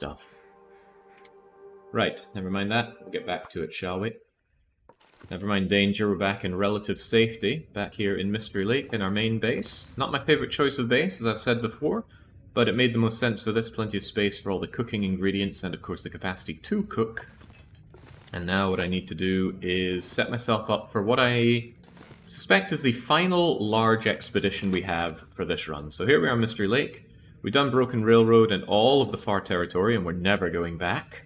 stuff. Right, never mind that. We'll get back to it, shall we? Never mind danger, we're back in relative safety, back here in Mystery Lake in our main base. Not my favourite choice of base, as I've said before, but it made the most sense for this, plenty of space for all the cooking ingredients and of course the capacity to cook. And now what I need to do is set myself up for what I suspect is the final large expedition we have for this run. So here we are, Mystery Lake. We've done Broken Railroad and all of the far territory, and we're never going back.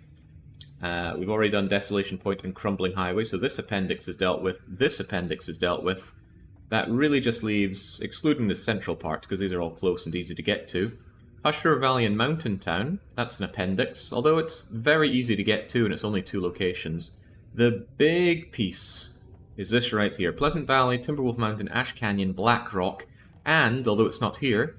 We've already done Desolation Point and Crumbling Highway, so this appendix is dealt with. This appendix is dealt with. That really just leaves, excluding the central part, because these are all close and easy to get to, Hushrow Valley and Mountain Town. That's an appendix, although it's very easy to get to and it's only 2 locations. The big piece is this right here. Pleasant Valley, Timberwolf Mountain, Ash Canyon, Black Rock, and, although it's not here,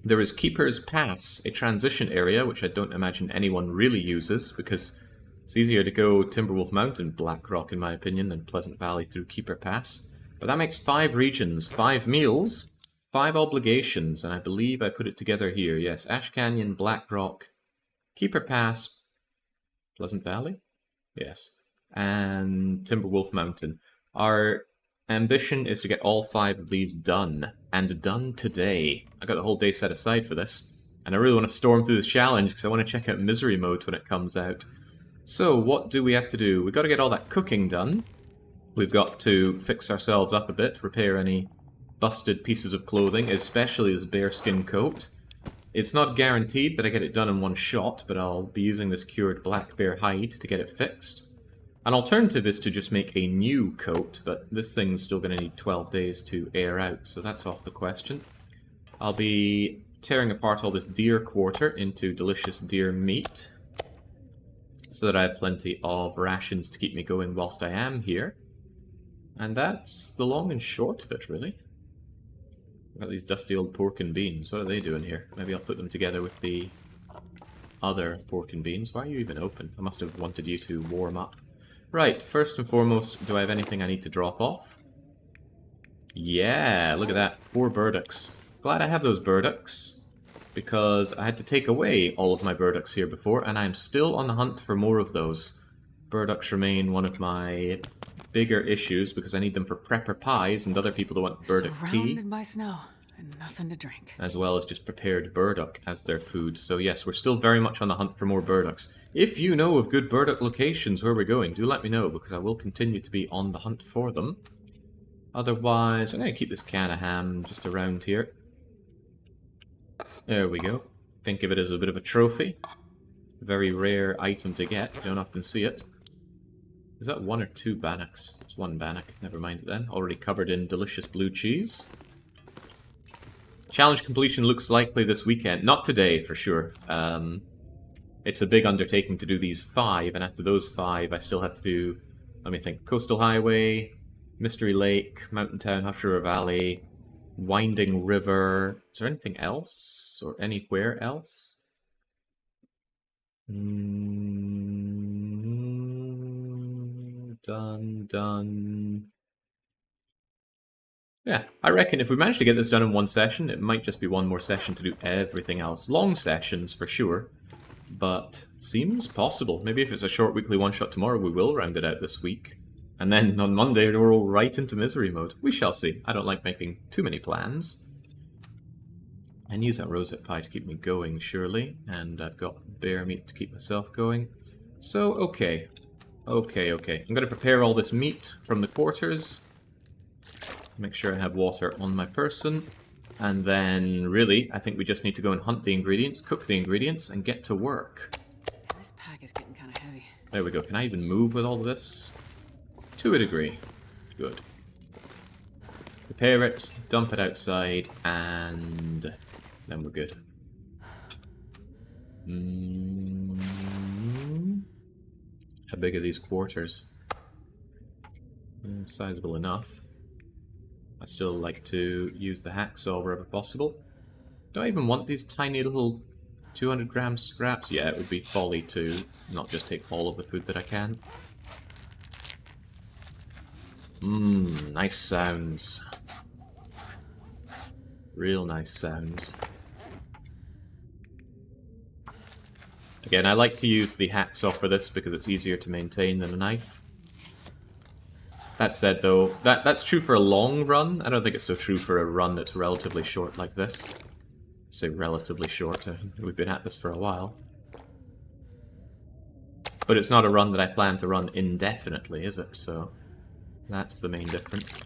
there is Keeper's Pass, a transition area, which I don't imagine anyone really uses, because it's easier to go Timberwolf Mountain, Black Rock, in my opinion, than Pleasant Valley through Keeper Pass. But that makes 5 regions, 5 meals, 5 obligations, and I believe I put it together here. Yes, Ash Canyon, Black Rock, Keeper Pass, Pleasant Valley? Yes. And Timberwolf Mountain. Our ambition is to get all 5 of these done, and done today. I got the whole day set aside for this, and I really want to storm through this challenge because I want to check out Misery Mode when it comes out. So, what do we have to do? We've got to get all that cooking done. We've got to fix ourselves up a bit, repair any busted pieces of clothing, especially this bearskin coat. It's not guaranteed that I get it done in one shot, but I'll be using this cured black bear hide to get it fixed. An alternative is to just make a new coat, but this thing's still going to need 12 days to air out, so that's off the question. I'll be tearing apart all this deer quarter into delicious deer meat, so that I have plenty of rations to keep me going whilst I am here. And that's the long and short of it, really. I've got these dusty old pork and beans. What are they doing here? Maybe I'll put them together with the other pork and beans. Why are you even open? I must have wanted you to warm up. Right, first and foremost, do I have anything I need to drop off? Yeah, look at that. 4 burdocks. Glad I have those burdocks, because I had to take away all of my burdocks here before, and I'm still on the hunt for more of those. Burdocks remain one of my bigger issues, because I need them for prepper pies and other people that want burdock tea. Surrounded by snow and nothing to drink. As well as just prepared burdock as their food. So yes, we're still very much on the hunt for more burdocks. If you know of good burdock locations where we're going, do let me know, because I will continue to be on the hunt for them. Otherwise, I'm going to keep this can of ham just around here. There we go. Think of it as a bit of a trophy. Very rare item to get. You don't often see it. Is that 1 or 2 bannocks? It's 1 bannock. Never mind it then. Already covered in delicious blue cheese. Challenge completion looks likely this weekend. Not today, for sure. It's a big undertaking to do these 5, and after those 5, I still have to do, let me think, Coastal Highway, Mystery Lake, Mountain Town, Hushrow Valley, Winding River. Is there anything else? Or anywhere else? Done. Yeah, I reckon if we manage to get this done in 1 session, it might just be 1 more session to do everything else. Long sessions, for sure, but seems possible. Maybe if it's a short weekly one-shot tomorrow, we will round it out this week. And then on Monday, we're all right into Misery Mode. We shall see. I don't like making too many plans. And use that rosette pie to keep me going, surely. And I've got bear meat to keep myself going. So, okay. Okay. I'm going to prepare all this meat from the quarters. Make sure I have water on my person. And then, really, I think we just need to go and hunt the ingredients, cook the ingredients, and get to work. This pack is getting kind of heavy. There we go. Can I even move with all of this? To a degree. Good. Prepare it, dump it outside, and then we're good. How big are these quarters? Sizable enough. I still like to use the hacksaw wherever possible. Do I even want these tiny little 200 gram scraps? Yeah, it would be folly to not just take all of the food that I can. Nice sounds. Real nice sounds. Again, I like to use the hacksaw for this because it's easier to maintain than a knife. That said, though, that's true for a long run. I don't think it's so true for a run that's relatively short like this. I say relatively short. We've been at this for a while. But it's not a run that I plan to run indefinitely, is it? So that's the main difference.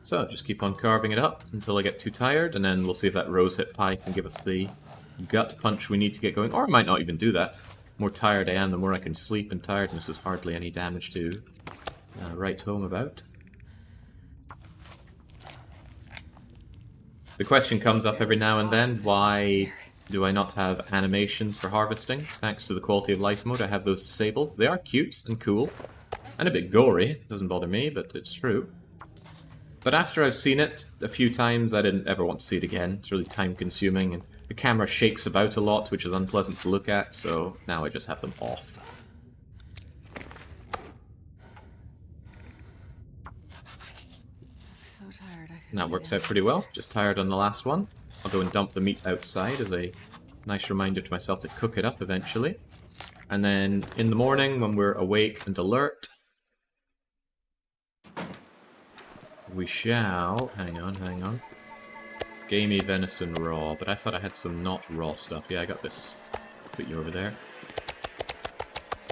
So just keep on carving it up until I get too tired, and then we'll see if that rosehip pie can give us the gut punch we need to get going. Or I might not even do that. The more tired I am, the more I can sleep, and tiredness is hardly any damage to write home about. The question comes up every now and then, why do I not have animations for harvesting? Thanks to the quality of life mode, I have those disabled. They are cute and cool, and a bit gory. It doesn't bother me, but it's true. But after I've seen it a few times, I didn't ever want to see it again. It's really time-consuming, and the camera shakes about a lot, which is unpleasant to look at, so now I just have them off. So tired. And that works out pretty well. Just tired on the last one. I'll go and dump the meat outside as a nice reminder to myself to cook it up eventually. And then in the morning, when we're awake and alert, we shall... Hang on. Gamey venison raw, but I thought I had some not raw stuff. Yeah, I got this. Put you over there.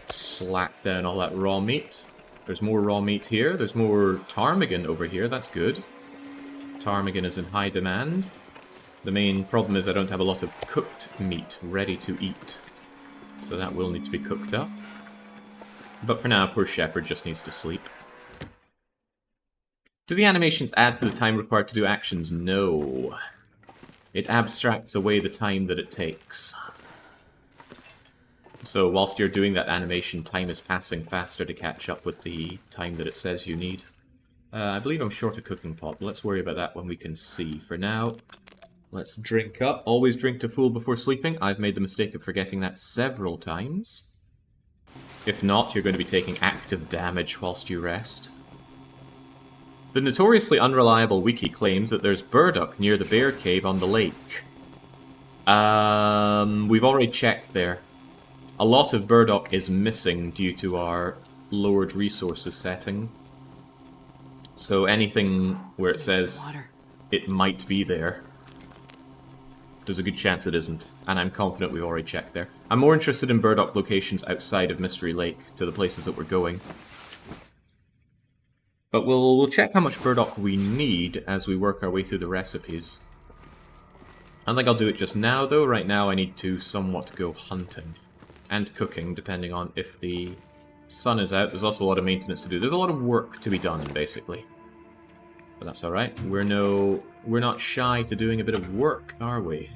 Slap down all that raw meat. There's more raw meat here. There's more ptarmigan over here. That's good. Ptarmigan is in high demand. The main problem is I don't have a lot of cooked meat ready to eat. So that will need to be cooked up. But for now, poor Shepherd just needs to sleep. Do the animations add to the time required to do actions? No. It abstracts away the time that it takes. So whilst you're doing that animation, time is passing faster to catch up with the time that it says you need. I believe I'm short a cooking pot, but let's worry about that when we can see. For now, let's drink up. Always drink to full before sleeping. I've made the mistake of forgetting that several times. If not, you're going to be taking active damage whilst you rest. The notoriously unreliable wiki claims that there's burdock near the bear cave on the lake. We've already checked there. A lot of burdock is missing due to our lowered resources setting. So anything where it says it might be there, there's a good chance it isn't. And I'm confident we've already checked there. I'm more interested in burdock locations outside of Mystery Lake, to the places that we're going. But we'll check how much burdock we need as we work our way through the recipes. I don't think I'll do it just now, though. Right now I need to somewhat go hunting. And cooking, depending on if the sun is out. There's also a lot of maintenance to do. There's a lot of work to be done, basically. But that's alright. We're not shy to doing a bit of work, are we?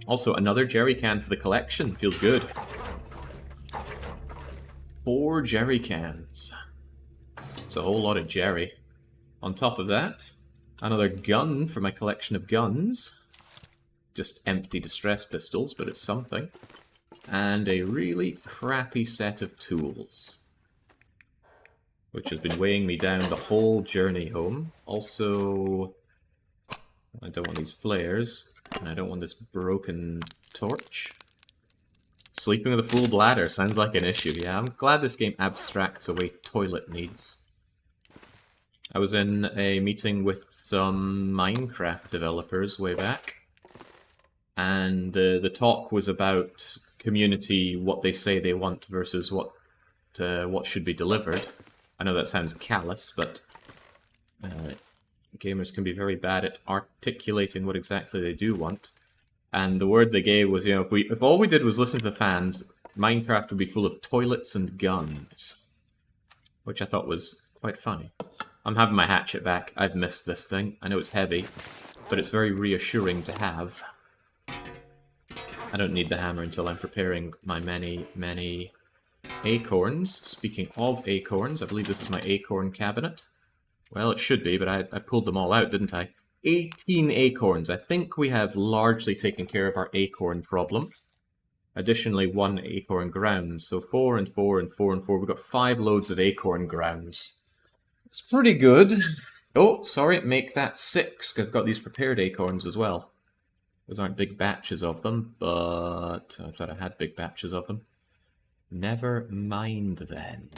Also, another jerry can for the collection. Feels good. 4 jerry cans. It's a whole lot of jerry. On top of that, another gun for my collection of guns. Just empty distress pistols, but it's something. And a really crappy set of tools, which has been weighing me down the whole journey home. Also, I don't want these flares, and I don't want this broken torch. Sleeping with a full bladder sounds like an issue. Yeah, I'm glad this game abstracts away toilet needs. I was in a meeting with some Minecraft developers way back, and the talk was about community, what they say they want versus what should be delivered. I know that sounds callous, but gamers can be very bad at articulating what exactly they do want. And the word they gave was, if all we did was listen to the fans, Minecraft would be full of toilets and guns. Which I thought was quite funny. I'm having my hatchet back. I've missed this thing. I know it's heavy, but it's very reassuring to have. I don't need the hammer until I'm preparing my many, many acorns. Speaking of acorns, I believe this is my acorn cabinet. Well, it should be, but I pulled them all out, didn't I? 18 acorns. I think we have largely taken care of our acorn problem. Additionally, 1 acorn ground. So 4 and 4 and 4 and 4. We've got 5 loads of acorn grounds. It's pretty good. Oh, sorry, make that 6. I've got these prepared acorns as well. Those aren't big batches of them, but I thought I had big batches of them. Never mind then.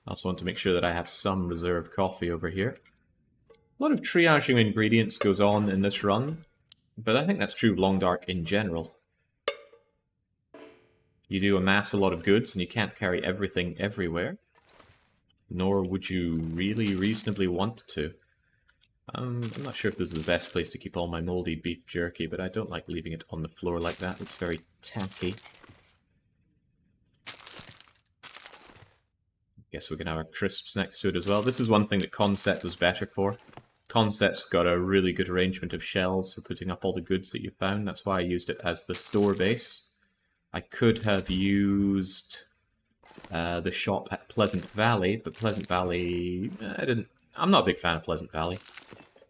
I also want to make sure that I have some reserve coffee over here. A lot of triaging ingredients goes on in this run, but I think that's true of Long Dark in general. You do amass a lot of goods, and you can't carry everything everywhere. Nor would you really reasonably want to. I'm not sure if this is the best place to keep all my moldy beef jerky, but I don't like leaving it on the floor like that. It's very tacky. Guess we can have our crisps next to it as well. This is one thing that Concept was better for. Concept's got a really good arrangement of shelves for putting up all the goods that you found. That's why I used it as the store base. I could have used the shop at Pleasant Valley, but Pleasant Valley, I'm not a big fan of Pleasant Valley.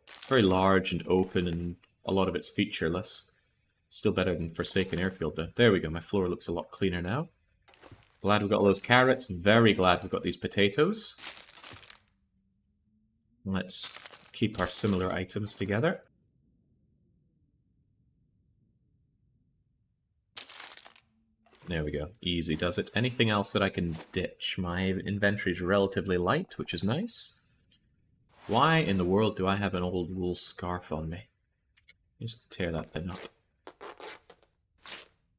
It's very large and open, and a lot of it's featureless. Still better than Forsaken Airfield, though. There we go, my floor looks a lot cleaner now. Glad we've got all those carrots, very glad we've got these potatoes. Let's keep our similar items together. There we go. Easy does it. Anything else that I can ditch? My inventory is relatively light, which is nice. Why in the world do I have an old wool scarf on me? Just tear that thing up.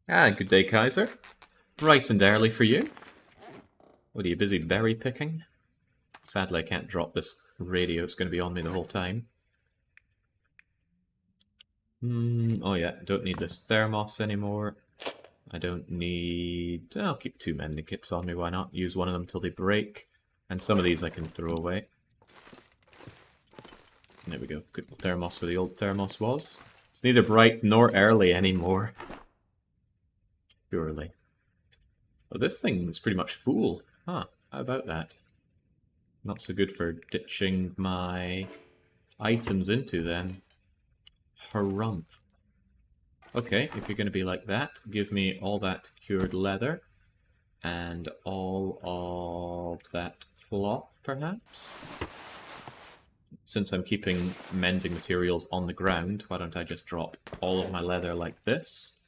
Ah, good day, Kaiser. Bright and early for you. What, are you busy berry picking? Sadly, I can't drop this radio. It's going to be on me the whole time. Oh yeah, don't need this thermos anymore. I don't need... I'll keep 2 mending kits on me, why not? Use one of them till they break. And some of these I can throw away. There we go. Good thermos where the old thermos was. It's neither bright nor early anymore. Surely. Oh, this thing is pretty much full. Huh, how about that? Not so good for ditching my items into then. Harumph. Okay, if you're going to be like that, give me all that cured leather. And all of that cloth, perhaps? Since I'm keeping mending materials on the ground, why don't I just drop all of my leather like this?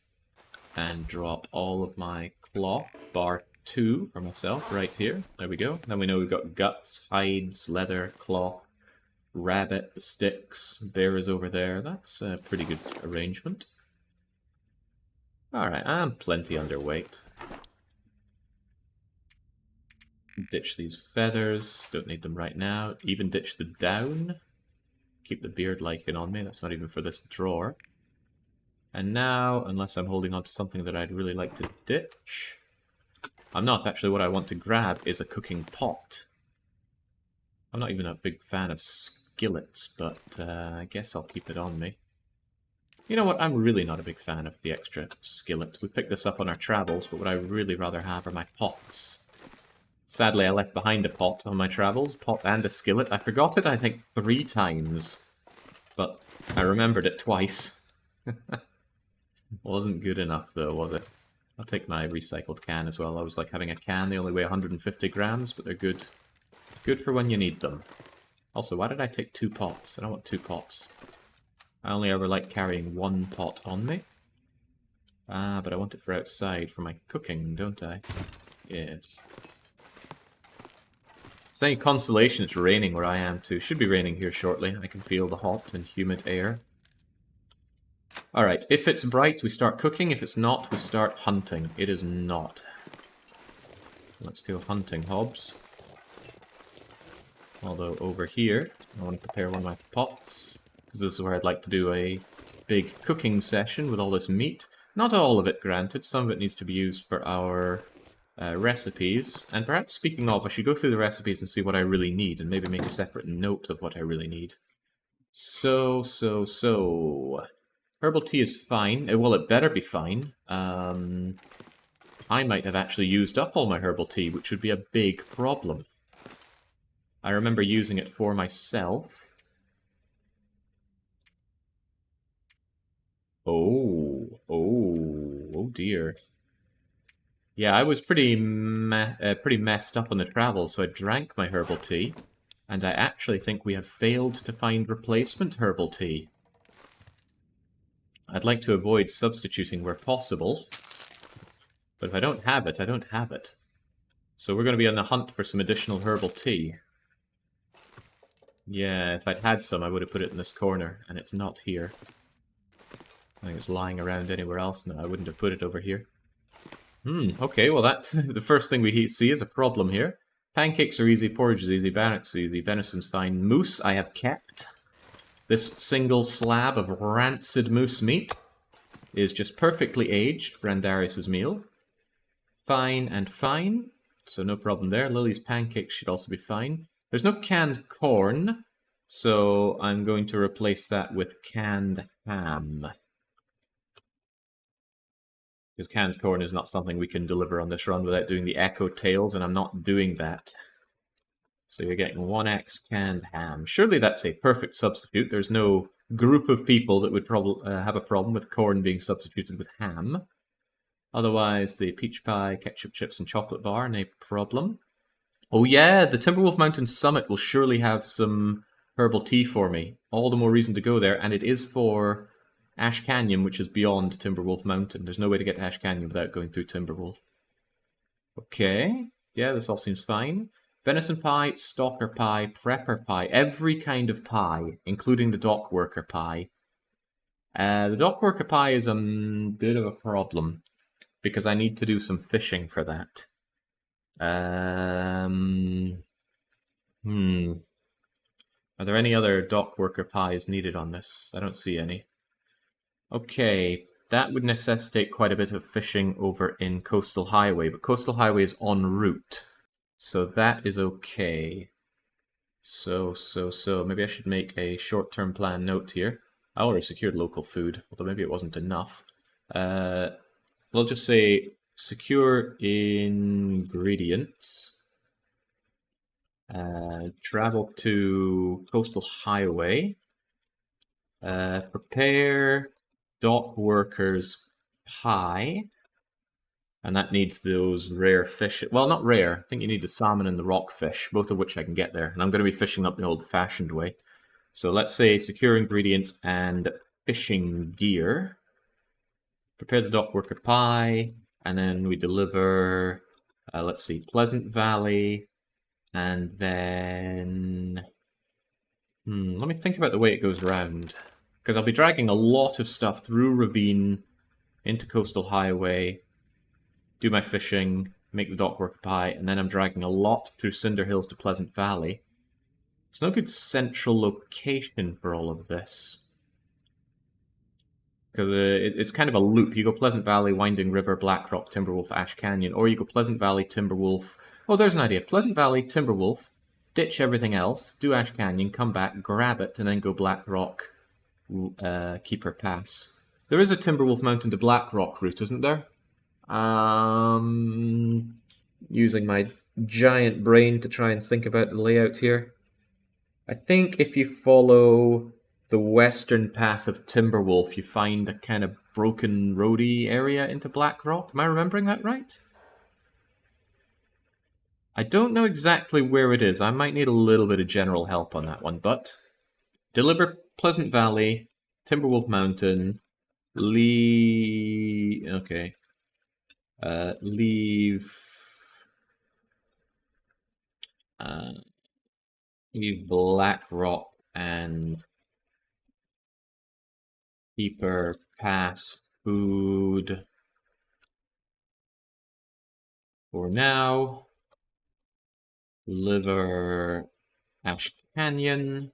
And drop all of my cloth, bar 2 for myself, right here. There we go. Then we know we've got guts, hides, leather, cloth, rabbit, the sticks, bear is over there. That's a pretty good arrangement. Alright, I'm plenty underweight. Ditch these feathers, don't need them right now. Even ditch the down. Keep the beard lichen on me, that's not even for this drawer. And now, unless I'm holding on to something that I'd really like to ditch... I'm not, actually. What I want to grab is a cooking pot. I'm not even a big fan of skillets, but I guess I'll keep it on me. You know what, I'm really not a big fan of the extra skillet. We picked this up on our travels, but what I'd really rather have are my pots. Sadly, I left behind a pot on my travels, pot and a skillet. I forgot it, I think, 3 times. But I remembered it twice. Wasn't good enough, though, was it? I'll take my recycled can as well. I was like having a can, they only weigh 150 grams, but they're good. Good for when you need them. Also, why did I take 2 pots? I don't want 2 pots. I only ever like carrying 1 pot on me. Ah, but I want it for outside, for my cooking, don't I? Yes. It's any consolation, it's raining where I am too. Should be raining here shortly. I can feel the hot and humid air. Alright, if it's bright, we start cooking. If it's not, we start hunting. It is not. Let's go hunting, Hobbs. Although over here, I want to prepare one of my pots. Because this is where I'd like to do a big cooking session with all this meat. Not all of it, granted. Some of it needs to be used for our recipes. And perhaps, speaking of, I should go through the recipes and see what I really need. And maybe make a separate note of what I really need. So... Herbal tea is fine. Well, it better be fine. I might have actually used up all my herbal tea, which would be a big problem. I remember using it for myself. Oh dear. Yeah, I was pretty messed up on the travel, so I drank my herbal tea. And I actually think we have failed to find replacement herbal tea. I'd like to avoid substituting where possible. But if I don't have it, I don't have it. So we're going to be on the hunt for some additional herbal tea. Yeah, if I'd had some, I would have put it in this corner, and it's not here. I think it's lying around anywhere else now. I wouldn't have put it over here. Okay, well that's the first thing we see is a problem here. Pancakes are easy, porridge is easy, bannocks is easy, venison's fine. Moose I have kept. This single slab of rancid moose meat is just perfectly aged for Andarius's meal. Fine and fine, so no problem there. Lily's pancakes should also be fine. There's no canned corn, so I'm going to replace that with canned ham. Because canned corn is not something we can deliver on this run without doing the echo tails, and I'm not doing that. So you're getting 1x canned ham. Surely that's a perfect substitute. There's no group of people that would probably have a problem with corn being substituted with ham. Otherwise, the peach pie, ketchup chips, and chocolate bar, no problem. Oh yeah, the Timberwolf Mountain Summit will surely have some herbal tea for me. All the more reason to go there, and it is for Ash Canyon, which is beyond Timberwolf Mountain. There's no way to get to Ash Canyon without going through Timberwolf. Okay, yeah, this all seems fine. Venison pie, stalker pie, prepper pie, every kind of pie, including the dock worker pie. The dock worker pie is a bit of a problem, because I need to do some fishing for that. Are there any other dock worker pies needed on this? I don't see any. Okay, that would necessitate quite a bit of fishing over in Coastal Highway, but Coastal Highway is en route, so that is okay. So, maybe I should make a short-term plan note here. I already secured local food, although maybe it wasn't enough. We'll just say secure ingredients. Travel to Coastal Highway. Prepare dock workers pie. And that needs those rare fish. Well, not rare. I think you need the salmon and the rockfish, both of which I can get there. And I'm going to be fishing up the old-fashioned way. So let's say secure ingredients and fishing gear. Prepare the dock worker pie. And then we deliver, let's see, Pleasant Valley. And then... let me think about the way it goes around. Because I'll be dragging a lot of stuff through Ravine, into Coastal Highway, do my fishing, make the dock worker pie, and then I'm dragging a lot through Cinder Hills to Pleasant Valley. There's no good central location for all of this. Because it's kind of a loop. You go Pleasant Valley, Winding River, Blackrock, Timberwolf, Ash Canyon, or you go Pleasant Valley, Timberwolf. Oh, there's an idea. Pleasant Valley, Timberwolf, ditch everything else, do Ash Canyon, come back, grab it, and then go Blackrock, Keeper Pass. There is a Timberwolf Mountain to Blackrock route, isn't there? Using my giant brain to try and think about the layout here. I think if you follow the western path of Timberwolf, you find a kind of broken roady area into Blackrock. Am I remembering that right? I don't know exactly where it is. I might need a little bit of general help on that one, but deliver Pleasant Valley, Timberwolf Mountain, leave... Okay. Leave Blackrock and Keeper Pass food for now. Deliver Ash Canyon.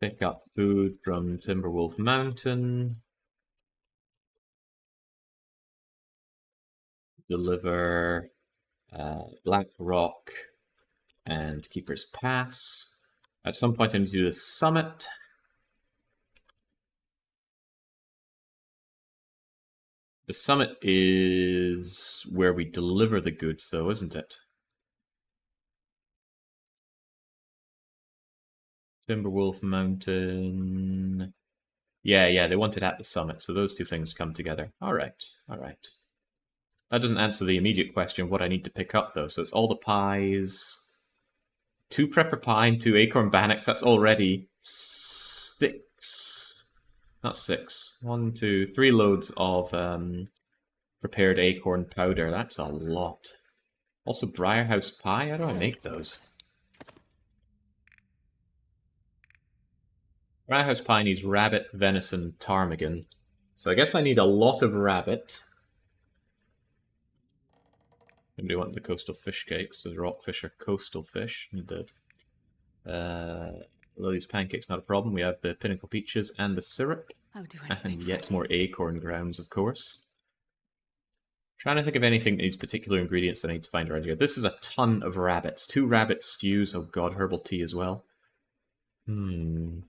Pick up food from Timberwolf Mountain. Deliver Blackrock and Keeper's Pass. At some point I need to do the summit. The summit is where we deliver the goods though, isn't it? Timberwolf Mountain... Yeah, they want it at the summit, so those two things come together. Alright. That doesn't answer the immediate question what I need to pick up though, so it's all the pies... 2 prepper pine, 2 acorn bannocks. That's already 6. Not 6. 1, 2, 3 loads of prepared acorn powder. That's a lot. Also, Briarhouse pie. How do I make those? Briarhouse pie needs rabbit, venison, ptarmigan. So I guess I need a lot of rabbit. Anybody want the coastal fish cakes? The rockfish are coastal fish. Need the Lily's pancakes, not a problem. We have the pinnacle peaches and the syrup. I would do anything And for yet it. more acorn grounds, of course. Trying to think of anything that needs particular ingredients that I need to find around here. This is a ton of rabbits. 2 rabbit stews. Oh god, herbal tea as well. 2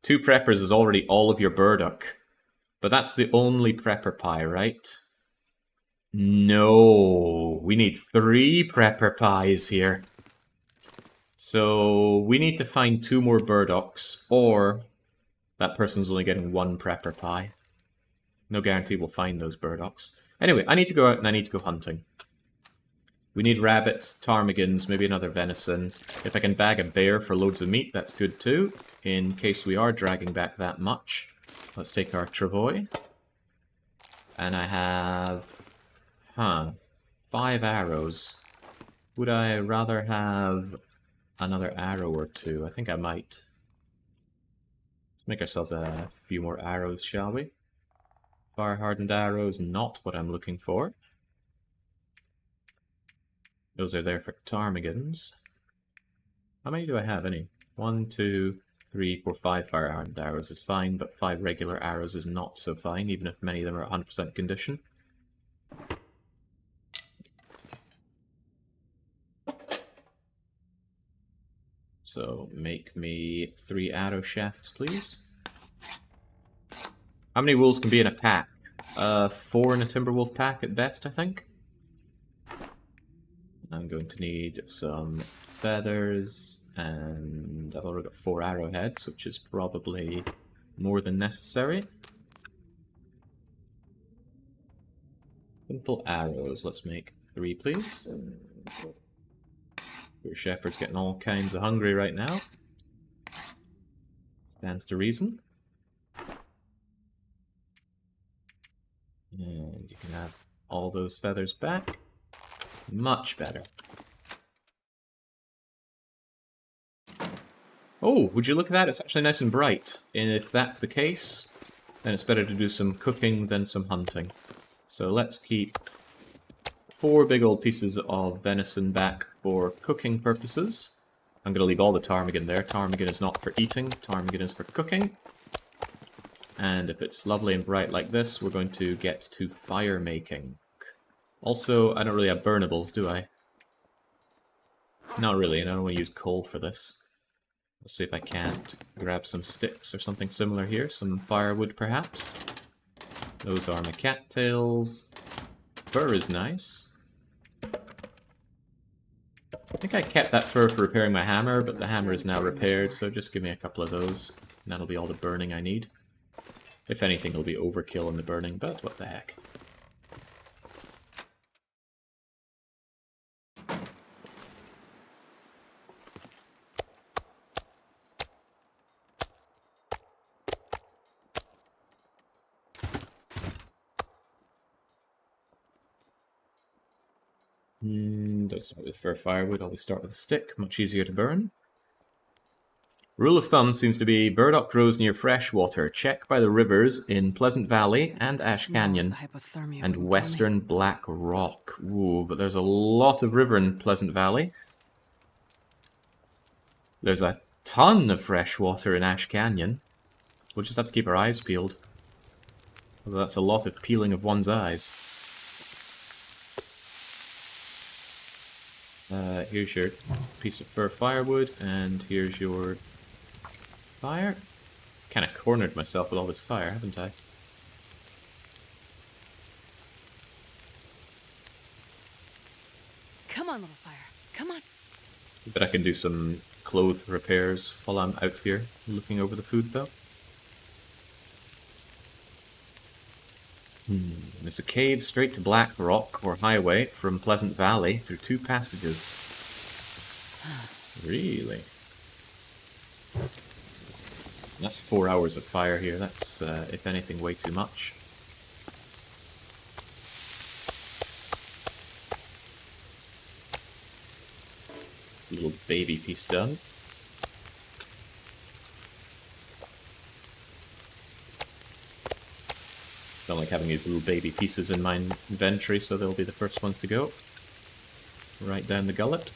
preppers is already all of your burdock. But that's the only prepper pie, right? No, we need 3 prepper pies here. So we need to find 2 more burdocks, or that person's only getting 1 prepper pie. No guarantee we'll find those burdocks. Anyway, I need to go out and I need to go hunting. We need rabbits, ptarmigans, maybe another venison. If I can bag a bear for loads of meat, that's good too, in case we are dragging back that much. Let's take our travois. And I have... 5 arrows. Would I rather have another arrow or 2? I think I might. Let's make ourselves a few more arrows, shall we? Fire-hardened arrows, not what I'm looking for. Those are there for ptarmigans. How many do I have? Any? 1, 2, 3, 4, 5 fire-hardened arrows is fine, but 5 regular arrows is not so fine, even if many of them are 100% condition. So make me 3 arrow shafts, please. How many wolves can be in a pack? 4 in a Timberwolf pack at best, I think. I'm going to need some feathers, and I've already got 4 arrowheads, which is probably more than necessary. Simple arrows, let's make 3, please. Your shepherd's getting all kinds of hungry right now. Stands to reason. And you can have all those feathers back. Much better. Oh, would you look at that? It's actually nice and bright. And if that's the case, then it's better to do some cooking than some hunting. So let's keep 4 big old pieces of venison back for cooking purposes. I'm going to leave all the ptarmigan there. Ptarmigan is not for eating, ptarmigan is for cooking. And if it's lovely and bright like this, we're going to get to fire making. Also, I don't really have burnables, do I? Not really, and I don't want to use coal for this. Let's see if I can't grab some sticks or something similar here. Some firewood, perhaps. Those are my cattails. Fur is nice. I think I kept that fur for repairing my hammer, but the hammer is now repaired, so just give me a couple of those. And that'll be all the burning I need. If anything, it'll be overkill in the burning, but what the heck. Don't start with fur firewood, always start with a stick, much easier to burn. Rule of thumb seems to be burdock grows near fresh water. Check by the rivers in Pleasant Valley and Ash Canyon and western Black Rock. Ooh, but there's a lot of river in Pleasant Valley. There's a ton of fresh water in Ash Canyon. We'll just have to keep our eyes peeled. Although that's a lot of peeling of one's eyes. Here's your piece of fur firewood, and here's your fire. Kind of cornered myself with all this fire, haven't I? Come on, little fire. Come on. Bet I can do some clothes repairs while I'm out here looking over the food, though. There's a cave straight to Black Rock, or highway, from Pleasant Valley through 2 passages. Really? That's 4 hours of fire here. That's, if anything, way too much. It's a little baby piece done. Don't like having these little baby pieces in my inventory, so they'll be the first ones to go. Right down the gullet.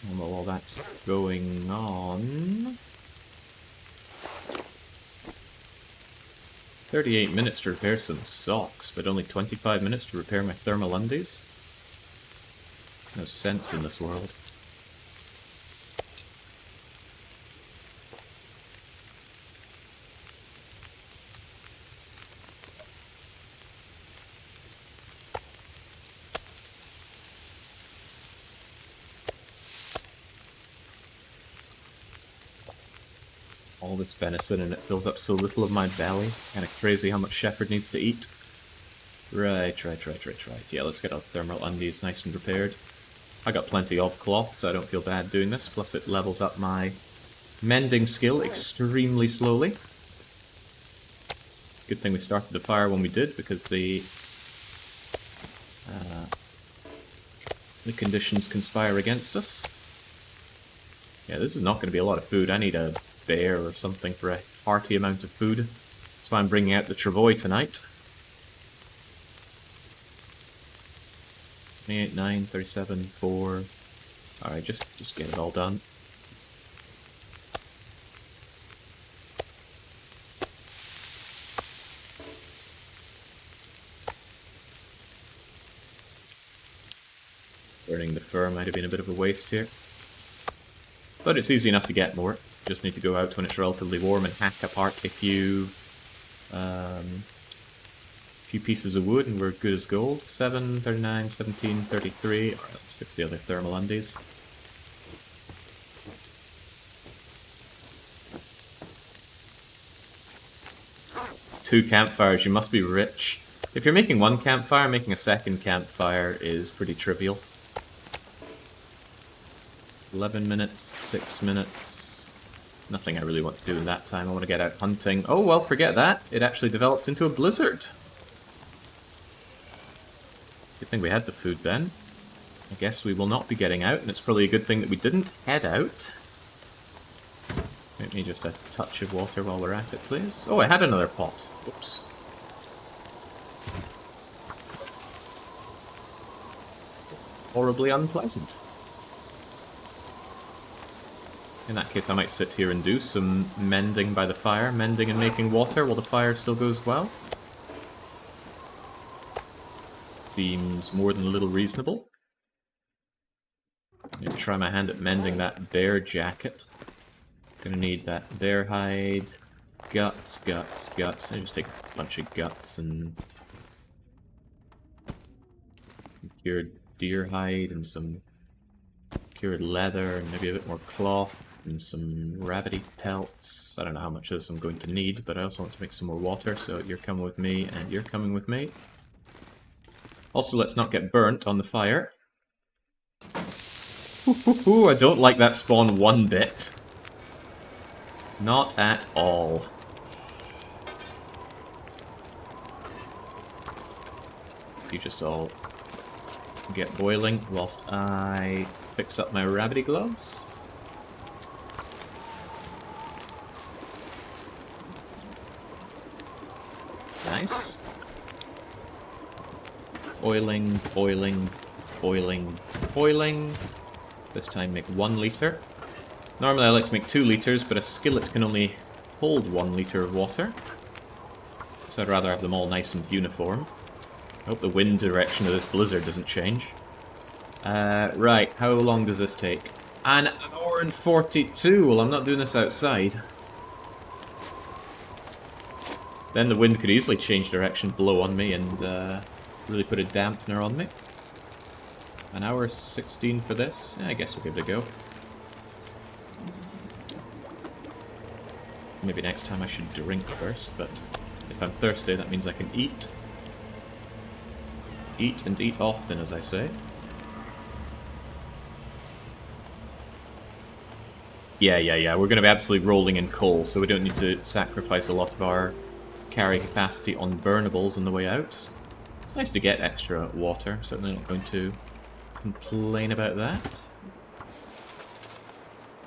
And while all that's going on... 38 minutes to repair some socks, but only 25 minutes to repair my thermal undies? No sense in this world. All this venison and it fills up so little of my belly. Kinda crazy how much Shepherd needs to eat. Right. Yeah, let's get our thermal undies nice and prepared. I got plenty of cloth, so I don't feel bad doing this. Plus it levels up my mending skill extremely slowly. Good thing we started the fire when we did, because the conditions conspire against us. Yeah, this is not going to be a lot of food. I need a bear or something for a hearty amount of food. That's why I'm bringing out the travois tonight. 28, 9, 37, 4... Alright, just get it all done. Burning the fur might have been a bit of a waste here. But it's easy enough to get more. Just need to go out when it's relatively warm and hack apart a few pieces of wood and we're good as gold. 7, 39, 17, 33. Alright, let's fix the other thermal undies. Two campfires, you must be rich. If you're making one campfire, making a second campfire is pretty trivial. 11 minutes, 6 minutes. Nothing I really want to do in that time. I want to get out hunting. Oh, well, forget that. It actually developed into a blizzard. Good thing we had the food then. I guess we will not be getting out, and it's probably a good thing that we didn't head out. Make me just a touch of water while we're at it, please. Oh, I had another pot. Oops. Horribly unpleasant. In that case, I might sit here and do some mending by the fire. Mending and making water while the fire still goes well. Seems more than a little reasonable. I'm gonna try my hand at mending that bear jacket. Gonna need that bear hide. Guts. I just take a bunch of guts and... cured deer hide and some cured leather and maybe a bit more cloth. And some rabbity pelts. I don't know how much of this I'm going to need, but I also want to make some more water, so you're coming with me, and you're coming with me. Also, let's not get burnt on the fire. Ooh, I don't like that spawn one bit. Not at all. You just all get boiling whilst I fix up my rabbity gloves. Nice. Boiling. This time make 1 liter. Normally I like to make 2 liters, but a skillet can only hold 1 liter of water. So I'd rather have them all nice and uniform. I hope the wind direction of this blizzard doesn't change. Right, how long does this take? An hour and 42! Well, I'm not doing this outside. Then the wind could easily change direction, blow on me, and really put a dampener on me. An hour 16 for this? Yeah, I guess we'll give it a go. Maybe next time I should drink first, but if I'm thirsty, that means I can eat. Eat and eat often, as I say. Yeah. We're going to be absolutely rolling in coal, so we don't need to sacrifice a lot of our carry capacity on burnables on the way out. It's nice to get extra water. Certainly not going to complain about that.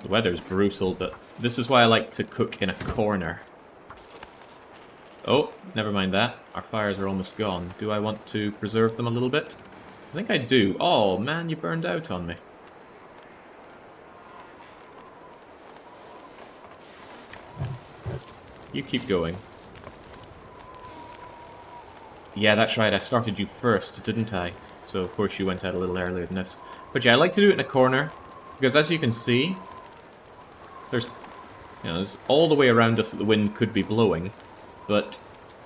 The weather's brutal, but this is why I like to cook in a corner. Oh, never mind that. Our fires are almost gone. Do I want to preserve them a little bit? I think I do. Oh, man, you burned out on me. You keep going. Yeah, that's right. I started you first, didn't I? So, of course, you went out a little earlier than this. But yeah, I like to do it in a corner, because as you can see, there's all the way around us that the wind could be blowing, but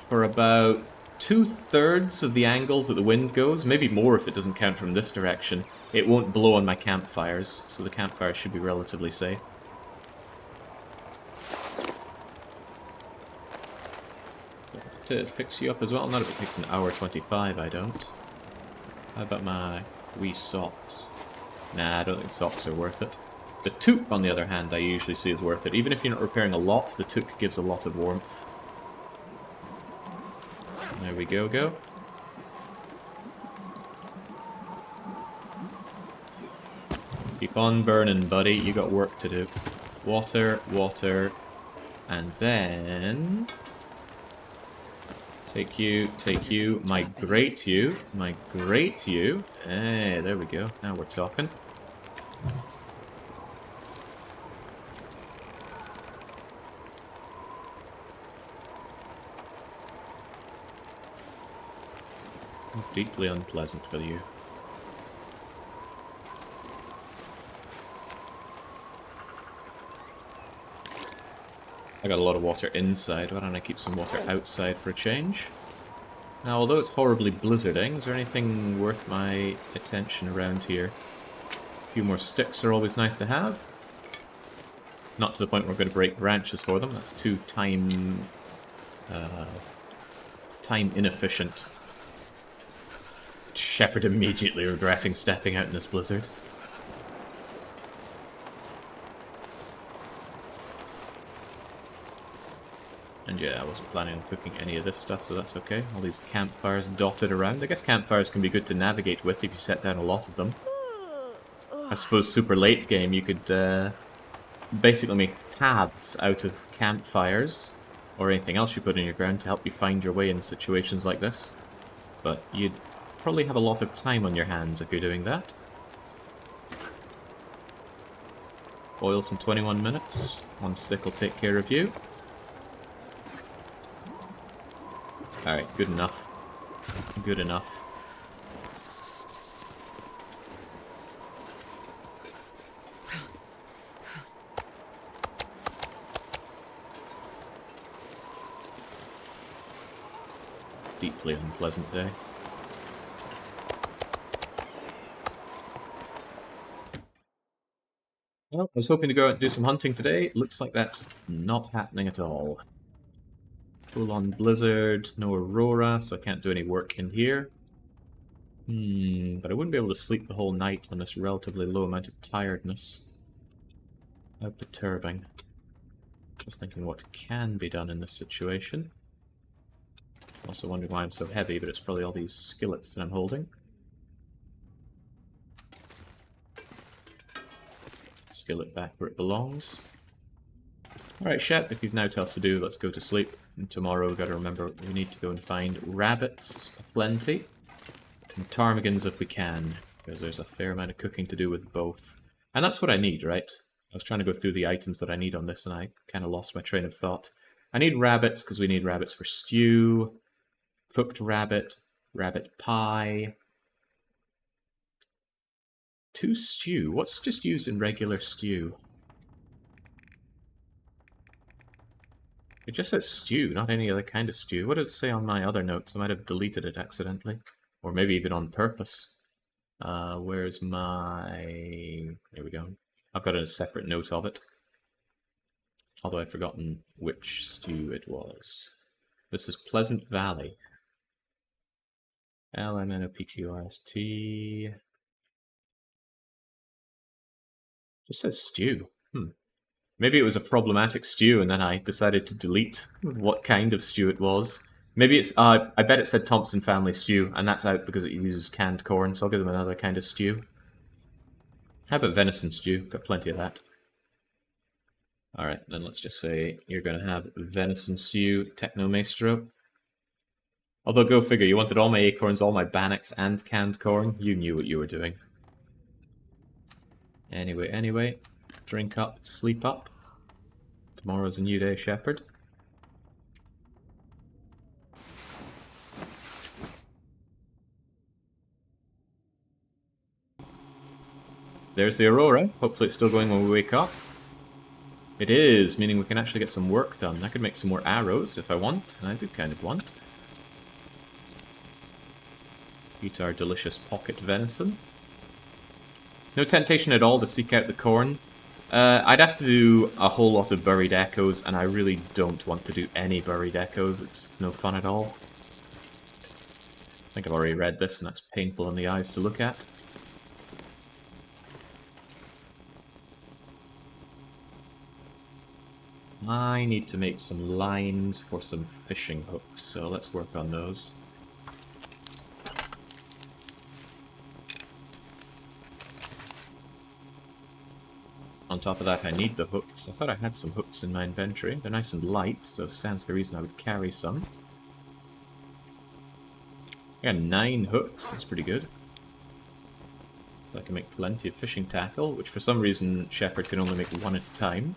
for about 2/3 of the angles that the wind goes, maybe more if it doesn't count from this direction, it won't blow on my campfires, so the campfires should be relatively safe. To fix you up as well? Not if it takes an hour 25, I don't. How about my wee socks? Nah, I don't think socks are worth it. The toque, on the other hand, I usually see is worth it. Even if you're not repairing a lot, the toque gives a lot of warmth. There we go. Keep on burning, buddy. You got work to do. Water, and then... Take you, migrate you. Hey, there we go. Now we're talking. Deeply unpleasant for you. I got a lot of water inside, why don't I keep some water outside for a change? Now, although it's horribly blizzarding, is there anything worth my attention around here? A few more sticks are always nice to have. Not to the point where we're going to break branches for them, that's too time inefficient. Shepherd immediately regretting stepping out in this blizzard. And yeah, I wasn't planning on cooking any of this stuff, so that's okay. All these campfires dotted around. I guess campfires can be good to navigate with if you set down a lot of them. I suppose super late game you could basically make paths out of campfires or anything else you put in your ground to help you find your way in situations like this. But you'd probably have a lot of time on your hands if you're doing that. Boiled in 21 minutes. One stick will take care of you. Alright, good enough. Good enough. Deeply unpleasant day. Well, I was hoping to go out and do some hunting today. Looks like that's not happening at all. Full-on blizzard, no aurora, so I can't do any work in here. But I wouldn't be able to sleep the whole night on this relatively low amount of tiredness. How perturbing. Just thinking what can be done in this situation. Also wondering why I'm so heavy, but it's probably all these skillets that I'm holding. Skillet back where it belongs. Alright, Shep, if you've now else to do, let's go to sleep. And tomorrow we've got to remember we need to go and find rabbits aplenty. And ptarmigans if we can, because there's a fair amount of cooking to do with both. And that's what I need, right? I was trying to go through the items that I need on this and I kind of lost my train of thought. I need rabbits because we need rabbits for stew, cooked rabbit, rabbit pie. 2 stew. What's just used in regular stew? It just says stew, not any other kind of stew. What does it say on my other notes? I might have deleted it accidentally. Or maybe even on purpose. Where's my... There we go. I've got a separate note of it. Although I've forgotten which stew it was. This is Pleasant Valley. LMNOPQRST. Just says stew. Maybe it was a problematic stew and then I decided to delete what kind of stew it was. Maybe it's, I bet it said Thompson Family Stew, and that's out because it uses canned corn, so I'll give them another kind of stew. How about venison stew? Got plenty of that. Alright, then let's just say you're going to have venison stew, Techno Maestro. Although, go figure, you wanted all my acorns, all my bannocks, and canned corn. You knew what you were doing. Anyway, drink up, sleep up. Tomorrow's a new day, Shepherd. There's the Aurora. Hopefully it's still going when we wake up. It is, meaning we can actually get some work done. I could make some more arrows if I want, and I do kind of want. Eat our delicious pocket venison. No temptation at all to seek out the corn. I'd have to do a whole lot of buried echoes, and I really don't want to do any buried echoes. It's no fun at all. I think I've already read this, and that's painful in the eyes to look at. I need to make some lines for some fishing hooks, so let's work on those. On top of that, I need the hooks. I thought I had some hooks in my inventory. They're nice and light, so stands to reason I would carry some. I got 9 hooks, that's pretty good. I can make plenty of fishing tackle, which for some reason Shepherd can only make 1 at a time.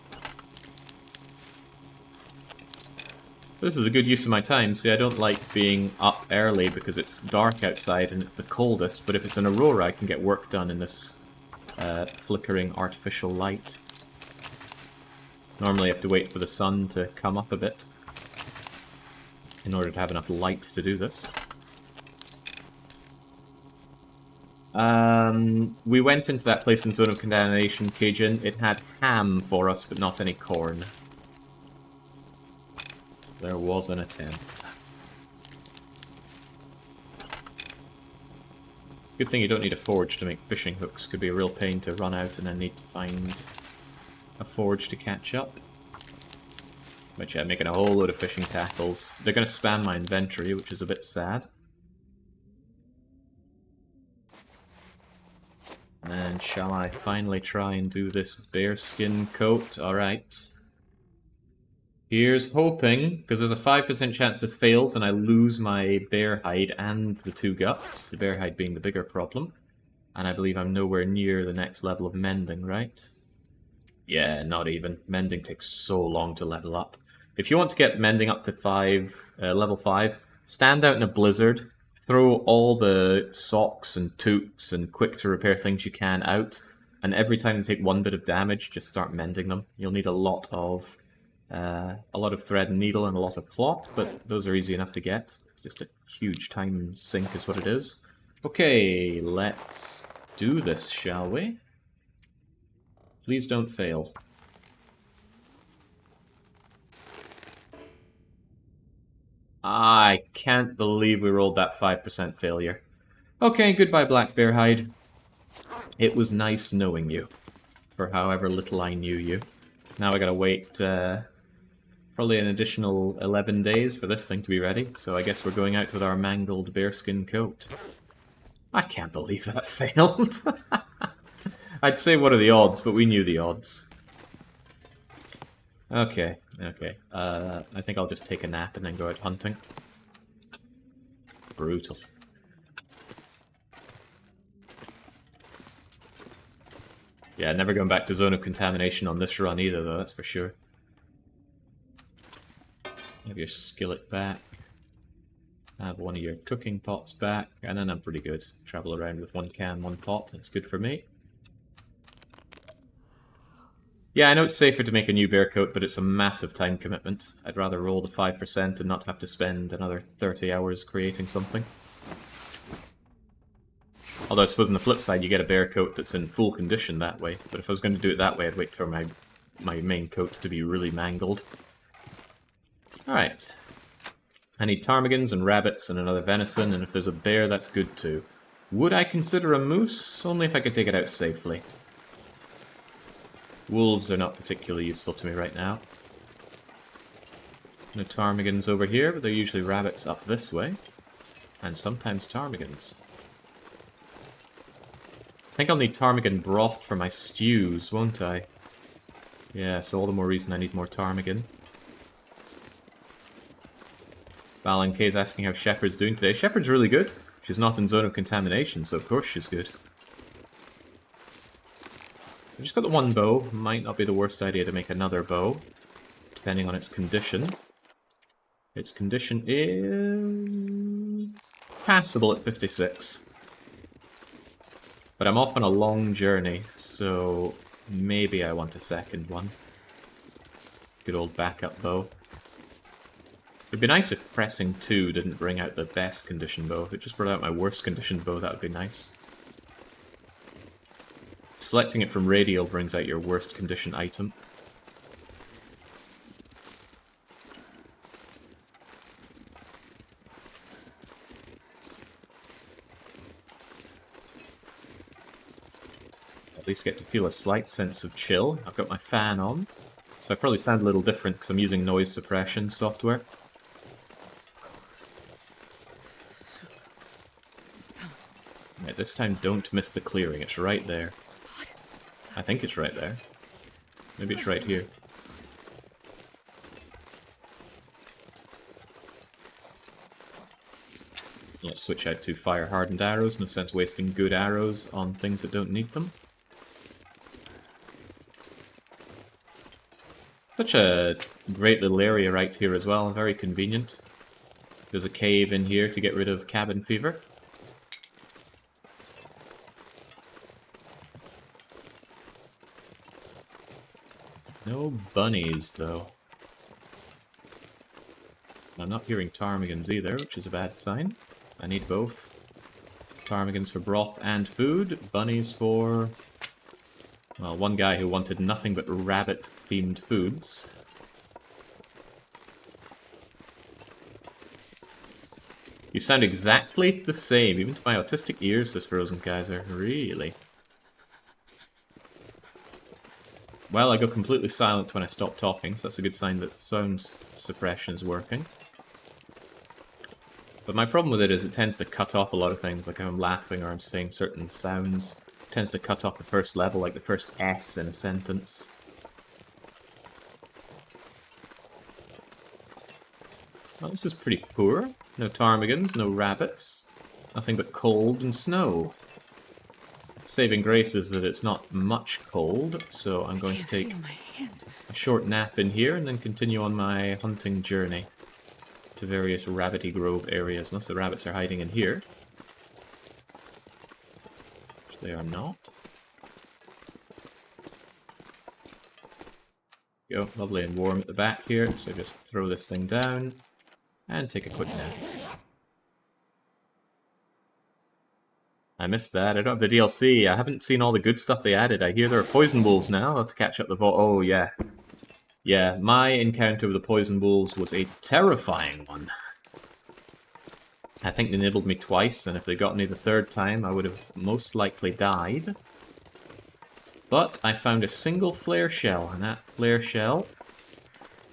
This is a good use of my time. See, I don't like being up early because it's dark outside and it's the coldest, but if it's an aurora I can get work done in this flickering artificial light. Normally I have to wait for the sun to come up a bit in order to have enough light to do this. We went into that place in Zone of Contamination, Cajun. It had ham for us, but not any corn. There was an attempt. Good thing you don't need a forge to make fishing hooks. Could be a real pain to run out and then need to find a forge to catch up. But yeah, making a whole load of fishing tackles. They're going to spam my inventory, which is a bit sad. And shall I finally try and do this bearskin coat? Alright. Here's hoping, because there's a 5% chance this fails and I lose my bear hide and the 2 guts, the bear hide being the bigger problem. And I believe I'm nowhere near the next level of mending, right? Yeah, not even. Mending takes so long to level up. If you want to get mending up to level 5, stand out in a blizzard, throw all the socks and toques and quick to repair things you can out, and every time you take 1 bit of damage, just start mending them. You'll need a lot of thread and needle and a lot of cloth, but those are easy enough to get. Just a huge time sink is what it is. Okay, let's do this, shall we? Please don't fail. I can't believe we rolled that 5% failure. Okay, goodbye Black Bear Hide. It was nice knowing you, for however little I knew you. Now I gotta wait probably an additional 11 days for this thing to be ready, so I guess we're going out with our mangled bearskin coat. I can't believe that failed. I'd say what are the odds, but we knew the odds. Okay. I think I'll just take a nap and then go out hunting. Brutal. Yeah, never going back to Zone of Contamination on this run either, though, that's for sure. Have your skillet back. Have one of your cooking pots back, and then I'm pretty good. Travel around with 1 can, 1 pot, that's good for me. Yeah, I know it's safer to make a new bear coat, but it's a massive time commitment. I'd rather roll the 5% and not have to spend another 30 hours creating something. Although I suppose on the flip side, you get a bear coat that's in full condition that way. But if I was going to do it that way, I'd wait for my my main coat to be really mangled. Alright. I need ptarmigans and rabbits and another venison, and if there's a bear, that's good too. Would I consider a moose? Only if I could take it out safely. Wolves are not particularly useful to me right now. No ptarmigans over here, but they're usually rabbits up this way. And sometimes ptarmigans. I think I'll need ptarmigan broth for my stews, won't I? Yeah, so all the more reason I need more ptarmigan. Balan K's asking how Shepard's doing today. Shepard's really good. She's not in zone of contamination, so of course she's good. I've just got the one bow. Might not be the worst idea to make another bow, depending on its condition. Its condition is passable at 56. But I'm off on a long journey, so maybe I want a second one. Good old backup bow. It'd be nice if pressing 2 didn't bring out the best condition bow. If it just brought out my worst conditioned bow, that would be nice. Selecting it from radial brings out your worst condition item. At least get to feel a slight sense of chill. I've got my fan on, so I probably sound a little different because I'm using noise suppression software. Right, this time don't miss the clearing, it's right there. I think it's right there. Maybe it's right here. Let's switch out to fire-hardened arrows, no sense wasting good arrows on things that don't need them. Such a great little area right here as well, very convenient. There's a cave in here to get rid of cabin fever. No bunnies, though. I'm not hearing ptarmigans either, which is a bad sign. I need both. Ptarmigans for broth and food, bunnies for... well, one guy who wanted nothing but rabbit-themed foods. You sound exactly the same, even to my autistic ears, says Frozen Kaiser. Really? Well, I go completely silent when I stop talking, so that's a good sign that sound suppression is working. But my problem with it is it tends to cut off a lot of things, like if I'm laughing or I'm saying certain sounds. It tends to cut off the first level, like the first S in a sentence. Well, this is pretty poor. No ptarmigans, no rabbits. Nothing but cold and snow. Saving grace is that it's not much cold, so I'm going to take a short nap in here and then continue on my hunting journey to various Rabbity Grove areas, unless the rabbits are hiding in here. Which they are not. Go, lovely and warm at the back here, so just throw this thing down and take a quick nap. I missed that. I don't have the DLC. I haven't seen all the good stuff they added. I hear there are poison wolves now. I'll have to catch up the vault. Oh, yeah. Yeah, my encounter with the poison wolves was a terrifying one. I think they nibbled me twice, and if they got me the third time, I would have most likely died. But I found a single flare shell, and that flare shell,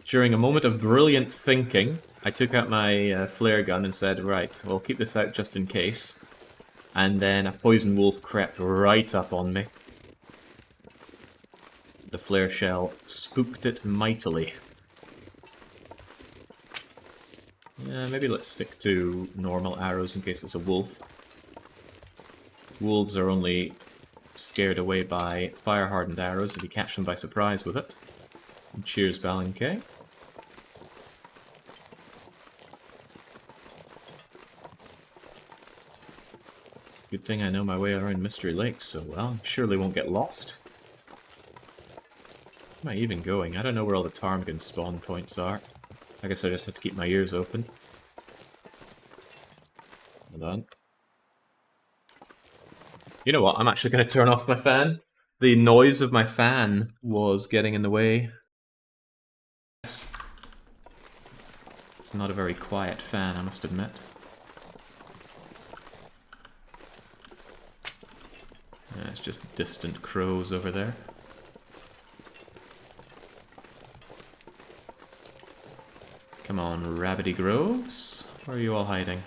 during a moment of brilliant thinking, I took out my flare gun and said, right, we'll keep this out just in case. And then a poison wolf crept right up on me. The flare shell spooked it mightily. Yeah, maybe let's stick to normal arrows in case it's a wolf. Wolves are only scared away by fire-hardened arrows if you catch them by surprise with it. And cheers, Balinke. Good thing I know my way around Mystery Lake so well. Surely won't get lost. Where am I even going? I don't know where all the ptarmigan spawn points are. I guess I just have to keep my ears open. Hold on. You know what? I'm actually going to turn off my fan. The noise of my fan was getting in the way. It's not a very quiet fan, I must admit. Yeah, it's just distant crows over there. Come on, Rabbity Groves. Where are you all hiding?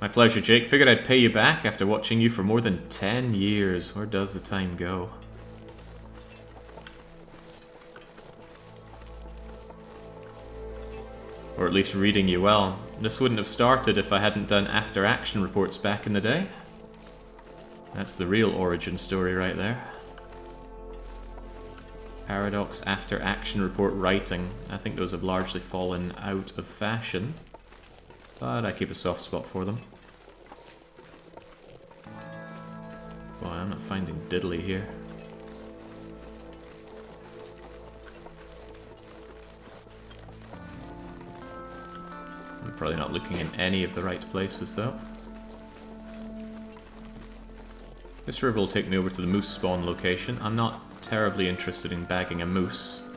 My pleasure, Jake. Figured I'd pay you back after watching you for more than 10 years. Where does the time go? Or at least reading you well. This wouldn't have started if I hadn't done after-action reports back in the day. That's the real origin story right there. Paradox after-action report writing. I think those have largely fallen out of fashion. But I keep a soft spot for them. Boy, I'm not finding diddly here. I'm probably not looking in any of the right places, though. This river will take me over to the moose spawn location. I'm not terribly interested in bagging a moose.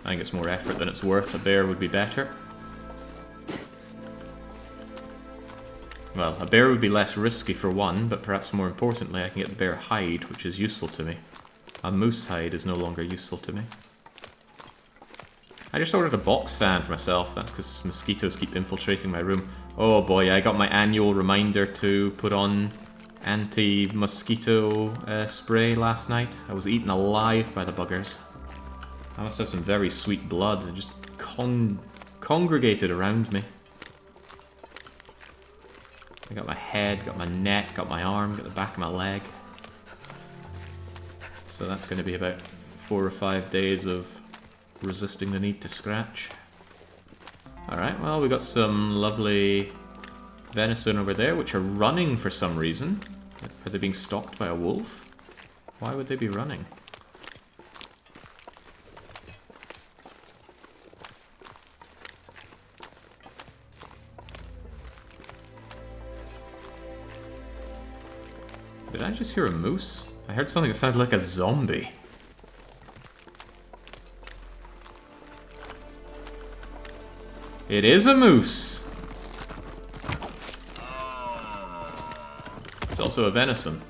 I think it's more effort than it's worth. A bear would be better. Well, a bear would be less risky for one, but perhaps more importantly I can get the bear hide, which is useful to me. A moose hide is no longer useful to me. I just ordered a box fan for myself. That's because mosquitoes keep infiltrating my room. Oh boy, I got my annual reminder to put on anti-mosquito spray last night. I was eaten alive by the buggers. I must have some very sweet blood. They just congregated around me. I got my head, got my neck, got my arm, got the back of my leg. So that's going to be about 4 or 5 days of resisting the need to scratch. Alright, well, we got some lovely venison over there, which are running for some reason. Are they being stalked by a wolf? Why would they be running? Did I just hear a moose? I heard something that sounded like a zombie. It is a moose! It's also a venison.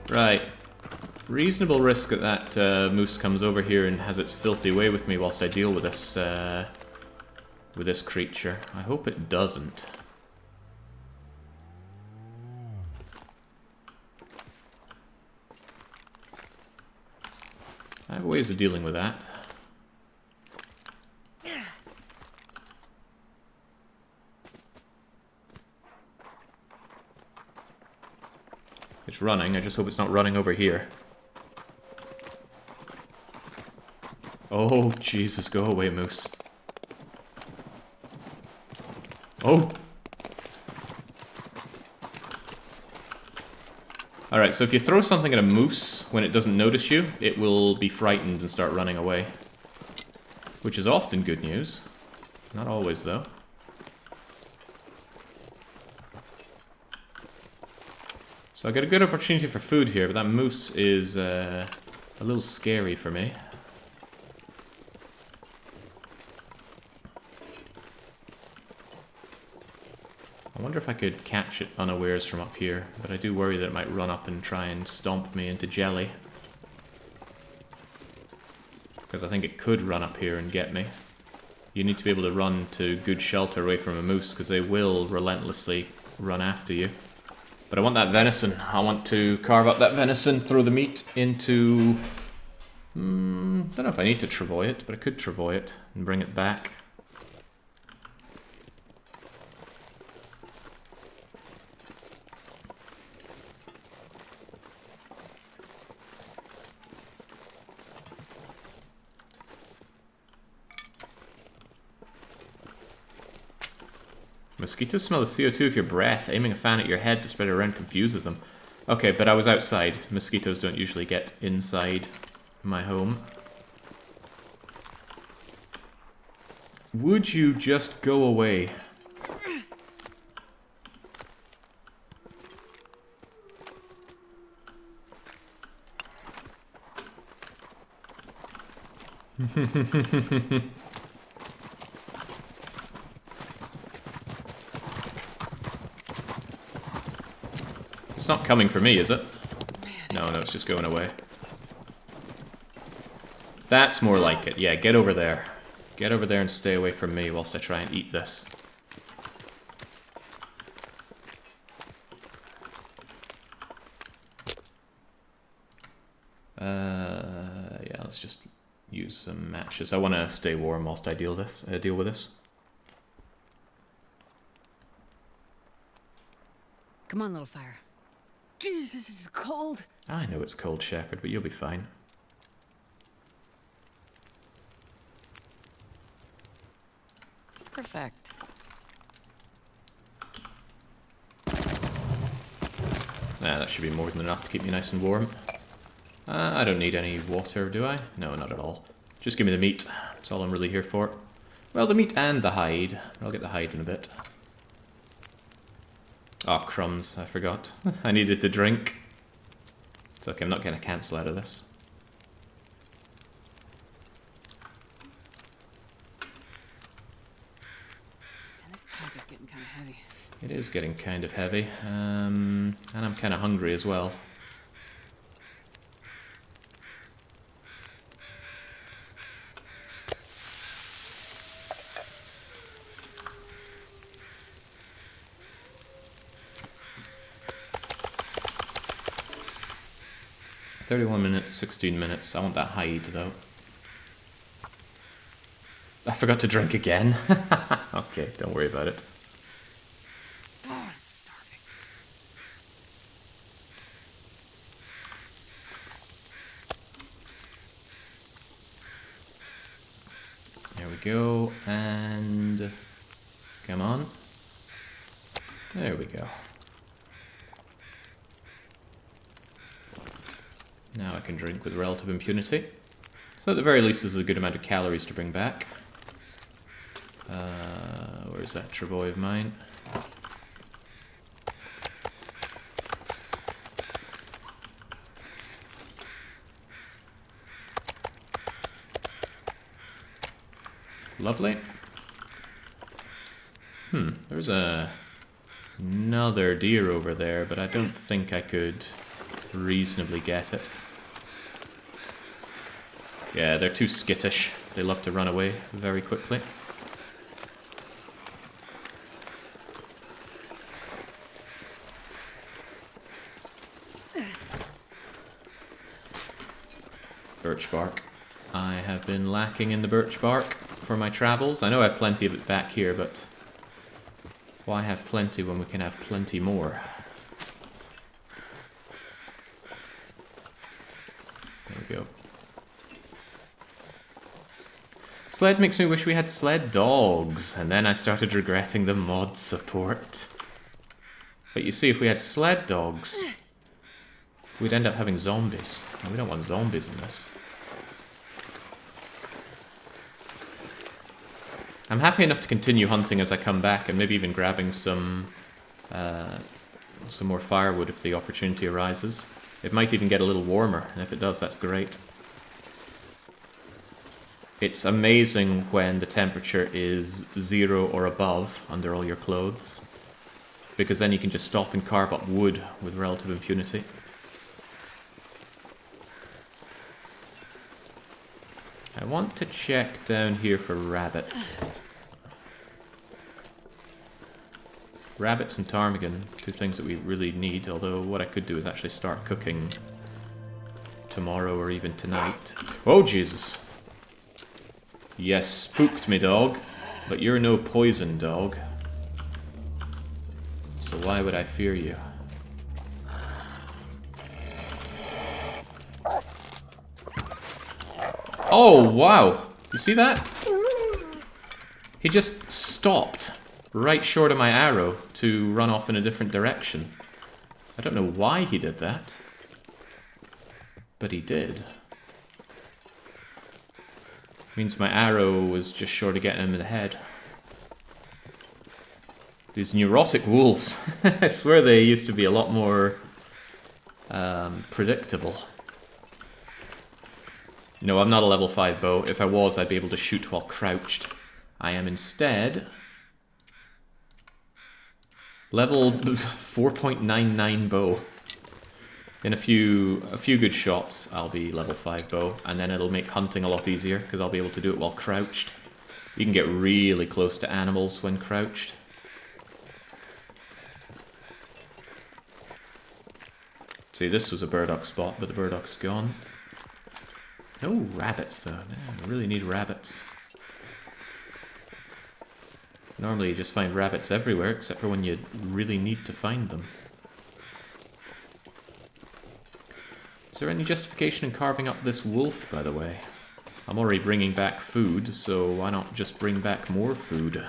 Right. Reasonable risk that that moose comes over here and has its filthy way with me whilst I deal with this creature. I hope it doesn't. I have ways of dealing with that. It's running, I just hope it's not running over here. Oh, Jesus, go away, moose. Oh! Alright, so if you throw something at a moose when it doesn't notice you, it will be frightened and start running away. Which is often good news. Not always, though. So I got a good opportunity for food here, but that moose is a little scary for me. I wonder if I could catch it unawares from up here, but I do worry that it might run up and try and stomp me into jelly. Because I think it could run up here and get me. You need to be able to run to good shelter away from a moose, because they will relentlessly run after you. But I want that venison. I want to carve up that venison, throw the meat into... don't know if I need to travoy it, but I could travoy it and bring it back. Mosquitoes smell the CO2 of your breath. Aiming a fan at your head to spread it around confuses them. Okay, but I was outside. Mosquitoes don't usually get inside my home. Would you just go away? It's not coming for me, is it? Man, No, it's just going away. That's more like it. Yeah, get over there. Get over there and stay away from me whilst I try and eat this. Yeah, let's just use some matches. I want to stay warm whilst I deal with this. come on, little fire. Jeez, this is cold. I know it's cold, Shepherd, but you'll be fine. Perfect. That should be more than enough to keep me nice and warm. I don't need any water, do I? No, not at all. Just give me the meat. That's all I'm really here for. Well, the meat and the hide. I'll get the hide in a bit. Oh, crumbs. I forgot. I needed to drink. It's okay, I'm not going to cancel out of this. Man, this pack is getting kind of heavy. It is getting kind of heavy. And I'm kind of hungry as well. "31 minutes, 16 minutes. I want that hide, though. I forgot to drink again. Okay, don't worry about it. Oh, I'm starving. There we go, and... come on. There we go. Now I can drink with relative impunity. So at the very least, this is a good amount of calories to bring back. Where's that travois of mine? Lovely. There's another deer over there, but I don't think I could reasonably get it. Yeah, they're too skittish. They love to run away very quickly. Birch bark. I have been lacking in the birch bark for my travels. I know I have plenty of it back here, but why have plenty when we can have plenty more? There we go. Sled makes me wish we had sled dogs, and then I started regretting the mod support. But you see, if we had sled dogs, we'd end up having zombies. And we don't want zombies in this. I'm happy enough to continue hunting as I come back, and maybe even grabbing some more firewood if the opportunity arises. It might even get a little warmer, and if it does, that's great. It's amazing when the temperature is 0 or above under all your clothes, because then you can just stop and carve up wood with relative impunity. I want to check down here for rabbits. Rabbits and ptarmigan, two things that we really need, although what I could do is actually start cooking tomorrow or even tonight. Oh, Jesus! Yes, spooked me, dog, but you're no poison dog. So why would I fear you? Oh, wow! You see that? He just stopped right short of my arrow to run off in a different direction. I don't know why he did that, but he did. Means my arrow was just short of getting him in the head. These neurotic wolves. I swear they used to be a lot more predictable. No, I'm not a level 5 bow. If I was, I'd be able to shoot while crouched. I am instead level 4.99 bow. In a few good shots, I'll be level 5 bow, and then it'll make hunting a lot easier, because I'll be able to do it while crouched. You can get really close to animals when crouched. See, this was a burdock spot, but the burdock's gone. No rabbits, though. Man, I really need rabbits. Normally you just find rabbits everywhere, except for when you really need to find them. Is there any justification in carving up this wolf, by the way? I'm already bringing back food, so why not just bring back more food?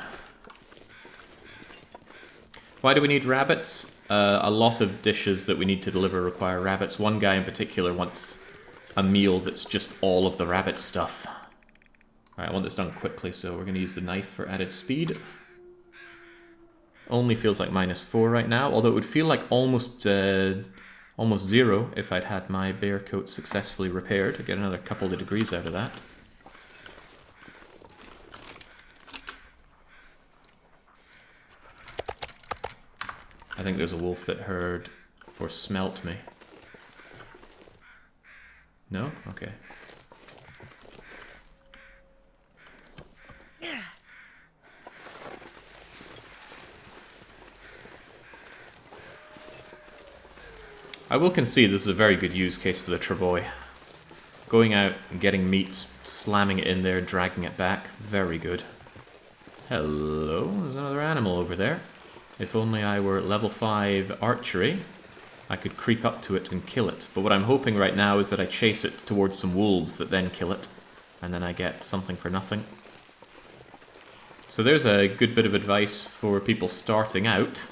Why do we need rabbits? A lot of dishes that we need to deliver require rabbits. One guy in particular wants a meal that's just all of the rabbit stuff. Alright, I want this done quickly, so we're going to use the knife for added speed. Only feels like -4 right now, although it would feel like almost 0 if I'd had my bear coat successfully repaired. I'd get another couple of degrees out of that. I think there's a wolf that heard or smelt me. No? Okay. I will concede this is a very good use case for the travois. Going out and getting meat, slamming it in there, dragging it back, very good. Hello, there's another animal over there. If only I were level 5 archery, I could creep up to it and kill it. But what I'm hoping right now is that I chase it towards some wolves that then kill it, and then I get something for nothing. So there's a good bit of advice for people starting out.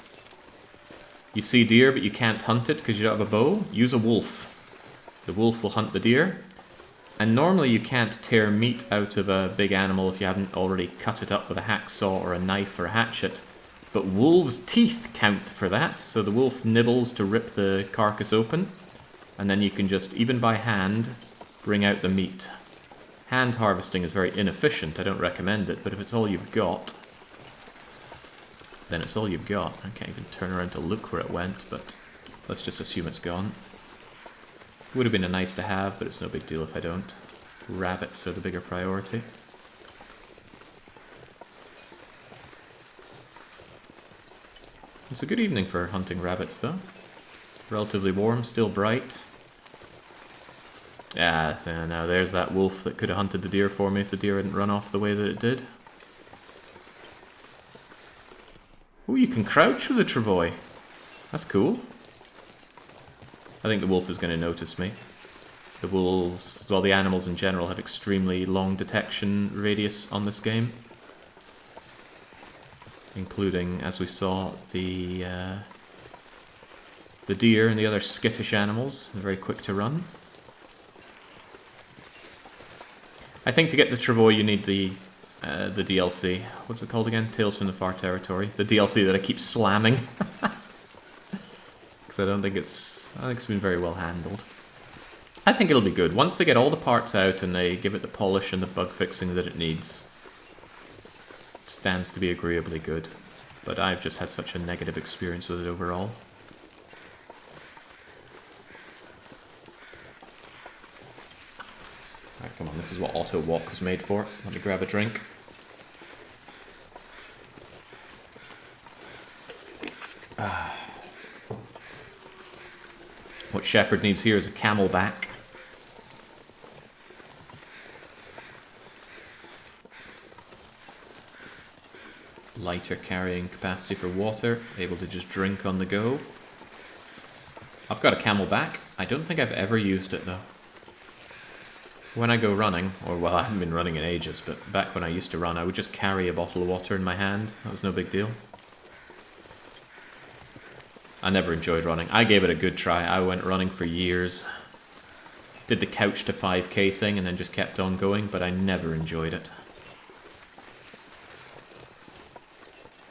You see deer, but you can't hunt it because you don't have a bow? Use a wolf. The wolf will hunt the deer. And normally you can't tear meat out of a big animal if you haven't already cut it up with a hacksaw or a knife or a hatchet. But wolves' teeth count for that, so the wolf nibbles to rip the carcass open. And then you can just, even by hand, bring out the meat. Hand harvesting is very inefficient, I don't recommend it, but if it's all you've got, then it's all you've got. I can't even turn around to look where it went, but let's just assume it's gone. Would have been a nice to have, but it's no big deal if I don't. Rabbits are the bigger priority. It's a good evening for hunting rabbits, though. Relatively warm, still bright. Ah, so now there's that wolf that could have hunted the deer for me if the deer hadn't run off the way that it did. Ooh, you can crouch with a travois. That's cool. I think the wolf is going to notice me. The wolves, well, the animals in general have extremely long detection radius on this game. Including, as we saw, the deer and the other skittish animals. They're very quick to run. I think to get the travois you need the DLC. What's it called again? Tales from the Far Territory. The DLC that I keep slamming. Because I think it's been very well handled. I think it'll be good. Once they get all the parts out and they give it the polish and the bug fixing that it needs, it stands to be agreeably good. But I've just had such a negative experience with it overall. Alright, come on, this is what auto walk was made for. Let me grab a drink. What Shepherd needs here is a camelback. Lighter carrying capacity for water, able to just drink on the go. I've got a camelback. I don't think I've ever used it though. When I go running, or well, I haven't been running in ages, but back when I used to run, I would just carry a bottle of water in my hand. That was no big deal. I never enjoyed running. I gave it a good try. I went running for years. Did the couch to 5k thing and then just kept on going, but I never enjoyed it.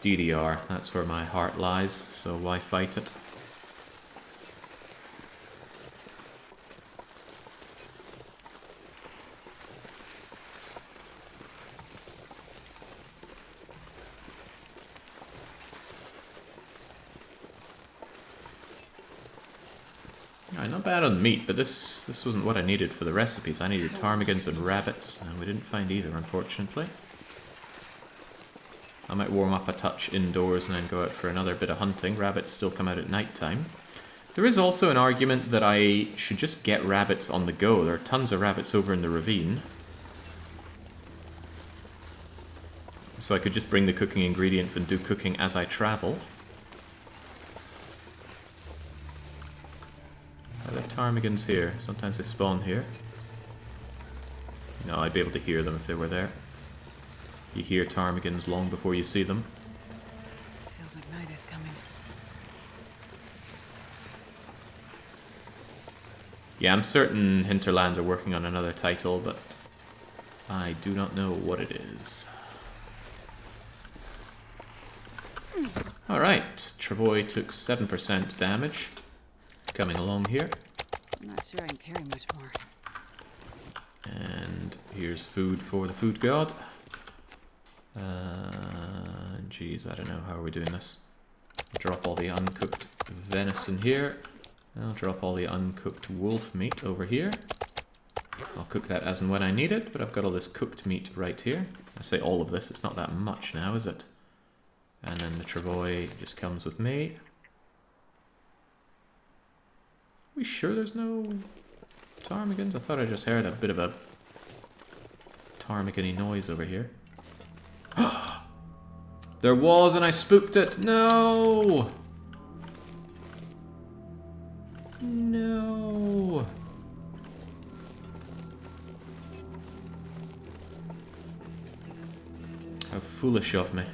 DDR, that's where my heart lies, so why fight it? Alright, not bad on meat, but this wasn't what I needed for the recipes. I needed ptarmigans and rabbits, and we didn't find either, unfortunately. I might warm up a touch indoors and then go out for another bit of hunting. Rabbits still come out at night time. There is also an argument that I should just get rabbits on the go. There are tons of rabbits over in the ravine. So I could just bring the cooking ingredients and do cooking as I travel. Are there ptarmigans here? Sometimes they spawn here. No, I'd be able to hear them if they were there. You hear ptarmigans long before you see them. Feels like night is coming. Yeah, I'm certain Hinterland are working on another title, but I do not know what it is. Alright, Travoy took 7% damage. Coming along here. I'm not sure I can carry much more. And here's food for the food god. Geez, I don't know, how are we doing this? I'll drop all the uncooked venison here. I'll drop all the uncooked wolf meat over here. I'll cook that as and when I need it, but I've got all this cooked meat right here. I say all of this, it's not that much now, is it? And then the travois just comes with me. Are we sure there's no ptarmigans? I thought I just heard a bit of a ptarmigan-y noise over here. There was, and I spooked it. No! No! How foolish of me.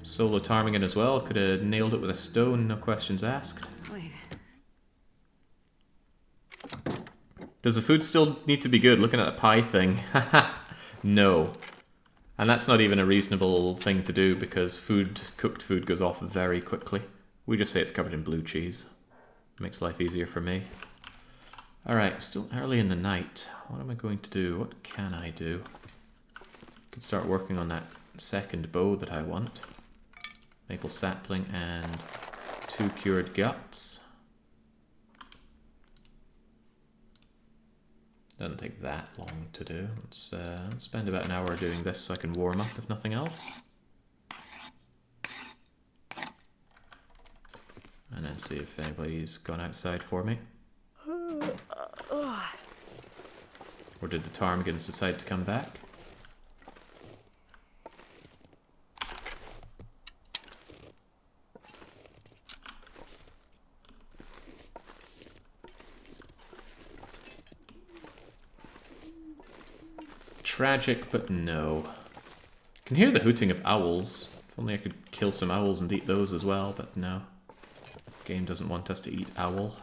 Solo ptarmigan as well. Could have nailed it with a stone, no questions asked. Wait. Does the food still need to be good? Looking at the pie thing. No. And that's not even a reasonable thing to do because cooked food goes off very quickly. We just say it's covered in blue cheese. Makes life easier for me. Alright, still early in the night. What am I going to do? What can I do? Could start working on that second bow that I want. Maple sapling and 2 cured guts. Doesn't take that long to do. Let's spend about an hour doing this so I can warm up if nothing else. And then see if anybody's gone outside for me. Or did the ptarmigans decide to come back? Tragic, but no. Can hear the hooting of owls. If only I could kill some owls and eat those as well, but no. Game doesn't want us to eat owl.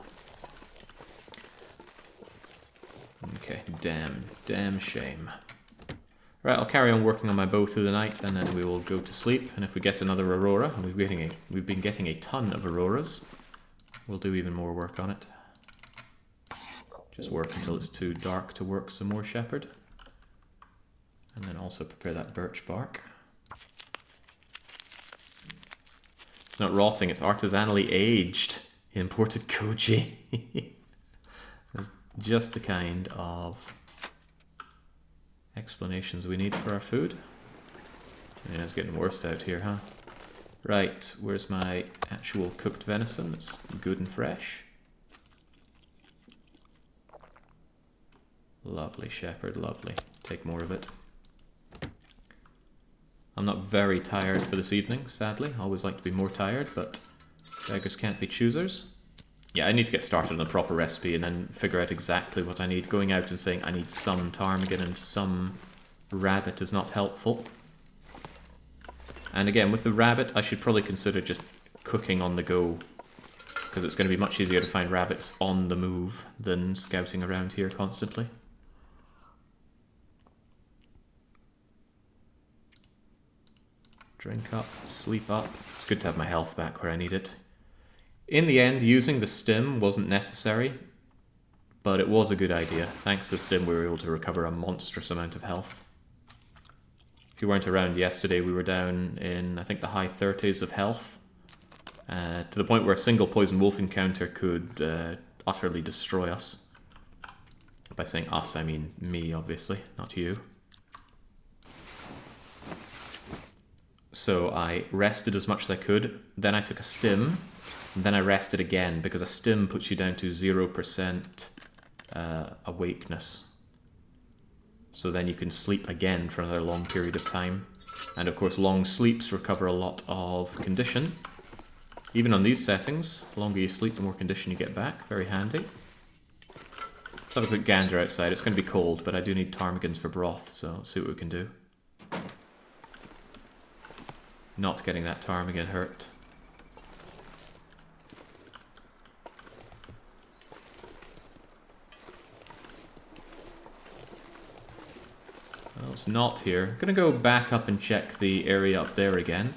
Okay, damn shame. Right, I'll carry on working on my bow through the night, and then we will go to sleep. And if we get another aurora, and we've been getting a ton of auroras, we'll do even more work on it. Just work until it's too dark to work some more shepherd. And then also prepare that birch bark. It's not rotting, it's artisanally aged. Imported koji. That's just the kind of explanations we need for our food. Yeah, it's getting worse out here, huh? Right, where's my actual cooked venison? It's good and fresh. Lovely, shepherd, lovely. Take more of it. I'm not very tired for this evening, sadly. I always like to be more tired, but beggars can't be choosers. Yeah, I need to get started on a proper recipe and then figure out exactly what I need. Going out and saying I need some ptarmigan and some rabbit is not helpful. And again, with the rabbit, I should probably consider just cooking on the go, because it's going to be much easier to find rabbits on the move than scouting around here constantly. Drink up, sleep up. It's good to have my health back where I need it. In the end, using the stim wasn't necessary, but it was a good idea. Thanks to the stim, we were able to recover a monstrous amount of health. If you weren't around yesterday, we were down in, I think, the high 30s of health. To the point where a single poison wolf encounter could utterly destroy us. By saying us, I mean me, obviously, not you. So I rested as much as I could, then I took a stim, and then I rested again, because a stim puts you down to 0% awakeness. So then you can sleep again for another long period of time. And of course, long sleeps recover a lot of condition. Even on these settings, the longer you sleep, the more condition you get back. Very handy. Let's have a quick gander outside. It's going to be cold, but I do need ptarmigans for broth, so let's see what we can do. Not getting that ptarmigan hurt. Well, it's not here. I'm going to go back up and check the area up there again.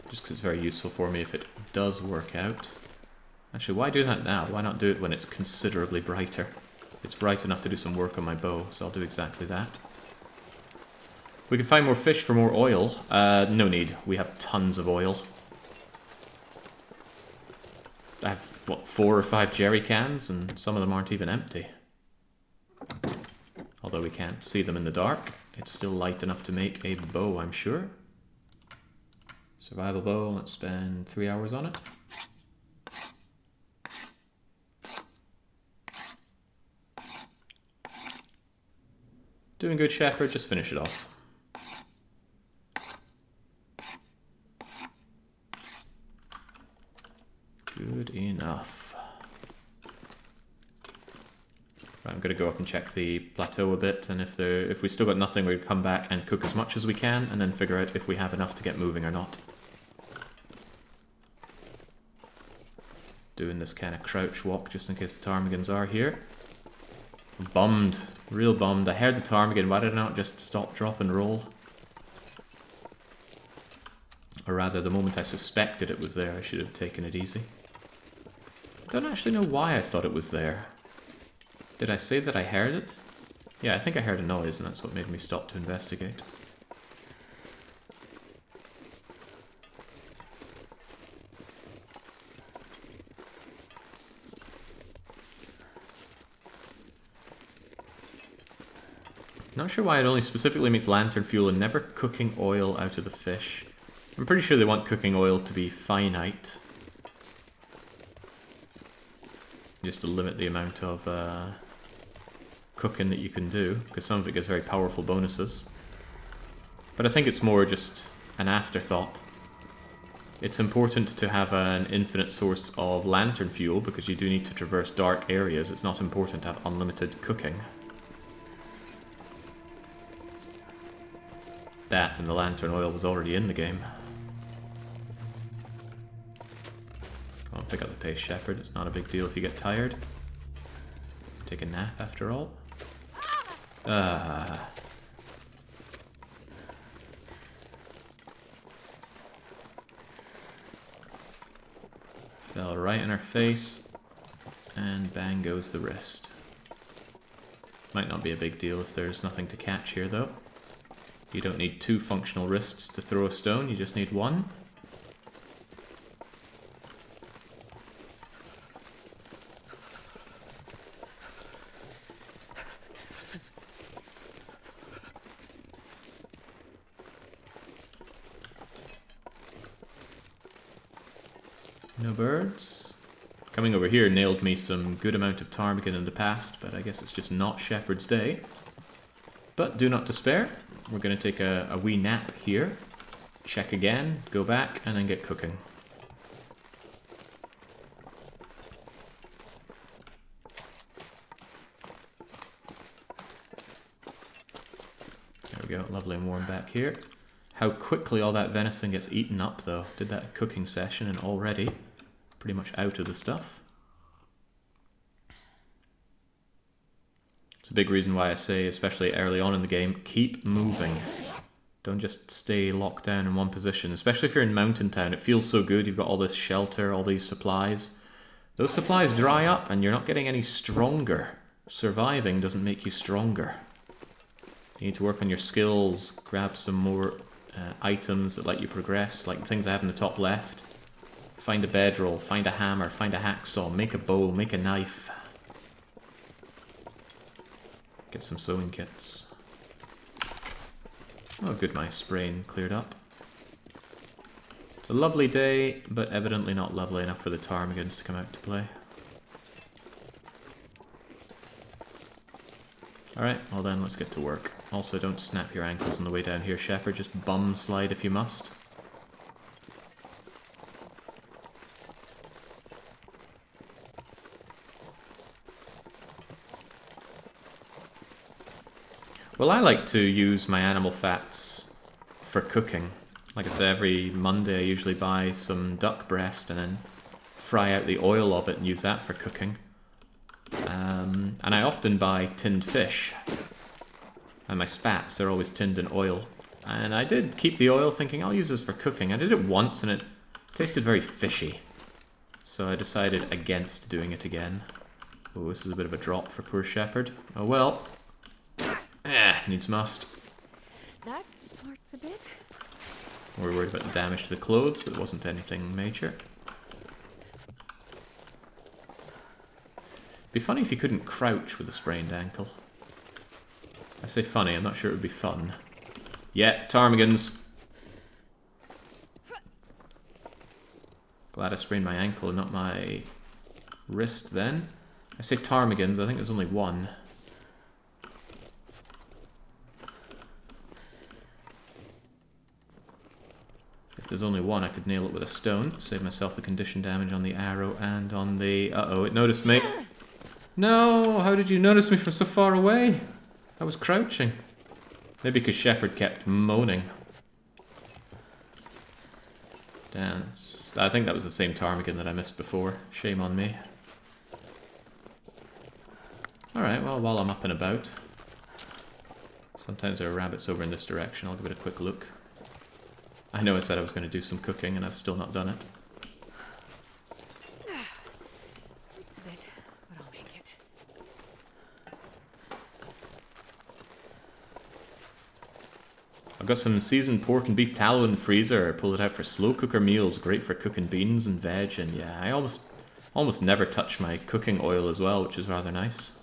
Just because it's very useful for me if it does work out. Actually, why do that now? Why not do it when it's considerably brighter? It's bright enough to do some work on my bow, so I'll do exactly that. We can find more fish for more oil. No need. We have tons of oil. I have, what, 4 or 5 jerry cans, and some of them aren't even empty. Although we can't see them in the dark. It's still light enough to make a bow, I'm sure. Survival bow, let's spend 3 hours on it. Doing good, Shepherd, just finish it off. Good enough. Right, I'm going to go up and check the plateau a bit, and if we still got nothing, we'll come back and cook as much as we can, and then figure out if we have enough to get moving or not. Doing this kind of crouch walk just in case the ptarmigans are here. Bummed. Real bummed. I heard the ptarmigan. Why did I not just stop, drop, and roll? Or rather, the moment I suspected it was there, I should have taken it easy. I don't actually know why I thought it was there. Did I say that I heard it? Yeah, I think I heard a noise, and that's what made me stop to investigate. Not sure why it only specifically makes lantern fuel and never cooking oil out of the fish. I'm pretty sure they want cooking oil to be finite. Just to limit the amount of cooking that you can do, because some of it gives very powerful bonuses. But I think it's more just an afterthought. It's important to have an infinite source of lantern fuel, because you do need to traverse dark areas. It's not important to have unlimited cooking. That and the lantern oil was already in the game. Come on, pick up the pace, Shepherd. It's not a big deal if you get tired. Take a nap after all. Fell right in our face, and bang goes the wrist. Might not be a big deal if there's nothing to catch here, though. You don't need 2 functional wrists to throw a stone, you just need 1. No birds. Coming over here nailed me some good amount of ptarmigan in the past, but I guess it's just not Shepherd's day. But do not despair. We're going to take a wee nap here, check again, go back, and then get cooking. There we go, lovely and warm back here. How quickly all that venison gets eaten up, though. Did that cooking session and already pretty much out of the stuff. It's a big reason why I say, especially early on in the game, keep moving. Don't just stay locked down in one position, especially if you're in Mountain Town. It feels so good, you've got all this shelter, all these supplies. Those supplies dry up and you're not getting any stronger. Surviving doesn't make you stronger. You need to work on your skills, grab some more items that let you progress, like the things I have in the top left. Find a bedroll, find a hammer, find a hacksaw, make a bow, make a knife. Get some sewing kits. Oh, good, my sprain cleared up. It's a lovely day, but evidently not lovely enough for the ptarmigans to come out to play. Alright, well then, let's get to work. Also, don't snap your ankles on the way down here, Shepherd. Just bum slide if you must. Well, I like to use my animal fats for cooking. Like I say, every Monday I usually buy some duck breast and then fry out the oil of it and use that for cooking. And I often buy tinned fish. And my spats, they're always tinned in oil. And I did keep the oil thinking I'll use this for cooking. I did it once and it tasted very fishy. So I decided against doing it again. Oh, this is a bit of a drop for poor Shepherd. Oh well. Needs must. That smarts a bit. We were worried about the damage to the clothes, but it wasn't anything major. Be funny if you couldn't crouch with a sprained ankle. I say funny, I'm not sure it would be fun. Yeah, ptarmigans. Glad I sprained my ankle and not my wrist then. I say ptarmigans, I think there's only one. If there's only one, I could nail it with a stone, save myself the condition damage on the arrow and on the... Uh-oh, it noticed me. No, how did you notice me from so far away? I was crouching. Maybe because Shepherd kept moaning. Dance. I think that was the same ptarmigan that I missed before. Shame on me. Alright, well, while I'm up and about... Sometimes there are rabbits over in this direction. I'll give it a quick look. I know I said I was going to do some cooking and I've still not done it. It's a bit, but I'll make it. I've got some seasoned pork and beef tallow in the freezer. Pull it out for slow cooker meals. Great for cooking beans and veg. And yeah, I almost never touch my cooking oil as well, which is rather nice.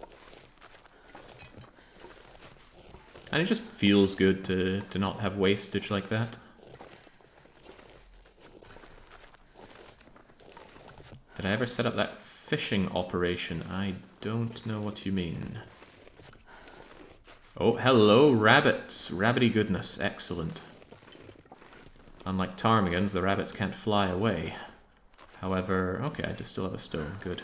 And it just feels good to not have wastage like that. Did I ever set up that fishing operation? I don't know what you mean. Oh, hello, rabbits. Rabbity goodness. Excellent. Unlike ptarmigans, the rabbits can't fly away. However, okay, I just still have a stone. Good.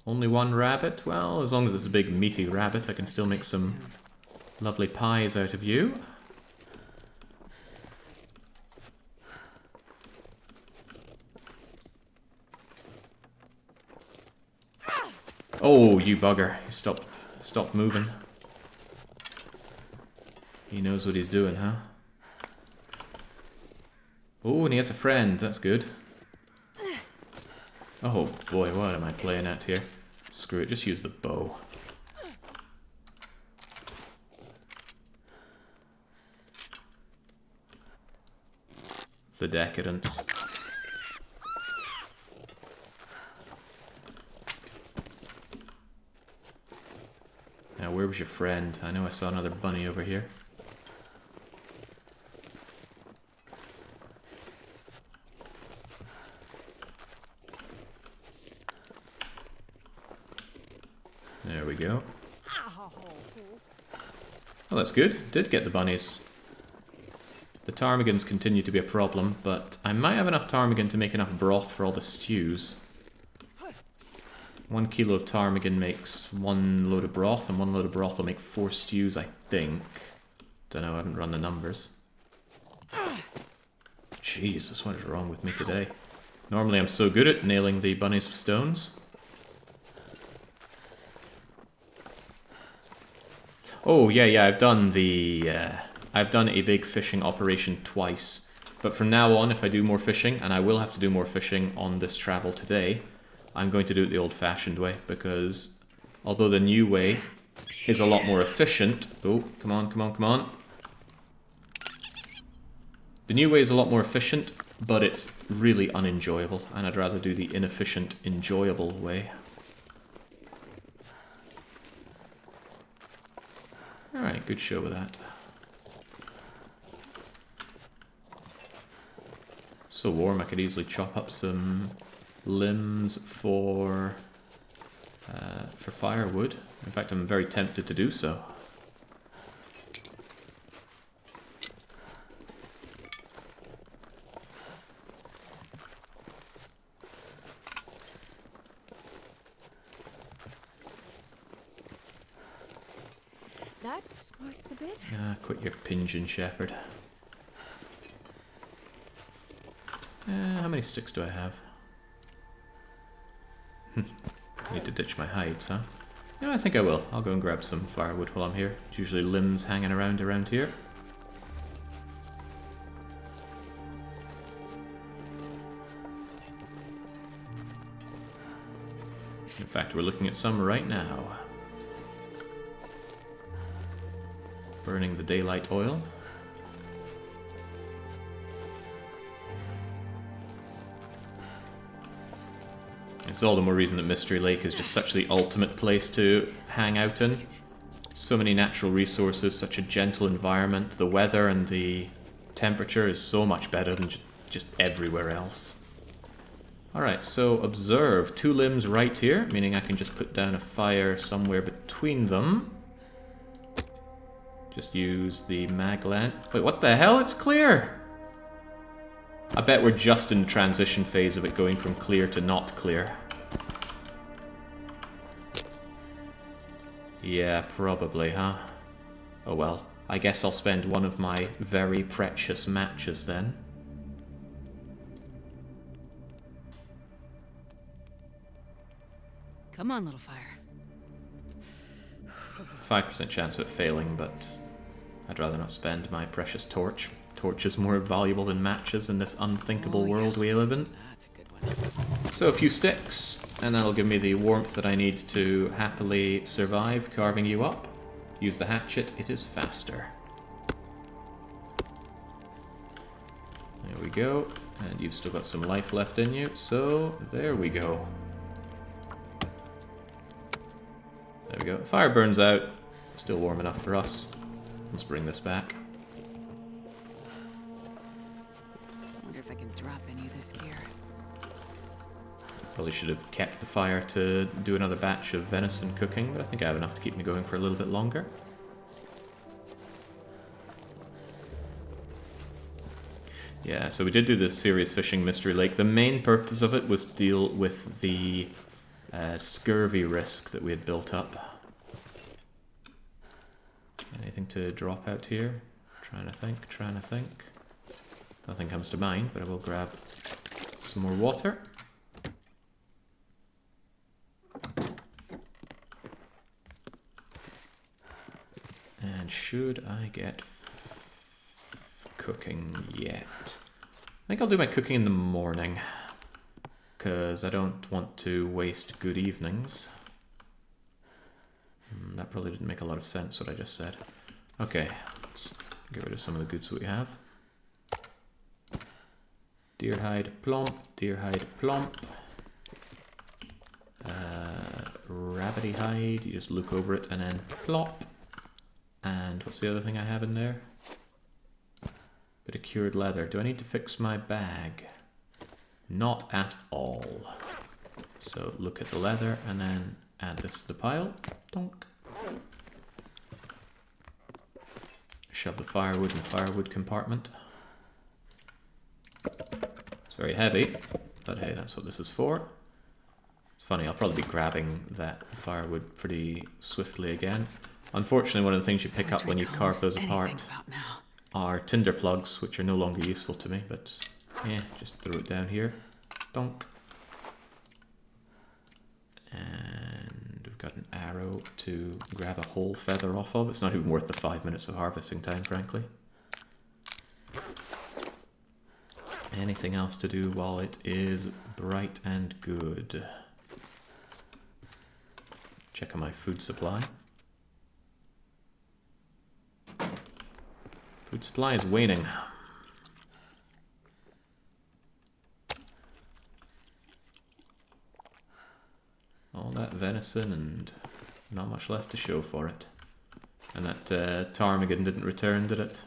Only one rabbit? Well, as long as it's a big meaty rabbit, I can still make some lovely pies out of you. Oh, you bugger. Stop moving. He knows what he's doing, huh? Oh, and he has a friend. That's good. Oh boy, what am I playing at here? Screw it, just use the bow. The decadence. Now, where was your friend? I know I saw another bunny over here. There we go. Well, that's good. Did get the bunnies. The ptarmigans continue to be a problem, but I might have enough ptarmigan to make enough broth for all the stews. 1 kilo of ptarmigan makes 1 load of broth, and 1 load of broth will make 4 stews, I think. Don't know, I haven't run the numbers. Jesus, what is wrong with me today? Normally I'm so good at nailing the bunnies with stones. Oh, yeah, I've done a big fishing operation twice. But from now on, if I do more fishing, and I will have to do more fishing on this travel today, I'm going to do it the old-fashioned way, because although the new way is a lot more efficient... Oh, come on. The new way is a lot more efficient, but it's really unenjoyable, and I'd rather do the inefficient, enjoyable way. Alright, good show with that. So warm, I could easily chop up some limbs for firewood. In fact, I'm very tempted to do so. That smarts a bit. Quit your pigeon shepherd. How many sticks do I have? Need to ditch my hides, huh? You know, I think I will. I'll go and grab some firewood while I'm here. There's usually limbs hanging around here. In fact, we're looking at some right now. Burning the daylight oil. It's all the more reason that Mystery Lake is just such the ultimate place to hang out in. So many natural resources, such a gentle environment. The weather and the temperature is so much better than just everywhere else. Alright, so observe. 2 limbs right here, meaning I can just put down a fire somewhere between them. Just use the mag lamp. Wait, what the hell? It's clear! I bet we're just in the transition phase of it going from clear to not clear. Yeah, probably, huh? Oh well, I guess I'll spend one of my very precious matches then. Come on, little fire. 5% chance of it failing, but I'd rather not spend my precious torch. Torch is more valuable than matches in this unthinkable world we live in. That's a good one. So a few sticks, and that'll give me the warmth that I need to happily survive carving you up. Use the hatchet, it is faster. There we go, and you've still got some life left in you, so there we go. There we go. Fire burns out, still warm enough for us. Let's bring this back. I wonder if I can drop any of this gear. Probably should have kept the fire to do another batch of venison cooking, but I think I have enough to keep me going for a little bit longer. Yeah, so we did do the serious fishing Mystery Lake. The main purpose of it was to deal with the scurvy risk that we had built up. Anything to drop out here? Trying to think. Nothing comes to mind, but I will grab some more water. And should I get cooking yet? I think I'll do my cooking in the morning, because I don't want to waste good evenings. That probably didn't make a lot of sense, what I just said. Okay, let's get rid of some of the goods that we have. Deer hide, plump, deer hide, plump. Rabbity hide, you just look over it and then plop. And what's the other thing I have in there? Bit of cured leather. Do I need to fix my bag? Not at all. So look at the leather and then add this to the pile. Donk. Shove the firewood in the firewood compartment. It's very heavy, but hey, that's what this is for. It's funny, I'll probably be grabbing that firewood pretty swiftly again. Unfortunately, one of the things you pick up when you carve those apart are tinder plugs, which are no longer useful to me, but yeah, just throw it down here. Donk. And we've got an arrow to grab a whole feather off of. It's not even worth the 5 minutes of harvesting time, frankly. Anything else to do while it is bright and good? Check on my food supply. Food supply is waning. venison and not much left to show for it. And that ptarmigan didn't return, did it?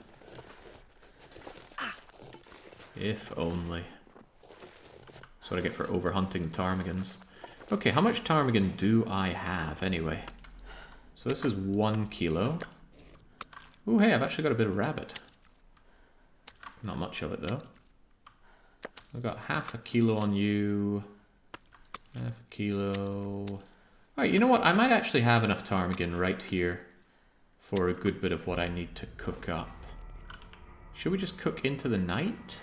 If only. That's what I get for overhunting ptarmigans. Okay, how much ptarmigan do I have anyway? So this is 1 kilo. Ooh, hey, I've actually got a bit of rabbit. Not much of it though. I've got half a kilo on you. Half a kilo. Alright, you know what? I might actually have enough ptarmigan right here for a good bit of what I need to cook up. Should we just cook into the night?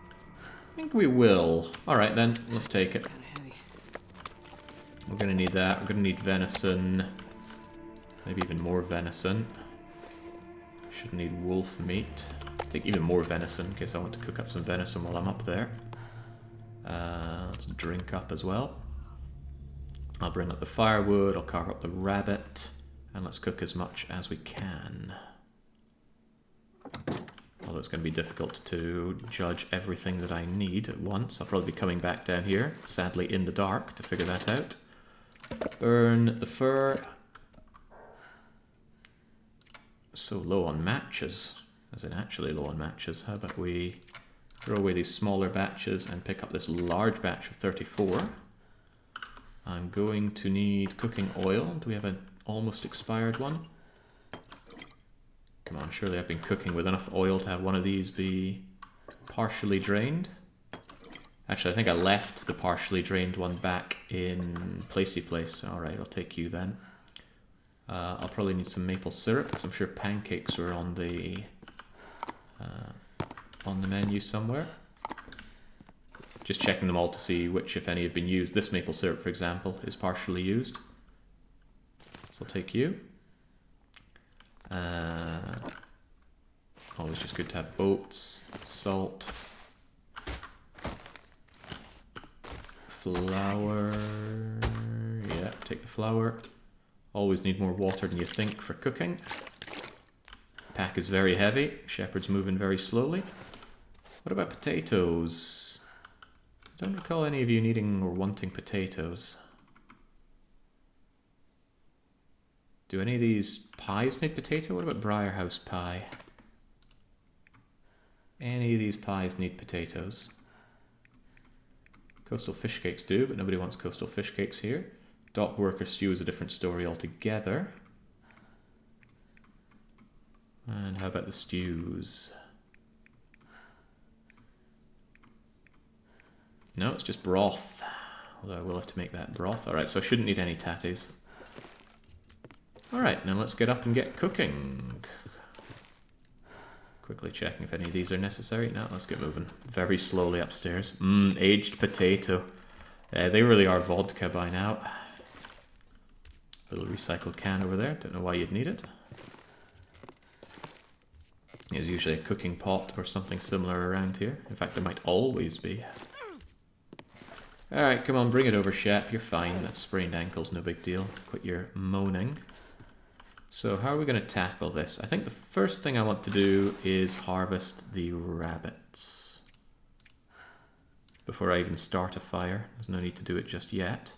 I think we will. Alright then, let's take it. We're going to need that. We're going to need venison. Maybe even more venison. Should need wolf meat. Take even more venison in case I want to cook up some venison while I'm up there. Let's drink up as well. I'll bring up the firewood, I'll carve up the rabbit, and let's cook as much as we can. Although it's going to be difficult to judge everything that I need at once. I'll probably be coming back down here, sadly in the dark, to figure that out. Burn the fur. So low on matches, as in actually low on matches. How about we throw away these smaller batches and pick up this large batch of 34. I'm going to need cooking oil. Do we have an almost expired one? Come on, surely I've been cooking with enough oil to have one of these be partially drained. Actually, I think I left the partially drained one back in Placey Place. Alright, I'll take you then. I'll probably need some maple syrup, because I'm sure pancakes were on the menu somewhere. Just checking them all to see which, if any, have been used. This maple syrup, for example, is partially used. So I'll take you. Always just good to have oats, salt, flour. Yeah, take the flour. Always need more water than you think for cooking. Pack is very heavy. Shepherd's moving very slowly. What about potatoes? I don't recall any of you needing or wanting potatoes. Do any of these pies need potato? What about Briarhouse pie? Any of these pies need potatoes? Coastal fish cakes do, but nobody wants coastal fish cakes here. Dock worker stew is a different story altogether. And how about the stews? No, it's just broth. Although I will have to make that broth. Alright, so I shouldn't need any tatties. Alright, now let's get up and get cooking. Quickly checking if any of these are necessary. No, let's get moving. Very slowly upstairs. Aged potato. They really are vodka by now. Little recycled can over there. Don't know why you'd need it. There's usually a cooking pot or something similar around here. In fact, there might always be. Alright, come on, bring it over, Shep. You're fine. That sprained ankle's no big deal. Quit your moaning. So how are we going to tackle this? I think the first thing I want to do is harvest the rabbits. Before I even start a fire. There's no need to do it just yet.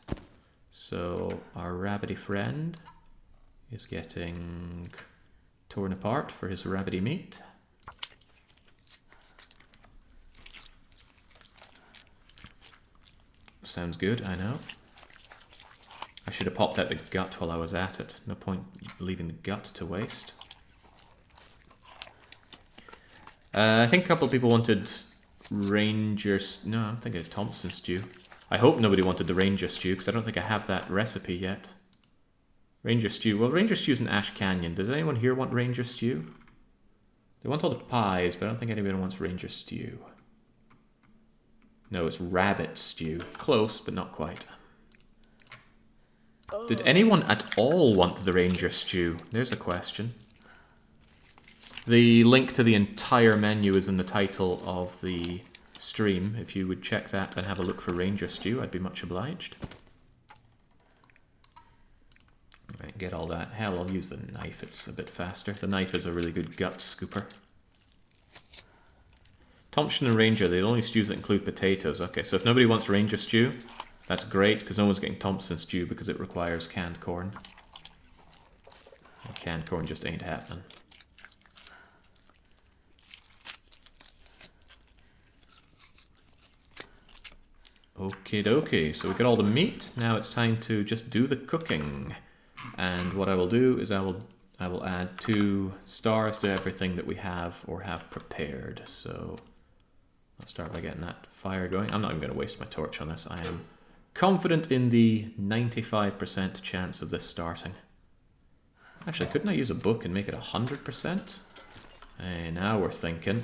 So our rabbity friend is getting torn apart for his rabbity meat. Sounds good, I know. I should have popped out the gut while I was at it. No point leaving the gut to waste. I think a couple of people wanted Ranger... No, I'm thinking of Thompson stew. I hope nobody wanted the Ranger stew, because I don't think I have that recipe yet. Ranger stew. Well, Ranger stew's in Ash Canyon. Does anyone here want Ranger stew? They want all the pies, but I don't think anybody wants Ranger stew. No, it's rabbit stew. Close, but not quite. Did anyone at all want the Ranger stew? There's a question. The link to the entire menu is in the title of the stream. If you would check that and have a look for Ranger stew, I'd be much obliged. Right, get all that. Hell, I'll use the knife. It's a bit faster. The knife is a really good gut scooper. Thompson and Ranger, they're the only stews that include potatoes. Okay, so if nobody wants Ranger stew, That's great, because no one's getting Thompson's stew because it requires canned corn. And canned corn just ain't happening. Okie dokie, so we got all the meat. Now it's time to just do the cooking. And what I will do is I will add 2 stars to everything that we have or have prepared. So I'll start by getting that fire going. I'm not even going to waste my torch on this. I am confident in the 95% chance of this starting. Actually, couldn't I use a book and make it 100%? Hey, now we're thinking.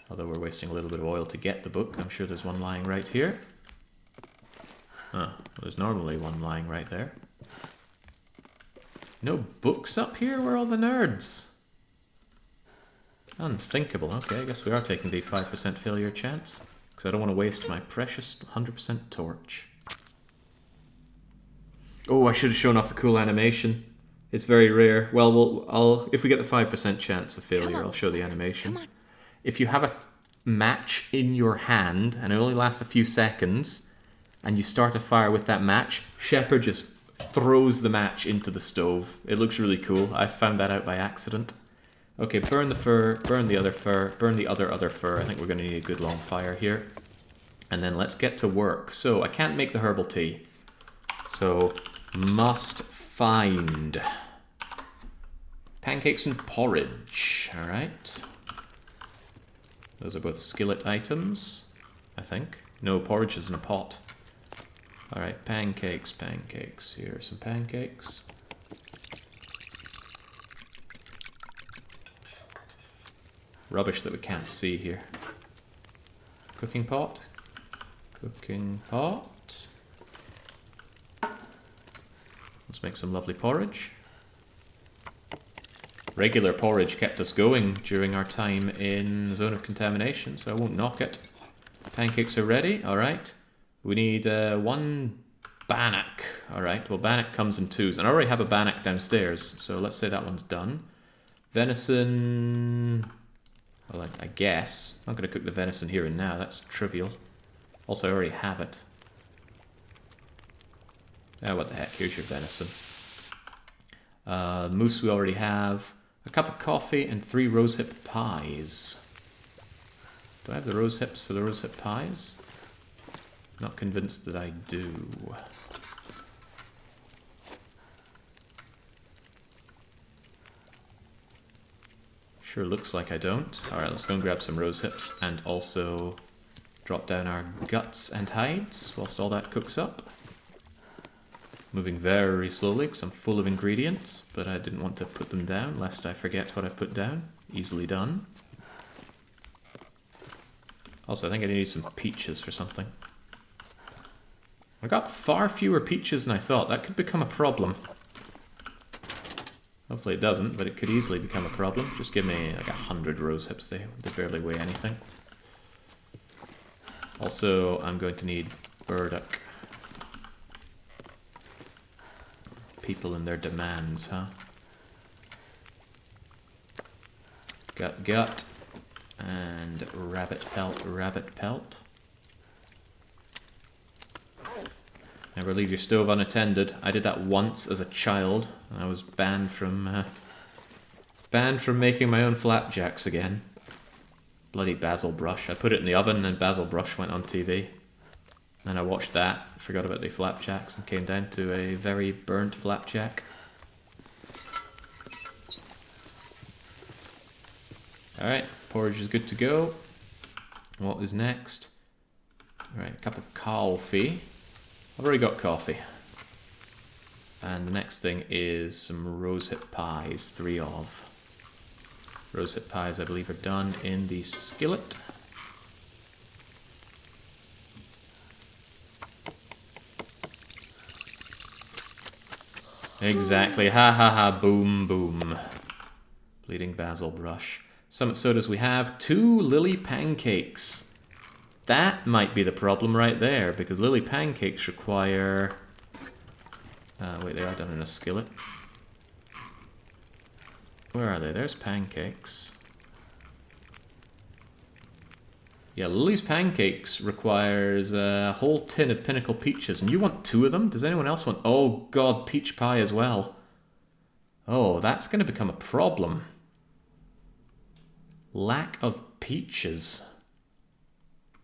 Although we're wasting a little bit of oil to get the book. I'm sure there's one lying right here. Oh, well, there's normally one lying right there. No books up here? Where are all the nerds? Unthinkable. Okay, I guess we are taking the 5% failure chance. Because I don't want to waste my precious 100% torch. Oh, I should have shown off the cool animation. It's very rare. Well, if we get the 5% chance of failure, I'll show the animation. Come on. If you have a match in your hand, and it only lasts a few seconds, and you start a fire with that match, Shepard just throws the match into the stove. It looks really cool. I found that out by accident. Okay, burn the fur, burn the other fur, burn the other fur. I think we're going to need a good long fire here. And then let's get to work. So, I can't make the herbal tea. So, must find pancakes and porridge. Alright. Those are both skillet items, I think. No, porridge is in a pot. Alright, pancakes. Here are some pancakes. Rubbish that we can't see here. Cooking pot. Let's make some lovely porridge. Regular porridge kept us going during our time in the zone of contamination, so I won't knock it. Pancakes are ready, alright. We need 1 bannock. Alright, well bannock comes in 2s, and I already have a bannock downstairs, so let's say that one's done. Venison... well, I guess. I'm not going to cook the venison here and now, that's trivial. Also, I already have it. Ah, what the heck, here's your venison. Moose we already have. A cup of coffee and 3 rosehip pies. Do I have the rosehips for the rosehip pies? Not convinced that I do. Sure looks like I don't. Alright, let's go and grab some rosehips and also drop down our guts and hides whilst all that cooks up. Moving very slowly because I'm full of ingredients, but I didn't want to put them down lest I forget what I've put down. Easily done. Also, I think I need some peaches for something. I got far fewer peaches than I thought. That could become a problem. Hopefully it doesn't, but it could easily become a problem. Just give me like 100 rosehips. They barely weigh anything. Also, I'm going to need burdock. People and their demands, huh? Gut. And rabbit pelt. Never leave your stove unattended. I did that once as a child, and I was banned from making my own flapjacks again. Bloody basil brush. I put it in the oven and basil brush went on TV. And I watched that, forgot about the flapjacks, and came down to a very burnt flapjack. Alright, porridge is good to go. What is next? Alright, a cup of coffee. I've already got coffee. And the next thing is some rosehip pies, 3 of. Rosehip pies, I believe, are done in the skillet. Exactly, ha ha ha, boom boom. Bleeding basil brush. Summit sodas we have 2 lily pancakes. That might be the problem right there, because lily pancakes require... wait, they are done in a skillet. Where are they? There's pancakes. Yeah, Lily's Pancakes requires a whole tin of Pinnacle Peaches, and you want 2 of them? Does anyone else want... Oh god, peach pie as well. Oh, that's going to become a problem. Lack of peaches.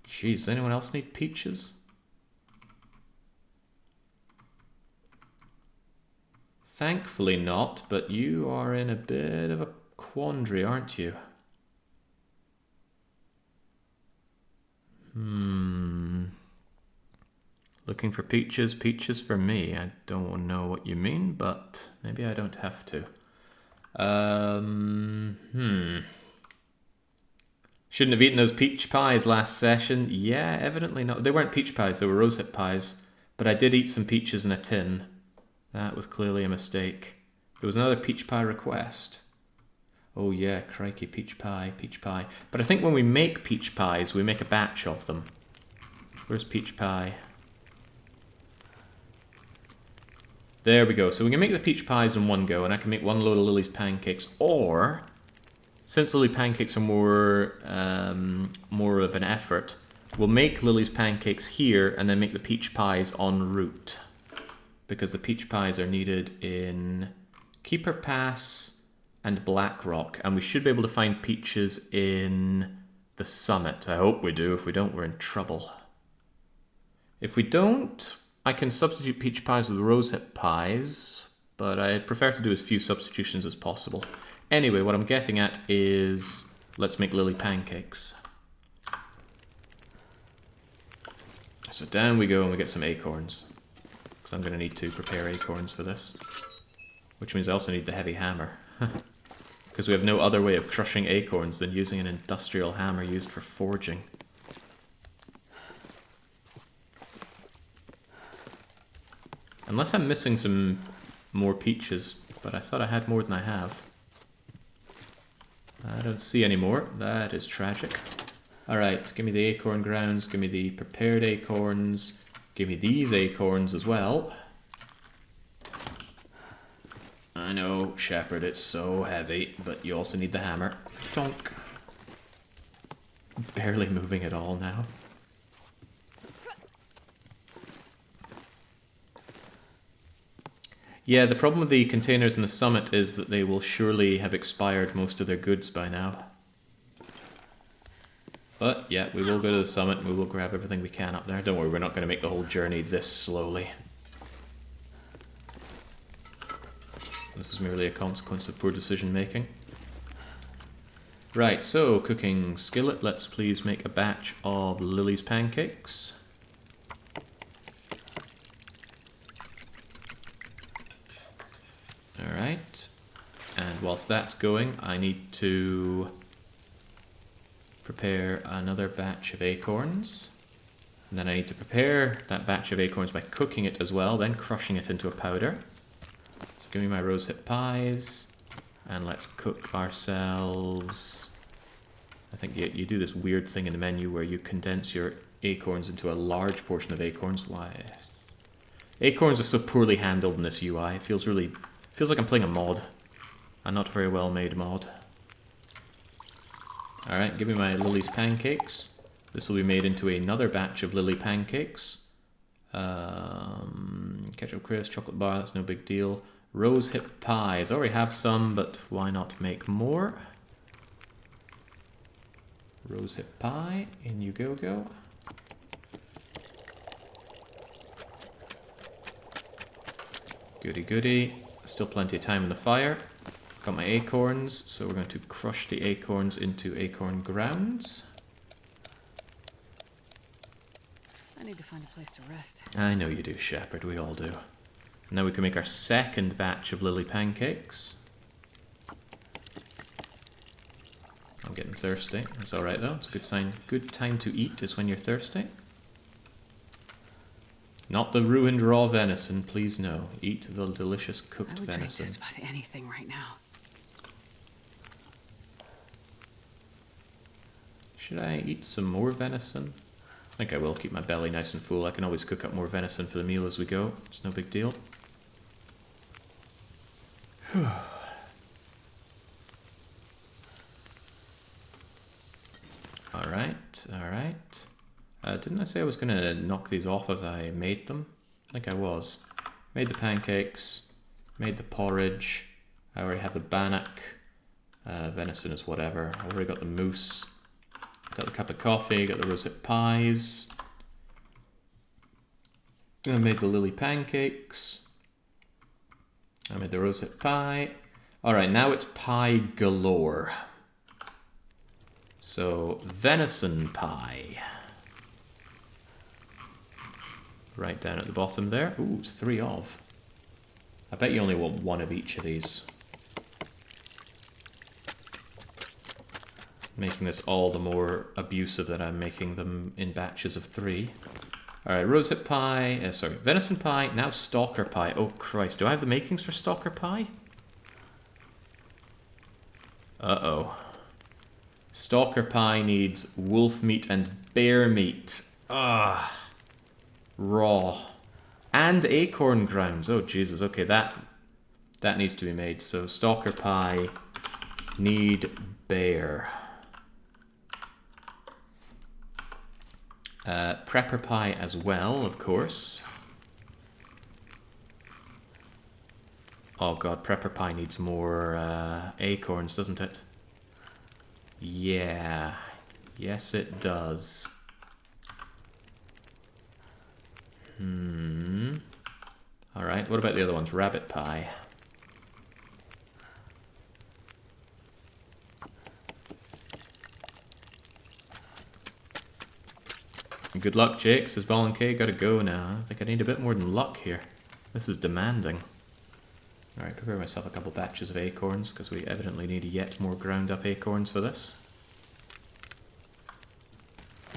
Jeez, does anyone else need peaches? Thankfully not, but you are in a bit of a quandary, aren't you? Looking for peaches, peaches for me. I don't know what you mean, but maybe I don't have to. Shouldn't have eaten those peach pies last session. Yeah, evidently not. They weren't peach pies, they were rosehip pies. But I did eat some peaches in a tin. That was clearly a mistake. There was another peach pie request. Oh yeah, crikey, peach pie, peach pie. But I think when we make peach pies, we make a batch of them. Where's peach pie? There we go. So we can make the peach pies in one go, and I can make 1 load of Lily's Pancakes. Or, since Lily Pancakes are more of an effort, we'll make Lily's Pancakes here, and then make the peach pies en route. Because the peach pies are needed in Keeper Pass and Blackrock, and we should be able to find peaches in the summit. I hope we do. If we don't, we're in trouble. If we don't, I can substitute peach pies with rosehip pies, but I prefer to do as few substitutions as possible. Anyway, what I'm getting at is, let's make Lily Pancakes. So down we go and we get some acorns. Because I'm going to need to prepare acorns for this. Which means I also need the heavy hammer. Because we have no other way of crushing acorns than using an industrial hammer used for forging. Unless I'm missing some more peaches, but I thought I had more than I have. I don't see any more. That is tragic. Alright, give me the acorn grounds, give me the prepared acorns, give me these acorns as well. I know, Shepherd, it's so heavy, but you also need the hammer. Donk. Barely moving at all now. Yeah, the problem with the containers in the summit is that they will surely have expired most of their goods by now. But yeah, we will go to the summit and we will grab everything we can up there. Don't worry, we're not going to make the whole journey this slowly. This is merely a consequence of poor decision making. Right, so cooking skillet, let's please make a batch of Lily's Pancakes. Alright, and whilst that's going, I need to prepare another batch of acorns. And then I need to prepare that batch of acorns by cooking it as well, then crushing it into a powder. So give me my rosehip pies, and let's cook ourselves... I think you do this weird thing in the menu where you condense your acorns into a large portion of acorns. Why? Acorns are so poorly handled in this UI. It feels like I'm playing a mod. A not very well made mod. Alright, give me my Lily's Pancakes. This will be made into another batch of Lily Pancakes. Ketchup crisp, chocolate bar, that's no big deal. Rosehip pies. I already have some, but why not make more? Rosehip pie, in you go. Goody goody. Still plenty of time in the fire. Got my acorns, so we're going to crush the acorns into acorn grounds. I need to find a place to rest. I know you do, Shepherd, we all do. Now we can make our second batch of Lily Pancakes. I'm getting thirsty. It's alright though, it's a good sign. Good time to eat is when you're thirsty. Not the ruined raw venison, please no. Eat the delicious cooked I would drink venison. just about anything right now. Should I eat some more venison? I think I will keep my belly nice and full. I can always cook up more venison for the meal as we go. It's no big deal. Alright. Didn't I say I was going to knock these off as I made them? I think I was. Made the pancakes, made the porridge. I already have the bannock. Venison is whatever. I already got the mousse. Got the cup of coffee, got the rosehip pies. I made the lily pancakes. I made the rosehip pie. Alright, now it's pie galore. So, venison pie. Right down at the bottom there. Ooh, it's 3 of. I bet you only want 1 of each of these. Making this all the more abusive that I'm making them in batches of 3. Alright, rosehip pie, sorry, venison pie, now stalker pie. Oh Christ, do I have the makings for stalker pie? Uh-oh. Stalker pie needs wolf meat and bear meat. Ah. Raw. And acorn grounds. Oh Jesus, okay, that needs to be made. So stalker pie, need bear. Prepper pie as well, of course. Oh god, prepper pie needs more acorns, doesn't it? Yeah. Yes, it does. Alright, what about the other ones? Rabbit pie. Good luck, Jake, says Ball and K. Gotta go now. I think I need a bit more than luck here. This is demanding. Alright, prepare myself a couple batches of acorns, because we evidently need yet more ground up acorns for this.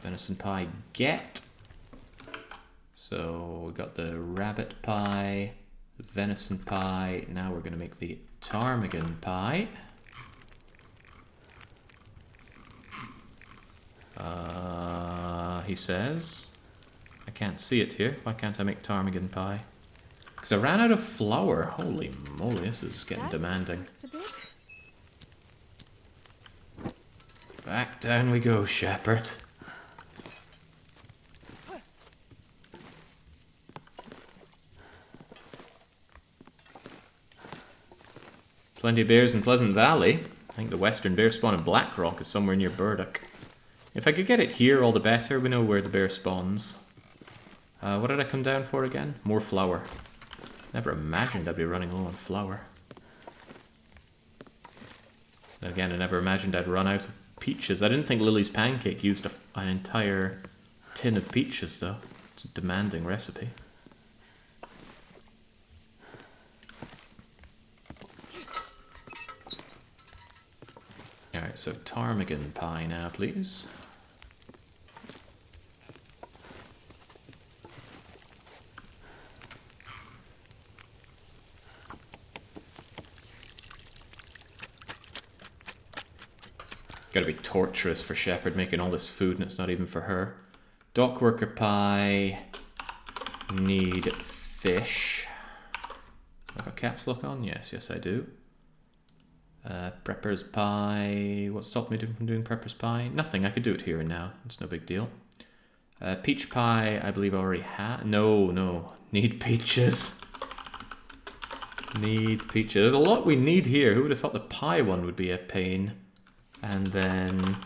Venison pie, get. So, we got the rabbit pie, the venison pie. Now we're going to make the ptarmigan pie. He says. I can't see it here. Why can't I make ptarmigan pie? Because I ran out of flour. Holy moly, this is getting demanding. Back down we go, shepherd. Plenty of bears in Pleasant Valley. I think the western bear spawn in Blackrock is somewhere near Burdock. If I could get it here, all the better. We know where the bear spawns. What did I come down for again? More flour. Never imagined I'd be running low on flour. And again, I never imagined I'd run out of peaches. I didn't think Lily's pancake used an entire tin of peaches, though. It's a demanding recipe. Alright, so ptarmigan pie now, please. Gotta be torturous for Shepherd making all this food and it's not even for her. Dock worker pie. Need fish. Have I got caps lock on? Yes, yes I do. Prepper's pie. What stopped me from doing Prepper's pie? Nothing, I could do it here and now. It's no big deal. Peach pie, I believe I already had. No. Need peaches. Need peaches. There's a lot we need here. Who would have thought the pie one would be a pain? And then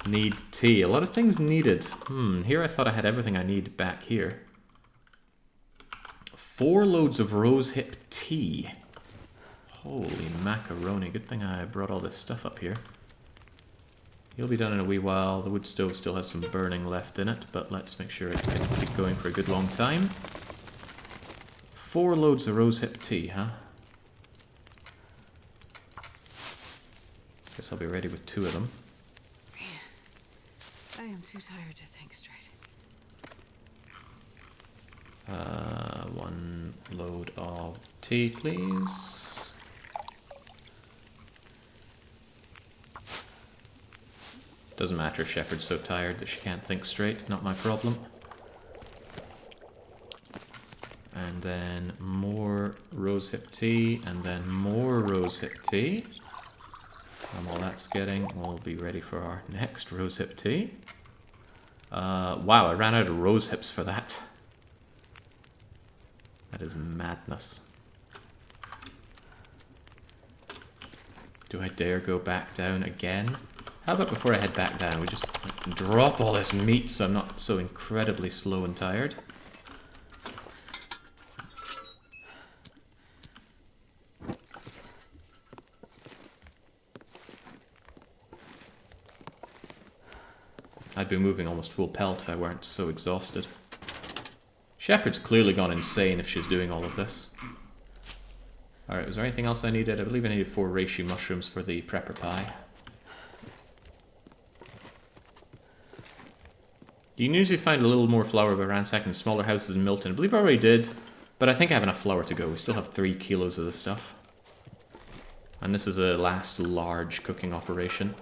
need tea. A lot of things needed. Here I thought I had everything I need back here. 4 loads of rosehip tea. Holy macaroni. Good thing I brought all this stuff up here. You'll be done in a wee while. The wood stove still has some burning left in it, but let's make sure it can keep going for a good long time. 4 loads of rosehip tea, huh? Guess I'll be ready with 2 of them. I am too tired to think straight. 1 load of tea, please. Doesn't matter, Shepherd's so tired that she can't think straight. Not my problem. And then more rosehip tea, and then more rosehip tea. And while that's getting, we'll be ready for our next rosehip tea. Wow, I ran out of rose hips for that. That is madness. Do I dare go back down again? How about before I head back down, we just drop all this meat so I'm not so incredibly slow and tired? I'd be moving almost full pelt if I weren't so exhausted. Shepard's clearly gone insane if she's doing all of this. Alright, was there anything else I needed? I believe I needed 4 reishi mushrooms for the prepper pie. You can usually find a little more flour by ransacking smaller houses in Milton. I believe I already did, but I think I have enough flour to go. We still have 3 kilos of this stuff. And this is a last large cooking operation.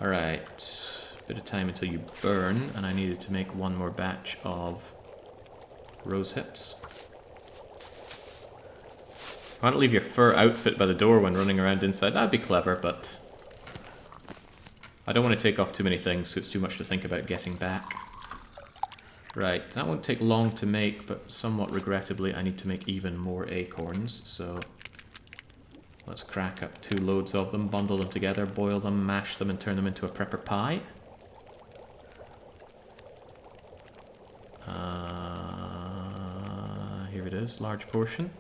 Alright, bit of time until you burn, and I needed to make 1 more batch of rose hips. Why not leave your fur outfit by the door when running around inside? That'd be clever, but I don't want to take off too many things, so it's too much to think about getting back. Right, that won't take long to make, but somewhat regrettably I need to make even more acorns, so let's crack up 2 loads of them, bundle them together, boil them, mash them, and turn them into a prepper pie. Here it is, large portion.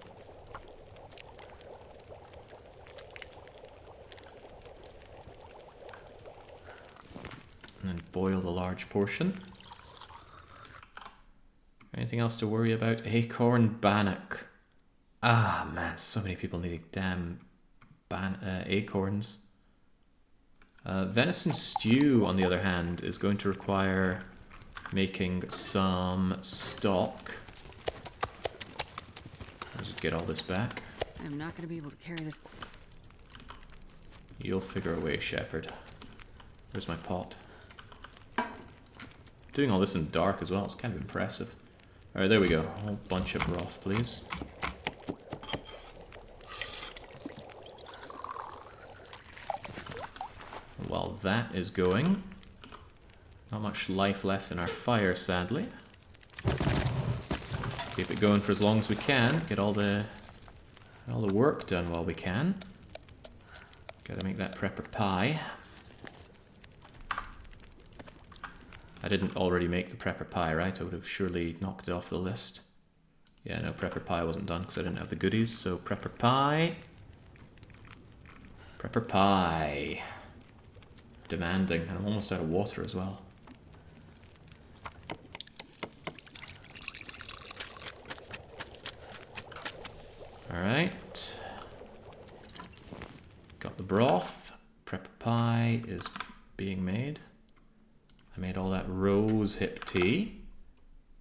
And then boil the large portion. Anything else to worry about? Acorn bannock. Ah, man, so many people needing damn acorns. Venison stew, on the other hand, is going to require making some stock. Let's just get all this back. I'm not going to be able to carry this. You'll figure a way, Shepard. Where's my pot? Doing all this in the dark as well, it's kind of impressive. Alright, there we go. A whole bunch of broth, please. While that is going, not much life left in our fire, sadly. Keep it going for as long as we can. Get all the work done while we can. Gotta make that prepper pie. I didn't already make the prepper pie, right? I would have surely knocked it off the list. Yeah, no, prepper pie wasn't done because I didn't have the goodies, so prepper pie. Prepper pie. Demanding, and I'm almost out of water as well. Alright. Got the broth. Prepper pie is being made. I made all that rose hip tea.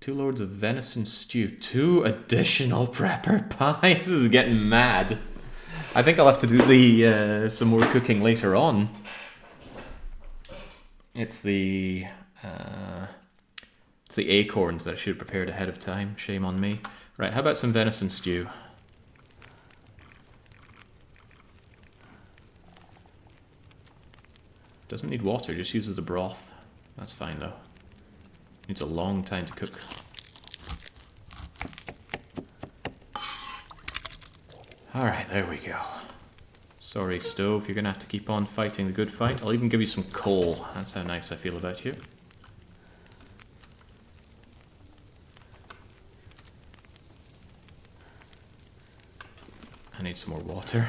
2 loads of venison stew. 2 additional prepper pies. This is getting mad. I think I'll have to do the some more cooking later on. It's the acorns that I should have prepared ahead of time. Shame on me. Right, how about some venison stew? Doesn't need water, just uses the broth. That's fine though. Needs a long time to cook. Alright, there we go. Sorry, stove, you're gonna have to keep on fighting the good fight. I'll even give you some coal. That's how nice I feel about you. I need some more water.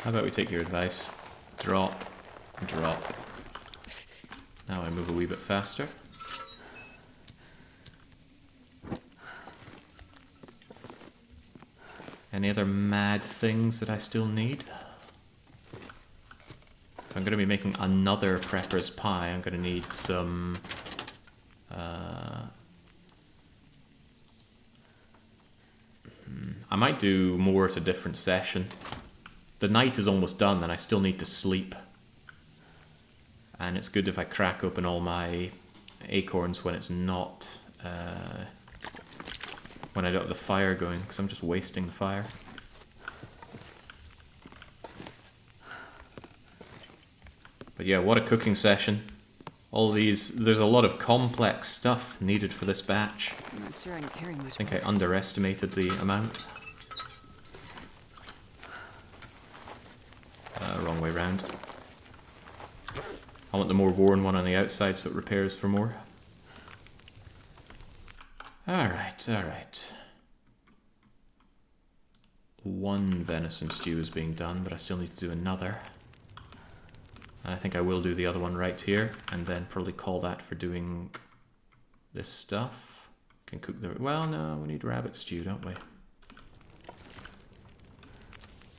How about we take your advice? Drop. Drop. Now I move a wee bit faster. Any other mad things that I still need? If I'm going to be making another prepper's pie, I'm going to need some... I might do more at a different session. The night is almost done and I still need to sleep. And it's good if I crack open all my acorns when it's not... when I don't have the fire going, because I'm just wasting the fire. But yeah, what a cooking session. All these, there's a lot of complex stuff needed for this batch. I'm not sure I can carry much I think more. I underestimated the amount. Wrong way round. I want the more worn one on the outside so it repairs for more. Alright, alright. One venison stew is being done, but I still need to do another. And I think I will do the other one right here, and then probably call that for doing this stuff. Can cook the... well, no, we need rabbit stew, don't we?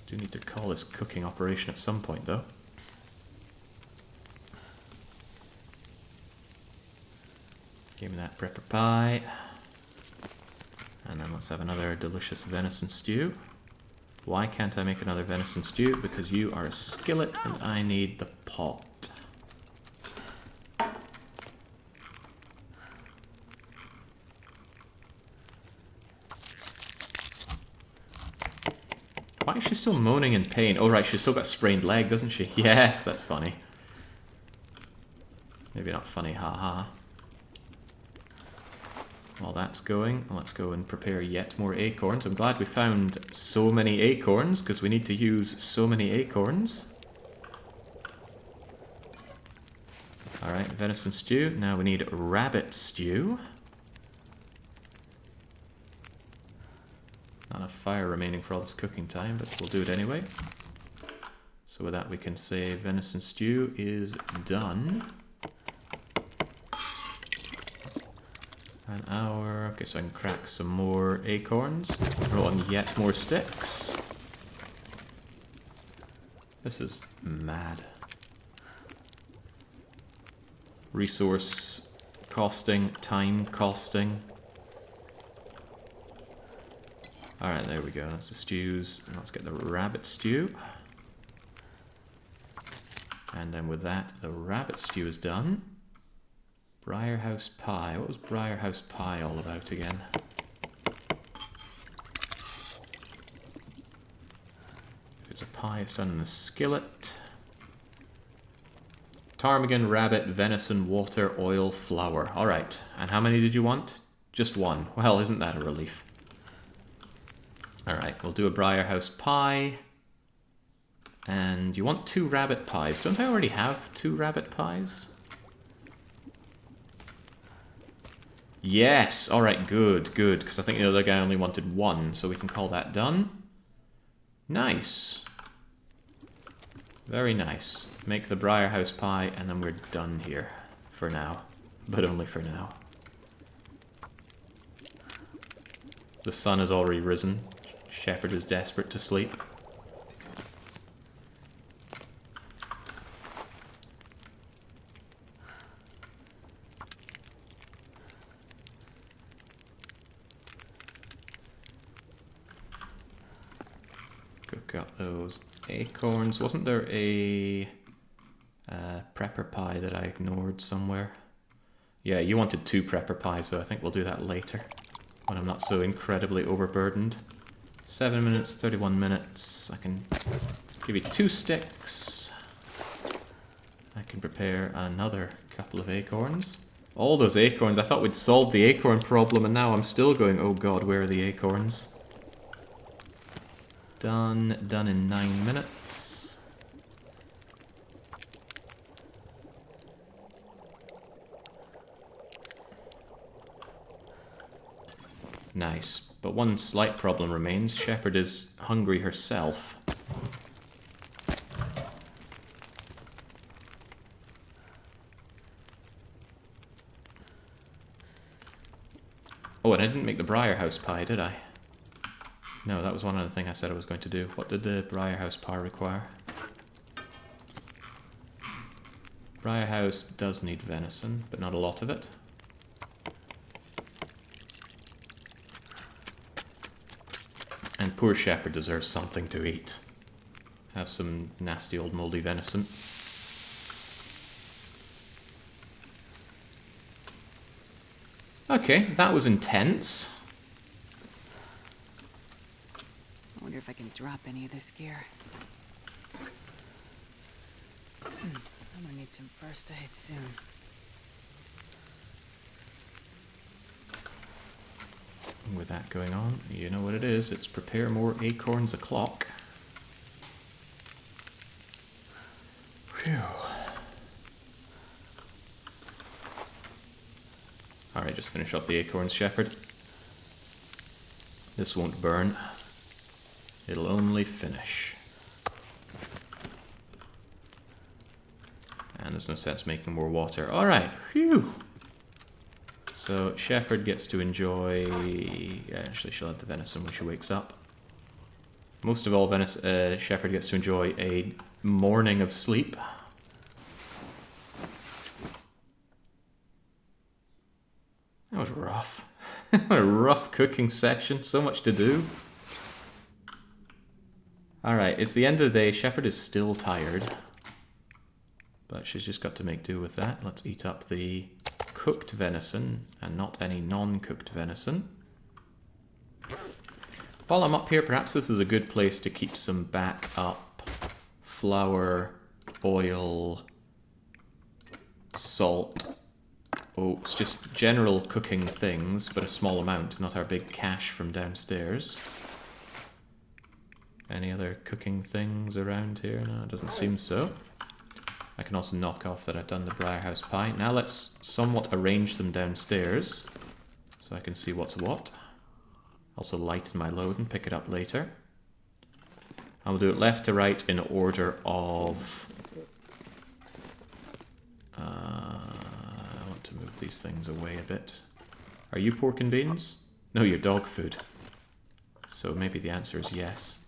Do need to call this cooking operation at some point, though. Give me that prepper pie. And then let's have another delicious venison stew. Why can't I make another venison stew? Because you are a skillet and I need the pot. Why is she still moaning in pain? Oh right, she's still got a sprained leg, doesn't she? Yes, that's funny. Maybe not funny, haha. While that's going, let's go and prepare yet more acorns. I'm glad we found so many acorns, because we need to use so many acorns. Alright, venison stew. Now we need rabbit stew. Not enough fire remaining for all this cooking time, but we'll do it anyway. So with that we can say venison stew is done. An hour. Okay, so I can crack some more acorns. Throw on yet more sticks. This is mad. Resource costing, time costing. Alright, there we go. That's the stews. Let's get the rabbit stew. And then with that, the rabbit stew is done. Briarhouse pie. What was Briarhouse pie all about again? If it's a pie, it's done in a skillet. Ptarmigan, rabbit, venison, water, oil, flour. Alright, and how many did you want? Just one. Well, isn't that a relief? Alright, we'll do a Briarhouse pie. And you want 2 rabbit pies. Don't I already have 2 rabbit pies? Yes! Alright, good, good. Because I think the other guy only wanted 1, so we can call that done. Nice. Very nice. Make the Briarhouse pie, and then we're done here. For now. But only for now. The sun has already risen. Shepherd is desperate to sleep. Cook up those acorns. Wasn't there a prepper pie that I ignored somewhere? Yeah, you wanted 2 prepper pies, so I think we'll do that later. When I'm not so incredibly overburdened. 7 minutes, 31 minutes. I can give you 2 sticks. I can prepare another couple of acorns. All those acorns, I thought we'd solved the acorn problem, and now I'm still going, oh god, where are the acorns? Done in 9 minutes. Nice, but one slight problem remains. Shepherd is hungry herself. Oh, and I didn't make the Briarhouse pie, did I? No, that was one other thing I said I was going to do. What did the Briarhouse pie require? Briarhouse does need venison, but not a lot of it. And poor Shepherd deserves something to eat. Have some nasty old mouldy venison. Okay, that was intense. I wonder if I can drop any of this gear. I'm gonna need some first aid soon. With that going on, you know what it is. It's prepare more acorns o'clock. Phew. Alright, just finish off the acorns, Shepherd. This won't burn. It'll only finish. And there's no sense making more water. Alright, phew! So, Shepherd gets to enjoy... actually, she'll have the venison when she wakes up. Most of all, Shepherd gets to enjoy a morning of sleep. That was rough. A rough cooking session, so much to do. Alright, it's the end of the day. Shepherd is still tired. But she's just got to make do with that. Let's eat up the cooked venison and not any non-cooked venison. While I'm up here, perhaps this is a good place to keep some backup flour, oil, salt, oats, just general cooking things, but a small amount, not our big cache from downstairs. Any other cooking things around here? No, it doesn't seem so. I can also knock off that I've done the Briarhouse pie. Now let's somewhat arrange them downstairs so I can see what's what. Also lighten my load and pick it up later. I will do it left to right in order of... I want to move these things away a bit. Are you pork and beans? No, you're dog food. So maybe the answer is yes.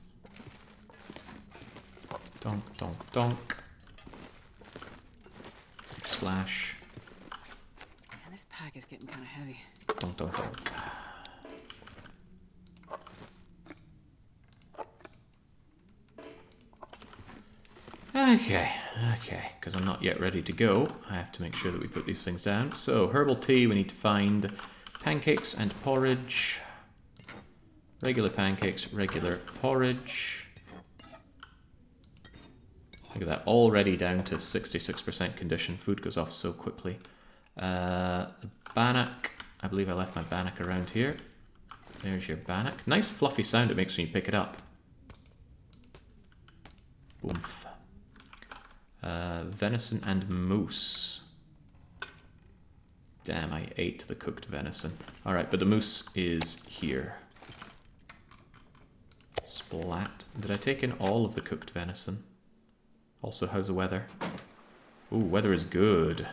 Donk, donk, donk. Splash. Man, this pack is getting kind of heavy. Donk, donk, donk. Okay, because I'm not yet ready to go. I have to make sure that we put these things down. So, herbal tea, we need to find pancakes and porridge. Regular pancakes, regular porridge. Look at that, already down to 66% condition. Food goes off so quickly. Bannock. I believe I left my bannock around here. There's your bannock. Nice fluffy sound it makes when you pick it up. Oomph. Venison and moose. Damn, I ate the cooked venison. Alright, but the moose is here. Splat. Did I take in all of the cooked venison? Also, how's the weather? Ooh, weather is good.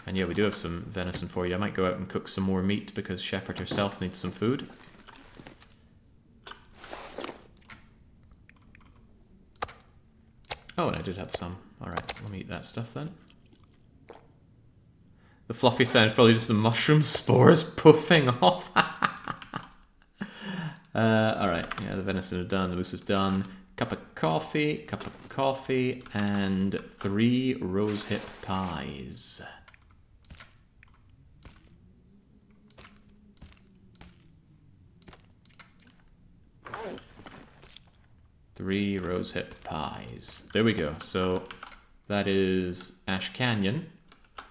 And yeah, we do have some venison for you. I might go out and cook some more meat because Shepherd herself needs some food. Oh, and I did have some. Alright, let me eat that stuff then. The fluffy sound is probably just the mushroom spores puffing off. Alright, yeah, the venison is done, the moose is done. Cup of coffee, and 3 rosehip pies. Three rosehip pies. There we go. So that is Ash Canyon.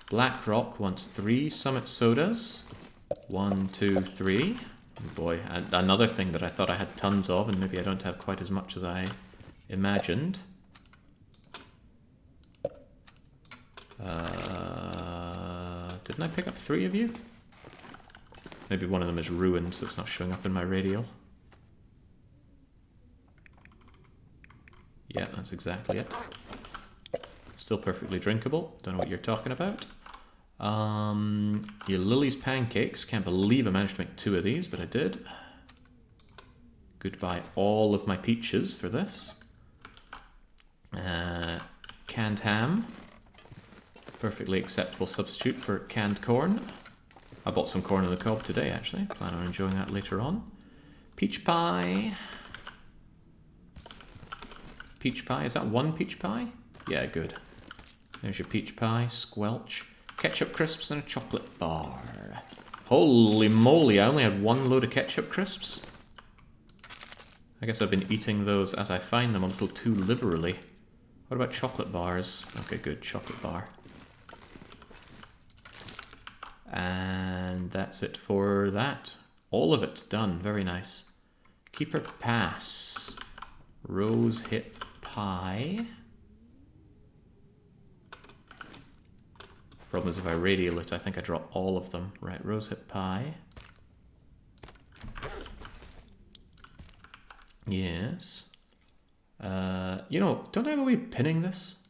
Blackrock wants 3 Summit sodas. 1, 2, 3. Boy, another thing that I thought I had tons of, and maybe I don't have quite as much as I imagined. Didn't I pick up 3 of you? Maybe one of them is ruined, so it's not showing up in my radial. Yeah, that's exactly it. Still perfectly drinkable. Don't know what you're talking about. Your Lily's pancakes. Can't believe I managed to make 2 of these, but I did. Goodbye all of my peaches for this. Canned ham. Perfectly acceptable substitute for canned corn. I bought some corn on the cob today, actually. Plan on enjoying that later on. Peach pie. Peach pie. Is that 1 peach pie? Yeah, good. There's your peach pie. Squelch. Ketchup crisps and a chocolate bar. Holy moly, I only had 1 load of ketchup crisps. I guess I've been eating those as I find them a little too liberally. What about chocolate bars? Okay, good, chocolate bar. And that's it for that. All of it done, very nice. Keeper pass. Rose hip pie. Problem is if I radial it, I think I drop all of them. Right, rose hip pie. Yes. You know, don't I have a way of pinning this?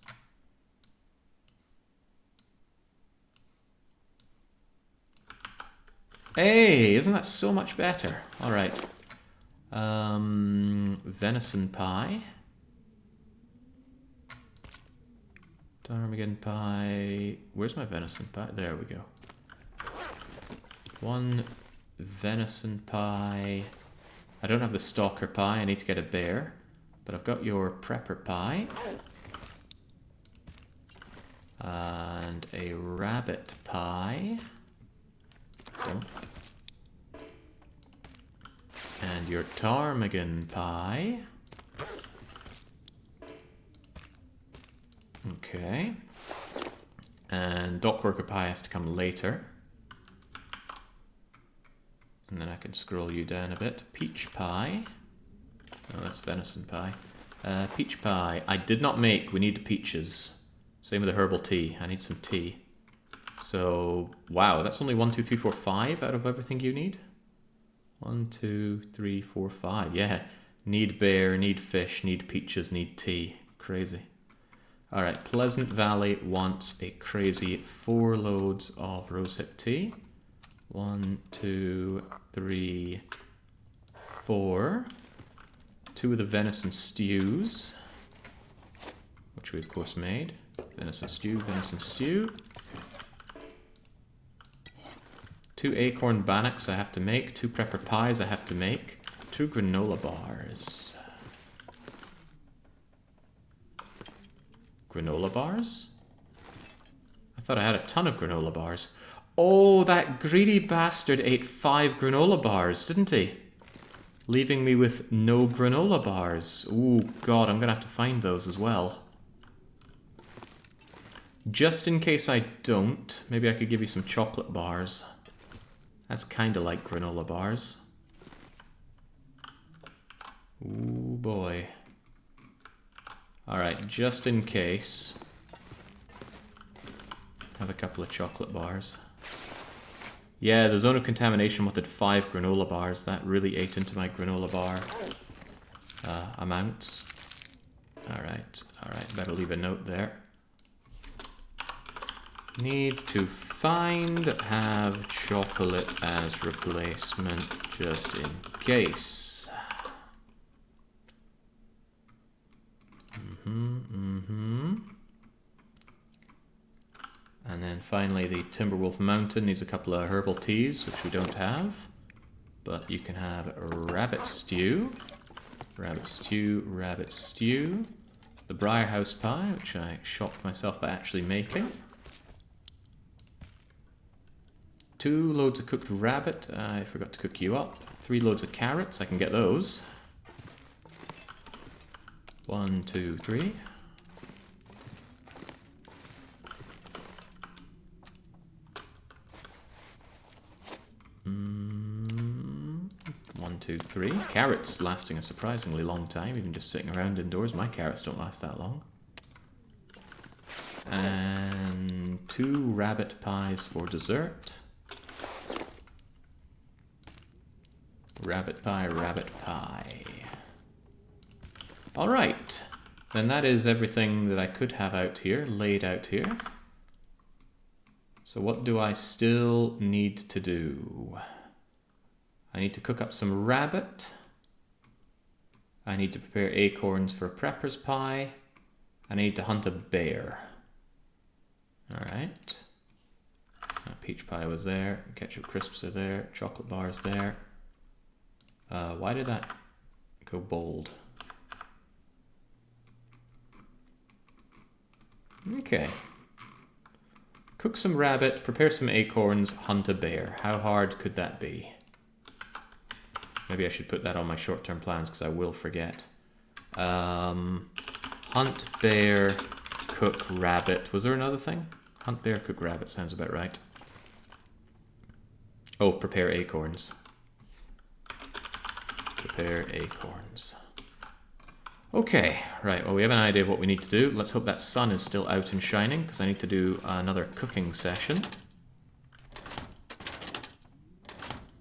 Hey, isn't that so much better? Alright. Venison pie. Ptarmigan pie. Where's my venison pie? There we go. One venison pie. I don't have the stalker pie. I need to get a bear. But I've got your prepper pie. And a rabbit pie. Oh. And your ptarmigan pie. Okay. And dockworker pie has to come later. And then I can scroll you down a bit. Peach pie. Oh, that's venison pie. Peach pie. I did not make. We need peaches. Same with the herbal tea. I need some tea. So, wow, that's only 1, 2, 3, 4, 5 out of everything you need? 1, 2, 3, 4, 5. Yeah. Need bear, need fish, need peaches, need tea. Crazy. Alright, Pleasant Valley wants a crazy 4 loads of rosehip tea. 1, 2, 3, 4. 2 of the venison stews, which we of course made. Venison stew, venison stew. 2 acorn bannocks I have to make. 2 prepper pies I have to make. 2 granola bars. Granola bars? I thought I had a ton of granola bars. Oh, that greedy bastard ate 5 granola bars, didn't he? Leaving me with no granola bars. Ooh, God, I'm gonna have to find those as well. Just in case I don't, maybe I could give you some chocolate bars. That's kind of like granola bars. Ooh, boy. Alright, just in case. Have a couple of chocolate bars. Yeah, the zone of contamination wanted 5 granola bars. That really ate into my granola bar amounts. Alright, alright, better leave a note there. Need to find, have chocolate as replacement just in case. And then finally the Timberwolf Mountain needs a couple of herbal teas, which we don't have. But you can have rabbit stew. Rabbit stew, rabbit stew. The Briarhouse pie, which I shocked myself by actually making. 2 loads of cooked rabbit. I forgot to cook you up. 3 loads of carrots. I can get those. 1, 2, 3. One, two, three. Carrots lasting a surprisingly long time, even just sitting around indoors. My carrots don't last that long. And 2 rabbit pies for dessert. Rabbit pie, rabbit pie. Alright. Then that is everything that I could have out here, laid out here. So what do I still need to do? I need to cook up some rabbit. I need to prepare acorns for prepper's pie. I need to hunt a bear. Alright. Peach pie was there. Ketchup crisps are there. Chocolate bars there. Why did that go bold? Okay. Cook some rabbit, prepare some acorns, hunt a bear. How hard could that be? Maybe I should put that on my short-term plans because I will forget. Hunt Hunt bear, cook rabbit. Was there another thing? Hunt bear, cook rabbit sounds about right. Oh, prepare acorns. Prepare acorns. Okay, right, well we have an idea of what we need to do. Let's hope that sun is still out and shining, because I need to do another cooking session.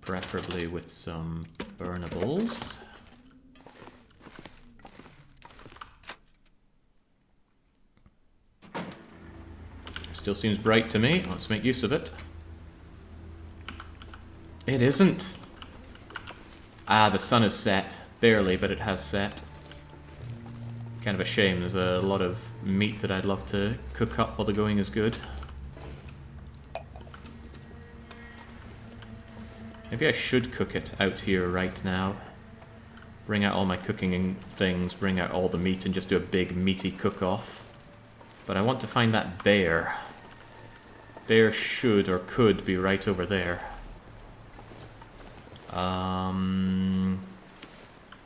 Preferably with some burnables. Still seems bright to me. Let's make use of it. It isn't. Ah, the sun is set. Barely, but it has set. Kind of a shame. There's a lot of meat that I'd love to cook up while the going is good. Maybe I should cook it out here right now. Bring out all my cooking things, bring out all the meat and just do a big meaty cook-off. But I want to find that bear. Bear should or could be right over there.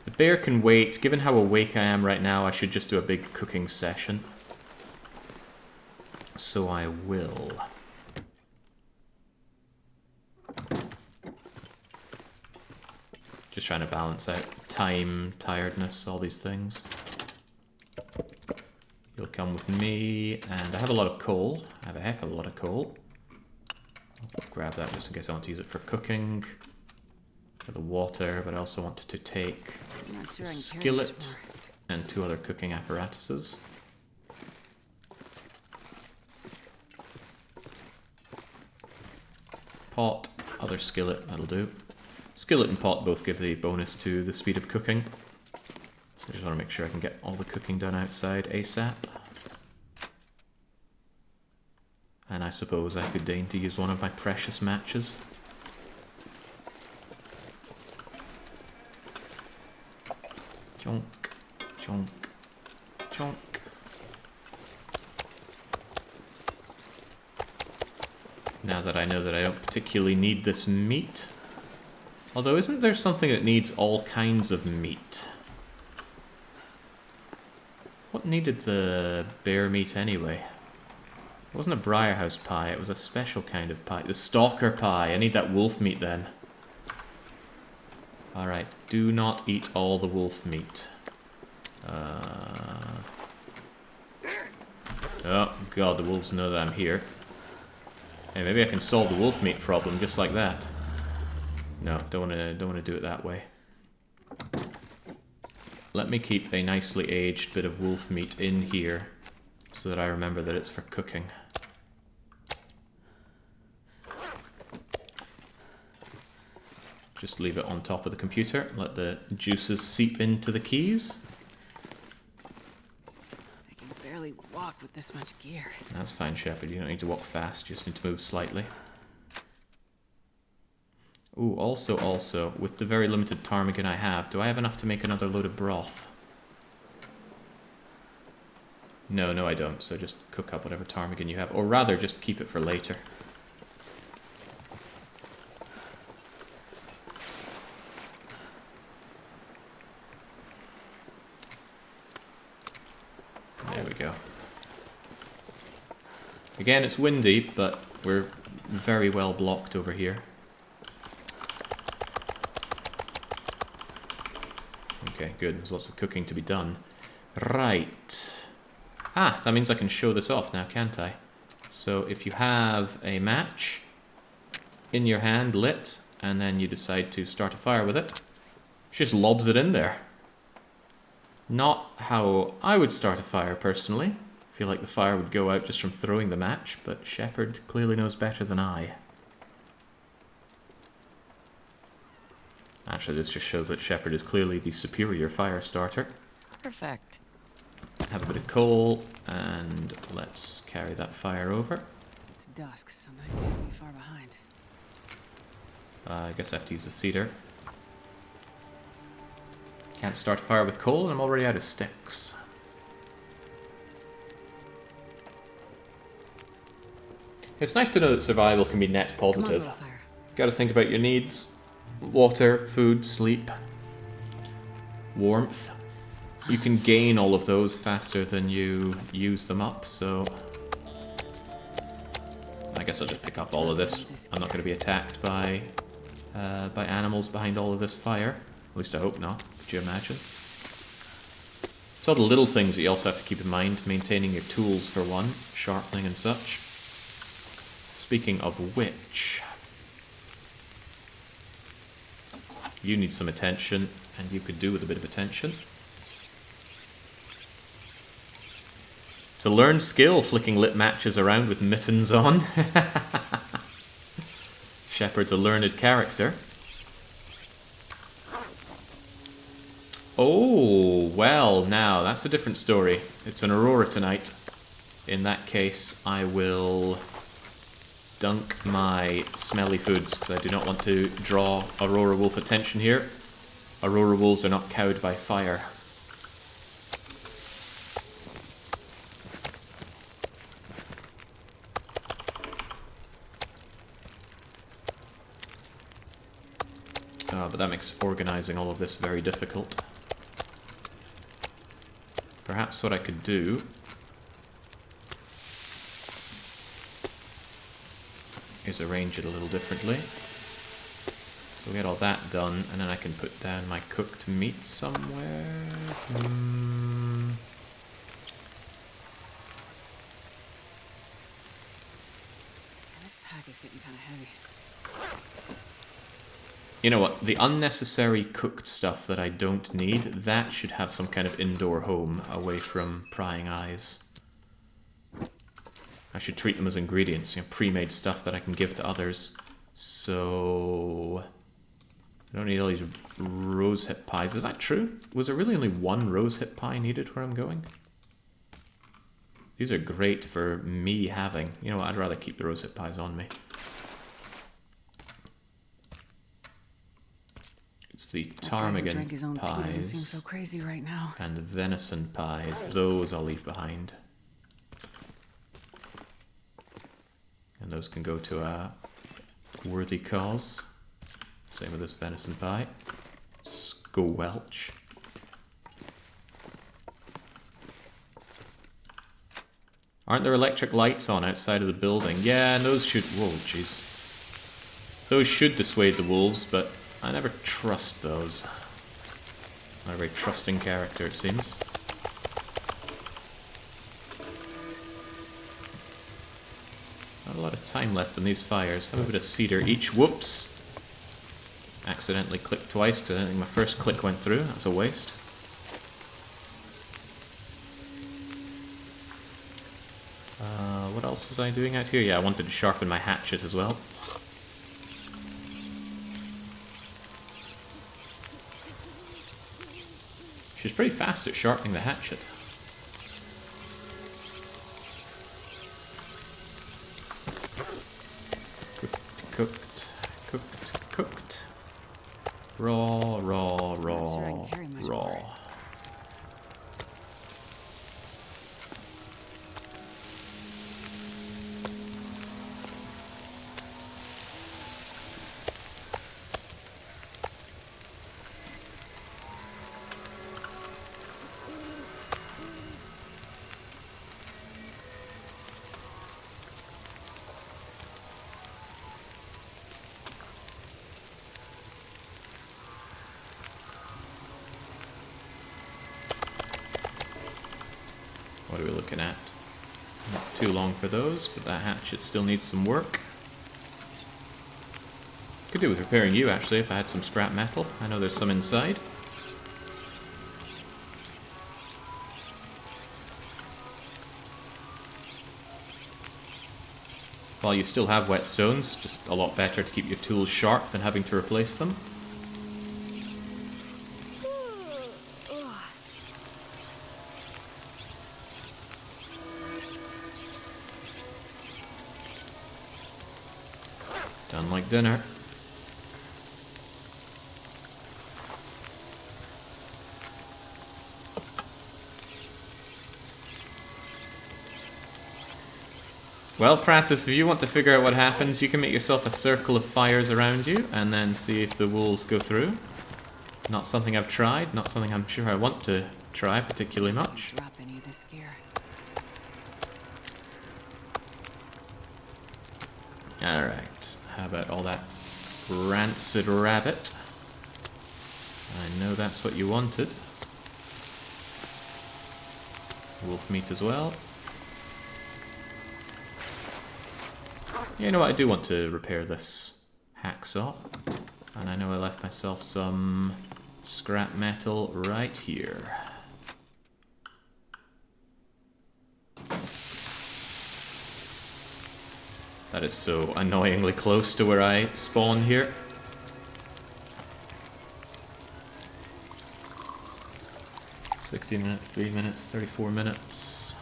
The bear can wait. Given how awake I am right now, I should just do a big cooking session. So I will. Just trying to balance out time, tiredness, all these things. You'll come with me, and I have a lot of coal. I have a heck of a lot of coal. I'll grab that just in case I want to use it for cooking. For the water, but I also wanted to take a skillet and 2 other cooking apparatuses. Pot, other skillet, that'll do. Skillet and pot both give the bonus to the speed of cooking. So I just want to make sure I can get all the cooking done outside ASAP. And I suppose I could deign to use one of my precious matches. Chonk, chonk, chonk. Now that I know that I don't particularly need this meat. Although, isn't there something that needs all kinds of meat? What needed the bear meat anyway? It wasn't a Briarhouse pie, it was a special kind of pie. The stalker pie. I need that wolf meat then. Alright, do not eat all the wolf meat. Oh god, the wolves know that I'm here. Hey, maybe I can solve the wolf meat problem just like that. No, don't wanna do it that way. Let me keep a nicely aged bit of wolf meat in here so that I remember that it's for cooking. Just leave it on top of the computer, let the juices seep into the keys. I can barely walk with this much gear. That's fine, Shepard. You don't need to walk fast, you just need to move slightly. Ooh, also, with the very limited ptarmigan I have, do I have enough to make another load of broth? No, I don't. So just cook up whatever ptarmigan you have. Or rather, just keep it for later. There we go. Again, it's windy, but we're very well blocked over here. Okay, good. There's lots of cooking to be done. Right. Ah, that means I can show this off now, can't I? So if you have a match in your hand, lit, and then you decide to start a fire with it, she just lobs it in there. Not how I would start a fire, personally. I feel like the fire would go out just from throwing the match, but Shepard clearly knows better than I. Actually, this just shows that Shepard is clearly the superior fire starter. Perfect. Have a bit of coal, and let's carry that fire over. It's dusk, so I can't be far behind. I guess I have to use the cedar. Can't start a fire with coal, and I'm already out of sticks. It's nice to know that survival can be net positive. Come on, fire. Gotta think about your needs. Water, food, sleep, warmth. you can gain all of those faster than you use them up, so... I guess I'll just pick up all of this. I'm not going to be attacked by animals behind all of this fire. At least I hope not. Could you imagine? It's all the little things that you also have to keep in mind. Maintaining your tools, for one. Sharpening and such. Speaking of which... you need some attention, and you could do with a bit of attention. It's a learned skill, flicking lit matches around with mittens on. Shepard's a learned character. Oh, well, now, that's a different story. It's an Aurora tonight. In that case, I will dunk my smelly foods, because I do not want to draw Aurora Wolf attention here. Aurora Wolves are not cowed by fire. Oh, but that makes organising all of this very difficult. Perhaps what I could do is arrange it a little differently. So we get all that done, and then I can put down my cooked meat somewhere. This pack is getting kind of heavy. You know what? The unnecessary cooked stuff that I don't need, that should have some kind of indoor home away from prying eyes. I should treat them as ingredients, you know, pre-made stuff that I can give to others. So... I don't need all these rosehip pies. Is that true? Was there really only one rosehip pie needed where I'm going? These are great for me having. You know what, I'd rather keep the rosehip pies on me. It's the ptarmigan pies doesn't seem so crazy right now. and the venison pies. Those I'll leave behind. And those can go to a worthy cause. Same with this venison pie. Squelch. Aren't there electric lights on outside of the building? Yeah, and those should... Whoa, jeez. Those should dissuade the wolves, but I never trust those. Not a very trusting character, it seems. Not a lot of time left on these fires. Have a bit of cedar each. Whoops! Accidentally clicked twice because I don't think my first click went through. That's a waste. What else was I doing out here? Yeah, I wanted to sharpen my hatchet as well. She's pretty fast at sharpening the hatchet. Cooked. Raw. What are we looking at? Not too long for those, but that hatchet still needs some work. Could do with repairing you, actually, if I had some scrap metal. I know there's some inside. While you still have whetstones, just a lot better to keep your tools sharp than having to replace them. Done like dinner. Well, Pratis, if you want to figure out what happens, you can make yourself a circle of fires around you, and then see if the wolves go through. Not something I've tried, not something I'm sure I want to try particularly much. Drop any of this gear. Alright, how about all that rancid rabbit? I know that's what you wanted. Wolf meat as well. You know what, I do want to repair this hacksaw. And I know I left myself some scrap metal right here. That is so annoyingly close to where I spawned here. "60 minutes, 3 minutes, 34 minutes.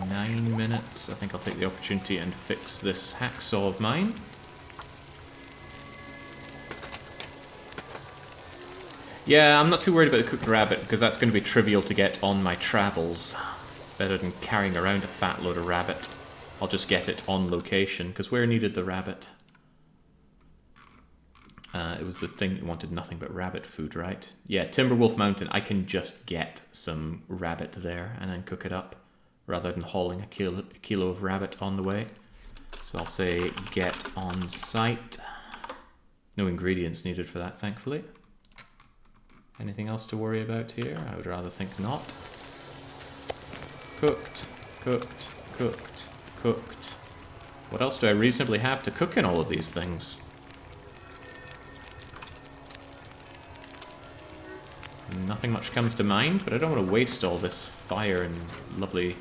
"9 minutes. I think I'll take the opportunity and fix this hacksaw of mine. Yeah, I'm not too worried about the cooked rabbit because that's going to be trivial to get on my travels. Better than carrying around a fat load of rabbit. I'll just get it on location, because where needed the rabbit? It was the thing that wanted nothing but rabbit food, right? Yeah, Timberwolf Mountain, I can just get some rabbit there and then cook it up, rather than hauling a kilo of rabbit on the way. So I'll say get on site. No ingredients needed for that, thankfully. Anything else to worry about here? I would rather think not. Cooked, cooked, cooked, cooked. What else do I reasonably have to cook in all of these things? Nothing much comes to mind, but I don't want to waste all this fire and lovely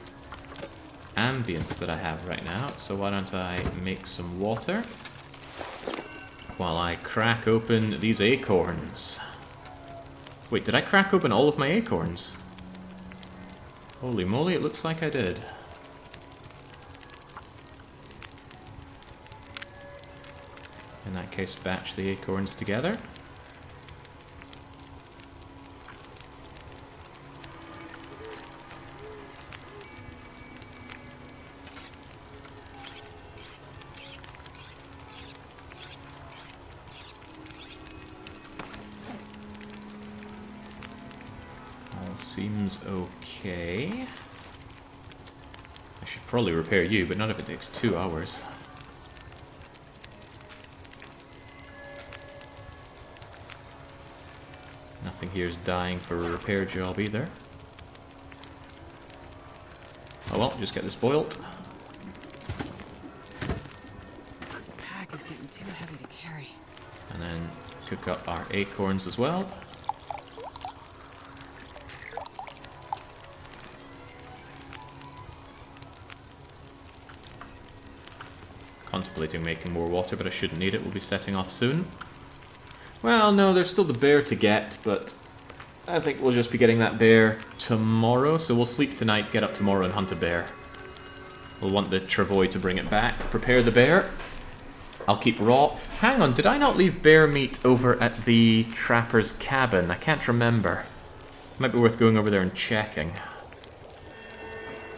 ambience that I have right now. So why don't I make some water while I crack open these acorns. Wait, did I crack open all of my acorns? Holy moly, it looks like I did. In that case, batch the acorns together. Seems okay. I should probably repair you, but none of it takes 2 hours. Nothing here is dying for a repair job either. Oh well, just get this boiled. This pack is getting too heavy to carry. And then cook up our acorns as well. Contemplating making more water, but I shouldn't need it. We'll be setting off soon. Well, no, there's still the bear to get, but I think we'll just be getting that bear tomorrow. So we'll sleep tonight, get up tomorrow and hunt a bear. We'll want the travois to bring it back. Prepare the bear. I'll keep raw. Hang on, did I not leave bear meat over at the trapper's cabin? I can't remember. Might be worth going over there and checking.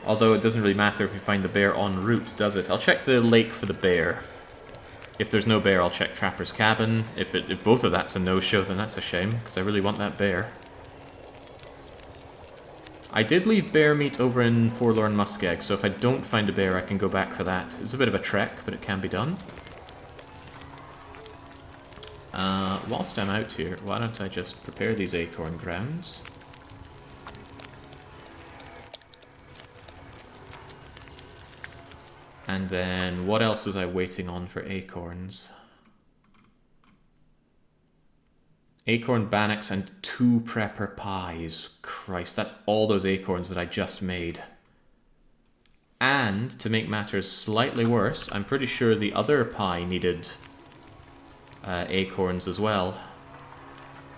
Although it doesn't really matter if we find the bear en route, does it? I'll check the lake for the bear. If there's no bear, I'll check Trapper's cabin. If both of that's a no-show, then that's a shame, because I really want that bear. I did leave bear meat over in Forlorn Muskeg, so if I don't find a bear, I can go back for that. It's a bit of a trek, but it can be done. Whilst I'm out here, why don't I just prepare these acorn grounds? And then, what else was I waiting on for acorns? Acorn bannocks and 2 prepper pies. Christ, that's all those acorns that I just made. And, to make matters slightly worse, I'm pretty sure the other pie needed acorns as well.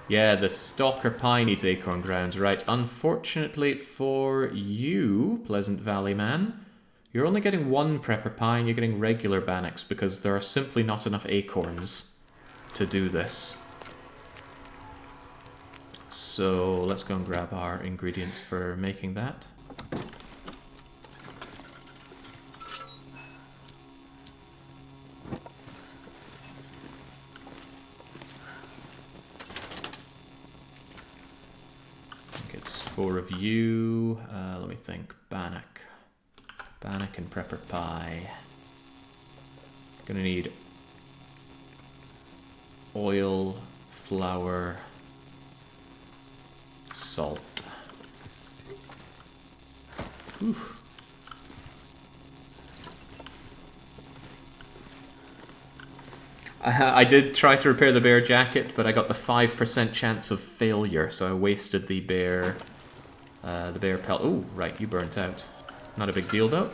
Yeah, the stalker pie needs acorn grounds, right. Unfortunately for you, Pleasant Valley man, you're only getting 1 prepper pie and you're getting regular bannocks because there are simply not enough acorns to do this. So let's go and grab our ingredients for making that. It's 4 of you. Let me think. Bannock. Bannock and Prepper Pie. Gonna need oil, flour, salt. Whew. I did try to repair the bear jacket, but I got the 5% chance of failure, so I wasted the bear pelt. Oh, right, you burnt out. Not a big deal, though.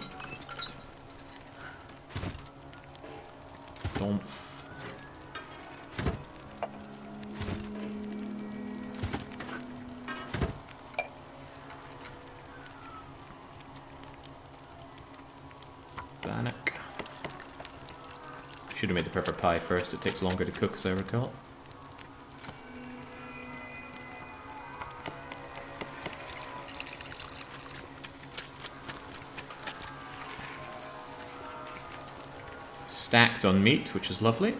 Domph. Bannock. Should have made the Prepper Pie first. It takes longer to cook, as I recall. Stacked on meat, which is lovely.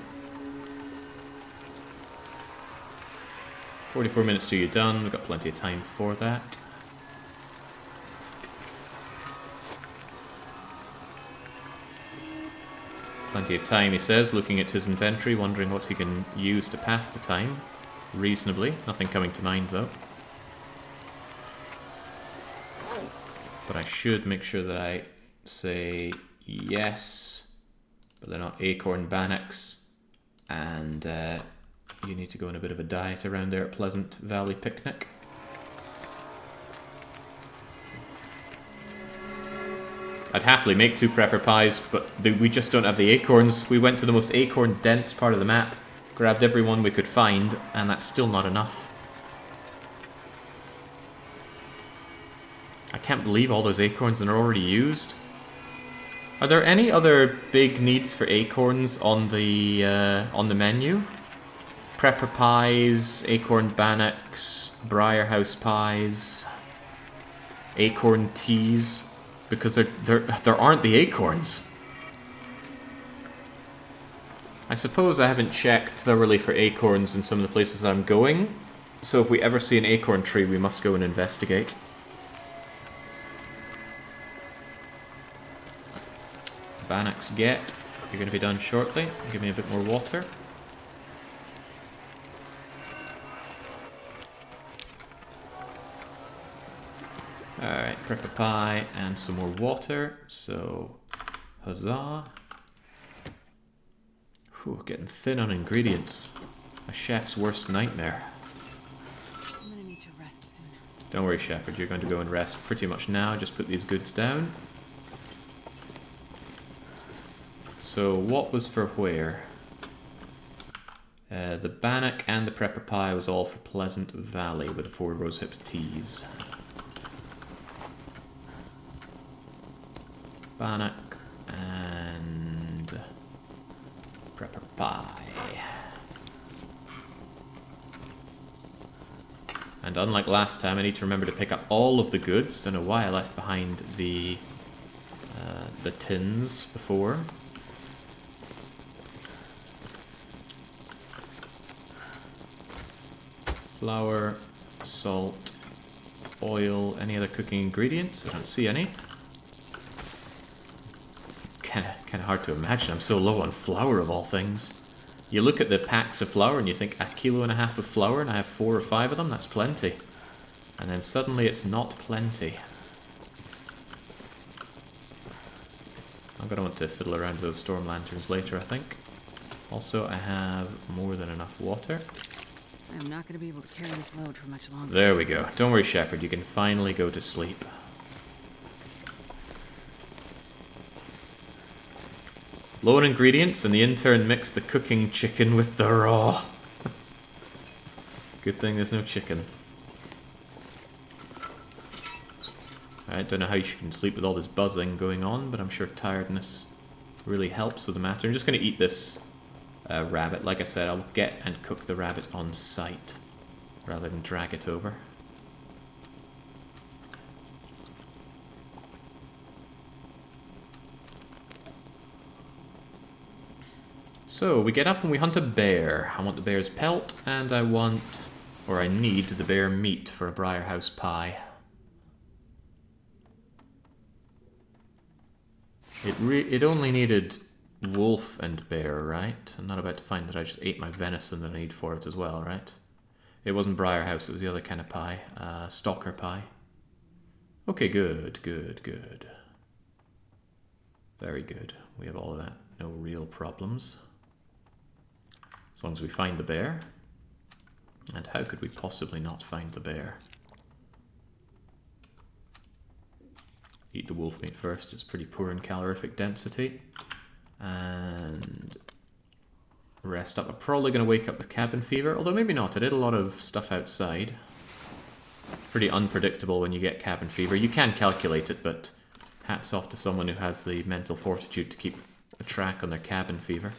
44 minutes till you're done. We've got plenty of time for that. Plenty of time, he says, looking at his inventory, wondering what he can use to pass the time. Reasonably. Nothing coming to mind, though. But I should make sure that I say yes, but they're not acorn bannocks, and you need to go on a bit of a diet around there at Pleasant Valley Picnic. I'd happily make 2 Prepper Pies, but we just don't have the acorns. We went to the most acorn-dense part of the map, grabbed every one we could find, and that's still not enough. I can't believe all those acorns are already used. Are there any other big needs for acorns on the menu? Prepper Pies, acorn bannocks, briar house pies, acorn teas. Because there aren't the acorns. I suppose I haven't checked thoroughly for acorns in some of the places I'm going, so if we ever see an acorn tree, we must go and investigate. Bannocks get. You're going to be done shortly. Give me a bit more water. Alright, Prepper Pie and some more water, so huzzah. Whew, getting thin on ingredients. A chef's worst nightmare. I'm gonna need to rest soon. Don't worry, Shepherd, you're going to go and rest pretty much now. Just put these goods down. So, what was for where? The bannock and the Prepper Pie was all for Pleasant Valley with the 4 rosehip teas. Bannock and Prepper Pie. And unlike last time, I need to remember to pick up all of the goods. Don't know why I left behind the tins before. Flour, salt, oil, any other cooking ingredients? I don't see any. Kind of hard to imagine. I'm so low on flour of all things. You look at the packs of flour and you think 1.5 kilos of flour and I have 4 or 5 of them, that's plenty. And then suddenly it's not plenty. I'm going to want to fiddle around with those storm lanterns later, I think. Also, I have more than enough water. I'm not gonna be able to carry this load for much longer. There we go. Don't worry, Shepherd, you can finally go to sleep. Low on ingredients, and the intern mixed the cooking chicken with the raw. Good thing there's no chicken. I don't know how you can sleep with all this buzzing going on, but I'm sure tiredness really helps with the matter. I'm just going to eat this rabbit. Like I said, I'll get and cook the rabbit on site. rather than drag it over. So, we get up and we hunt a bear. I want the bear's pelt, and I want, or I need, the bear meat for a Briarhouse pie. It only needed wolf and bear, right? I'm not about to find that I just ate my venison that I need for it as well, right? It wasn't Briarhouse, it was the other kind of pie. Stalker pie. Okay, good, good, good. Very good. We have all of that. No real problems. As long as we find the bear. And how could we possibly not find the bear? Eat the wolf meat first, it's pretty poor in calorific density. And rest up. I'm probably going to wake up with cabin fever, although maybe not. I did a lot of stuff outside. Pretty unpredictable when you get cabin fever. You can calculate it, but hats off to someone who has the mental fortitude to keep a track on their cabin fever.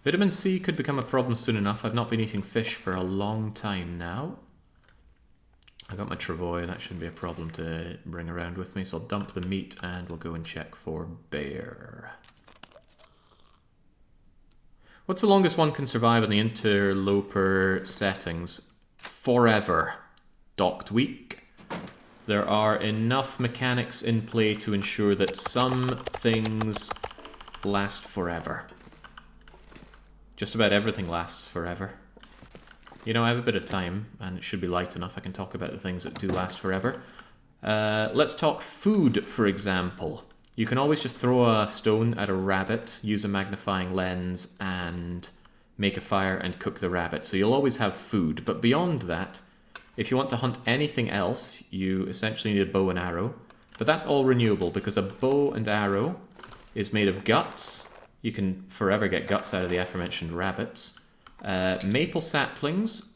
Vitamin C could become a problem soon enough. I've not been eating fish for a long time now. I got my travois, that shouldn't be a problem to bring around with me, so I'll dump the meat and we'll go and check for bear. What's the longest one can survive in the interloper settings? Forever. Docked week. There are enough mechanics in play to ensure that some things last forever. Just about everything lasts forever. You know, I have a bit of time, and it should be light enough I can talk about the things that do last forever. Let's talk food, for example. You can always just throw a stone at a rabbit, use a magnifying lens, and make a fire and cook the rabbit. So you'll always have food. But beyond that, if you want to hunt anything else, you essentially need a bow and arrow. But that's all renewable, because a bow and arrow is made of guts. You can forever get guts out of the aforementioned rabbits. Maple saplings,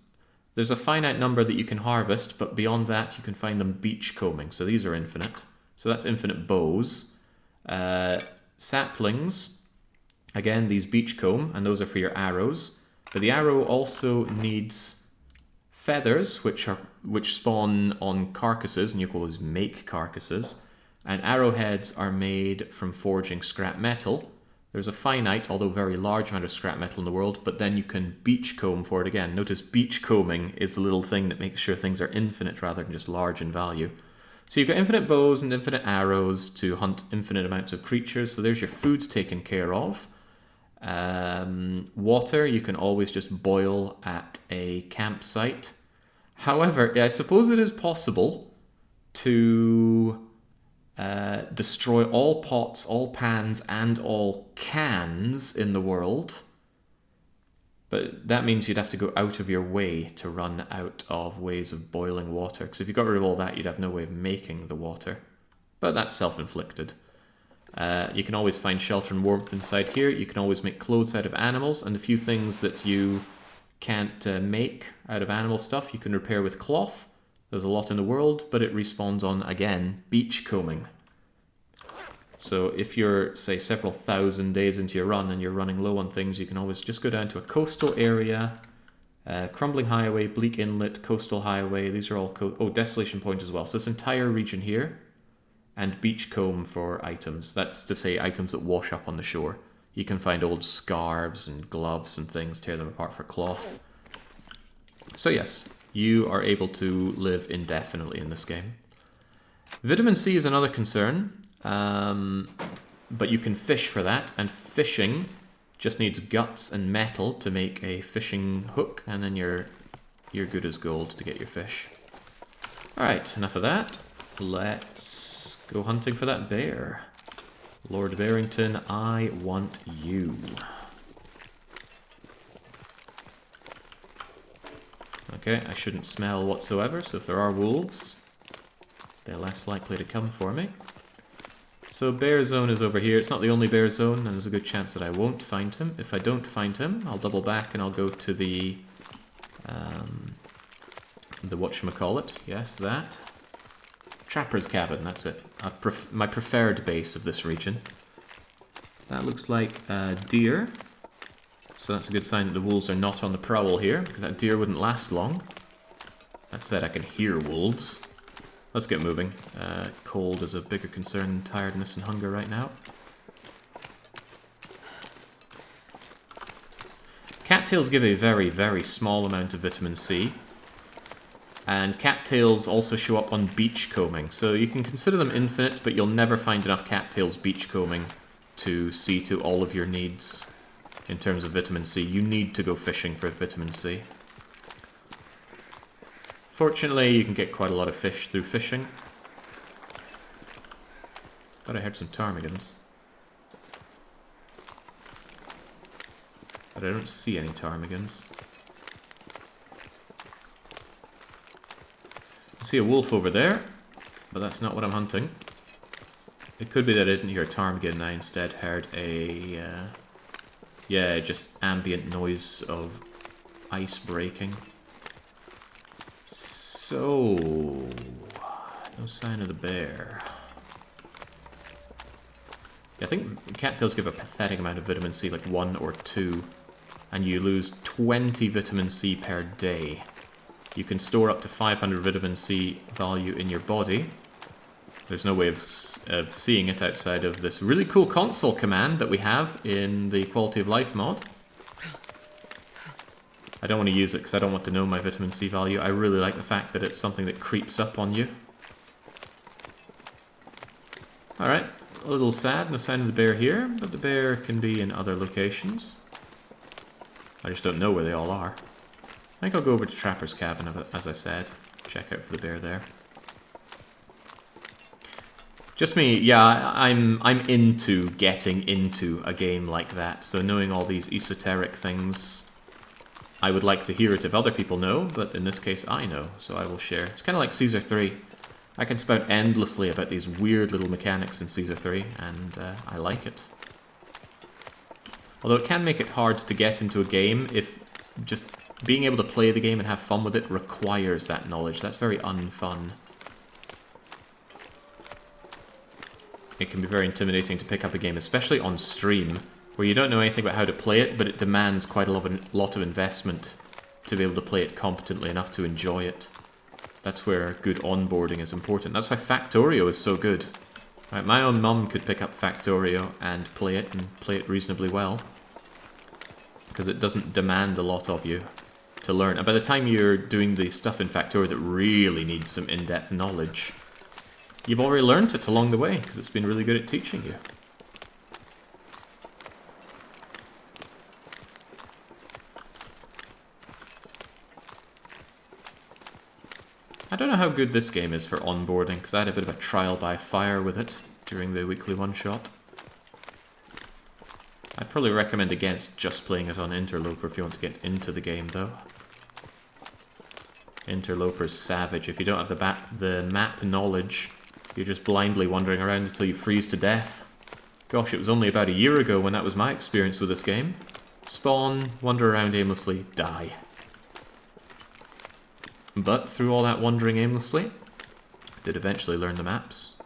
there's a finite number that you can harvest, but beyond that you can find them beachcombing, so these are infinite. So that's infinite bows. Saplings, again, these beachcomb, and those are for your arrows. But the arrow also needs feathers, which spawn on carcasses, and you can always make carcasses. And arrowheads are made from forging scrap metal. There's a finite, although very large amount of scrap metal in the world, but then you can beachcomb for it again. Notice beachcombing is the little thing that makes sure things are infinite rather than just large in value. So you've got infinite bows and infinite arrows to hunt infinite amounts of creatures. So there's your food taken care of. Water, you can always just boil at a campsite. However, I suppose it is possible to destroy all pots, all pans, and all cans in the world. But that means you'd have to go out of your way to run out of ways of boiling water. Because if you got rid of all that, you'd have no way of making the water. But that's self-inflicted. You can always find shelter and warmth inside here. You can always make clothes out of animals. And the few things that you can't make out of animal stuff, you can repair with cloth. There's a lot in the world, but it respawns on, again, beachcombing. So if you're, say, several thousand days into your run and you're running low on things, you can always just go down to a coastal area, Crumbling Highway, Bleak Inlet, Coastal Highway, these are all, Desolation Point as well. So this entire region here, and beachcomb for items. That's to say items that wash up on the shore. You can find old scarves and gloves and things, tear them apart for cloth. So yes, you are able to live indefinitely in this game. Vitamin C is another concern, but you can fish for that, and fishing just needs guts and metal to make a fishing hook, and then you're good as gold to get your fish. Alright, enough of that. Let's go hunting for that bear. Lord Barrington, I want you. Okay, I shouldn't smell whatsoever, so if there are wolves, they're less likely to come for me. So bear zone is over here. It's not the only bear zone, and there's a good chance that I won't find him. If I don't find him, I'll double back and I'll go to the whatchamacallit. Yes, that. Trapper's Cabin, that's it. My preferred base of this region. That looks like a deer. So that's a good sign that the wolves are not on the prowl here, because that deer wouldn't last long. That said, I can hear wolves. Let's get moving. Cold is a bigger concern than tiredness and hunger right now. Cattails give a very, very small amount of vitamin C. And cattails also show up on beachcombing. So you can consider them infinite, but you'll never find enough cattails beachcombing to see to all of your needs in terms of vitamin C. You need to go fishing for vitamin C. Fortunately, you can get quite a lot of fish through fishing. Thought I heard some ptarmigans. But I don't see any ptarmigans. I see a wolf over there, but that's not what I'm hunting. It could be that I didn't hear a ptarmigan and I instead heard a... yeah, just ambient noise of ice breaking. So... no sign of the bear. Yeah, I think cattails give a pathetic amount of vitamin C, like 1 or 2. And you lose 20 vitamin C per day. You can store up to 500 vitamin C value in your body. There's no way of seeing it outside of this really cool console command that we have in the Quality of Life mod. I don't want to use it because I don't want to know my vitamin C value. I really like the fact that it's something that creeps up on you. Alright, a little sad, no sign of the bear here, but the bear can be in other locations. I just don't know where they all are. I think I'll go over to Trapper's Cabin, as I said. Check out for the bear there. Just me, yeah, I'm into getting into a game like that. So knowing all these esoteric things, I would like to hear it if other people know, but in this case I know, so I will share. It's kind of like Caesar 3. I can spout endlessly about these weird little mechanics in Caesar 3, and I like it. Although it can make it hard to get into a game if just being able to play the game and have fun with it requires that knowledge. That's very unfun. It can be very intimidating to pick up a game, especially on stream, where you don't know anything about how to play it, but it demands quite a lot of investment to be able to play it competently enough to enjoy it. That's where good onboarding is important. That's why Factorio is so good. Right, my own mum could pick up Factorio and play it reasonably well. Because it doesn't demand a lot of you to learn. And by the time you're doing the stuff in Factorio that really needs some in-depth knowledge, you've already learned it along the way, because it's been really good at teaching you. I don't know how good this game is for onboarding, because I had a bit of a trial by fire with it during the weekly one-shot. I'd probably recommend against just playing it on Interloper if you want to get into the game, though. Interloper's savage. If you don't have the map knowledge, you're just blindly wandering around until you freeze to death. Gosh, it was only about a year ago when that was my experience with this game. Spawn, wander around aimlessly, die. But through all that wandering aimlessly, I did eventually learn the maps.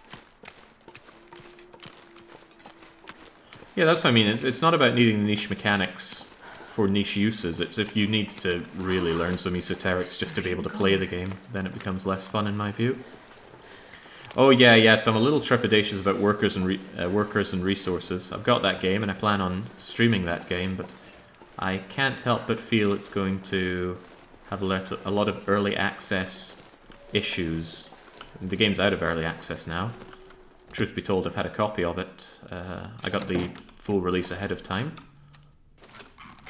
Yeah, that's what I mean. It's not about needing niche mechanics for niche uses. It's if you need to really learn some esoterics just to be able to play the game, then it becomes less fun in my view. Oh yeah, so I'm a little trepidatious about workers and resources. I've got that game and I plan on streaming that game, but I can't help but feel it's going to have a lot of early access issues. The game's out of early access now. Truth be told, I've had a copy of it. I got the full release ahead of time,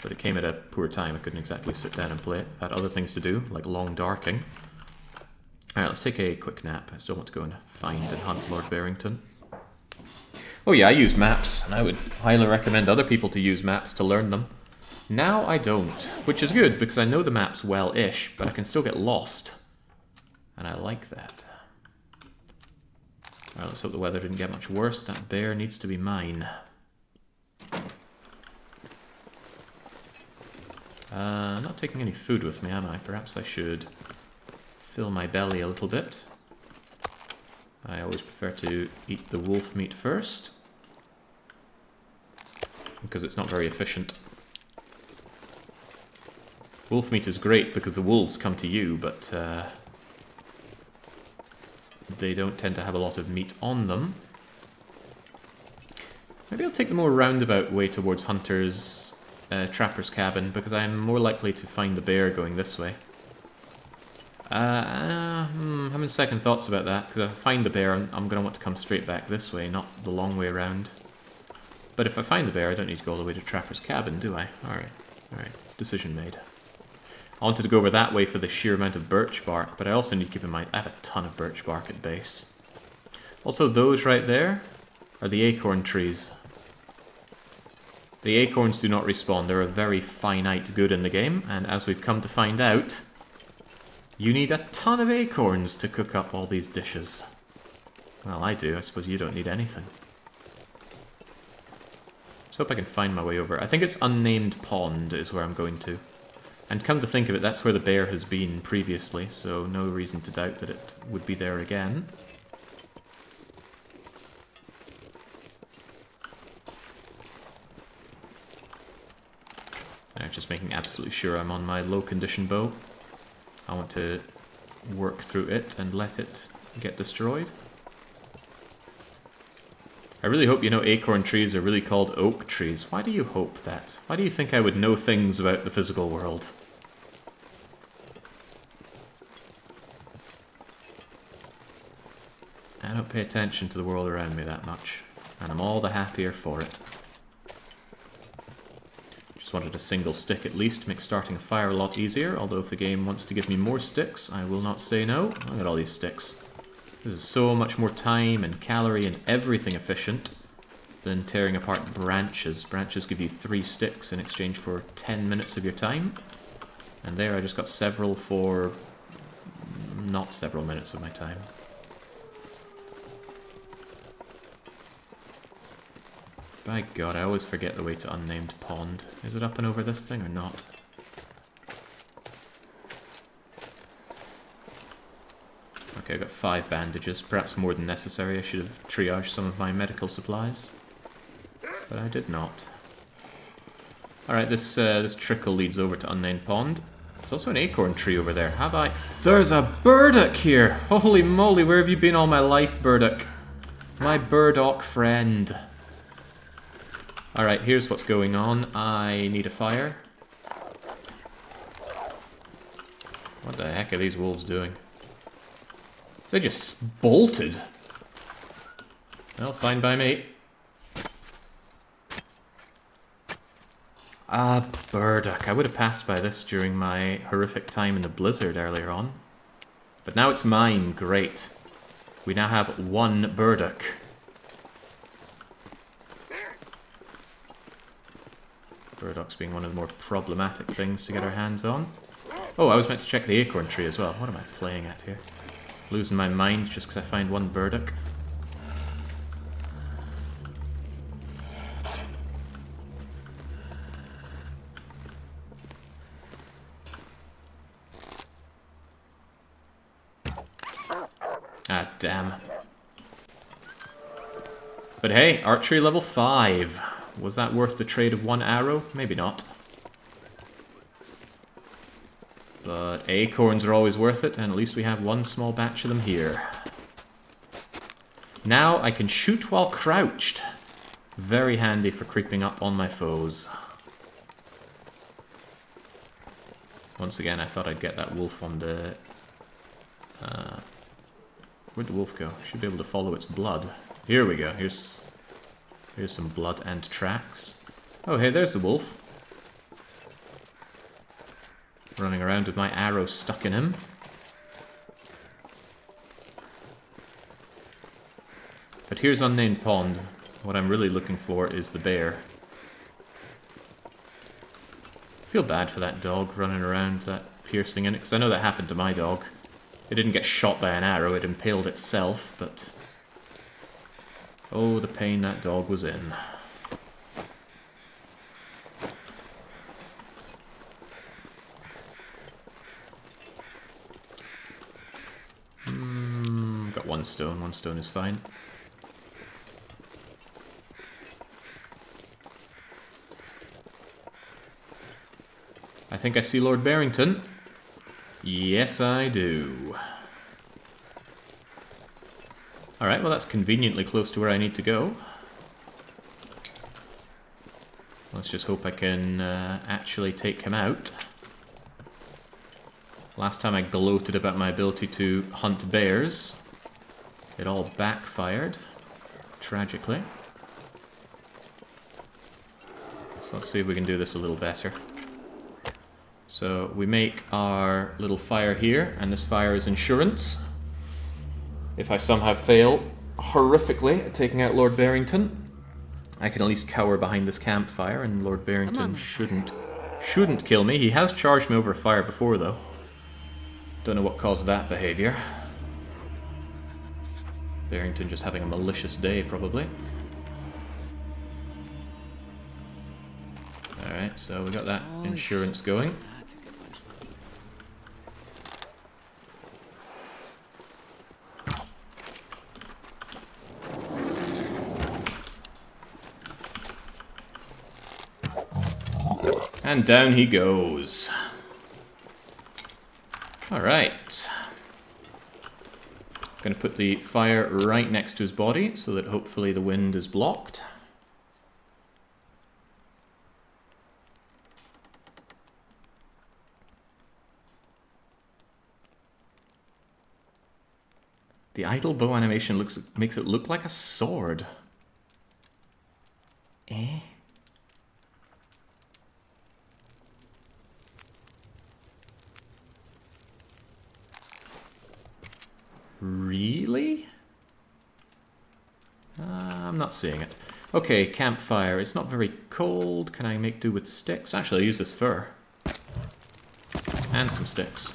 but it came at a poor time. I couldn't exactly sit down and play it. I had other things to do, like long darking. Alright, let's take a quick nap. I still want to go and find and hunt Lord Barrington. Oh yeah, I use maps, and I would highly recommend other people to use maps to learn them. Now I don't, which is good, because I know the maps well-ish, but I can still get lost. And I like that. Alright, let's hope the weather didn't get much worse. That bear needs to be mine. I'm not taking any food with me, am I? Perhaps I should fill my belly a little bit. I always prefer to eat the wolf meat first, because it's not very efficient. Wolf meat is great because the wolves come to you, but they don't tend to have a lot of meat on them. Maybe I'll take the more roundabout way towards Hunter's Trapper's cabin, because I'm more likely to find the bear going this way. Having second thoughts about that, because if I find the bear, I'm going to want to come straight back this way, not the long way around. But if I find the bear, I don't need to go all the way to Trapper's cabin, do I? Alright. Decision made. I wanted to go over that way for the sheer amount of birch bark, but I also need to keep in mind I have a ton of birch bark at base. Also, those right there are the acorn trees. The acorns do not respawn. They're a very finite good in the game, and as we've come to find out, you need a ton of acorns to cook up all these dishes. Well, I do. I suppose you don't need anything. Let's hope I can find my way over. I think it's Unnamed Pond is where I'm going to. And come to think of it, that's where the bear has been previously, so no reason to doubt that it would be there again. Just making absolutely sure I'm on my low condition bow. I want to work through it and let it get destroyed. I really hope you know acorn trees are really called oak trees. Why do you hope that? Why do you think I would know things about the physical world? I don't pay attention to the world around me that much, and I'm all the happier for it. Just wanted a single stick at least to make starting a fire a lot easier, although if the game wants to give me more sticks, I will not say no. Look at all these sticks. This is so much more time and calorie and everything efficient than tearing apart branches. Branches give you 3 sticks in exchange for 10 minutes of your time. And there I just got several for not several minutes of my time. By God, I always forget the way to Unnamed Pond. Is it up and over this thing or not? Okay, I got 5 bandages, perhaps more than necessary. I should have triaged some of my medical supplies, but I did not. Alright, this trickle leads over to Unnamed Pond. There's also an acorn tree over there. Have I? There's a burdock here! Holy moly, where have you been all my life, burdock? My burdock friend. Alright, here's what's going on. I need a fire. What the heck are these wolves doing? They just bolted. Well, fine by me. Ah, burdock. I would have passed by this during my horrific time in the blizzard earlier on. But now it's mine. Great. We now have 1 burdock. Burdocks being one of the more problematic things to get our hands on. Oh, I was meant to check the acorn tree as well. What am I playing at here? Losing my mind just because I find 1 burdock. Ah, damn. But hey, archery level 5. Was that worth the trade of 1 arrow? Maybe not. But acorns are always worth it, and at least we have 1 small batch of them here. Now I can shoot while crouched. Very handy for creeping up on my foes. Once again, I thought I'd get that wolf on the... where'd the wolf go? Should be able to follow its blood. Here we go. Here's some blood and tracks. Oh, hey, there's the wolf. Running around with my arrow stuck in him. But here's Unnamed Pond. What I'm really looking for is the bear. I feel bad for that dog running around, that piercing in it, because I know that happened to my dog. It didn't get shot by an arrow, it impaled itself, but... oh, the pain that dog was in. Got 1 stone. 1 stone is fine. I think I see Lord Barrington. Yes, I do. Alright, well that's conveniently close to where I need to go. Let's just hope I can actually take him out. Last time I gloated about my ability to hunt bears. It all backfired, tragically. So let's see if we can do this a little better. So we make our little fire here, and this fire is insurance. If I somehow fail horrifically at taking out Lord Barrington, I can at least cower behind this campfire, and Lord Barrington shouldn't kill me. He has charged me over a fire before, though. Don't know what caused that behavior. Barrington just having a malicious day, probably. Alright, so we got that insurance going. That's a good one. And down he goes. Alright. Gonna put the fire right next to his body so that hopefully the wind is blocked. The idle bow animation makes it look like a sword. Eh? Really? I'm not seeing it. Okay, campfire. It's not very cold. Can I make do with sticks? Actually, I'll use this fur. And some sticks.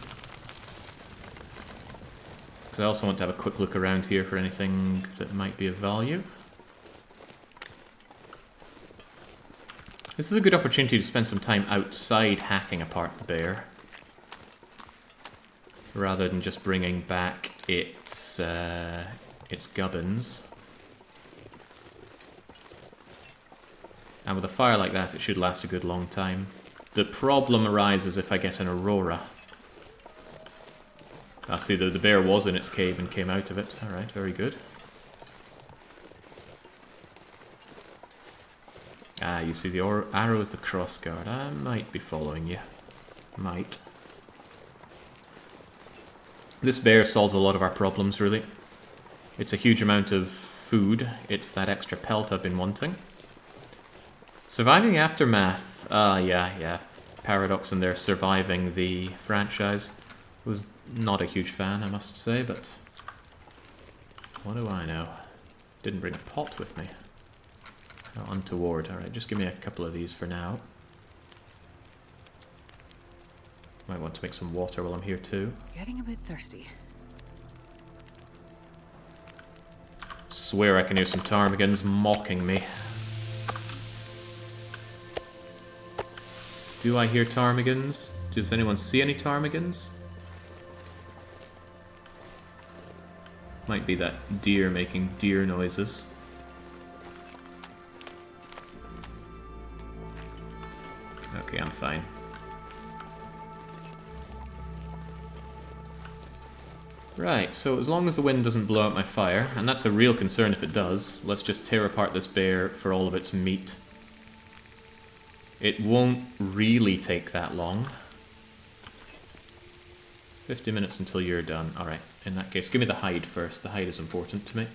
Because I also want to have a quick look around here for anything that might be of value. This is a good opportunity to spend some time outside hacking apart the bear, rather than just bringing back its gubbins. And with a fire like that, it should last a good long time. The problem arises if I get an aurora. I see that the bear was in its cave and came out of it. Alright, very good. Ah, you see the arrow is the crossguard. I might be following you. Might. This bear solves a lot of our problems, really. It's a huge amount of food. It's that extra pelt I've been wanting. Surviving the aftermath. Yeah. Paradox in there surviving the franchise. Was not a huge fan, I must say, but what do I know? Didn't bring a pot with me. Oh, untoward. Alright, just give me a couple of these for now. Might want to make some water while I'm here too. Getting a bit thirsty. Swear I can hear some ptarmigans mocking me. Do I hear ptarmigans? Does anyone see any ptarmigans? Might be that deer making deer noises. Okay, I'm fine. Right, so as long as the wind doesn't blow out my fire, and that's a real concern if it does, let's just tear apart this bear for all of its meat. It won't really take that long. 50 minutes until you're done. Alright, in that case, give me the hide first. The hide is important to me.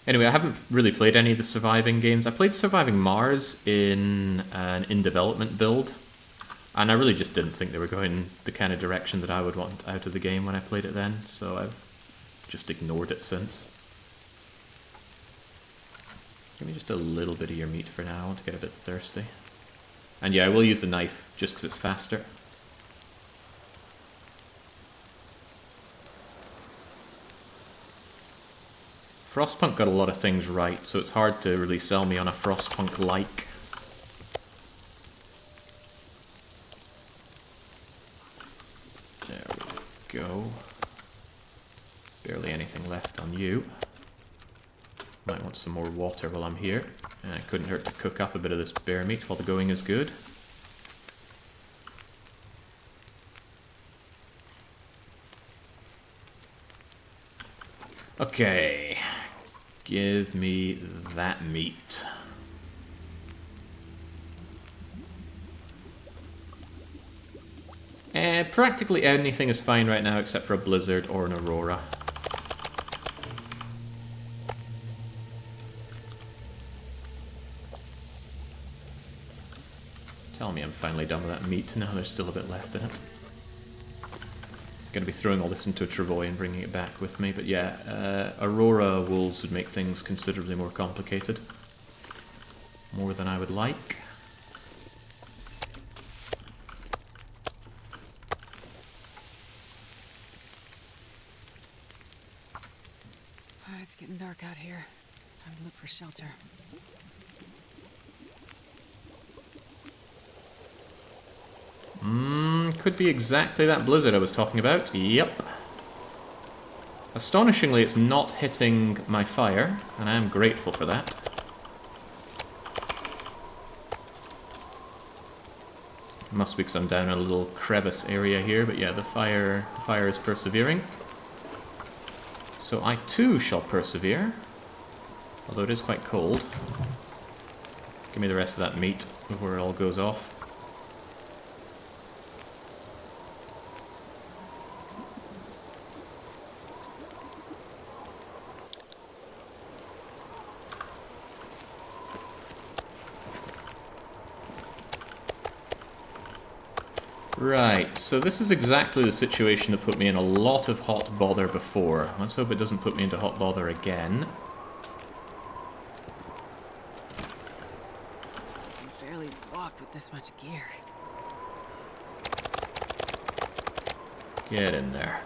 Anyway, I haven't really played any of the surviving games. I played Surviving Mars in an in-development build, and I really just didn't think they were going the kind of direction that I would want out of the game when I played it then, so I've just ignored it since. Give me just a little bit of your meat for now. I want to get a bit thirsty. And yeah, I will use the knife just because it's faster. Frostpunk got a lot of things right, so it's hard to really sell me on a Frostpunk-like. There we go. Barely anything left on you. Might want some more water while I'm here. And it couldn't hurt to cook up a bit of this bear meat while the going is good. Okay. Give me that meat. Practically anything is fine right now except for a blizzard or an aurora. Tell me I'm finally done with that meat. No, there's still a bit left in it. Going to be throwing all this into a travois and bringing it back with me, but yeah, aurora wolves would make things considerably more complicated. More than I would like. It's getting dark out here. Time to look for shelter. Could be exactly that blizzard I was talking about. Yep. Astonishingly, it's not hitting my fire, and I am grateful for that. Must be because I'm down in a little crevice area here, but yeah, the fire is persevering. So I too shall persevere, although it is quite cold. Give me the rest of that meat before it all goes off. Right, so this is exactly the situation that put me in a lot of hot bother before. Let's hope it doesn't put me into hot bother again. I can barely walk with this much gear. Get in there.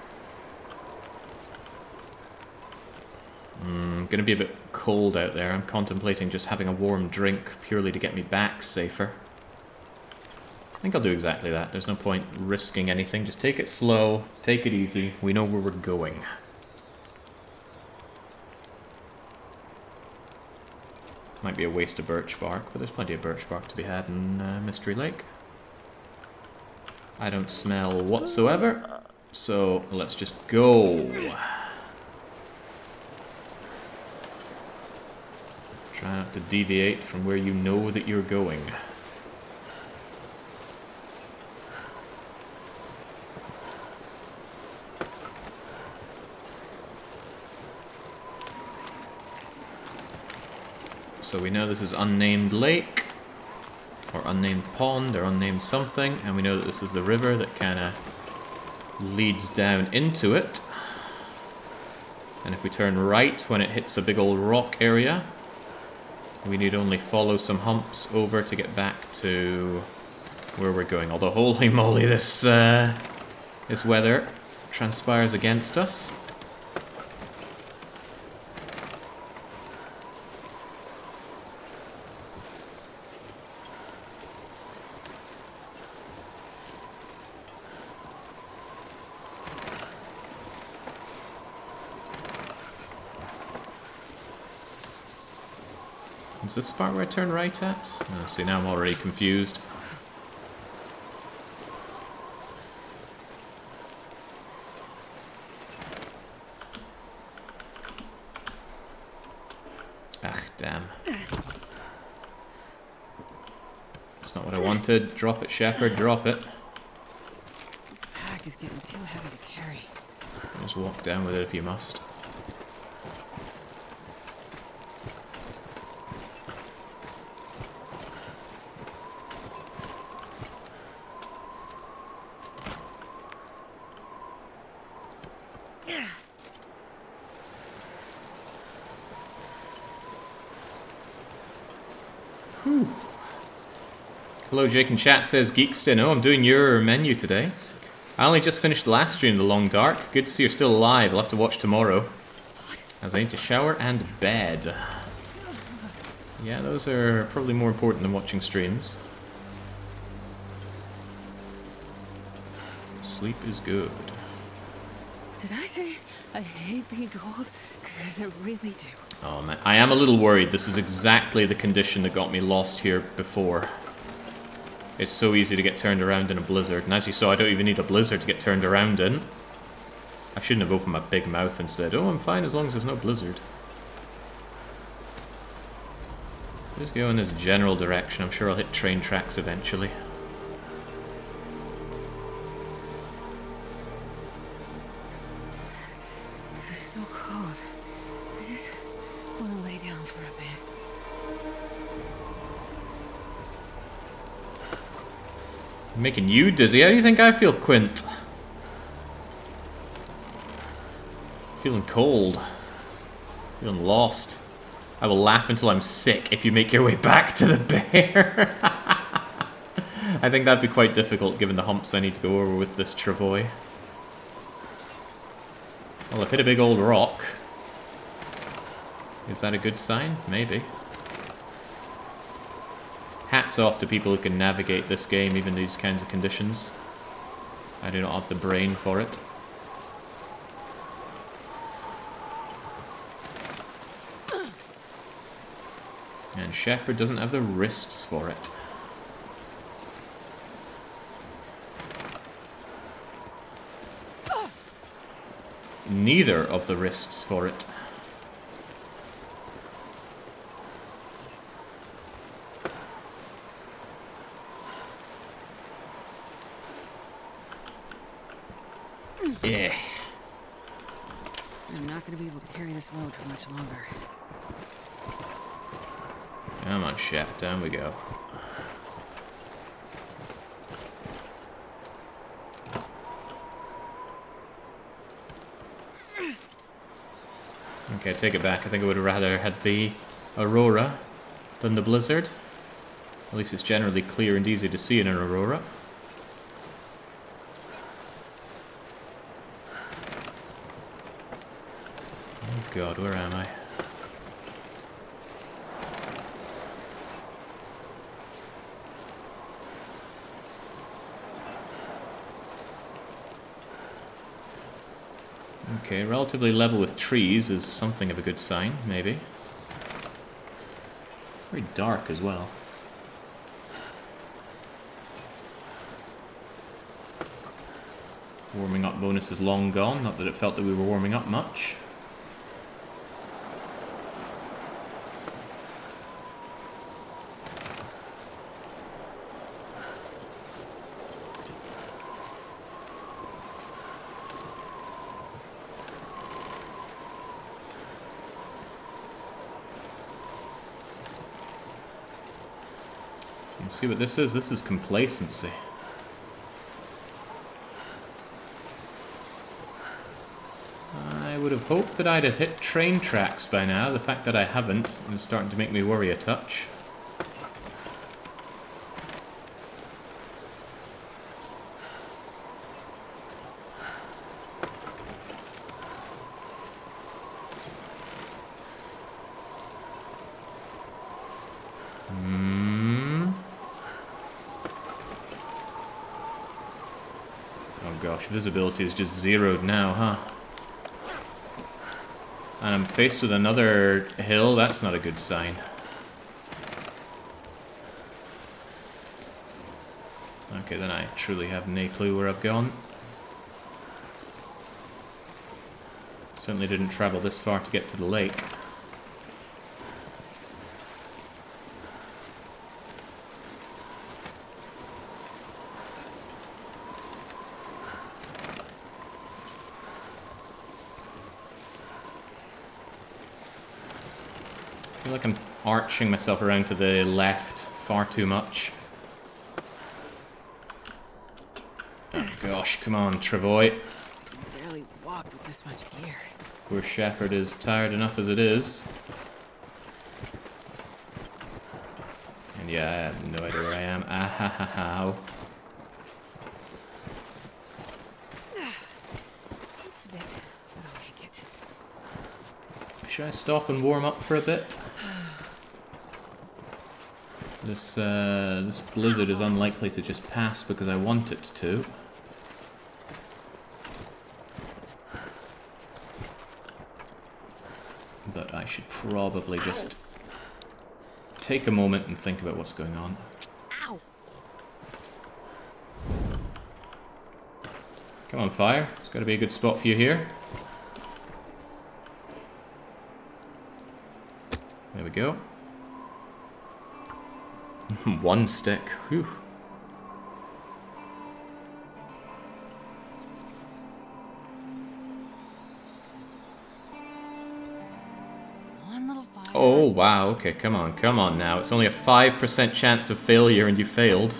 Gonna be a bit cold out there. I'm contemplating just having a warm drink purely to get me back safer. I think I'll do exactly that. There's no point risking anything. Just take it slow, take it easy. We know where we're going. Might be a waste of birch bark, but there's plenty of birch bark to be had in Mystery Lake. I don't smell whatsoever, so let's just go. Try not to deviate from where you know that you're going. So we know this is unnamed lake, or unnamed pond, or unnamed something, and we know that this is the river that kind of leads down into it. And if we turn right when it hits a big old rock area, we need only follow some humps over to get back to where we're going. Although, holy moly, this weather transpires against us. Is this the part where I turn right at? Oh, see, now I'm already confused. Ah, damn. That's not what I wanted. Drop it, Shepherd, drop it. This pack is getting too heavy to carry. Just walk down with it if you must. Hello, Jake in chat says, Geekston, oh, I'm doing your menu today. I only just finished the last stream, The Long Dark. Good to see you're still alive. I'll have to watch tomorrow, as I need to shower and bed. Yeah, those are probably more important than watching streams. Sleep is good. Did I say I hate being cold? Because I really do. Oh man, I am a little worried. This is exactly the condition that got me lost here before. It's so easy to get turned around in a blizzard, and as you saw, I don't even need a blizzard to get turned around in. I shouldn't have opened my big mouth and said, oh, I'm fine as long as there's no blizzard. Just go in this general direction. I'm sure I'll hit train tracks eventually. This is so cold. I just want to lay down for a bit. I'm making you dizzy. How do you think I feel, Quint? Feeling cold. Feeling lost. I will laugh until I'm sick if you make your way back to the bear. I think that'd be quite difficult given the humps I need to go over with this travois. Well, I've hit a big old rock. Is that a good sign? Maybe. Hats off to people who can navigate this game, even these kinds of conditions. I do not have the brain for it. And Shepard doesn't have the wrists for it. Neither of the wrists for it. Yeah. I'm not going to be able to carry this load for much longer. Come on, Shep, down we go. Okay, take it back. I think I would have rather had the Aurora than the Blizzard. At least it's generally clear and easy to see in an Aurora. Oh god, where am I? Okay, relatively level with trees is something of a good sign, maybe. Very dark as well. Warming up bonus is long gone, not that it felt that we were warming up much. See what this is? This is complacency. I would have hoped that I'd have hit train tracks by now. The fact that I haven't is starting to make me worry a touch. Visibility is just zeroed now, huh? And I'm faced with another hill. That's not a good sign. Okay, then I truly have no clue where I've gone. Certainly didn't travel this far to get to the lake. I feel like I'm arching myself around to the left far too much. Oh gosh, come on, Travois. I can barely walk with this much gear. Poor Shepard is tired enough as it is. And yeah, I have no idea where I am. Ah ha ha ha. It's a bit, but I'll make it. Should I stop and warm up for a bit? This blizzard is unlikely to just pass because I want it to. but I should probably just take a moment and think about what's going on. Ow! Come on, fire. It's got to be a good spot for you here. There we go. One stick. Whew. One little fire. Oh, wow. Okay, come on now. It's only a 5% chance of failure and you failed.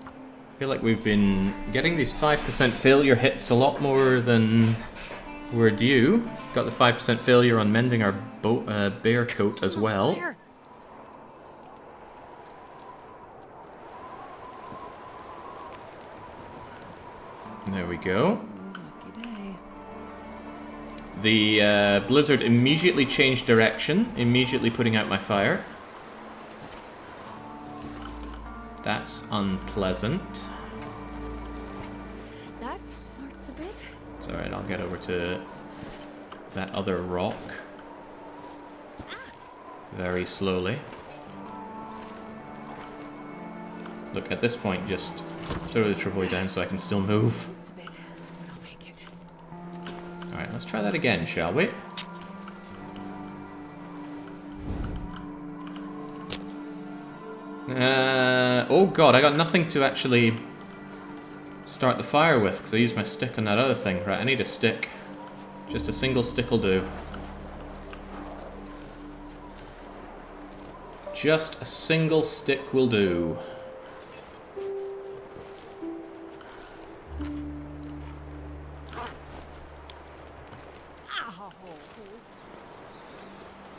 I feel like we've been getting these 5% failure hits a lot more than we're due. Got the 5% failure on mending our bear coat as well. Fire. There we go. Lucky day. The blizzard immediately changed direction, immediately putting out my fire. That's unpleasant. That smarts a bit. It's alright, I'll get over to that other rock. Very slowly. Look, at this point, just throw the travois down so I can still move. It's a bit, but I'll make it. Alright, let's try that again, shall we? Oh god, I got nothing to actually start the fire with, because I used my stick on that other thing. Right, I need a stick. Just a single stick will do. Just a single stick will do. Ow.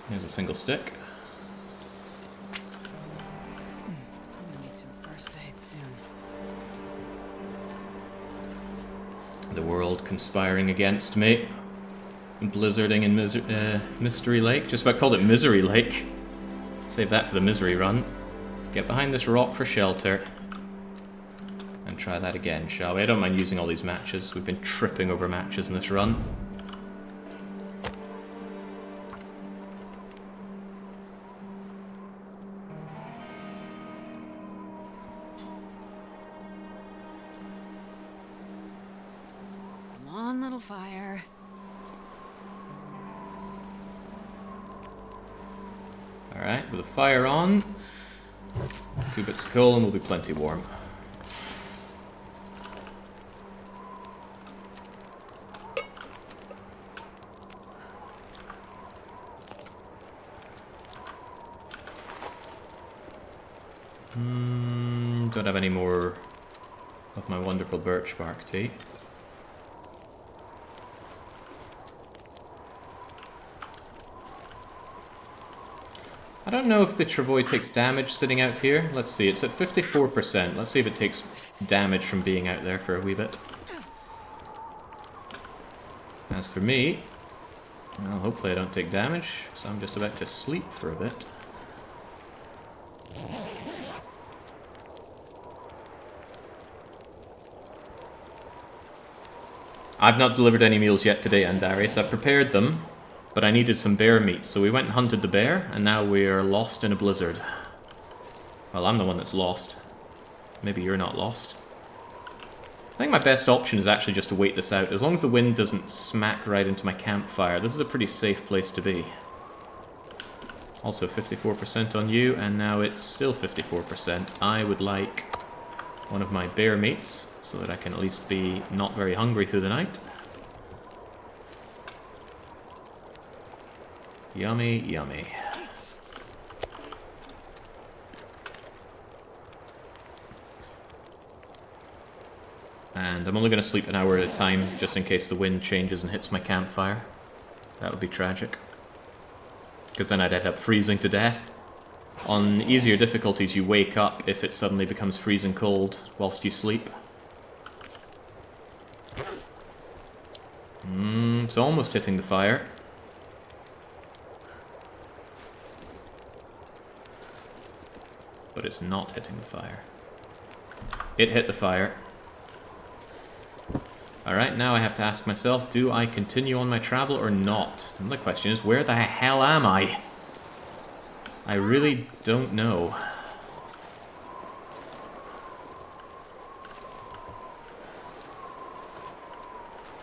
Here's a single stick. I'm gonna need some first aid soon. The world conspiring against me. Blizzarding in Mystery Lake. Just about called it Misery Lake. Save that for the misery run. Get behind this rock for shelter. And try that again, shall we? I don't mind using all these matches. We've been tripping over matches in this run. Come on, little fire. Alright, with the fire on, 2 bits of coal and we'll be plenty warm. Don't have any more of my wonderful birch bark tea. I don't know if the travois takes damage sitting out here. Let's see, it's at 54%. Let's see if it takes damage from being out there for a wee bit. As for me, well, hopefully I don't take damage, so I'm just about to sleep for a bit. I've not delivered any meals yet today, Andarius. I've prepared them, but I needed some bear meat, so we went and hunted the bear, and now we're lost in a blizzard. Well, I'm the one that's lost. Maybe you're not lost. I think my best option is actually just to wait this out. As long as the wind doesn't smack right into my campfire, this is a pretty safe place to be. Also 54% on you, and now it's still 54%. I would like one of my bear meats, so that I can at least be not very hungry through the night. Yummy, yummy. And I'm only going to sleep an hour at a time, just in case the wind changes and hits my campfire. That would be tragic. Because then I'd end up freezing to death. On easier difficulties, you wake up if it suddenly becomes freezing cold whilst you sleep. It's almost hitting the fire. But it's not hitting the fire. It hit the fire. Alright, now I have to ask myself, do I continue on my travel or not? Another question is, where the hell am I? I really don't know.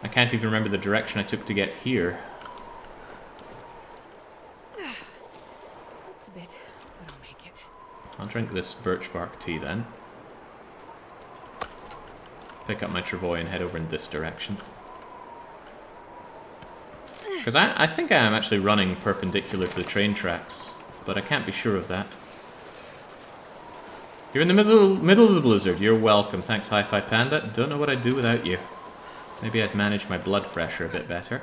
I can't even remember the direction I took to get here. It's a bit, but I'll make it. I'll drink this birch bark tea then. Pick up my travois and head over in this direction. Because I think I am actually running perpendicular to the train tracks, but I can't be sure of that. You're in the middle of the blizzard. You're welcome. Thanks, Hi-Fi Panda. Don't know what I'd do without you. Maybe I'd manage my blood pressure a bit better.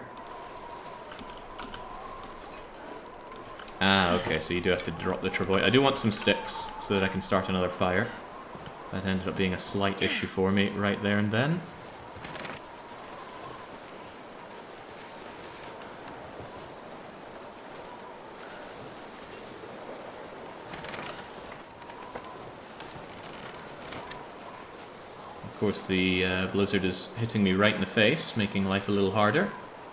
Ah, okay, so you do have to drop the travois. I do want some sticks so that I can start another fire. That ended up being a slight issue for me right there and then. Of course, the blizzard is hitting me right in the face, making life a little harder.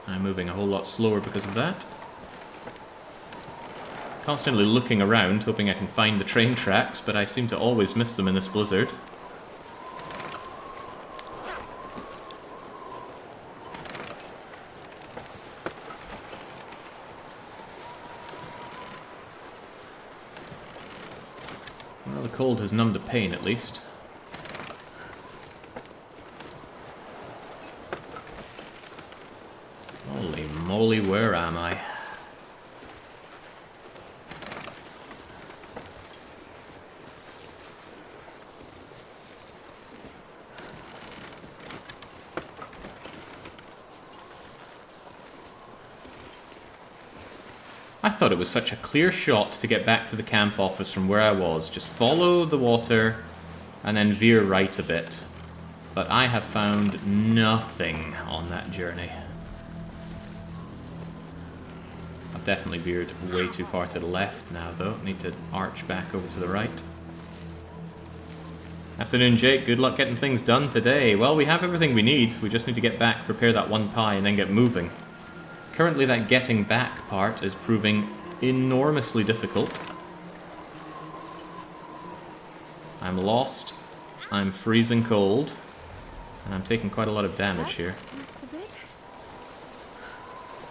I'm moving a whole lot slower because of that. Constantly looking around, hoping I can find the train tracks, but I seem to always miss them in this blizzard. Well, the cold has numbed the pain, at least. Holy moly, where am I? I thought it was such a clear shot to get back to the camp office from where I was. Just follow the water and then veer right a bit. But I have found nothing on that journey. I've definitely veered way too far to the left now, though. Need to arch back over to the right. Afternoon, Jake. Good luck getting things done today. Well, we have everything we need. We just need to get back, prepare that one pie, and then get moving. Currently, that getting back part is proving enormously difficult. I'm lost. I'm freezing cold. And I'm taking quite a lot of damage here. That's a bit.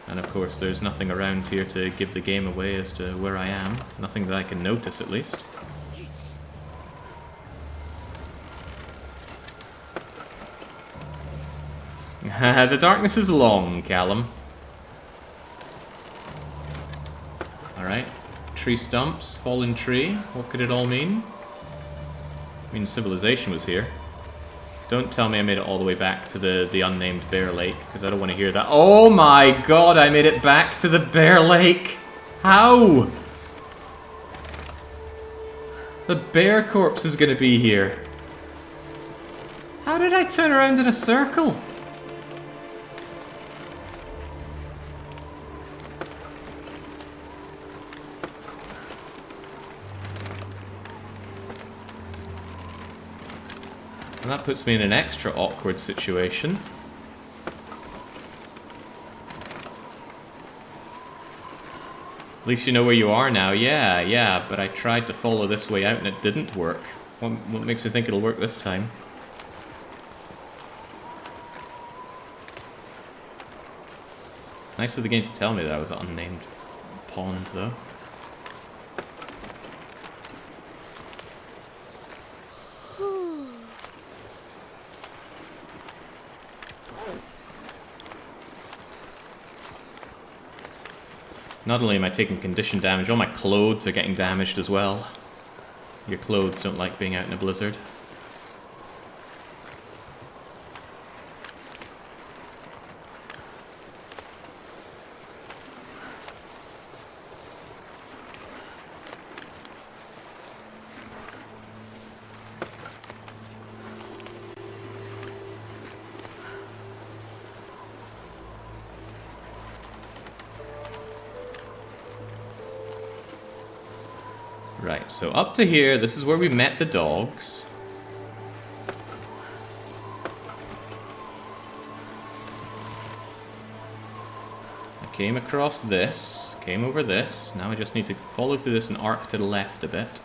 And of course, there's nothing around here to give the game away as to where I am. Nothing that I can notice, at least. The darkness is long, Callum. Alright. Tree stumps, fallen tree. What could it all mean? I mean, civilization was here. Don't tell me I made it all the way back to the unnamed Bear Lake, because I don't want to hear that. Oh my god, I made it back to the Bear Lake! How? The bear corpse is going to be here. How did I turn around in a circle? And that puts me in an extra awkward situation. At least you know where you are now. Yeah, but I tried to follow this way out and it didn't work. What makes me think it'll work this time? Nice of the game to tell me that I was an unnamed pond, though. Not only am I taking condition damage, all my clothes are getting damaged as well. Your clothes don't like being out in a blizzard. Right, so up to here, this is where we met the dogs. came across this, came over this. Now I just need to follow through this and arc to the left a bit.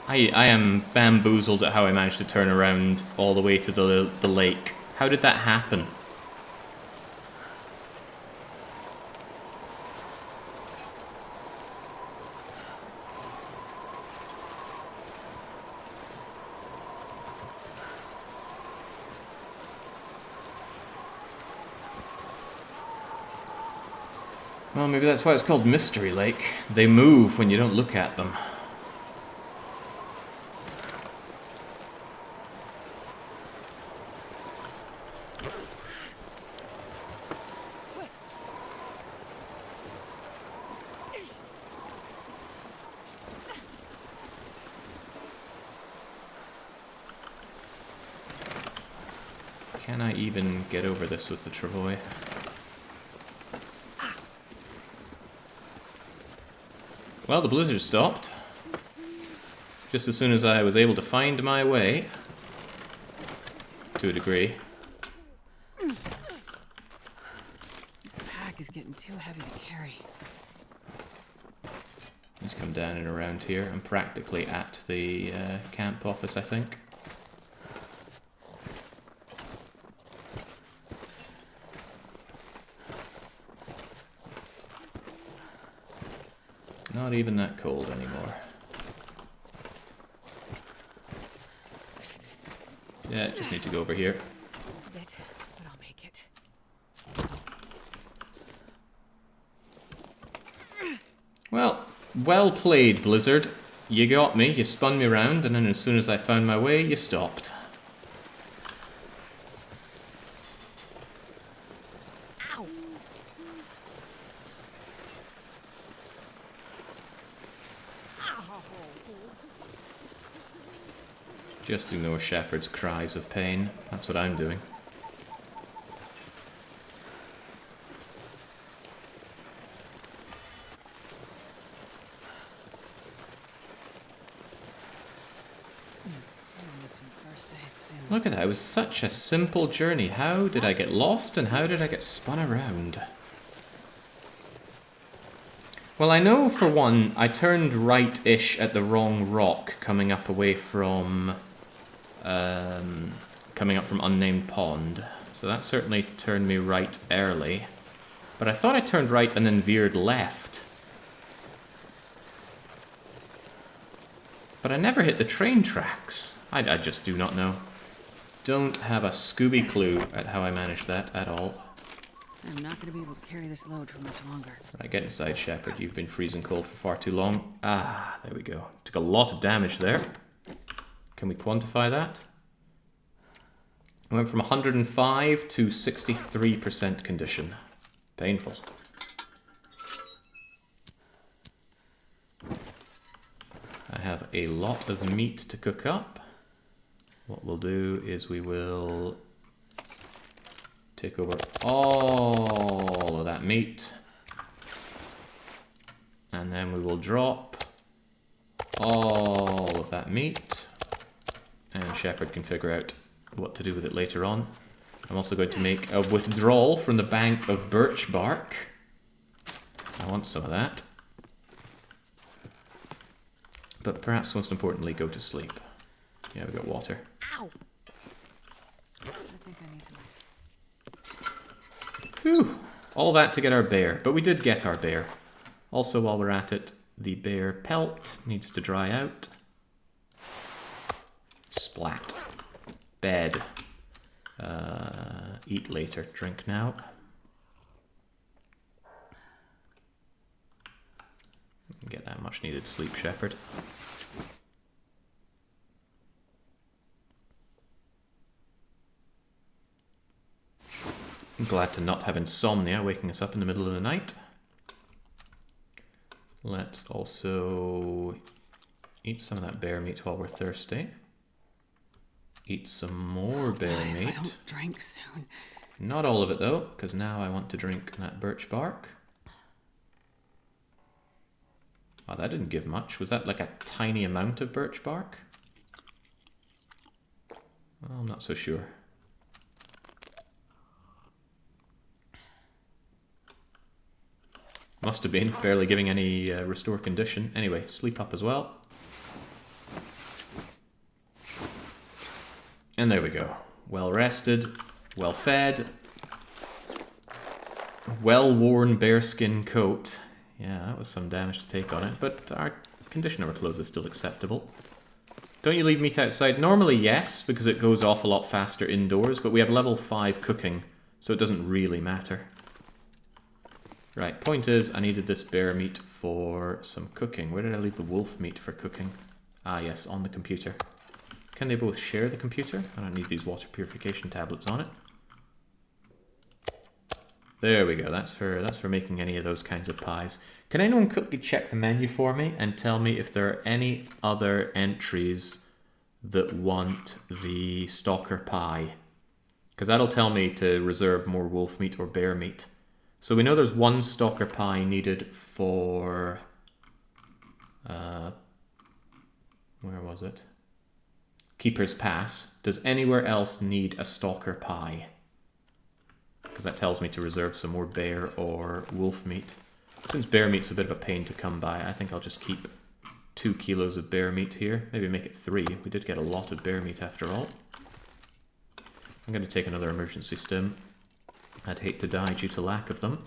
I am bamboozled at how I managed to turn around all the way to the lake. How did that happen? Well, maybe that's why it's called Mystery Lake. They move when you don't look at them. Can I even get over this with the travois? Well, the blizzard stopped. Just as soon as I was able to find my way. To a degree. This pack is getting too heavy to carry. Let's come down and around here. I'm practically at the camp office, I think. Not even that cold anymore. Yeah, just need to go over here. It's a bit, but I'll make it. Well played, Blizzard. You got me, you spun me around, and then as soon as I found my way, you stopped. Ow! Just ignore Shepard's cries of pain. That's what I'm doing. Look at that, it was such a simple journey. How did I get lost and how did I get spun around? Well, I know for one, I turned right-ish at the wrong rock coming up away from... coming up from Unnamed Pond. So that certainly turned me right early. But I thought I turned right and then veered left. But I never hit the train tracks. I just do not know. Don't have a Scooby clue at how I managed that at all. I'm not going to be able to carry this load for much longer. Right, get inside, Shepard. You've been freezing cold for far too long. Ah, there we go. Took a lot of damage there. Can we quantify that? I went from 105 to 63% condition. Painful. I have a lot of meat to cook up. What we'll do is we will take over all of that meat. And then we will drop all of that meat. And Shepard can figure out what to do with it later on. I'm also going to make a withdrawal from the bank of birch bark. I want some of that. But perhaps most importantly, go to sleep. Yeah, we got water. Ow! I think I need to... Whew. All that to get our bear. But we did get our bear. Also, while we're at it, the bear pelt needs to dry out. Splat. Bed. Eat later, drink now. Get that much needed sleep, Shepard. I'm glad to not have insomnia waking us up in the middle of the night. Let's also eat some of that bear meat while we're thirsty. Eat some more bear meat. If I don't drink soon. Not all of it though, because now I want to drink that birch bark. Oh, that didn't give much. Was that like a tiny amount of birch bark? Well, I'm not so sure. Must have been, barely giving any restore condition. Anyway, sleep up as well. And there we go. Well rested, well fed, well worn bearskin coat. Yeah, that was some damage to take on it, but our condition of our clothes is still acceptable. Don't you leave meat outside? Normally yes, because it goes off a lot faster indoors, but we have level 5 cooking, so it doesn't really matter. Right, point is, I needed this bear meat for some cooking. Where did I leave the wolf meat for cooking? Ah yes, on the computer. Can they both share the computer? I don't need these water purification tablets on it. There we go, that's for making any of those kinds of pies. Can anyone quickly check the menu for me and tell me if there are any other entries that want the stalker pie? Because that'll tell me to reserve more wolf meat or bear meat. So we know there's one stalker pie needed for... where was it? Keeper's Pass. Does anywhere else need a stalker pie? Because that tells me to reserve some more bear or wolf meat. Since bear meat's a bit of a pain to come by, I think I'll just keep 2 kilos of bear meat here. Maybe make it 3. We did get a lot of bear meat after all. I'm going to take another emergency stim. I'd hate to die due to lack of them.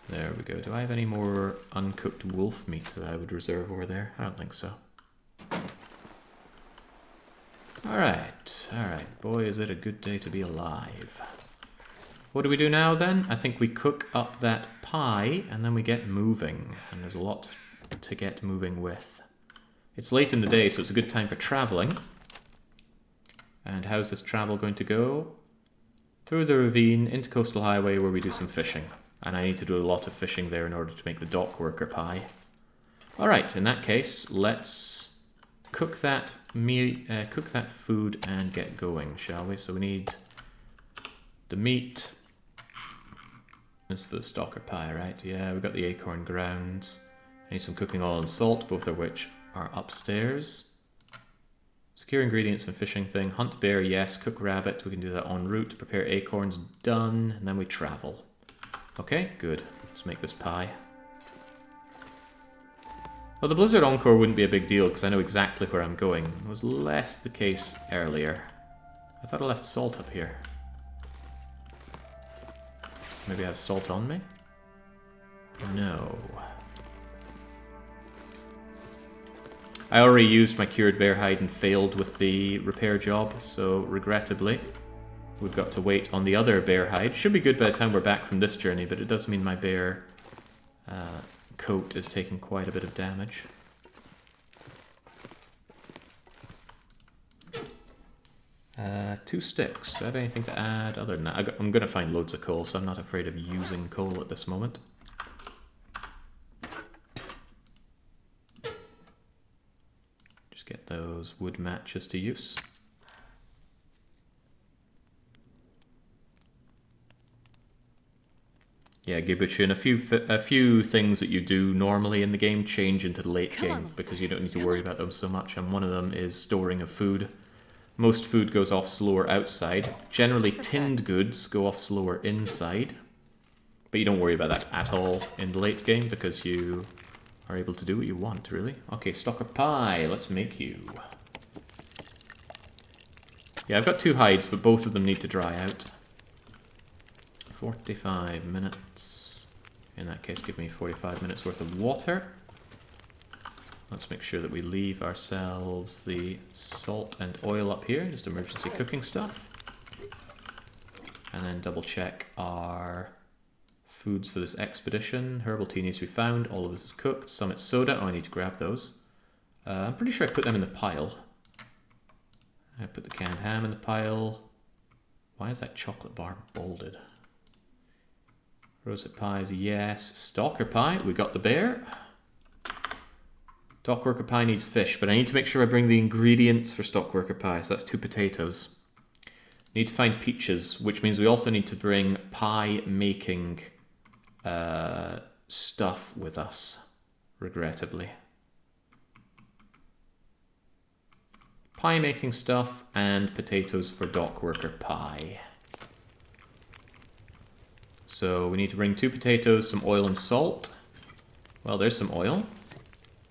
There we go. Do I have any more uncooked wolf meat that I would reserve over there? I don't think so. Alright, alright. Boy, is it a good day to be alive. What do we do now then? I think we cook up that pie and then we get moving. And there's a lot to get moving with. It's late in the day, so it's a good time for traveling. And how's this travel going to go? Through the ravine, into Coastal Highway, where we do some fishing. And I need to do a lot of fishing there in order to make the dock worker pie. Alright, in that case, let's cook that food and get going, shall we? So we need the meat. This is for the stalker pie, right? Yeah, we've got the acorn grounds. I need some cooking oil and salt, both of which are upstairs. Secure ingredients and fishing thing. Hunt bear, yes. Cook rabbit, we can do that en route. Prepare acorns, done. And then we travel. Okay, good. Let's make this pie. Well, the Blizzard Encore wouldn't be a big deal because I know exactly where I'm going. It was less the case earlier. I thought I left salt up here. Maybe I have salt on me? No. I already used my cured bear hide and failed with the repair job, so regrettably, we've got to wait on the other bear hide. Should be good by the time we're back from this journey, but it does mean my bear coat is taking quite a bit of damage. Two sticks. Do I have anything to add other than that? I'm going to find loads of coal, so I'm not afraid of using coal at this moment. Just get those wood matches to use. Yeah, Gibuchin, a few things that you do normally in the game change into the late game because you don't need to worry about them so much, and one of them is storing of food. Most food goes off slower outside. Generally, tinned goods go off slower inside, but you don't worry about that at all in the late game because you are able to do what you want, really. Okay, stalker pie, let's make you. Yeah, I've got 2 hides, but both of them need to dry out. 45 minutes. In that case, give me 45 minutes worth of water. Let's make sure that we leave ourselves the salt and oil up here, just emergency cooking stuff. And then double check our foods for this expedition. Herbal tea needs to be found. All of this is cooked. Summit soda. Oh, I need to grab those. I'm pretty sure I put them in the pile. I put the canned ham in the pile. Why is that chocolate bar bolded? Roasted pies, yes. Stalker pie, we got the bear. Dock worker pie needs fish, but I need to make sure I bring the ingredients for stock worker pie. So that's 2 potatoes. Need to find peaches, which means we also need to bring pie making stuff with us, regrettably. Pie making stuff and potatoes for dock worker pie. So we need to bring 2 potatoes, some oil and salt. Well, there's some oil.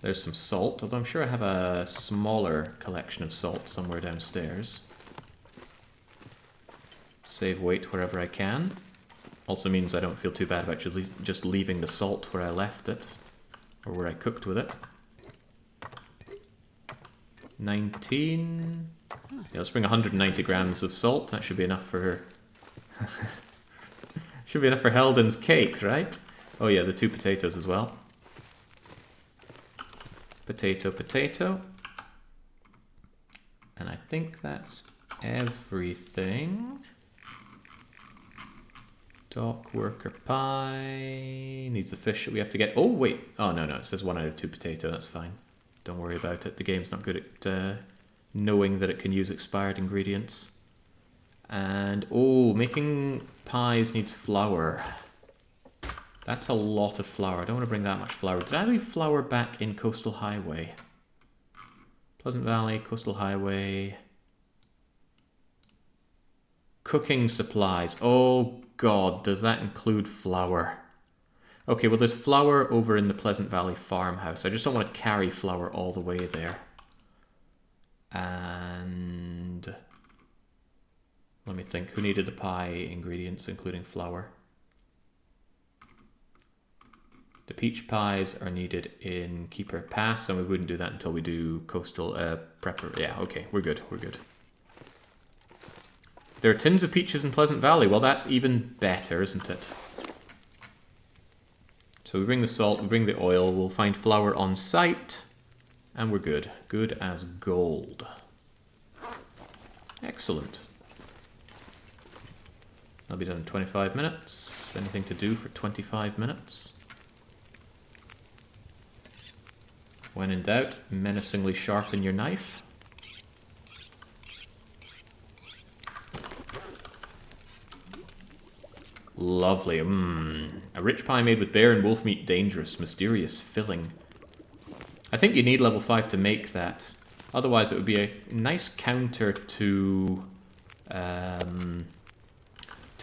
There's some salt, although I'm sure I have a smaller collection of salt somewhere downstairs. Save weight wherever I can. Also means I don't feel too bad about just leaving the salt where I left it, or where I cooked with it. 19. Yeah, let's bring 190 grams of salt. That should be enough for should be enough for Heldon's cake, right? Oh yeah, the 2 potatoes as well. Potato, potato. And I think that's everything. Dock worker pie. Needs the fish that we have to get. Oh, wait. Oh, no, it says 1 out of 2 potato. That's fine. Don't worry about it. The game's not good at knowing that it can use expired ingredients. And, oh, making pies needs flour. That's a lot of flour. I don't want to bring that much flour. Did I leave flour back in Coastal Highway? Pleasant Valley, Coastal Highway. Cooking supplies. Oh, God, does that include flour? Okay, well, there's flour over in the Pleasant Valley farmhouse. I just don't want to carry flour all the way there. And let me think. Who needed the pie ingredients, including flour? The peach pies are needed in Keeper Pass, and we wouldn't do that until we do coastal prepper. Yeah, okay, we're good. We're good. There are tins of peaches in Pleasant Valley. Well, that's even better, isn't it? So we bring the salt, we bring the oil, we'll find flour on site, and we're good. Good as gold. Excellent. That'll be done in 25 minutes. Anything to do for 25 minutes? When in doubt, menacingly sharpen your knife. Lovely. A rich pie made with bear and wolf meat, dangerous, mysterious, filling. I think you need level 5 to make that. Otherwise it would be a nice counter to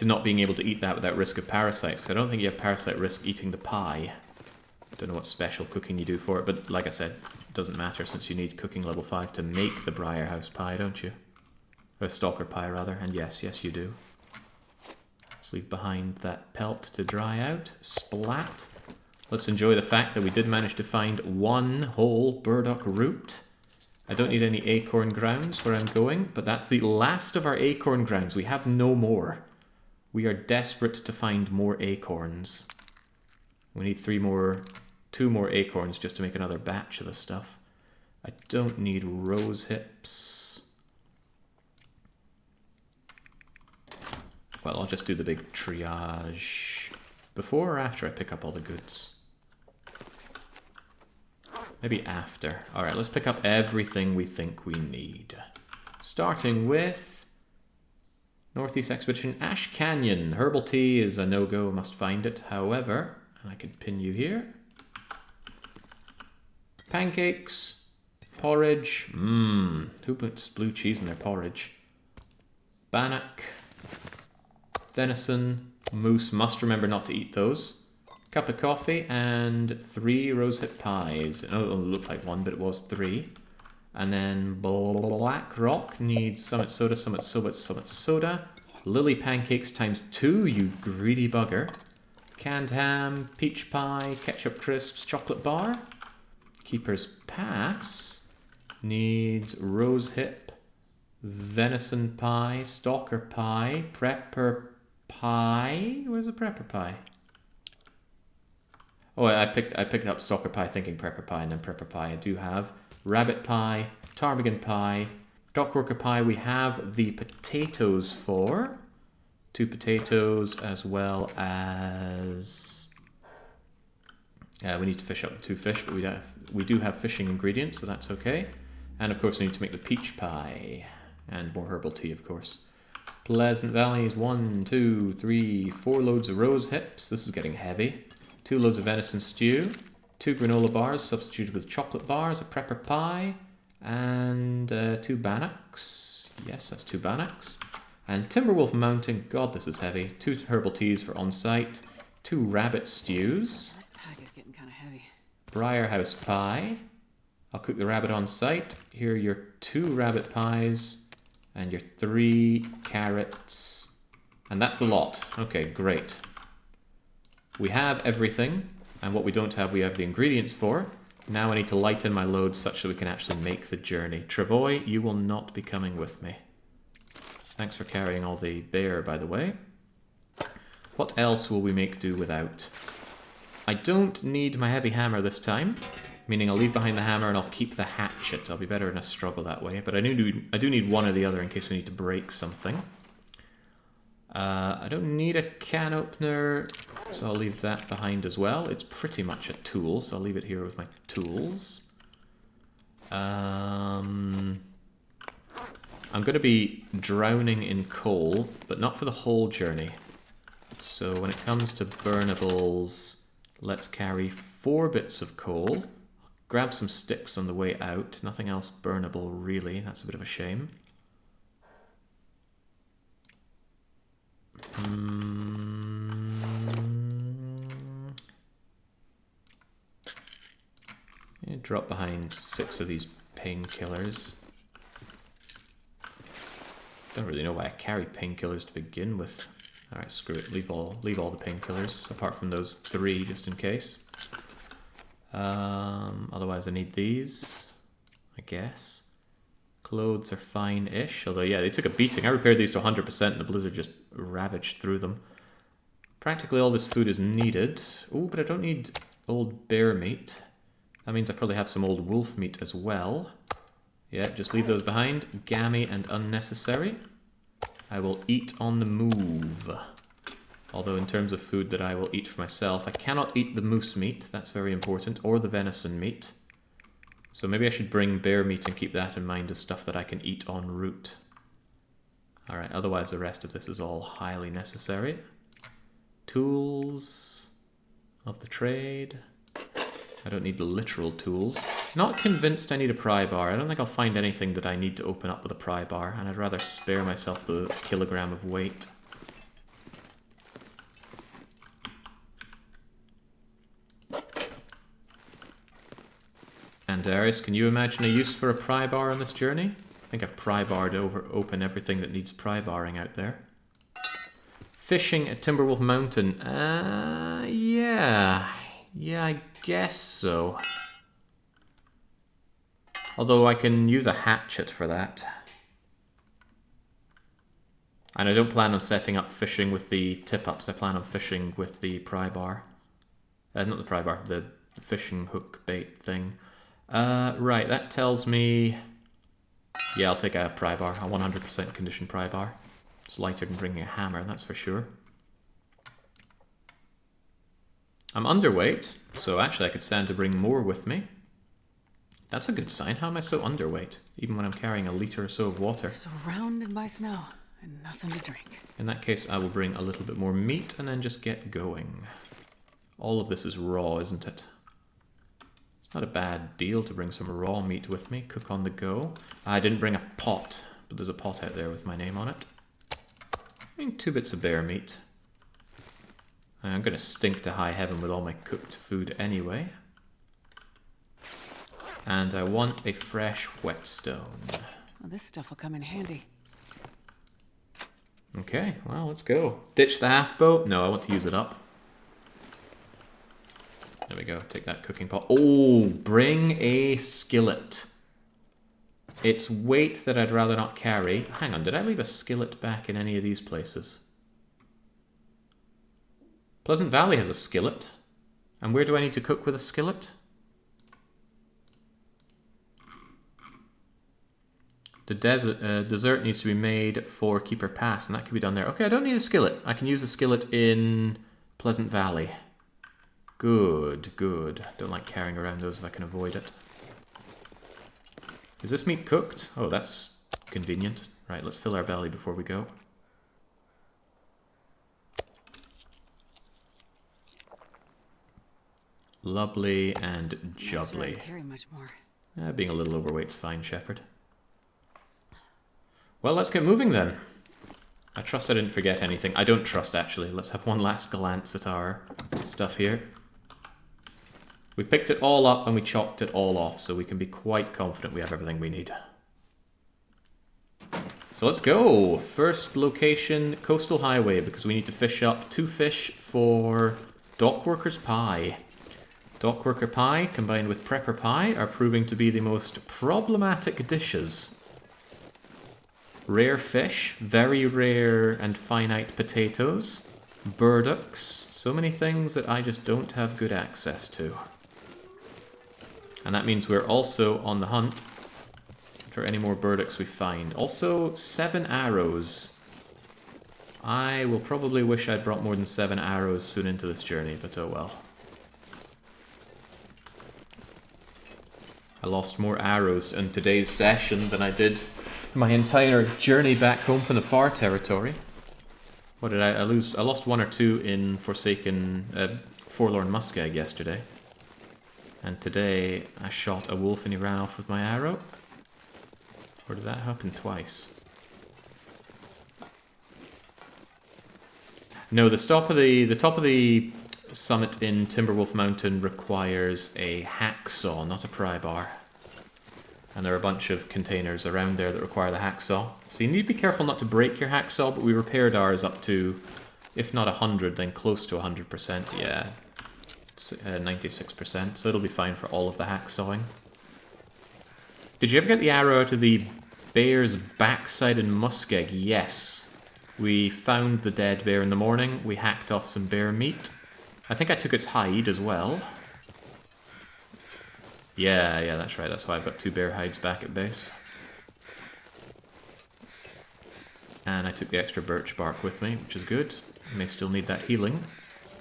not being able to eat that without risk of parasites. Because I don't think you have parasite risk eating the pie. I don't know what special cooking you do for it, but like I said, it doesn't matter since you need cooking level 5 to make the Briarhouse pie, don't you? Or Stalker pie, rather. And yes, you do. Let's leave behind that pelt to dry out. Splat. Let's enjoy the fact that we did manage to find 1 whole burdock root. I don't need any acorn grounds where I'm going, but that's the last of our acorn grounds. We have no more. We are desperate to find more acorns. We need 2 more acorns just to make another batch of the stuff. I don't need rose hips. Well, I'll just do the big triage. Before or after I pick up all the goods? Maybe after. Alright, let's pick up everything we think we need. Starting with Northeast Expedition Ash Canyon. Herbal tea is a no-go, must find it. However, and I can pin you here. Pancakes, porridge. Who puts blue cheese in their porridge? Bannock, venison, moose. Must remember not to eat those. Cup of coffee and 3 rosehip pies. Oh, it looked like 1, but it was 3. And then Black Rock needs Summit Soda, Summit Soda. Lily pancakes times 2, you greedy bugger. Canned ham, peach pie, ketchup crisps, chocolate bar. Keeper's Pass needs rosehip, venison pie, stalker pie, prepper pie. Where's the prepper pie? Oh, I picked up stalker pie thinking prepper pie and then prepper pie. I do have rabbit pie, ptarmigan pie, dockworker pie. We have the potatoes for 2 potatoes as well as we need to fish up 2 fish, but we do have fishing ingredients, so that's okay. And of course, we need to make the peach pie and more herbal tea, of course. Pleasant Valley is 1, 2, 3, 4 loads of rose hips. This is getting heavy. 2 loads of venison stew. 2 granola bars substituted with chocolate bars. A prepper pie. And 2 bannocks. Yes, that's 2 bannocks. And Timberwolf Mountain. God, this is heavy. 2 herbal teas for on-site. 2 rabbit stews. This pack is getting kind of heavy. Briarhouse pie. I'll cook the rabbit on site. Here are your 2 rabbit pies and your 3 carrots. And that's a lot. Okay, great. We have everything, and what we don't have, we have the ingredients for. Now I need to lighten my load such that we can actually make the journey. Travoy, you will not be coming with me. Thanks for carrying all the bear, by the way. What else will we make do without? I don't need my heavy hammer this time. Meaning I'll leave behind the hammer and I'll keep the hatchet. I'll be better in a struggle that way. But I do need one or the other in case we need to break something. I don't need a can opener, so I'll leave that behind as well. It's pretty much a tool, so I'll leave it here with my tools. I'm going to be drowning in coal, but not for the whole journey. So when it comes to burnables, let's carry 4 bits of coal. Grab some sticks on the way out. Nothing else burnable, really. That's a bit of a shame. Yeah, drop behind 6 of these painkillers. Don't really know why I carry painkillers to begin with. Alright, screw it. Leave all the painkillers, apart from those 3, just in case. Otherwise I need these, I guess. Clothes are fine-ish, although yeah, they took a beating. I repaired these to 100% and the blizzard just ravaged through them. Practically all this food is needed. Oh, but I don't need old bear meat. That means I probably have some old wolf meat as well. Yeah, just leave those behind. Gammy and unnecessary. I will eat on the move. Although in terms of food that I will eat for myself, I cannot eat the moose meat, that's very important, or the venison meat. So maybe I should bring bear meat and keep that in mind as stuff that I can eat en route. Alright, otherwise the rest of this is all highly necessary. Tools of the trade. I don't need the literal tools. Not convinced I need a pry bar. I don't think I'll find anything that I need to open up with a pry bar, and I'd rather spare myself the kilogram of weight. And Darius, can you imagine a use for a pry bar on this journey? I think a pry bar to open everything that needs pry barring out there. Fishing at Timberwolf Mountain. Yeah. Yeah, I guess so. Although I can use a hatchet for that. And I don't plan on setting up fishing with the tip-ups. I plan on fishing with the pry bar. Not the pry bar, the fishing hook bait thing. Right, that tells me... Yeah, I'll take a pry bar, a 100% condition pry bar. It's lighter than bringing a hammer, that's for sure. I'm underweight, so actually I could stand to bring more with me. That's a good sign. How am I so underweight? Even when I'm carrying a litre or so of water. Surrounded by snow and nothing to drink. In that case, I will bring a little bit more meat and then just get going. All of this is raw, isn't it? It's not a bad deal to bring some raw meat with me. Cook on the go. I didn't bring a pot, but there's a pot out there with my name on it. I mean, 2 bits of bear meat. I'm going to stink to high heaven with all my cooked food anyway. And I want a fresh whetstone. Well, this stuff will come in handy. Okay, well, let's go. Ditch the half boat? No, I want to use it up. There we go, take that cooking pot. Oh, bring a skillet. It's weight that I'd rather not carry. Hang on, did I leave a skillet back in any of these places? Pleasant Valley has a skillet. And where do I need to cook with a skillet? The dessert needs to be made for Keeper Pass, and that can be done there. Okay, I don't need a skillet. I can use a skillet in Pleasant Valley. Good, good. Don't like carrying around those if I can avoid it. Is this meat cooked? Oh, that's convenient. Right, let's fill our belly before we go. Lovely and I'm not sure I jubbly. can carry much more. Being a little overweight's fine, Shepard. Well, let's get moving then. I trust I didn't forget anything. I don't trust, actually. Let's have one last glance at our stuff here. We picked it all up and we chopped it all off, so we can be quite confident we have everything we need. So let's go! First location, Coastal Highway, because we need to fish up 2 fish for Dockworker's Pie. Dockworker Pie combined with Prepper Pie are proving to be the most problematic dishes. Rare fish, very rare and finite potatoes, burdocks, so many things that I just don't have good access to. And that means we're also on the hunt for any more burdocks we find. Also, 7 arrows. I will probably wish I'd brought more than 7 arrows soon into this journey, but oh well. I lost more arrows in today's session than I did my entire journey back home from the far territory. What did I lose? I lost 1 or 2 in Forlorn Muskeg yesterday. And today I shot a wolf and he ran off with my arrow. Or did that happen twice? No, the top of the summit in Timberwolf Mountain requires a hacksaw, not a pry bar. And there are a bunch of containers around there that require the hacksaw. So you need to be careful not to break your hacksaw, but we repaired ours up to, if not 100, then close to 100%. Yeah, 96%, so it'll be fine for all of the hacksawing. Did you ever get the arrow out of the bear's backside in Muskeg? Yes. We found the dead bear in the morning, we hacked off some bear meat. I think I took its hide as well. Yeah, that's right, that's why I've got 2 bear hides back at base. And I took the extra birch bark with me, which is good. I may still need that healing.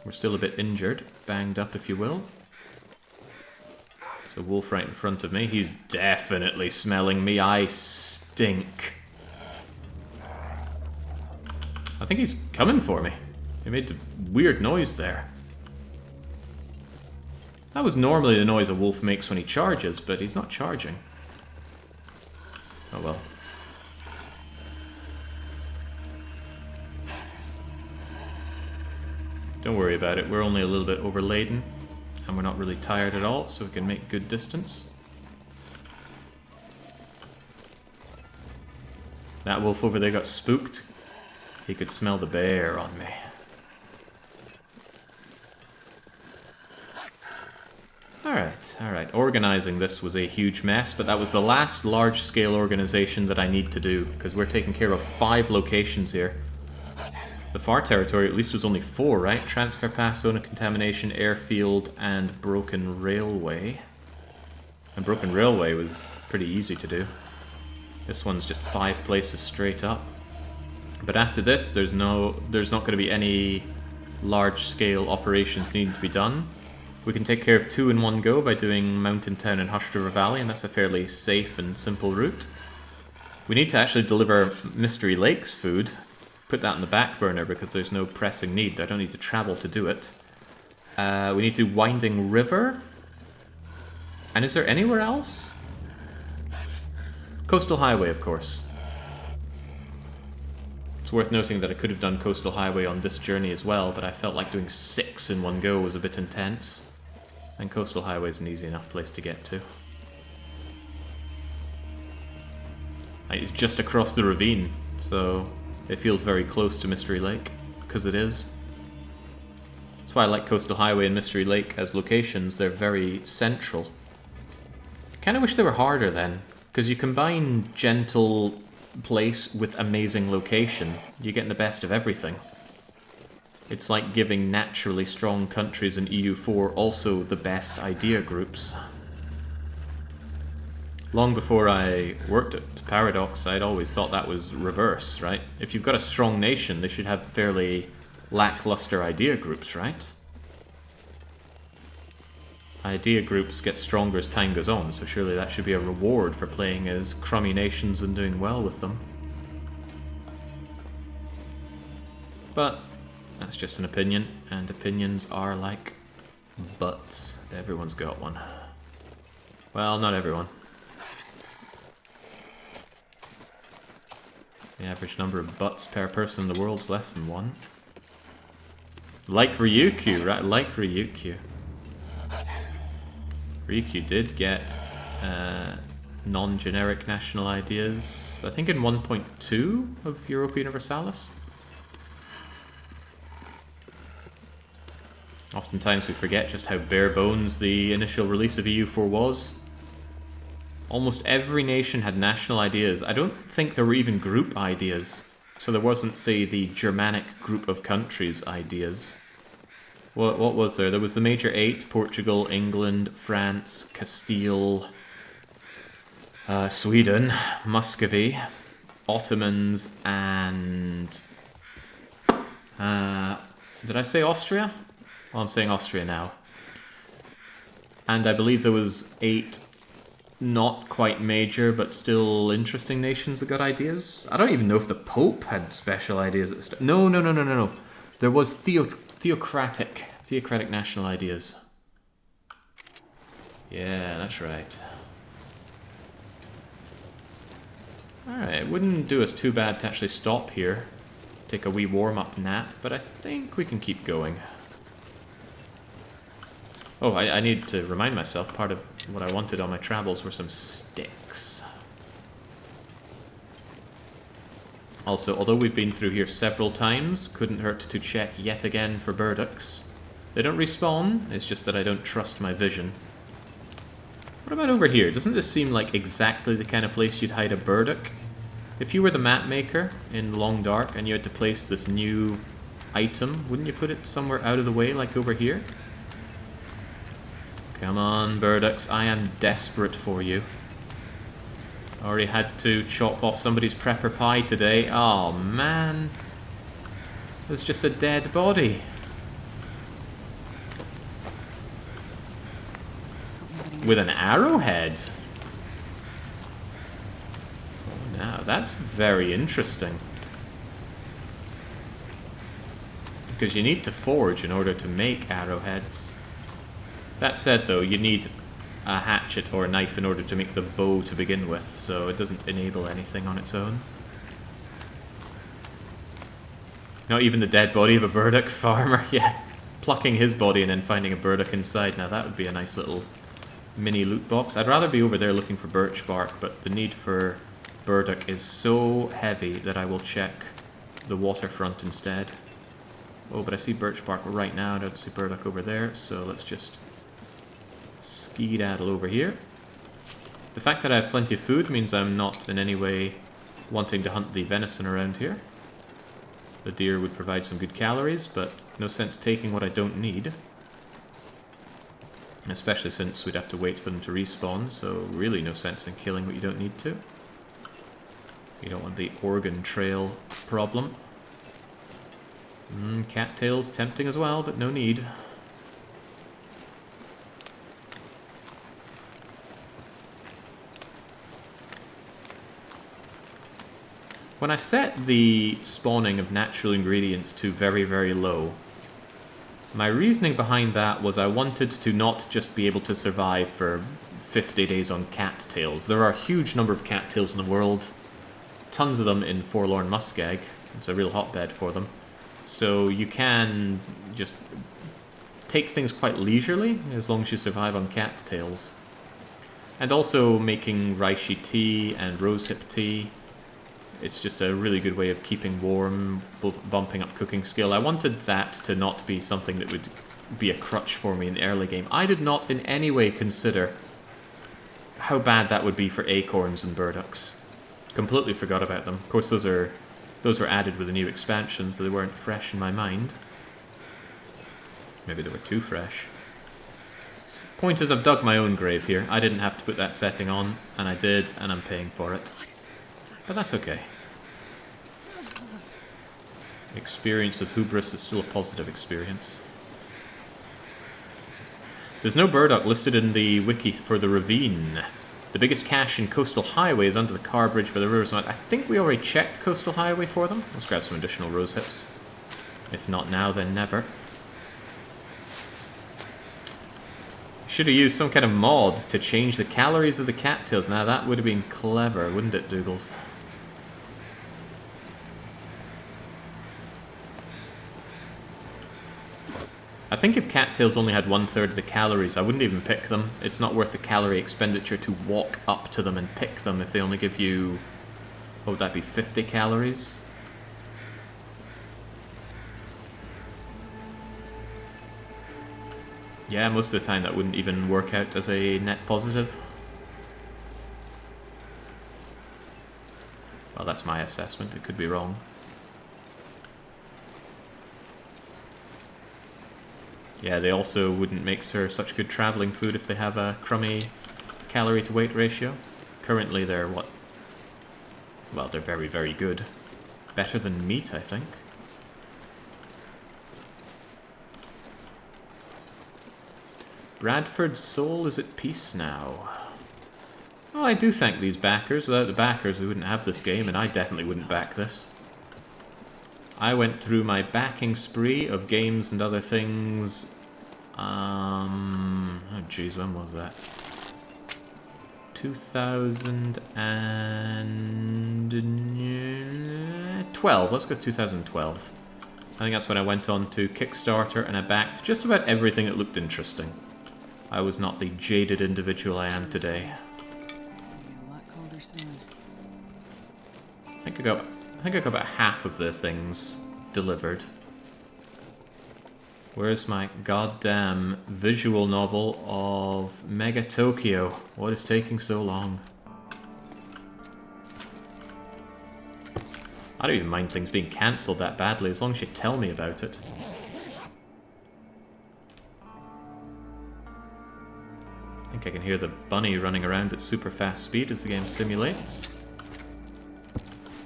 We're still a bit injured, banged up if you will. So wolf right in front of me, he's definitely smelling me, I stink. I think he's coming for me. He made a weird noise there. That was normally the noise a wolf makes when he charges, but he's not charging. Oh well. Don't worry about it, we're only a little bit overladen, and we're not really tired at all, so we can make good distance. That wolf over there got spooked. He could smell the bear on me. Alright. Organizing this was a huge mess, but that was the last large-scale organization that I need to do, because we're taking care of 5 locations here. The far territory at least was only 4, right? Transfer Pass, Zone of Contamination, Airfield, and Broken Railway. And Broken Railway was pretty easy to do. This one's just 5 places straight up. But after this, there's not going to be any large-scale operations needing to be done. We can take care of 2 in one go by doing Mountain Town and Hushed River Valley, and that's a fairly safe and simple route. We need to actually deliver Mystery Lake's food. Put that on the back burner because there's no pressing need. I don't need to travel to do it. We need to do Winding River. And is there anywhere else? Coastal Highway, of course. It's worth noting that I could have done Coastal Highway on this journey as well, but I felt like doing 6 in one go was a bit intense. And Coastal Highway is an easy enough place to get to. It's just across the ravine, so it feels very close to Mystery Lake, because it is. That's why I like Coastal Highway and Mystery Lake as locations. They're very central. I kind of wish they were harder then, because you combine gentle place with amazing location. You're getting the best of everything. It's like giving naturally strong countries in EU4 also the best idea groups. Long before I worked at Paradox, I'd always thought that was reverse, right? If you've got a strong nation, they should have fairly lackluster idea groups, right? Idea groups get stronger as time goes on, so surely that should be a reward for playing as crummy nations and doing well with them. But that's just an opinion, and opinions are like But everyone's got one. Well, not everyone. The average number of butts per person in the world's less than one. Like Ryukyu, right? Like Ryukyu. Ryukyu did get non-generic national ideas, I think in 1.2 of Europa Universalis. Oftentimes we forget just how bare bones the initial release of EU4 was. Almost every nation had national ideas. I don't think there were even group ideas. So there wasn't, say, the Germanic group of countries ideas. What was there? There was the major 8, Portugal, England, France, Castile, Sweden, Muscovy, Ottomans, and... did I say Austria? Well, I'm saying Austria now. And I believe there was 8 not quite major, but still interesting nations that got ideas. I don't even know if the Pope had special ideas at the start. No. There was theocratic national ideas. Yeah, that's right. Alright, it wouldn't do us too bad to actually stop here. Take a wee warm-up nap, but I think we can keep going. Oh, I need to remind myself, part of what I wanted on my travels were some sticks. Also, although we've been through here several times, couldn't hurt to check yet again for burdocks. They don't respawn, it's just that I don't trust my vision. What about over here? Doesn't this seem like exactly the kind of place you'd hide a burdock? If you were the map maker in Long Dark and you had to place this new item, wouldn't you put it somewhere out of the way, like over here? Come on, burdocks, I am desperate for you. Already had to chop off somebody's prepper pie today. Oh man. There's just a dead body. With an arrowhead. Oh, now that's very interesting. Because you need to forge in order to make arrowheads. That said though, you need a hatchet or a knife in order to make the bow to begin with, so it doesn't enable anything on its own. Not even the dead body of a burdock farmer, yeah. Plucking his body and then finding a burdock inside, now that would be a nice little mini loot box. I'd rather be over there looking for birch bark, but the need for burdock is so heavy that I will check the waterfront instead. Oh, but I see birch bark right now, I don't see burdock over there, so let's just skedaddle over here. The fact that I have plenty of food means I'm not in any way wanting to hunt the venison around here. The deer would provide some good calories, but no sense taking what I don't need. Especially since we'd have to wait for them to respawn, so really no sense in killing what you don't need to. You don't want the organ trail problem. Cattails tempting as well, but no need. When I set the spawning of natural ingredients to very, very low, my reasoning behind that was I wanted to not just be able to survive for 50 days on cattails. There are a huge number of cattails in the world. Tons of them in Forlorn Muskeg. It's a real hotbed for them. So you can just take things quite leisurely as long as you survive on cattails. And also making reishi tea and rosehip tea. It's just a really good way of keeping warm, bumping up cooking skill. I wanted that to not be something that would be a crutch for me in the early game. I did not in any way consider how bad that would be for acorns and burdocks. Completely forgot about them. Of course, those were added with the new expansions, so they weren't fresh in my mind. Maybe they were too fresh. Point is, I've dug my own grave here. I didn't have to put that setting on, and I did, and I'm paying for it. But that's okay. Experience with hubris is still a positive experience. There's no burdock listed in the wiki for the Ravine. The biggest cache in Coastal Highway is under the car bridge where the river's met. I think we already checked Coastal Highway for them. Let's grab some additional rose hips. If not now, then never. Should have used some kind of mod to change the calories of the cattails. Now that would have been clever, wouldn't it, Dougals? I think if cattails only had 1/3 of the calories, I wouldn't even pick them. It's not worth the calorie expenditure to walk up to them and pick them if they only give you... what would that be, 50 calories? Yeah, most of the time that wouldn't even work out as a net positive. Well, that's my assessment. It could be wrong. Yeah, they also wouldn't make her such good travelling food if they have a crummy calorie to weight ratio. Currently they're what? Well, they're very, very good. Better than meat, I think. Bradford's soul is at peace now. Oh, I do thank these backers. Without the backers, we wouldn't have this game, and I definitely wouldn't back this. I went through my backing spree of games and other things. Oh jeez, when was that? 2012. Let's go 2012. I think that's when I went on to Kickstarter and I backed just about everything that looked interesting. I was not the jaded individual I am today. A lot colder soon. I think I got about half of the things delivered. Where's my goddamn visual novel of Mega Tokyo? What is taking so long? I don't even mind things being cancelled that badly, as long as you tell me about it. I think I can hear the bunny running around at super fast speed as the game simulates.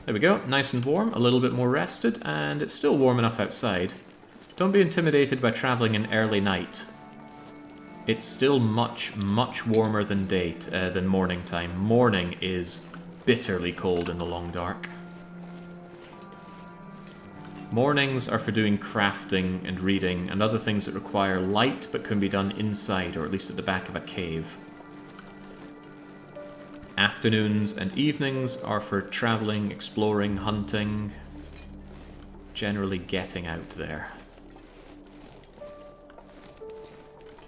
There we go, nice and warm, a little bit more rested, and it's still warm enough outside. Don't be intimidated by travelling in early night. It's still much, much warmer than than morning time. Morning is bitterly cold in the long dark. Mornings are for doing crafting and reading and other things that require light but can be done inside, or at least at the back of a cave. Afternoons and evenings are for travelling, exploring, hunting, generally getting out there.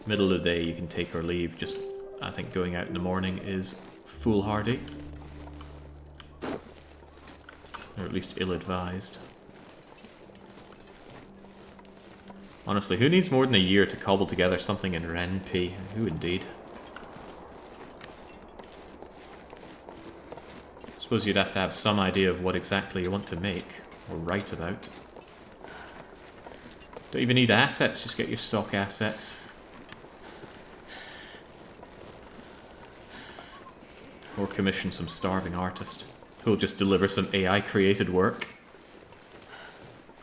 Middle of the day you can take or leave, just I think going out in the morning is foolhardy. Or at least ill-advised. Honestly, who needs more than a year to cobble together something in Ren'Py? Who indeed? I suppose you'd have to have some idea of what exactly you want to make, or write about. Don't even need assets, just get your stock assets. Or commission some starving artist who'll just deliver some AI-created work.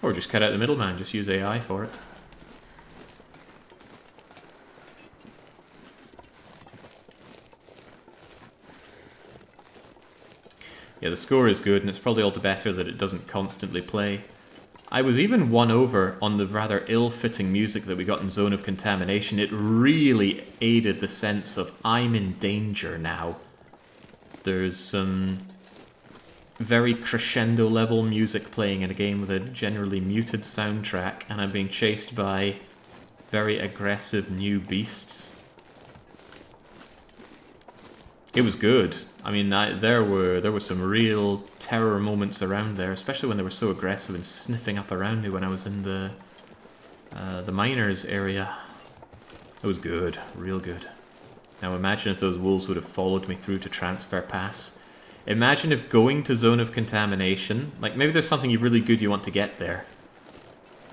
Or just cut out the middleman, just use AI for it. Yeah, the score is good, and it's probably all the better that it doesn't constantly play. I was even won over on the rather ill-fitting music that we got in Zone of Contamination. It really aided the sense of, I'm in danger now. There's some very crescendo-level music playing in a game with a generally muted soundtrack, and I'm being chased by very aggressive new beasts. It was good. I mean, there were some real terror moments around there, especially when they were so aggressive and sniffing up around me when I was in the miners area. It was good, real good. Now imagine if those wolves would have followed me through to Transfer Pass. Imagine if going to Zone of Contamination, like maybe there's something really good you want to get there,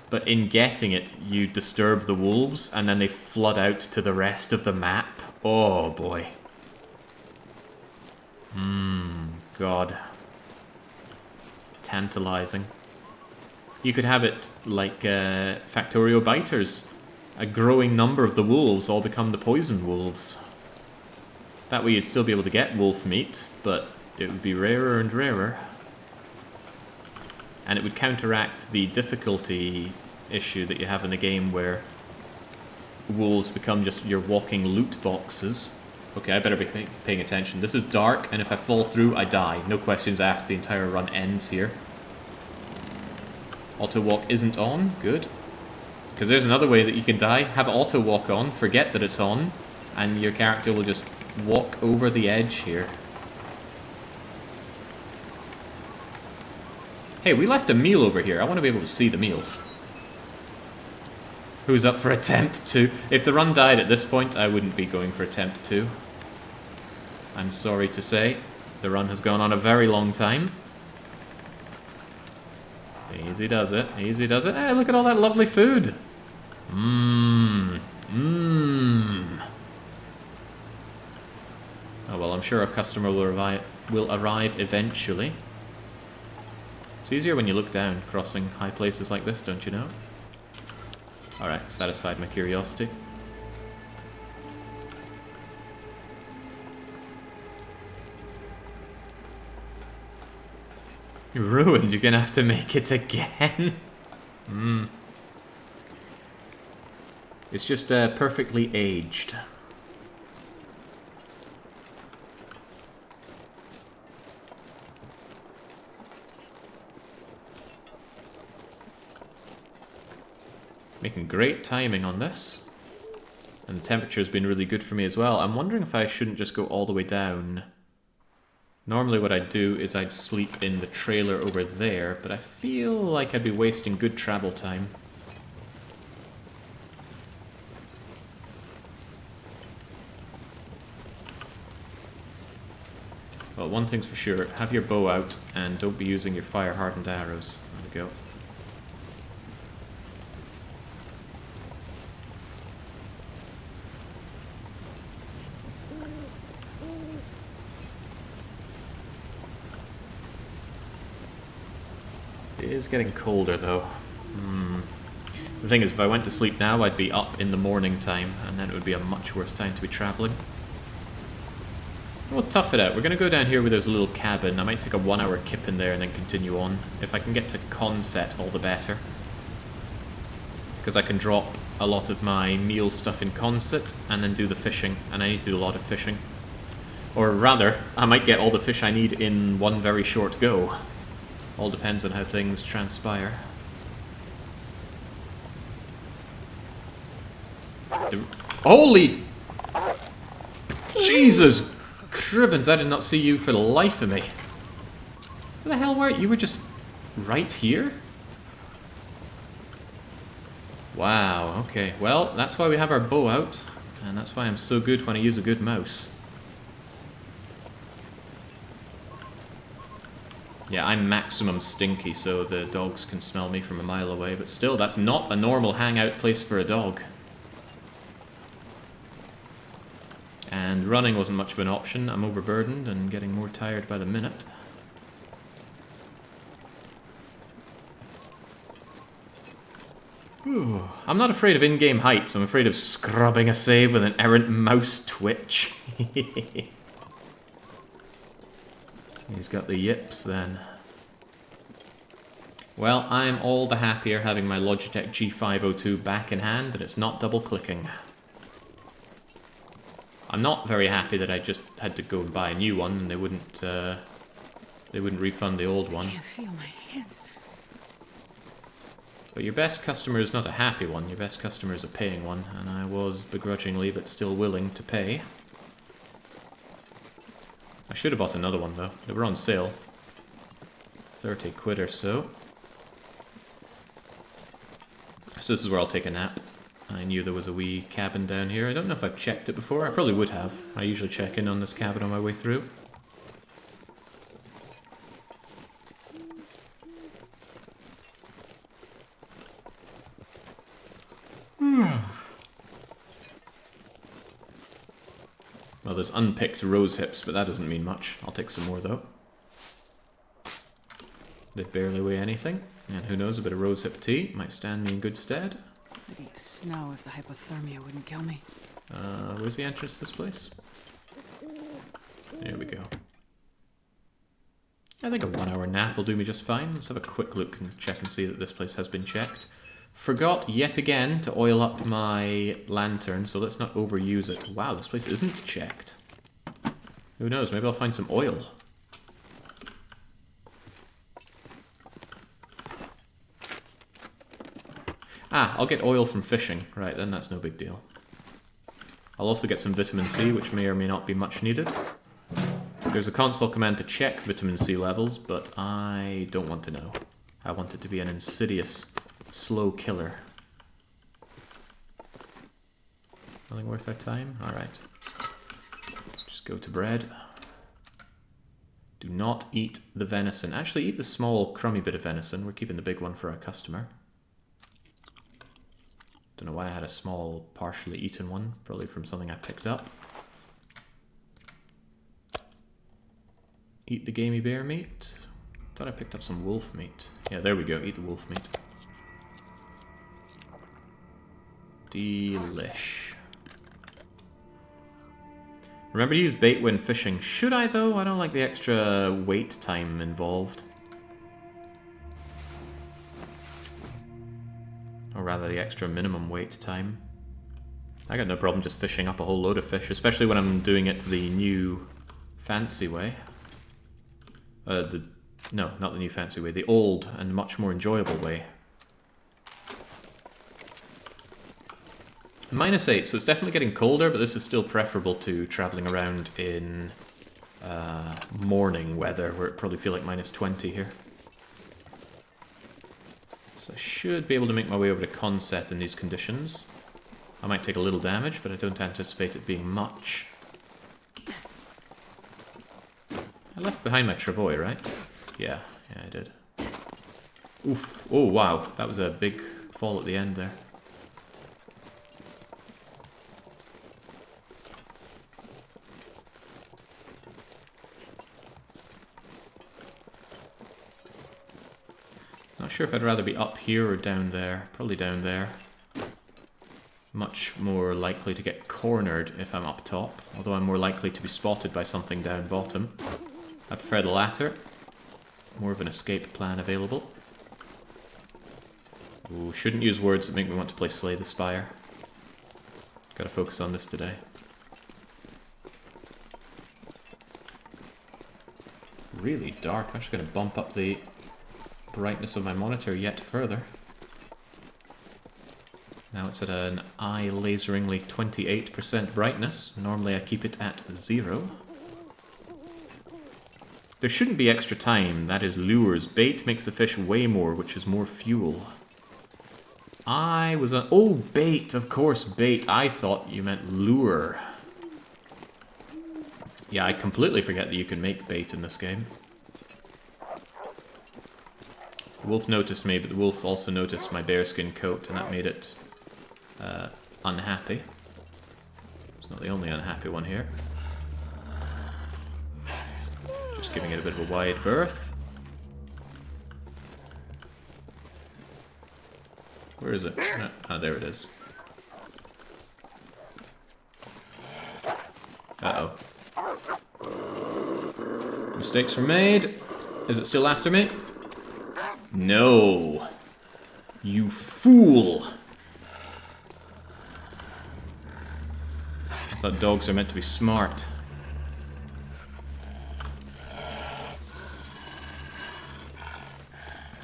but in getting it you disturb the wolves and then they flood out to the rest of the map. Oh boy. God. Tantalizing. You could have it like Factorio Biters. A growing number of the wolves all become the poisoned wolves. That way you'd still be able to get wolf meat, but it would be rarer and rarer. And it would counteract the difficulty issue that you have in the game where wolves become just your walking loot boxes. Okay, I better be paying attention. This is dark, and if I fall through, I die. No questions asked, the entire run ends here. Auto walk isn't on, good. Because there's another way that you can die. Have auto walk on, forget that it's on, and your character will just walk over the edge here. Hey, we left a meal over here. I want to be able to see the meal. Who's up for attempt 2? If the run died at this point, I wouldn't be going for attempt 2. I'm sorry to say. The run has gone on a very long time. Easy does it. Easy does it. Hey, look at all that lovely food. Mmm. Mmm. Oh well, I'm sure a customer will arrive eventually. It's easier when you look down, crossing high places like this, don't you know? Alright, satisfied my curiosity. Ruined, you're gonna have to make it again. It's just perfectly aged. Making great timing on this. And the temperature's been really good for me as well. I'm wondering if I shouldn't just go all the way down. Normally what I'd do is I'd sleep in the trailer over there, but I feel like I'd be wasting good travel time. Well, one thing's for sure, have your bow out and don't be using your fire-hardened arrows. There we go. It is getting colder though. The thing is, if I went to sleep now, I'd be up in the morning time, and then it would be a much worse time to be travelling. We'll tough it out. We're going to go down here where there's a little cabin. I might take a 1-hour kip in there and then continue on. If I can get to Conset, all the better. Because I can drop a lot of my meal stuff in Conset and then do the fishing, and I need to do a lot of fishing. Or rather, I might get all the fish I need in one very short go. All depends on how things transpire. Holy... Jesus! Crivens, I did not see you for the life of me. Where the hell were you? You were just right here? Wow, okay. Well, that's why we have our bow out. And that's why I'm so good when I use a good mouse. Yeah, I'm maximum stinky, so the dogs can smell me from a mile away, but still, that's not a normal hangout place for a dog. And running wasn't much of an option. I'm overburdened and getting more tired by the minute. Ooh. I'm not afraid of in-game heights, I'm afraid of scrubbing a save with an errant mouse twitch. He's got the yips then. Well, I'm all the happier having my Logitech G502 back in hand and it's not double clicking. I'm not very happy that I just had to go and buy a new one and they wouldn't refund the old one. I can't feel my hands. But your best customer is not a happy one, your best customer is a paying one, and I was begrudgingly but still willing to pay. I should have bought another one though. They were on sale. 30 quid or so. So this is where I'll take a nap. I knew there was a wee cabin down here. I don't know if I've checked it before. I probably would have. I usually check in on this cabin on my way through. Well, there's unpicked rose hips, but that doesn't mean much. I'll take some more, though. They barely weigh anything. And who knows, a bit of rose hip tea might stand me in good stead. I'd eat snow if the hypothermia wouldn't kill me. Where's the entrance to this place? There we go. I think a 1 hour nap will do me just fine. Let's have a quick look and check and see that this place has been checked. Forgot yet again to oil up my lantern, so let's not overuse it. Wow, this place isn't checked. Who knows, maybe I'll find some oil. Ah, I'll get oil from fishing. Right, then that's no big deal. I'll also get some vitamin C, which may or may not be much needed. There's a console command to check vitamin C levels, but I don't want to know. I want it to be an insidious, slow killer. Nothing worth our time? Alright. Just go to bread. Do not eat the venison. Actually, eat the small, crummy bit of venison. We're keeping the big one for our customer. Don't know why I had a small, partially eaten one. Probably from something I picked up. Eat the gamey bear meat. Thought I picked up some wolf meat. Yeah, there we go. Eat the wolf meat. Delish. Remember to use bait when fishing. Should I, though? I don't like the extra wait time involved. Or rather, the extra minimum wait time. I got no problem just fishing up a whole load of fish, especially when I'm doing it the new fancy way. No, not the new fancy way. The old and much more enjoyable way. -8, so it's definitely getting colder, but this is still preferable to traveling around in morning weather, where it probably feel like -20 here. So I should be able to make my way over to Conset in these conditions. I might take a little damage, but I don't anticipate it being much. I left behind my travois, right? Yeah, I did. Oof. Oh, wow. That was a big fall at the end there. Not sure if I'd rather be up here or down there. Probably down there. Much more likely to get cornered if I'm up top, although I'm more likely to be spotted by something down bottom. I prefer the latter. More of an escape plan available. Ooh, shouldn't use words that make me want to play Slay the Spire. Gotta focus on this today. Really dark. I'm just gonna bump up the brightness of my monitor yet further. Now it's at an eye-laseringly 28% brightness. Normally I keep it at 0. There shouldn't be extra time. That is lures. Bait makes the fish weigh more, which is more fuel. I was on... Oh, bait! Of course, bait. I thought you meant lure. Yeah, I completely forget that you can make bait in this game. The wolf noticed me, but the wolf also noticed my bearskin coat, and that made it unhappy. It's not the only unhappy one here. Just giving it a bit of a wide berth. Where is it? Ah, there it is. Uh-oh. Mistakes were made. Is it still after me? No. You fool. I thought dogs are meant to be smart.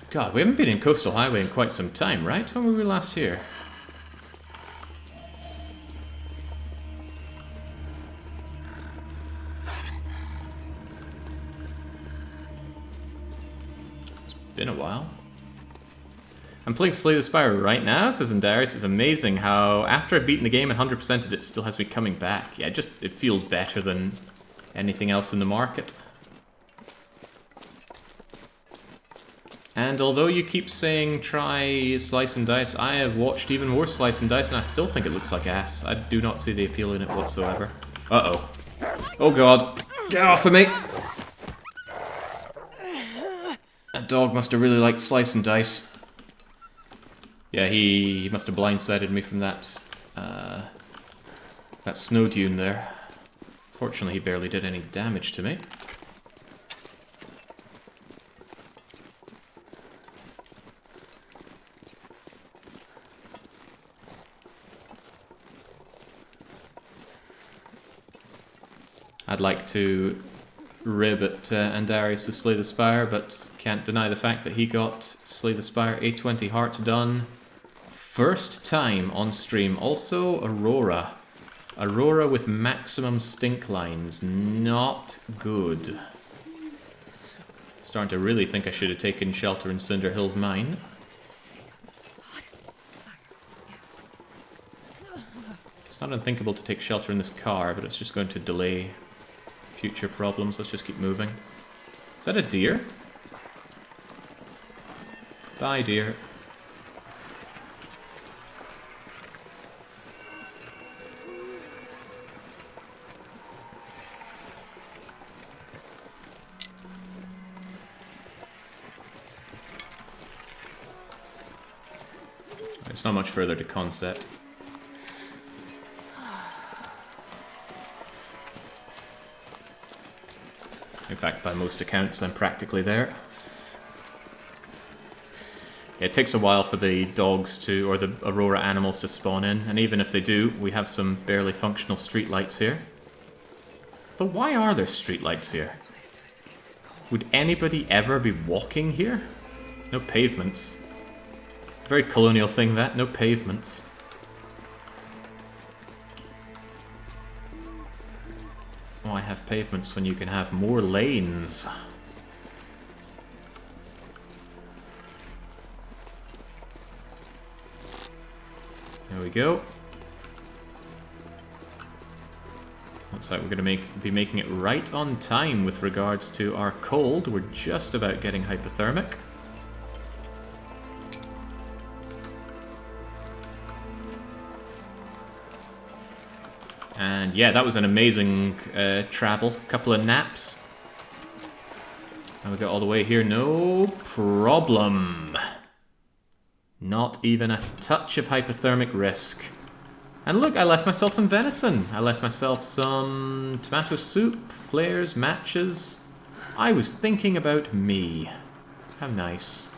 God, we haven't been in Coastal Highway in quite some time, right? When were we last here? It's been a while. I'm playing Slay the Spire right now, says Indarius. It's amazing how, after I've beaten the game and 100%ed it, still has me coming back. Yeah, it feels better than anything else in the market. And although you keep saying try Slice and Dice, I have watched even more Slice and Dice and I still think it looks like ass. I do not see the appeal in it whatsoever. Uh-oh. Oh god. Get off of me! That dog must have really liked Slice and Dice. Yeah, he must have blindsided me from that snow dune there. Fortunately, he barely did any damage to me. I'd like to rib at Andarius' Slay the Spire, but can't deny the fact that he got Slay the Spire A20 Heart done first time on stream. Also, Aurora. Aurora with maximum stink lines. Not good. Starting to really think I should have taken shelter in Cinder Hill's mine. It's not unthinkable to take shelter in this car, but it's just going to delay future problems. Let's just keep moving. Is that a deer? Bye, deer. It's not much further to Concept. In fact, by most accounts, I'm practically there. It takes a while for the dogs to, or the Aurora animals to spawn in, and even if they do, we have some barely functional streetlights here. But why are there streetlights here? Would anybody ever be walking here? No pavements. Very colonial thing, that. No pavements. Why have pavements when you can have more lanes? There we go. Looks like we're going to be making it right on time with regards to our cold. We're just about getting hypothermic. And yeah, that was an amazing travel. Couple of naps. And we got all the way here, no problem. Not even a touch of hypothermic risk. And look, I left myself some venison. I left myself some tomato soup, flares, matches. I was thinking about me. How nice.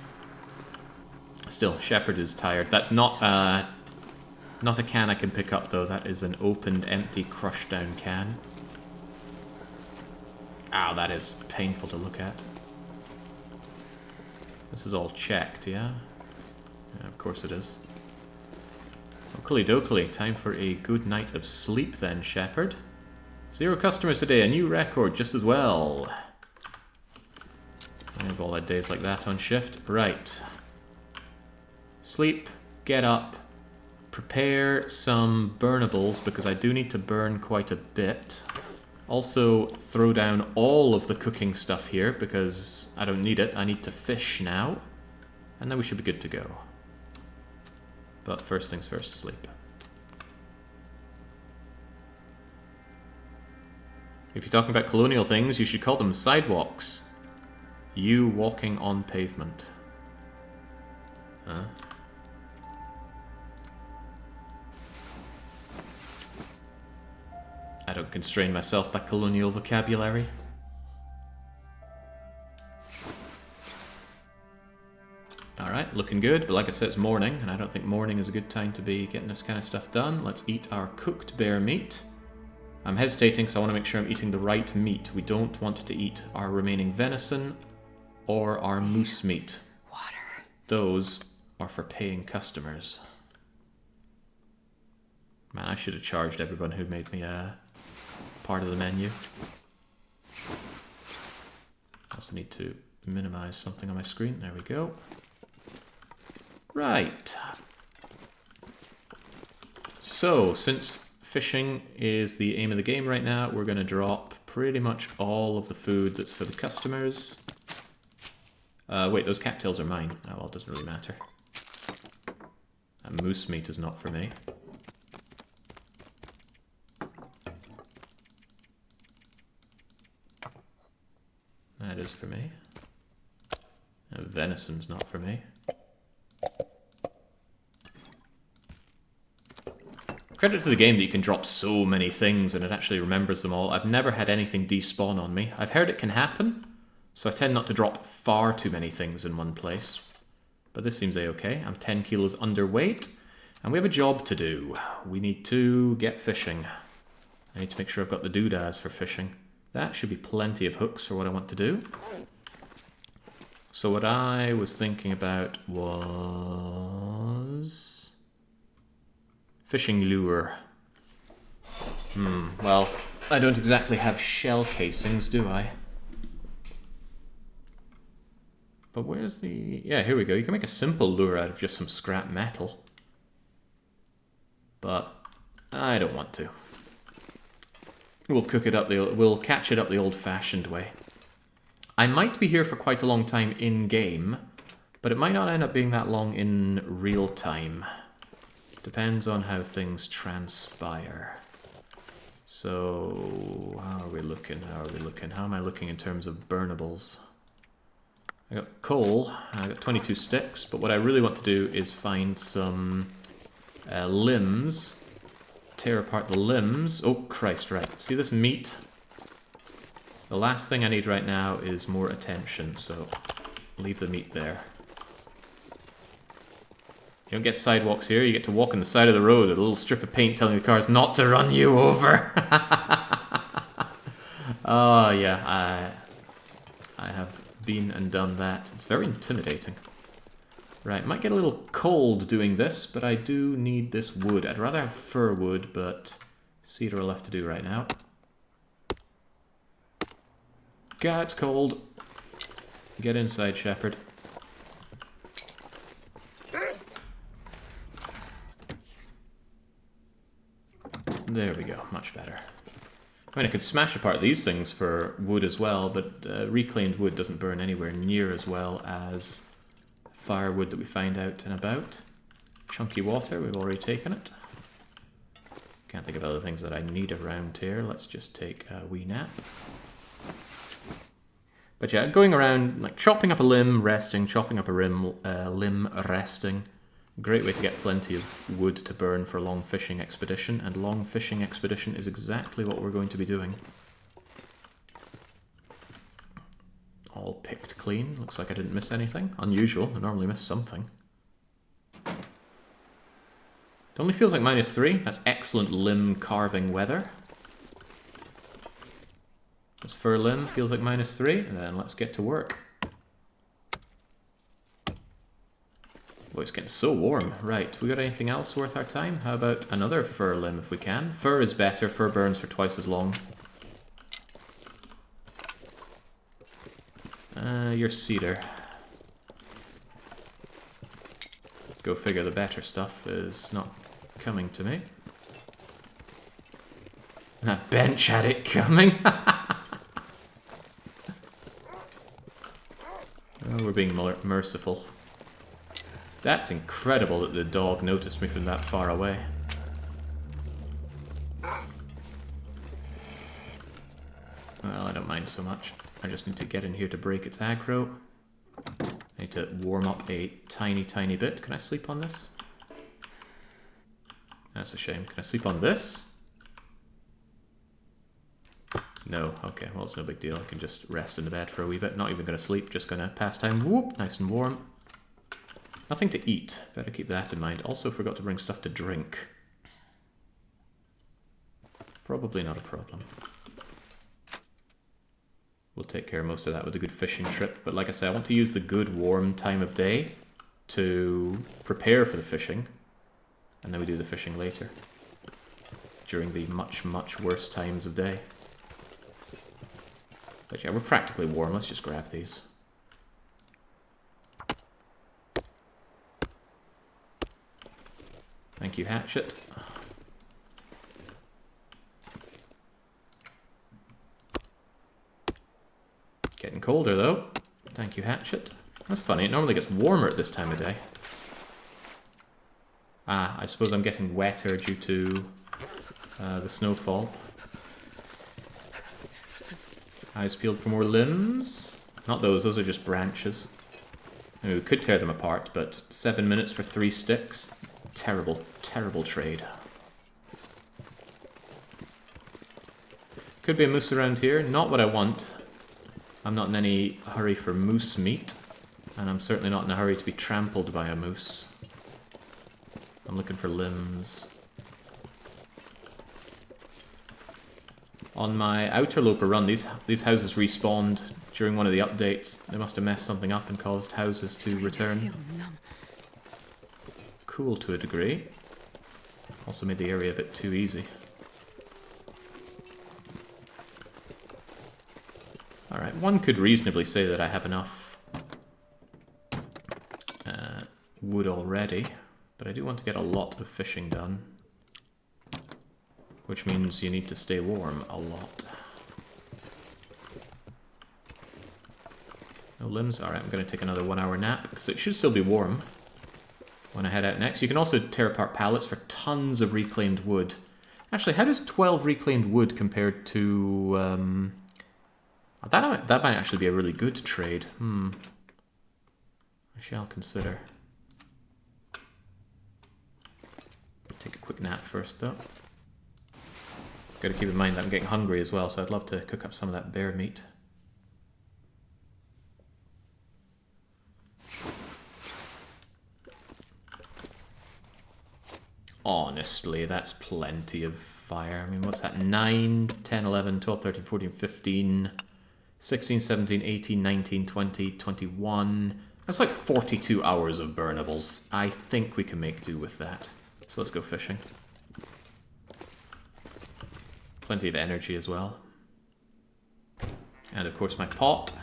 Still, Shepherd is tired. That's not a can I can pick up, though. That is an opened, empty, crushed down can. Ow, that is painful to look at. This is all checked, yeah? Yeah, of course it is. Oakley dokley, time for a good night of sleep then, Shepherd. 0 customers today, a new record just as well. I have all had days like that on shift. Right. Sleep, get up, prepare some burnables, because I do need to burn quite a bit. Also, throw down all of the cooking stuff here, because I don't need it. I need to fish now. And then we should be good to go. But first things first, sleep. If you're talking about colonial things, you should call them sidewalks. You walking on pavement. Huh? I don't constrain myself by colonial vocabulary. Alright, looking good, but like I said, it's morning, and I don't think morning is a good time to be getting this kind of stuff done. Let's eat our cooked bear meat. I'm hesitating because I want to make sure I'm eating the right meat. We don't want to eat our remaining venison or our moose meat. Water. Those are for paying customers. Man, I should have charged everyone who made me part of the menu. I also need to minimize something on my screen. There we go. Right. So, since fishing is the aim of the game right now, we're going to drop pretty much all of the food that's for the customers. Wait, those cattails are mine. Oh, well, it doesn't really matter. And moose meat is not for me. That is for me. And venison's not for me. Credit to the game that you can drop so many things and it actually remembers them all. I've never had anything despawn on me. I've heard it can happen, so I tend not to drop far too many things in one place. But this seems a-okay. I'm 10 kilos underweight, and we have a job to do. We need to get fishing. I need to make sure I've got the doodads for fishing. That should be plenty of hooks for what I want to do. So what I was thinking about was... fishing lure. Well, I don't exactly have shell casings, do I? But where's the... yeah, here we go. You can make a simple lure out of just some scrap metal. But I don't want to. We'll cook it up we'll catch it up the old-fashioned way. I might be here for quite a long time in-game, but it might not end up being that long in real time. Depends on how things transpire. So, how are we looking? How am I looking in terms of burnables? I got coal, I got 22 sticks, but what I really want to do is find some limbs, tear apart the limbs. Oh Christ, right. See this meat? The last thing I need right now is more attention, so leave the meat there. You don't get sidewalks here, you get to walk on the side of the road with a little strip of paint telling the cars not to run you over. Oh yeah, I have been and done that. It's very intimidating. Right, might get a little cold doing this, but I do need this wood. I'd rather have fir wood, but cedar will have to do right now. God, it's cold. Get inside, Shepherd. There we go, much better. I mean, I could smash apart these things for wood as well, but reclaimed wood doesn't burn anywhere near as well as firewood that we find out and about. Chunky water, we've already taken it. Can't think of other things that I need around here. Let's just take a wee nap. But yeah, going around, like chopping up a limb, resting, chopping up a limb, resting. Great way to get plenty of wood to burn for a long fishing expedition, and long fishing expedition is exactly what we're going to be doing. All picked clean, looks like I didn't miss anything. Unusual, I normally miss something. It only feels like -3, that's excellent limb carving weather. This fir limb feels like -3, and then let's get to work. Boy, it's getting so warm. Right, we got anything else worth our time? How about another fir limb if we can? Fir is better, fir burns for twice as long. You're cedar. Go figure, the better stuff is not coming to me. And that bench had it coming! Oh, we're being merciful. That's incredible that the dog noticed me from that far away. Well, I don't mind so much. I just need to get in here to break its aggro. I need to warm up a tiny, tiny bit. Can I sleep on this? That's a shame. Can I sleep on this? No. Okay, well, it's no big deal. I can just rest in the bed for a wee bit. Not even going to sleep, just going to pass time. Whoop! Nice and warm. Nothing to eat. Better keep that in mind. Also forgot to bring stuff to drink. Probably not a problem. We'll take care of most of that with a good fishing trip. But like I say, I want to use the good warm time of day to prepare for the fishing. And then we do the fishing later. During the much, much worse times of day. But yeah, we're practically warm. Let's just grab these. Thank you, hatchet. Getting colder, though. Thank you, hatchet. That's funny, it normally gets warmer at this time of day. Ah, I suppose I'm getting wetter due to the snowfall. Eyes peeled for more limbs. Not those are just branches. I mean, we could tear them apart, but 7 minutes for 3 sticks. Terrible, terrible trade. Could be a moose around here. Not what I want. I'm not in any hurry for moose meat. And I'm certainly not in a hurry to be trampled by a moose. I'm looking for limbs. On my Ultraloper run, these houses respawned during one of the updates. They must have messed something up and caused houses to return. Cool to a degree. Also made the area a bit too easy. Alright, one could reasonably say that I have enough wood already, but I do want to get a lot of fishing done. Which means you need to stay warm a lot. No limbs? Alright, I'm going to take another 1 hour nap, because it should still be warm when I head out next. You can also tear apart pallets for tons of reclaimed wood. Actually, how does 12 reclaimed wood compared to... That might actually be a really good trade. I shall consider. Take a quick nap first, though. Got to keep in mind that I'm getting hungry as well, so I'd love to cook up some of that bear meat. Honestly, that's plenty of fire. I mean, what's that? 9, 10, 11, 12, 13, 14, 15, 16, 17, 18, 19, 20, 21. That's like 42 hours of burnables. I think we can make do with that. So let's go fishing. Plenty of energy as well. And of course my pot.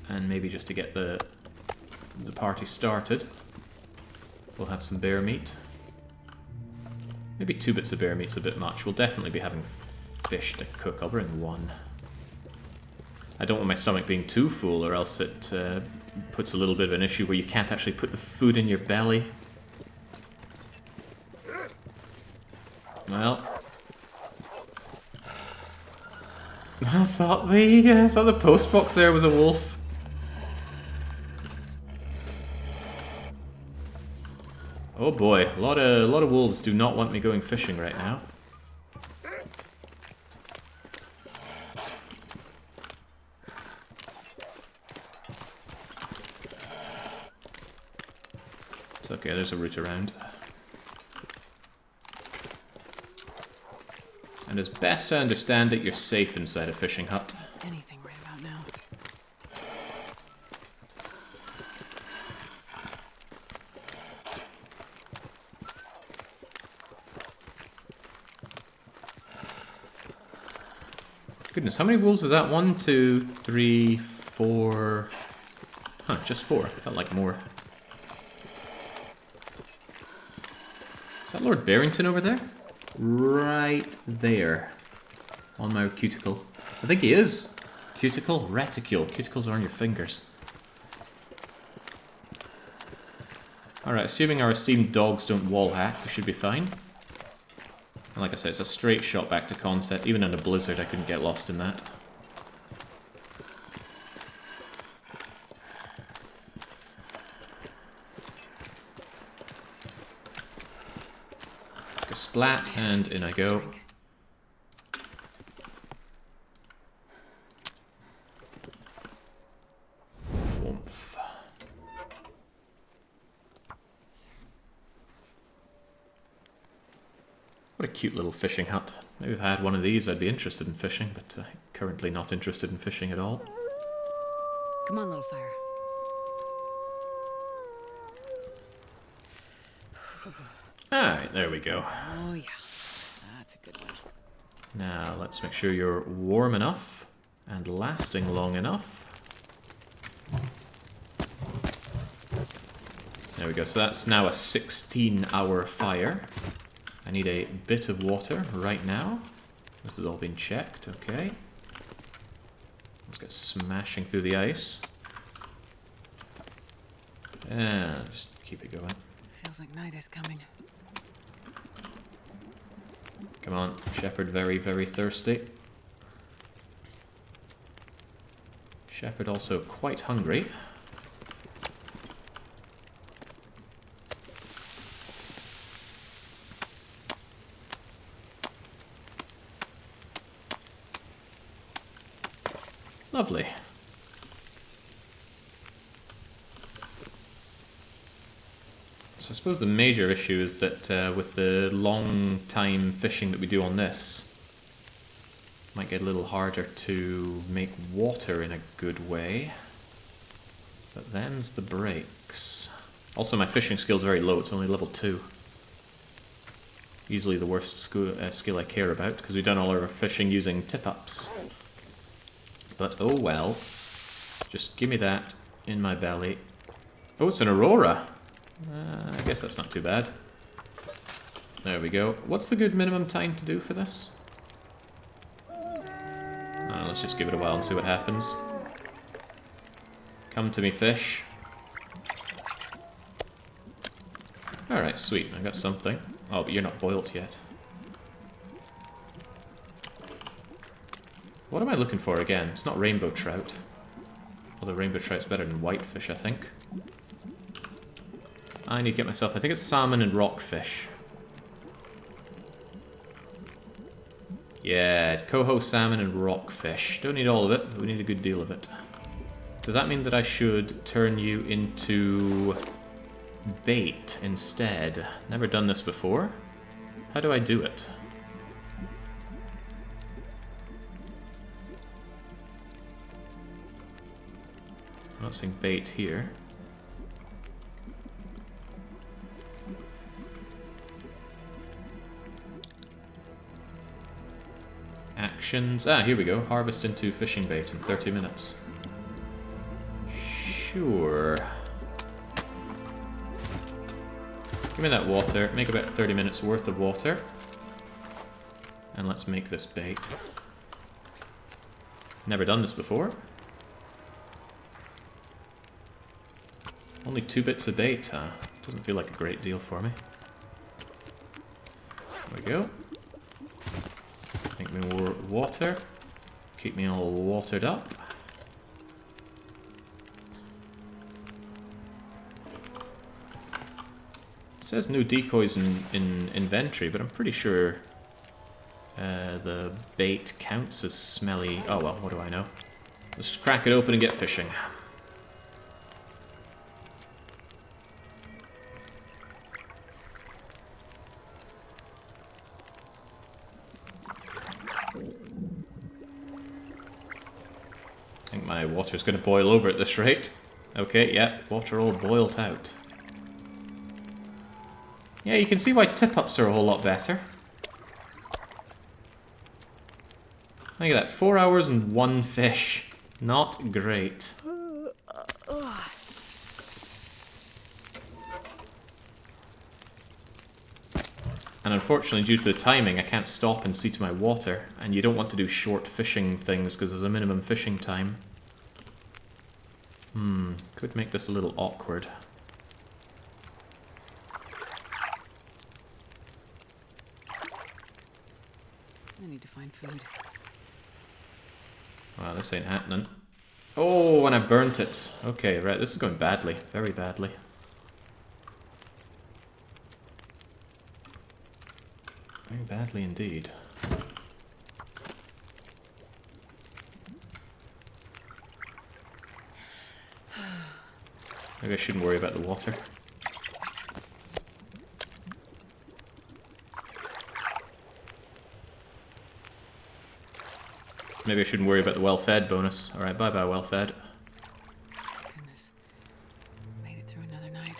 And maybe just to get the party started, we'll have some bear meat. Maybe 2 bits of bear meat's a bit much. We'll definitely be having fish to cook. I'll bring 1. I don't want my stomach being too full, or else it puts a little bit of an issue where you can't actually put the food in your belly. Well, I thought the post box there was a wolf. Oh boy, a lot of wolves do not want me going fishing right now. It's okay, there's a route around. And as best I understand it, you're safe inside a fishing hut. Anything right about now. Goodness, how many wolves is that? 1, 2, 3, 4... Huh, just 4. Felt like more. Is that Lord Barrington over there? Right there. On my cuticle. I think he is. Cuticle? Reticule. Cuticles are on your fingers. Alright, assuming our esteemed dogs don't wall hack, we should be fine. And like I said, it's a straight shot back to Concept. Even in a blizzard, I couldn't get lost in that. Go splat, and in I go. Woomph. What a cute little fishing hut. Maybe if I had one of these, I'd be interested in fishing, but currently not interested in fishing at all. Come on, little fire. Alright, there we go. Oh yeah, that's a good one. Now, let's make sure you're warm enough and lasting long enough. There we go, so that's now a 16-hour fire. I need a bit of water right now. This has all been checked, okay. Let's get smashing through the ice. And just keep it going. Feels like night is coming. Come on, Shepherd, very, very thirsty. Shepherd also quite hungry. Lovely. So I suppose the major issue is that with the long time fishing that we do on this, it might get a little harder to make water in a good way. But them's the breaks. Also, my fishing skill's very low, it's only level 2. Easily the worst skill I care about, because we've done all our fishing using tip-ups. But oh well. Just give me that in my belly. Oh, it's an aurora! I guess that's not too bad. There we go. What's the good minimum time to do for this? Let's just give it a while and see what happens. Come to me, fish. Alright, sweet. I got something. Oh, but you're not boiled yet. What am I looking for again? It's not rainbow trout. Although rainbow trout's better than whitefish, I think. I need to get myself... I think it's salmon and rockfish. Yeah, coho, salmon and rockfish. Don't need all of it, but we need a good deal of it. Does that mean that I should turn you into bait instead? Never done this before. How do I do it? I'm not seeing bait here. Actions. Ah, here we go. Harvest into fishing bait in 30 minutes. Sure. Give me that water. Make about 30 minutes worth of water. And let's make this bait. Never done this before. Only 2 bits of bait, huh? Doesn't feel like a great deal for me. There we go. Make me more water. Keep me all watered up. It says no decoys in inventory, but I'm pretty sure the bait counts as smelly. Oh well, what do I know? Let's crack it open and get fishing. I think my water's going to boil over at this rate. Okay, yeah, water all boiled out. Yeah, you can see why tip-ups are a whole lot better. Look at that, 4 hours and 1 fish. Not great. And unfortunately, due to the timing, I can't stop and see to my water. And you don't want to do short fishing things because there's a minimum fishing time. Could make this a little awkward. I need to find food. Wow, this ain't happening. Oh, and I burnt it. Okay, right, this is going badly. Very badly. Very badly indeed. Maybe I shouldn't worry about the water. Maybe I shouldn't worry about the well-fed bonus. Alright, bye-bye, well-fed. Goodness. Made it through another night.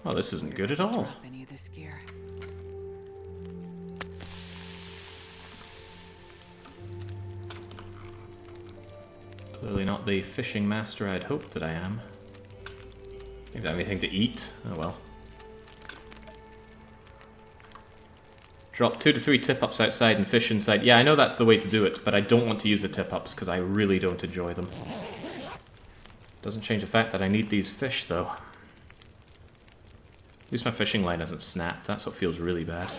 Well, this isn't good at all. Drop any of this gear. Clearly not the fishing master I'd hoped that I am. Maybe I have anything to eat? Oh well. Drop 2 to 3 tip-ups outside and fish inside. Yeah, I know that's the way to do it, but I don't want to use the tip-ups because I really don't enjoy them. Doesn't change the fact that I need these fish, though. At least my fishing line hasn't snapped. That's what feels really bad.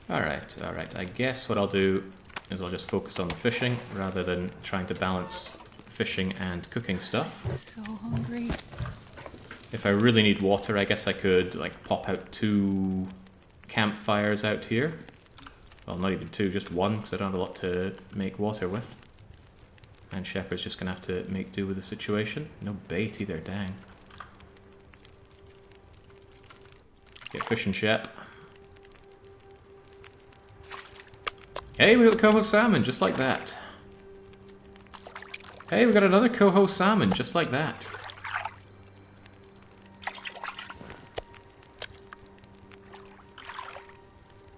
Alright, alright. I guess what I'll do is I'll just focus on the fishing rather than trying to balance fishing and cooking stuff. So hungry. If I really need water, I guess I could like pop out 2 campfires out here. Well, not even 2, just 1, because I don't have a lot to make water with. And Shepard's just going to have to make do with the situation. No bait either, dang. Get fishing, Shep. Hey, we got coho salmon, just like that. Hey, we got another coho salmon, just like that.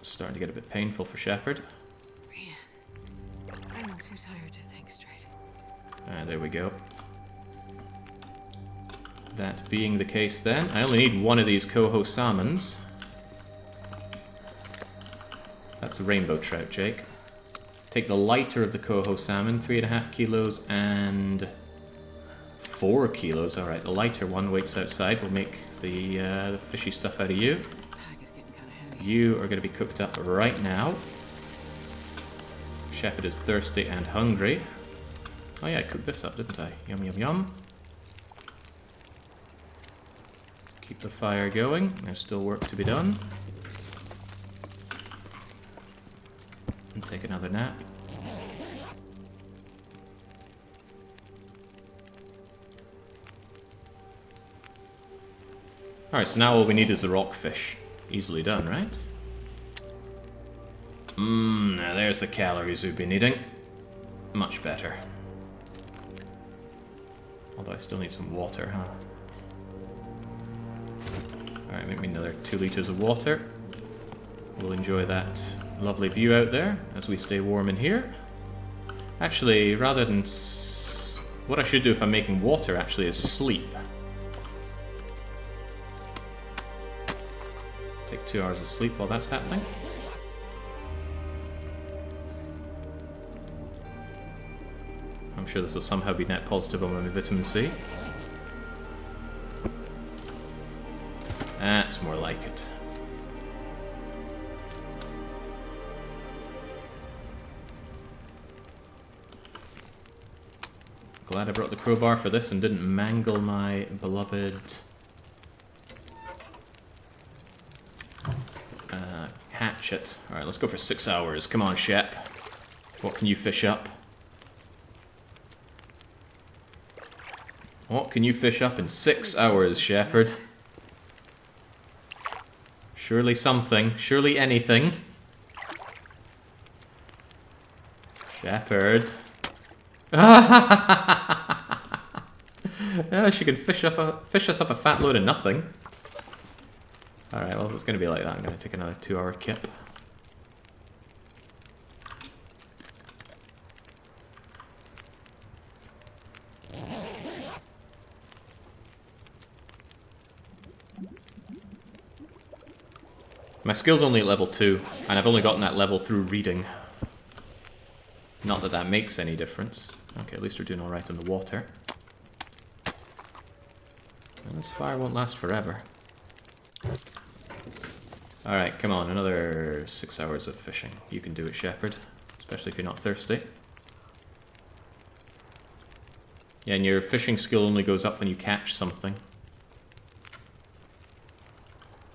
Starting to get a bit painful for Shepard. Man, I'm too tired to think straight. There we go. That being the case then, I only need one of these coho salmons. That's the rainbow trout, Jake. Take the lighter of the coho salmon, 3.5 kilos and 4 kilos. Alright, the lighter one waits outside. We'll make the fishy stuff out of you. This pack is getting kind of heavy. You are going to be cooked up right now. Shepard is thirsty and hungry. Oh yeah, I cooked this up, didn't I? Yum, yum, yum. Keep the fire going. There's still work to be done. And take another nap. Alright, so now all we need is the rockfish. Easily done, right? Now there's the calories we've been eating. Much better. Although I still need some water, huh? Alright, make me another 2 liters of water. We'll enjoy that lovely view out there as we stay warm in here. Actually, rather than... what I should do if I'm making water, actually, is sleep. Take 2 hours of sleep while that's happening. I'm sure this will somehow be net positive on my vitamin C. That's more like it. Glad I brought the crowbar for this and didn't mangle my beloved hatchet. Alright, let's go for 6 hours. Come on, Shep. What can you fish up? What can you fish up in 6 hours, Shepard? Surely something. Surely anything. Shepard. Yeah, she can fish us up a fat load of nothing. Alright, well if it's going to be like that, I'm going to take another 2-hour kip. My skill's only at level 2, and I've only gotten that level through reading. Not that that makes any difference. Okay, at least we're doing alright in the water. And this fire won't last forever. Alright, come on, another 6 hours of fishing. You can do it, Shepard. Especially if you're not thirsty. Yeah, and your fishing skill only goes up when you catch something.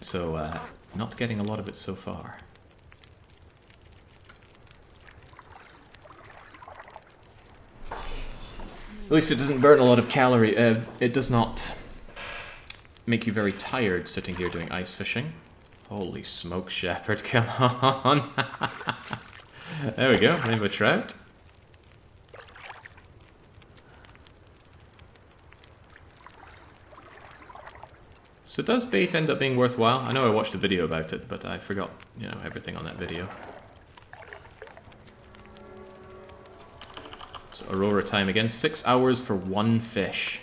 So, not getting a lot of it so far. At least it doesn't burn a lot of calorie. It does not make you very tired sitting here doing ice fishing. Holy smoke, Shepard, come on. There we go, rainbow trout. So does bait end up being worthwhile? I know I watched a video about it, but I forgot, you know, everything on that video. So Aurora time again, 6 hours for 1 fish.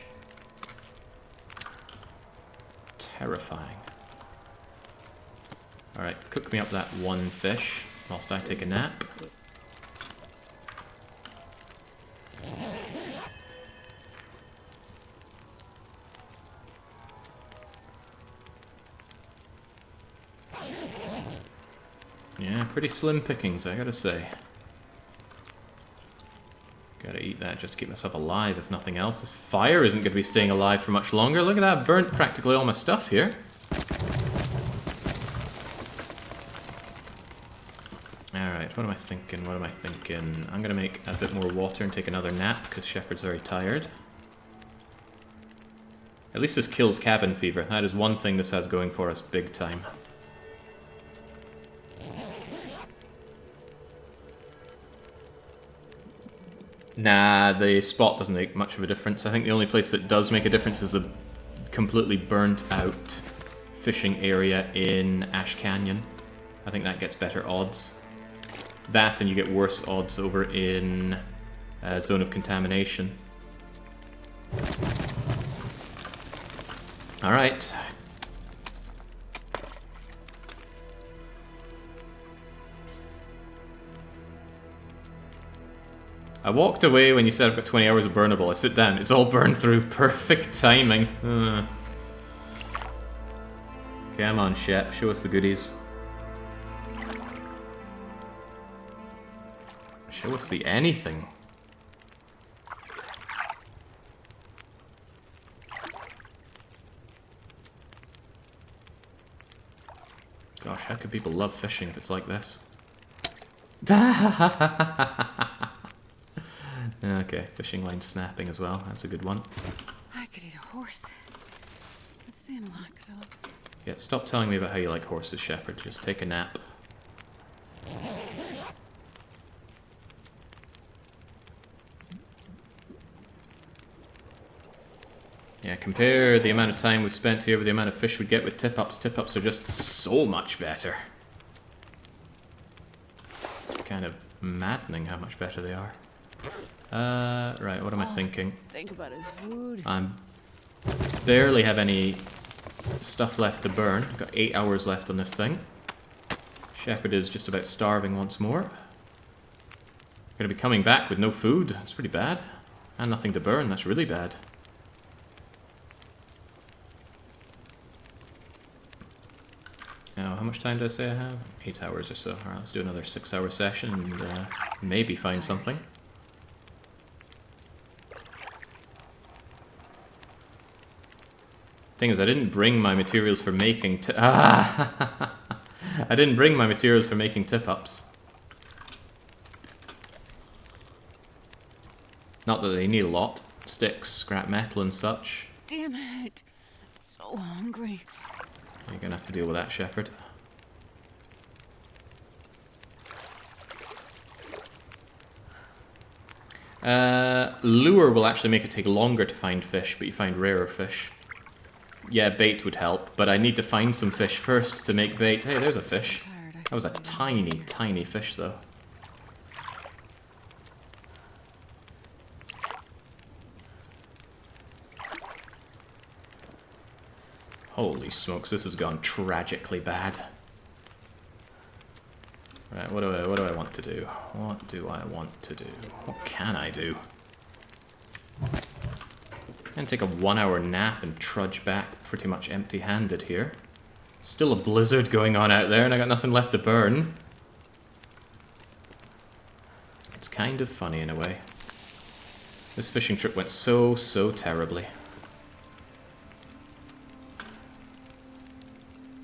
Terrifying. Alright, cook me up that 1 fish whilst I take a nap. Yeah, pretty slim pickings, I gotta say. Gotta eat that just to keep myself alive, if nothing else. This fire isn't going to be staying alive for much longer. Look at that, burnt practically all my stuff here. Alright, what am I thinking? What am I thinking? I'm gonna make a bit more water and take another nap, because Shepard's very tired. At least this kills cabin fever. That is one thing this has going for us big time. Nah, the spot doesn't make much of a difference. I think the only place that does make a difference is the completely burnt out fishing area in Ash Canyon. I think that gets better odds. That, and you get worse odds over in Zone of Contamination. Alright. I walked away when you said I've got 20 hours of burnable. I sit down, it's all burned through. Perfect timing. Come on, Shep, show us the goodies. Show us the anything. Gosh, how could people love fishing if it's like this? Okay, fishing line snapping as well. That's a good one. I could eat a horse. Let's stay in a lot, so... Yeah, stop telling me about how you like horses, Shepard. Just take a nap. Yeah, compare the amount of time we've spent here with the amount of fish we get with tip-ups. Tip-ups are just so much better. Kind of maddening how much better they are. Right, what am I thinking? Think about his food. I barely have any stuff left to burn. I've got 8 hours left on this thing. Shepard is just about starving once more. Gonna be coming back with no food. That's pretty bad. And nothing to burn. That's really bad. Now, how much time did I say I have? 8 hours or so. Alright, let's do another 6-hour session and maybe find something. Thing is, I didn't bring my materials for making I didn't bring my materials for making tip-ups. Not that they need a lot. Sticks, scrap metal and such. Damn it. So hungry. You're gonna have to deal with that, Shepard. Lure will actually make it take longer to find fish, but you find rarer fish. Yeah, bait would help, but I need to find some fish first to make bait. Hey, there's a fish. That was a tiny, tiny fish, though. Holy smokes, this has gone tragically bad. Right, what do I want to do? What do I want to do? What can I do? I'm gonna take a 1-hour nap and trudge back pretty much empty-handed here. Still a blizzard going on out there and I got nothing left to burn. It's kind of funny in a way. This fishing trip went so terribly.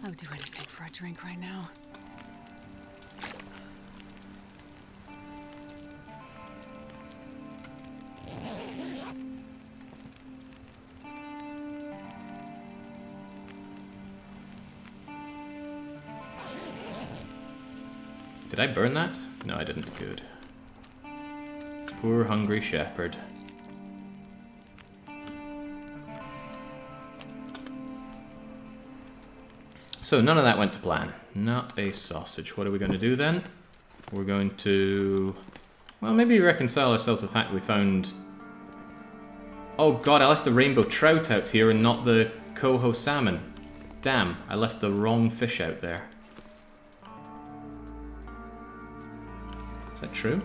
I would do anything for a drink right now. Did I burn that? No, I didn't. Good. Poor hungry Shepard. So none of that went to plan. Not a sausage. What are we going to do then? We're going to... well, maybe reconcile ourselves to the fact we found... oh god, I left the rainbow trout out here and not the coho salmon. Damn, I left the wrong fish out there. Is that true?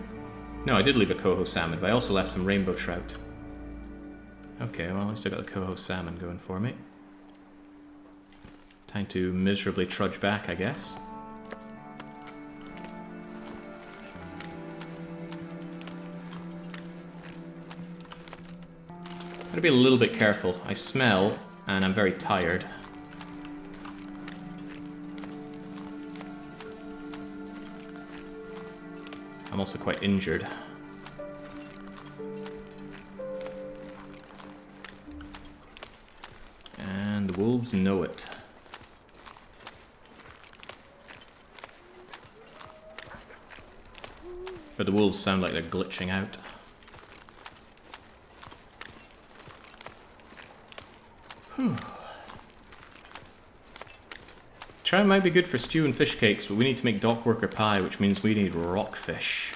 No, I did leave a coho salmon, but I also left some rainbow trout. Okay, well, at least I got the coho salmon going for me. Time to miserably trudge back, I guess. Gotta be a little bit careful. I smell, and I'm very tired. I'm also quite injured. And the wolves know it. But the wolves sound like they're glitching out. Whew. Trout might be good for stew and fish cakes, but we need to make dock worker pie, which means we need rockfish.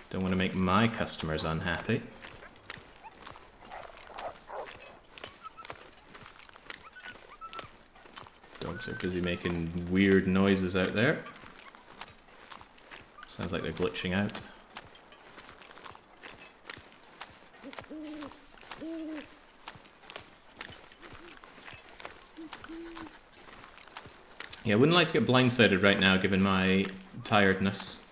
Don't want to make my customers unhappy. Dogs are busy making weird noises out there. Sounds like they're glitching out. Yeah, I wouldn't like to get blindsided right now given my tiredness.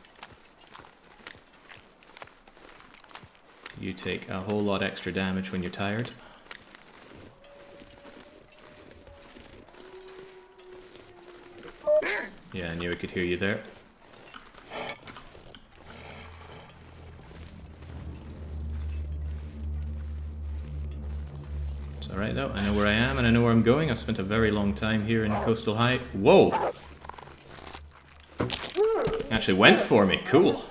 You take a whole lot extra damage when you're tired. Yeah, I knew I could hear you there. It's alright though, I know where I am and I know where I'm going. I've spent a very long time here in Coastal High. Whoa! Actually went for me, cool.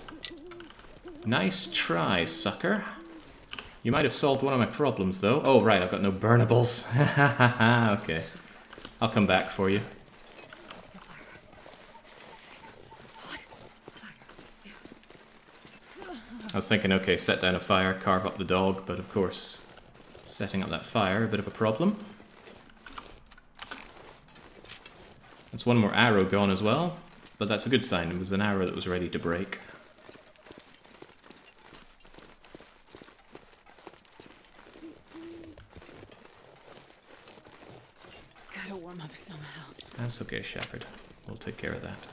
Nice try, sucker. You might have solved one of my problems though. Oh right, I've got no burnables. Okay. I'll come back for you. I was thinking, okay, set down a fire, carve up the dog, but of course, setting up that fire, a bit of a problem. That's one more arrow gone as well, but that's a good sign. It was an arrow that was ready to break. Gotta warm up somehow. That's okay, Shepherd. We'll take care of that.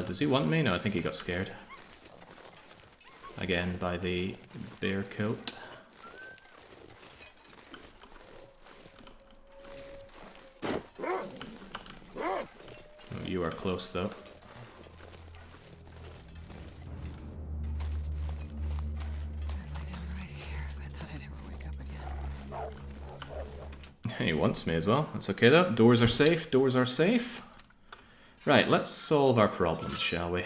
Does he want me? No, I think he got scared. Again, by the bear coat. Oh, you are close, though. I'd lay down right here if I thought I'd ever wake up again. He wants me as well. That's okay, though. Doors are safe. Doors are safe. Right, let's solve our problems, shall we?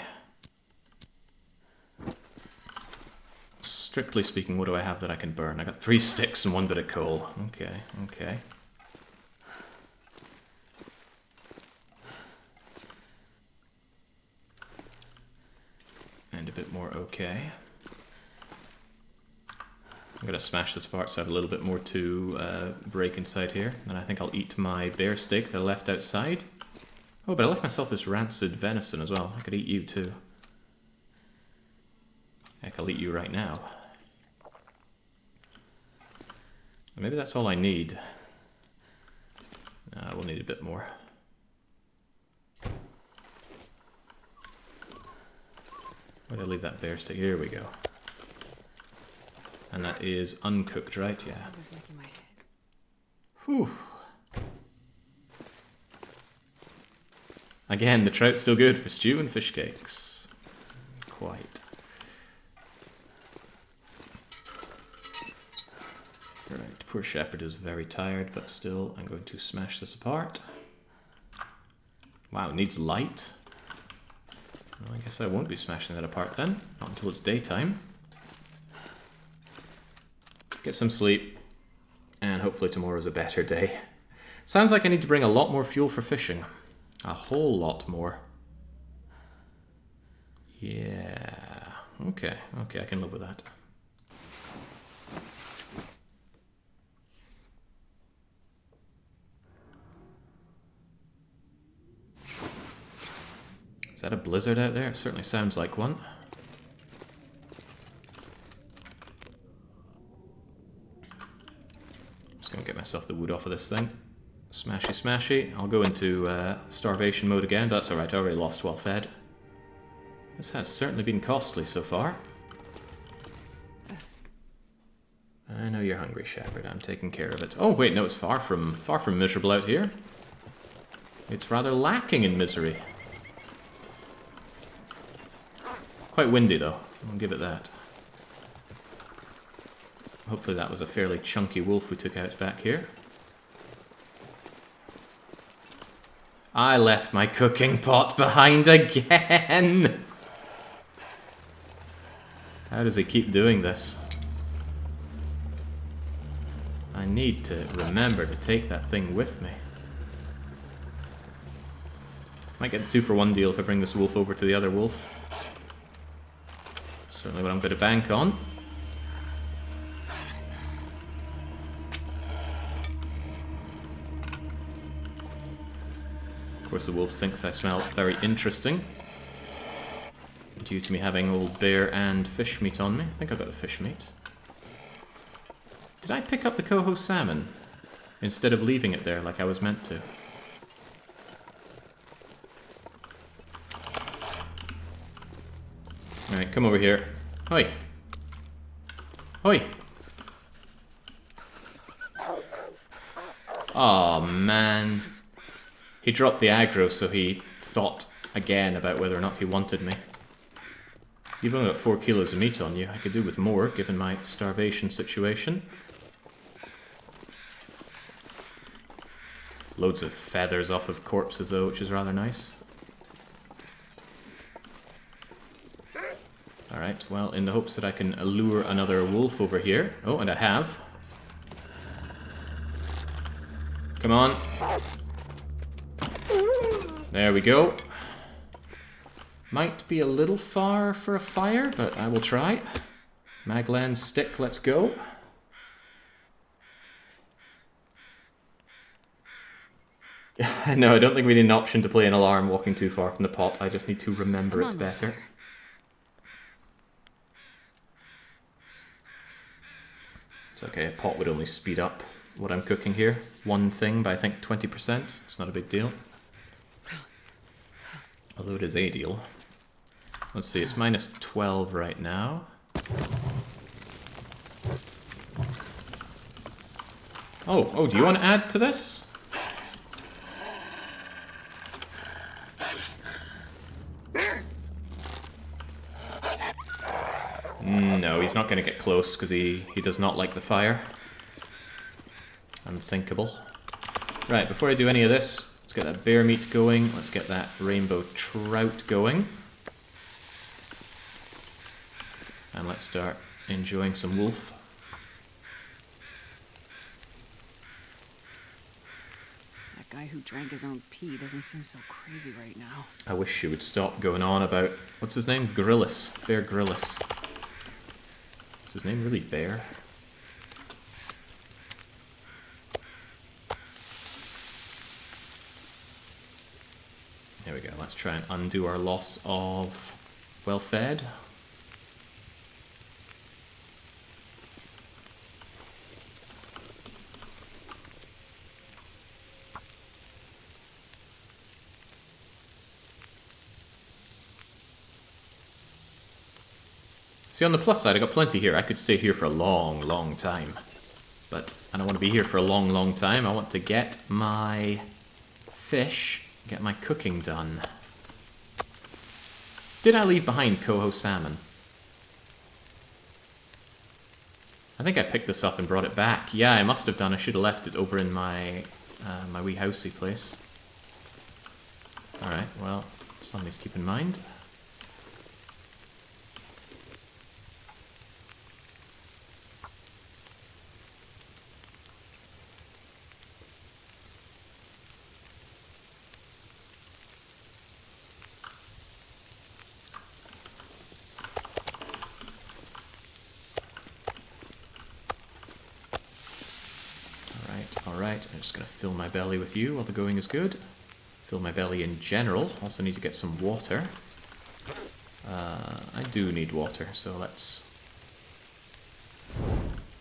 Strictly speaking, what do I have that I can burn? I got 3 sticks and 1 bit of coal. Okay, okay. And a bit more okay. I'm gonna smash this apart so I have a little bit more to break inside here. And I think I'll eat my bear steak that I left outside. Oh, but I left myself this rancid venison as well. I could eat you too. Heck, I'll eat you right now. Maybe that's all I need. We'll need a bit more. Where did I leave that bear steak? Here we go. And that is uncooked, right? Yeah. Whew. Again, the trout's still good for stew and fish cakes. Quite. Right, poor Shepherd is very tired, but still I'm going to smash this apart. Wow, it needs light. Well, I guess I won't be smashing that apart then. Not until it's daytime. Get some sleep, and hopefully tomorrow's a better day. Sounds like I need to bring a lot more fuel for fishing. A whole lot more. Yeah. Okay, okay, I can live with that. Is that a blizzard out there? It certainly sounds like one. Just gonna get myself the wood off of this thing. Smashy, smashy. I'll go into starvation mode again, but that's alright, I already lost 12 fed. This has certainly been costly so far. I know you're hungry, Shepherd. I'm taking care of it. Oh wait, no, it's far from miserable out here. It's rather lacking in misery. Quite windy though, I'll give it that. Hopefully that was a fairly chunky wolf we took out back here. I left my cooking pot behind again! How does he keep doing this? I need to remember to take that thing with me. Might get a 2-for-1 deal if I bring this wolf over to the other wolf. Certainly what I'm going to bank on. Of course the wolf thinks I smell very interesting, due to me having old bear and fish meat on me. I think I've got the fish meat. Did I pick up the coho salmon instead of leaving it there like I was meant to? Alright, come over here. Hoi! Hoi! Aw, man. He dropped the aggro, so he thought again about whether or not he wanted me. You've only got 4 kilos of meat on you. I could do with more, given my starvation situation. Loads of feathers off of corpses, though, which is rather nice. Alright, well, in the hopes that I can allure another wolf over here. Oh, and I have. Come on. There we go. Might be a little far for a fire, but I will try. Maglan stick, let's go. No, I don't think we need an option to play an alarm walking too far from the pot. I just need to remember it better. It's okay, a pot would only speed up what I'm cooking here. One thing by I think 20%. It's not a big deal. Although it is a deal. Let's see, it's minus 12 right now. Oh, do you want to add to this? No, he's not going to get close because he does not like the fire. Unthinkable. Right, before I do any of this, let's get that bear meat going. Let's get that rainbow trout going. And let's start enjoying some wolf. That guy who drank his own pee doesn't seem so crazy right now. I wish you would stop going on about... What's his name? Grillis. Bear Grillis. Is his name really Bear? There we go. Let's try and undo our loss of well-fed. See, on the plus side, I got plenty here. I could stay here for a long, long time. But I don't want to be here for a long, long time. I want to get my fish, get my cooking done. Did I leave behind coho salmon? I think I picked this up and brought it back. Yeah, I must have done. I should have left it over in my my wee housey place. Alright, well, something to keep in mind. Alright, I'm just going to fill my belly with you while the going is good. Fill my belly in general. Also need to get some water. I do need water, so let's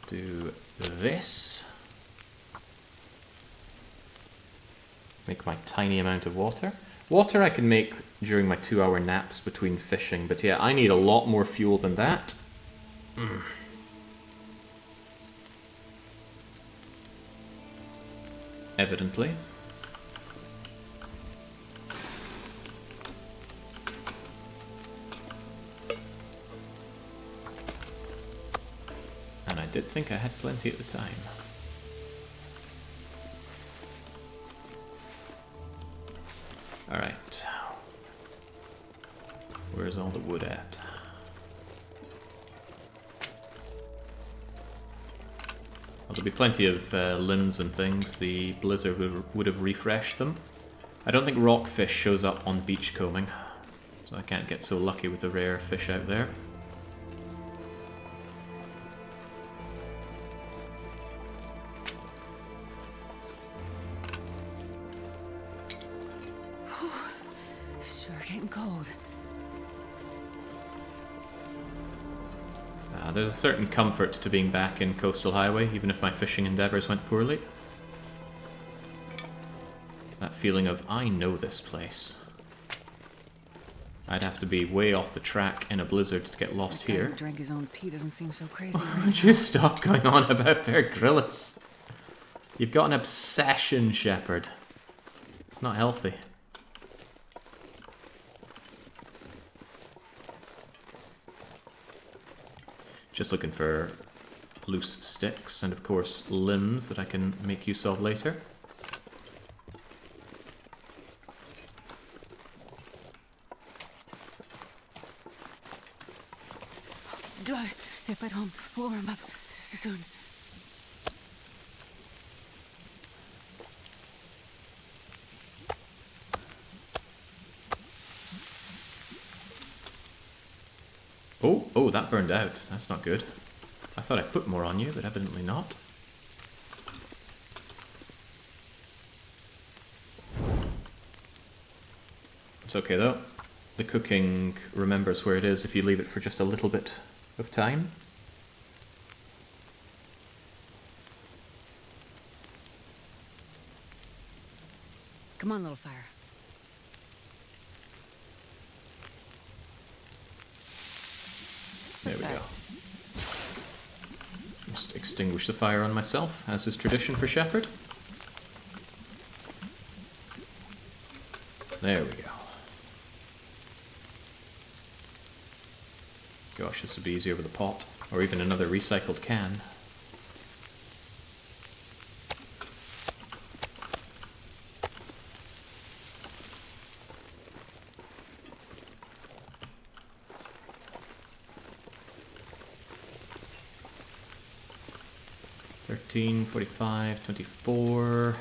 do this. Make my tiny amount of water. Water I can make during my 2-hour naps between fishing, but yeah, I need a lot more fuel than that. Evidently. did think I had plenty at the time. Alright. Where's all the wood at? Well, there'll be plenty of limbs and things. The blizzard would have refreshed them. I don't think rockfish shows up on beachcombing, so I can't get so lucky with the rare fish out there. Sure getting cold. There's a certain comfort to being back in Coastal Highway, even if my fishing endeavours went poorly. That feeling of, I know this place. I'd have to be way off the track in a blizzard to get lost here. Who drank his own pee doesn't seem so crazy. Would you stop going on about Bear Grylls? You've got an obsession, Shepherd. It's not healthy. Just looking for loose sticks and, of course, limbs that I can make use of later. If I don't warm up soon. Oh, that burned out. That's not good. I thought I put more on you, but evidently not. It's okay though. The cooking remembers where it is if you leave it for just a little bit of time. Come on, little fire. There we go. Just extinguish the fire on myself, as is tradition for Shepherd. There we go. Gosh, this would be easier with a pot, or even another recycled can. $13, $45, $24,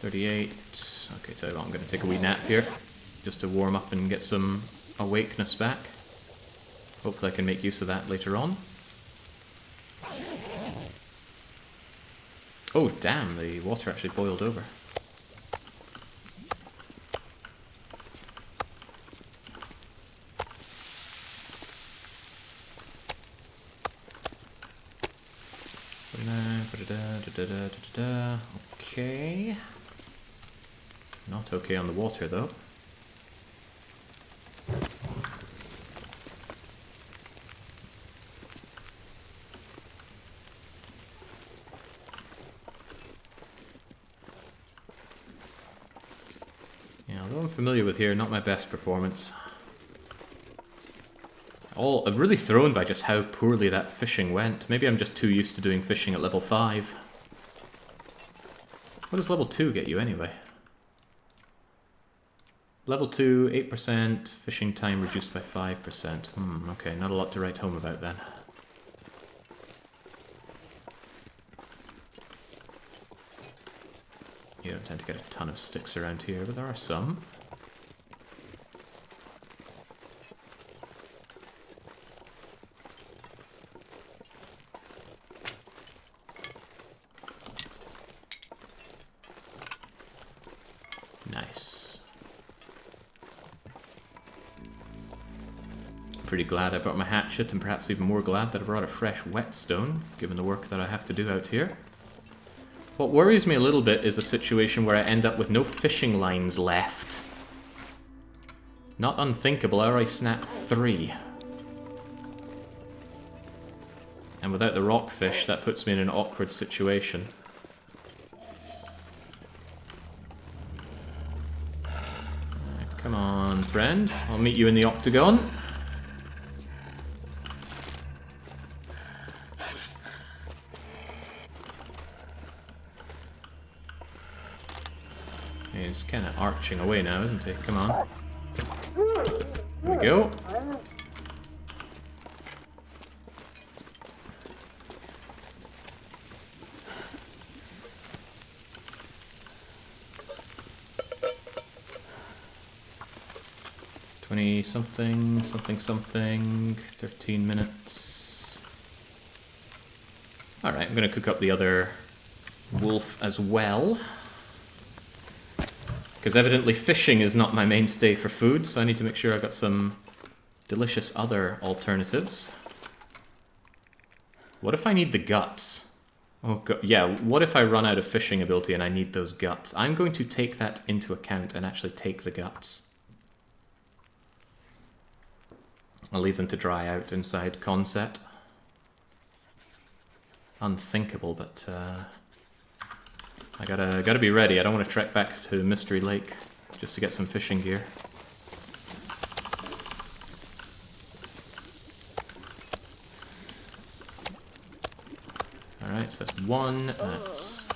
$38. Okay, tell you what, I'm going to take a wee nap here, just to warm up and get some awakeness back. Hopefully I can make use of that later on. Oh damn, the water actually boiled over. Okay. Not okay on the water though. Yeah, although I'm familiar with here, not my best performance. I'm really thrown by just how poorly that fishing went. Maybe I'm just too used to doing fishing at level 5. What does level 2 get you anyway? Level 2, 8%, fishing time reduced by 5%. Okay, not a lot to write home about then. You don't tend to get a ton of sticks around here, but there are some. Nice. Pretty glad I brought my hatchet, and perhaps even more glad that I brought a fresh whetstone, given the work that I have to do out here. What worries me a little bit is a situation where I end up with no fishing lines left. Not unthinkable, I already snapped 3. And without the rockfish, that puts me in an awkward situation. Right, come on, friend. I'll meet you in the octagon. He's kind of arching away now, isn't he? Come on. There we go. Something, something, something. 13 minutes. Alright, I'm going to cook up the other wolf as well. Because evidently fishing is not my mainstay for food, so I need to make sure I've got some delicious other alternatives. What if I need the guts? Oh god, yeah, what if I run out of fishing ability and I need those guts? I'm going to take that into account and actually take the guts. I'll leave them to dry out inside Conset. Unthinkable, but I gotta be ready. I don't want to trek back to Mystery Lake just to get some fishing gear. Alright, so that's 1, that's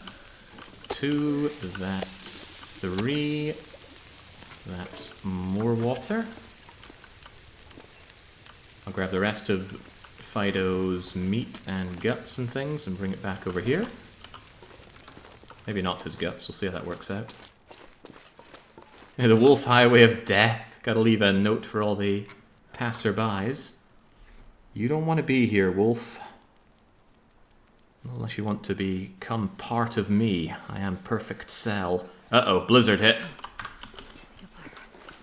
2, that's 3, that's more water. I'll grab the rest of Fido's meat and guts and things and bring it back over here. Maybe not his guts, we'll see how that works out. The Wolf Highway of Death. Gotta leave a note for all the passerbys. You don't want to be here, Wolf. Unless you want to become part of me. I am Perfect Cell. Uh-oh, blizzard hit.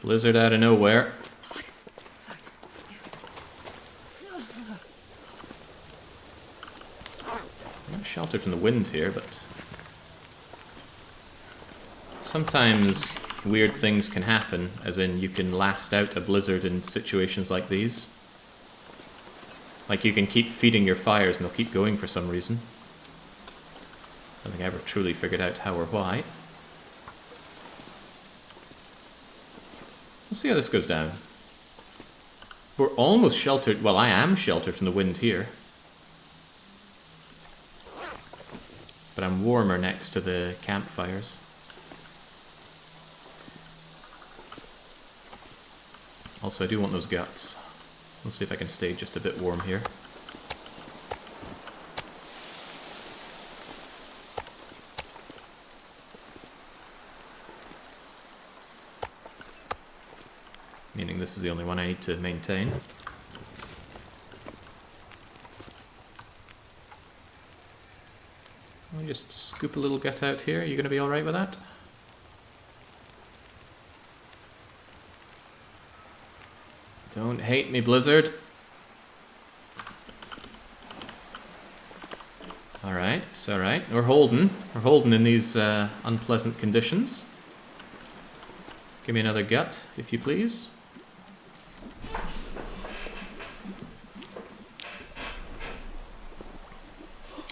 Blizzard out of nowhere. Sheltered from the wind here, but sometimes weird things can happen, as in you can last out a blizzard in situations like these. Like you can keep feeding your fires and they'll keep going for some reason. I don't think I ever truly figured out how or why. We'll see how this goes down. We're almost sheltered, well I am sheltered from the wind here. But I'm warmer next to the campfires. Also, I do want those guts. We'll see if I can stay just a bit warm here. Meaning this is the only one I need to maintain. I'll just scoop a little gut out here. Are you going to be alright with that? Don't hate me, Blizzard. Alright, it's alright. We're holding. We're holding in these unpleasant conditions. Give me another gut, if you please.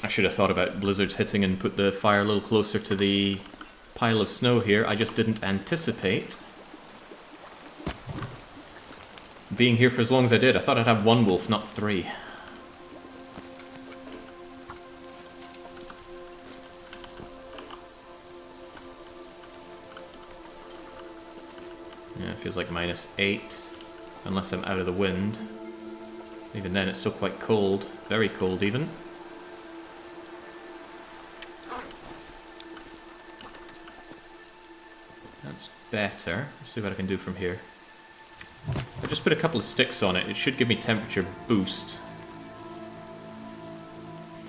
I should have thought about blizzards hitting and put the fire a little closer to the pile of snow here. I just didn't anticipate being here for as long as I did. I thought I'd have one wolf, not 3. Yeah, it feels like -8, unless I'm out of the wind. Even then, it's still quite cold. Very cold, even. That's better. Let's see what I can do from here. I just put a couple of sticks on it. It should give me temperature boost.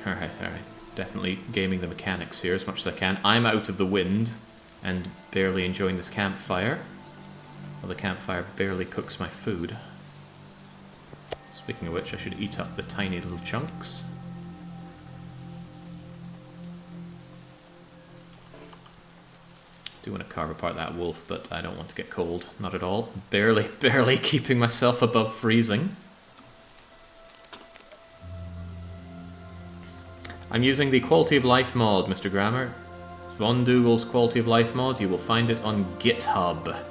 Alright, alright. Definitely gaming the mechanics here as much as I can. I'm out of the wind and barely enjoying this campfire. Well, the campfire barely cooks my food. Speaking of which, I should eat up the tiny little chunks. Do want to carve apart that wolf, but I don't want to get cold. Not at all. Barely keeping myself above freezing. I'm using the quality of life mod, Mr. Grammer. Von Dougal's quality of life mod. You will find it on GitHub.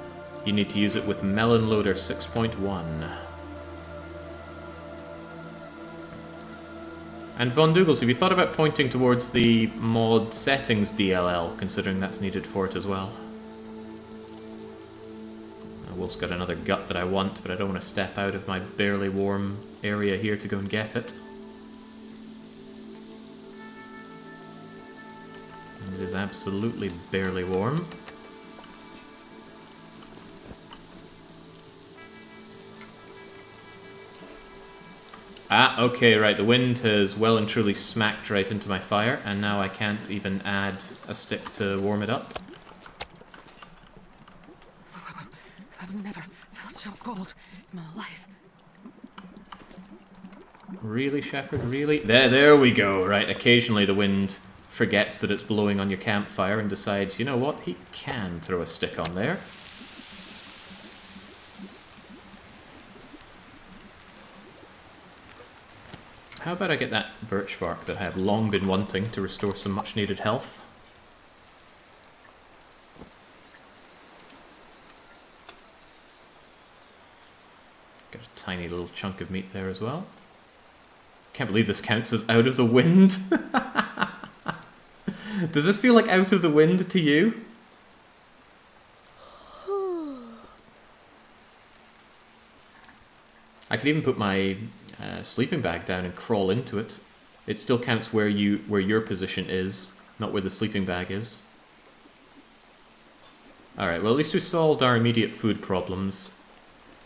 You need to use it with Melon Loader 6.1. And Von Dougal's, have you thought about pointing towards the mod settings DLL, considering that's needed for it as well? wolf's got another gut that I want, but I don't want to step out of my barely warm area here to go and get it. And it is absolutely barely warm. Ah, okay, right, the wind has well and truly smacked right into my fire, and now I can't even add a stick to warm it up. I've never felt so cold in my life. Really, Shepard, really? There we go, right, occasionally the wind forgets that it's blowing on your campfire and decides, you know what, he can throw a stick on there. How about I get that birch bark that I have long been wanting to restore some much needed health? Got a tiny little chunk of meat there as well. Can't believe this counts as out of the wind. Does this feel like out of the wind to you? I could even put my sleeping bag down and crawl into it. It still counts where your position is, not where the sleeping bag is. Alright, well at least we solved our immediate food problems.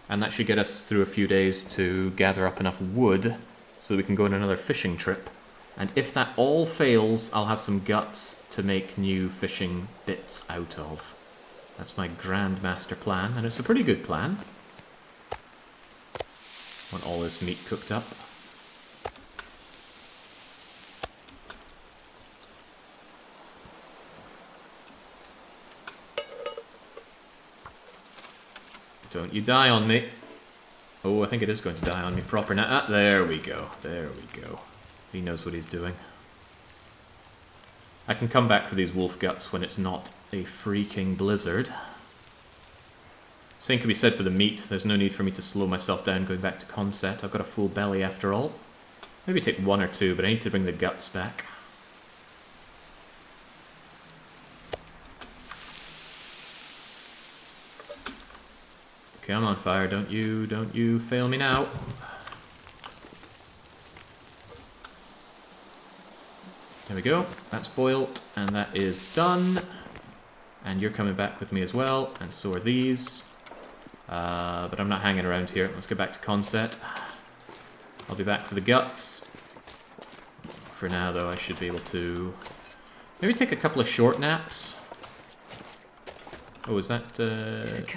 And that should get us through a few days to gather up enough wood so we can go on another fishing trip. And if that all fails, I'll have some guts to make new fishing bits out of. That's my grand master plan, and it's a pretty good plan. Want all this meat cooked up. Don't you die on me. Oh, I think it is going to die on me proper now. Ah, there we go. There we go. He knows what he's doing. I can come back for these wolf guts when it's not a freaking blizzard. Same can be said for the meat. There's no need for me to slow myself down going back to Conset. I've got a full belly after all. Maybe take one or two, but I need to bring the guts back. Okay, I'm on fire. Don't you fail me now. There we go. That's boiled, and that is done. And you're coming back with me as well, and so are these. But I'm not hanging around here. Let's go back to Conset. I'll be back for the guts. For now, though, I should be able to maybe take a couple of short naps. Oh, is that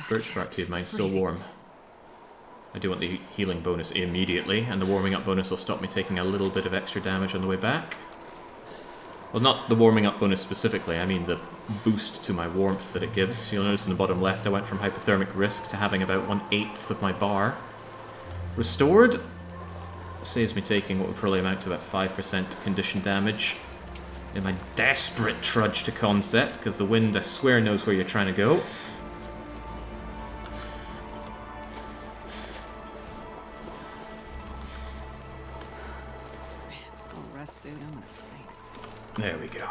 birch bark tea of mine still warm? I do want the healing bonus immediately, and the warming up bonus will stop me taking a little bit of extra damage on the way back. Well, not the warming up bonus specifically, I mean the boost to my warmth that it gives. You'll notice in the bottom left I went from hypothermic risk to having about 1/8 of my bar restored. Saves me taking what would probably amount to about 5% condition damage in my desperate trudge to Conset, because the wind, I swear, knows where you're trying to go. I'll rest soon. I'm gonna faint. There we go.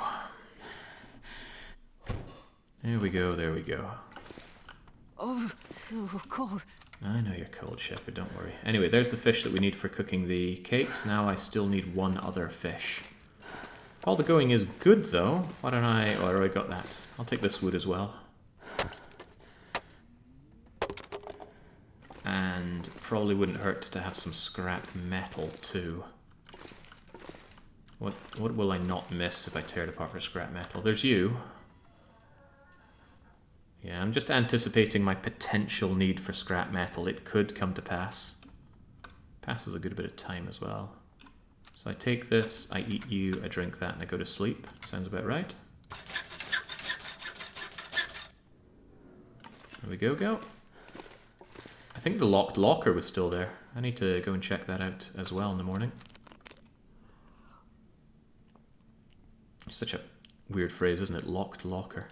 There we go, there we go. Oh, so cold. I know you're cold, Shepard, don't worry. Anyway, there's the fish that we need for cooking the cakes. Now I still need one other fish. All the going is good, though. Why don't I... Oh, I already got that. I'll take this wood as well. And probably wouldn't hurt to have some scrap metal, too. What will I not miss if I tear it apart for scrap metal? There's you. Yeah, I'm just anticipating my potential need for scrap metal. It could come to pass. Passes a good bit of time as well. So I take this, I eat you, I drink that, and I go to sleep. Sounds about right. There we go. I think the locked locker was still there. I need to go and check that out as well in the morning. Such a weird phrase, isn't it? Locked locker.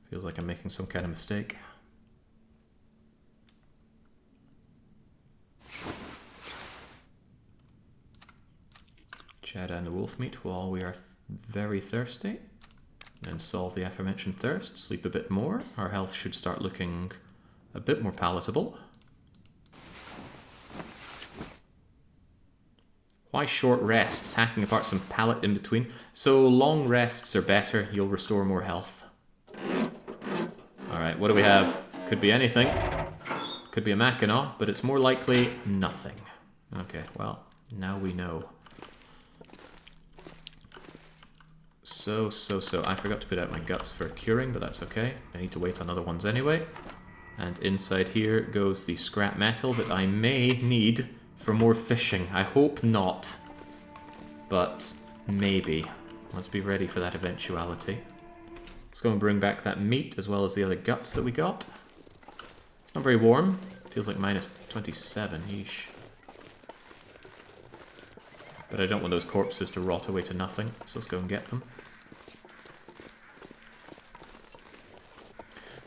Feels like I'm making some kind of mistake. Chad and the wolf meat while we are very thirsty. and solve the aforementioned thirst. Sleep a bit more. Our health should start looking a bit more palatable. Why short rests? Hacking apart some pallet in between. So long rests are better. You'll restore more health. Alright, what do we have? Could be anything. Could be a Mackinaw, but it's more likely nothing. Okay, well, now we know. So. I forgot to put out my guts for curing, but that's okay. I need to wait on other ones anyway. And inside here goes the scrap metal that I may need for more fishing. I hope not, but maybe. Let's be ready for that eventuality. Let's go and bring back that meat as well as the other guts that we got. It's not very warm. Feels like minus 27, yeesh. But I don't want those corpses to rot away to nothing, so let's go and get them.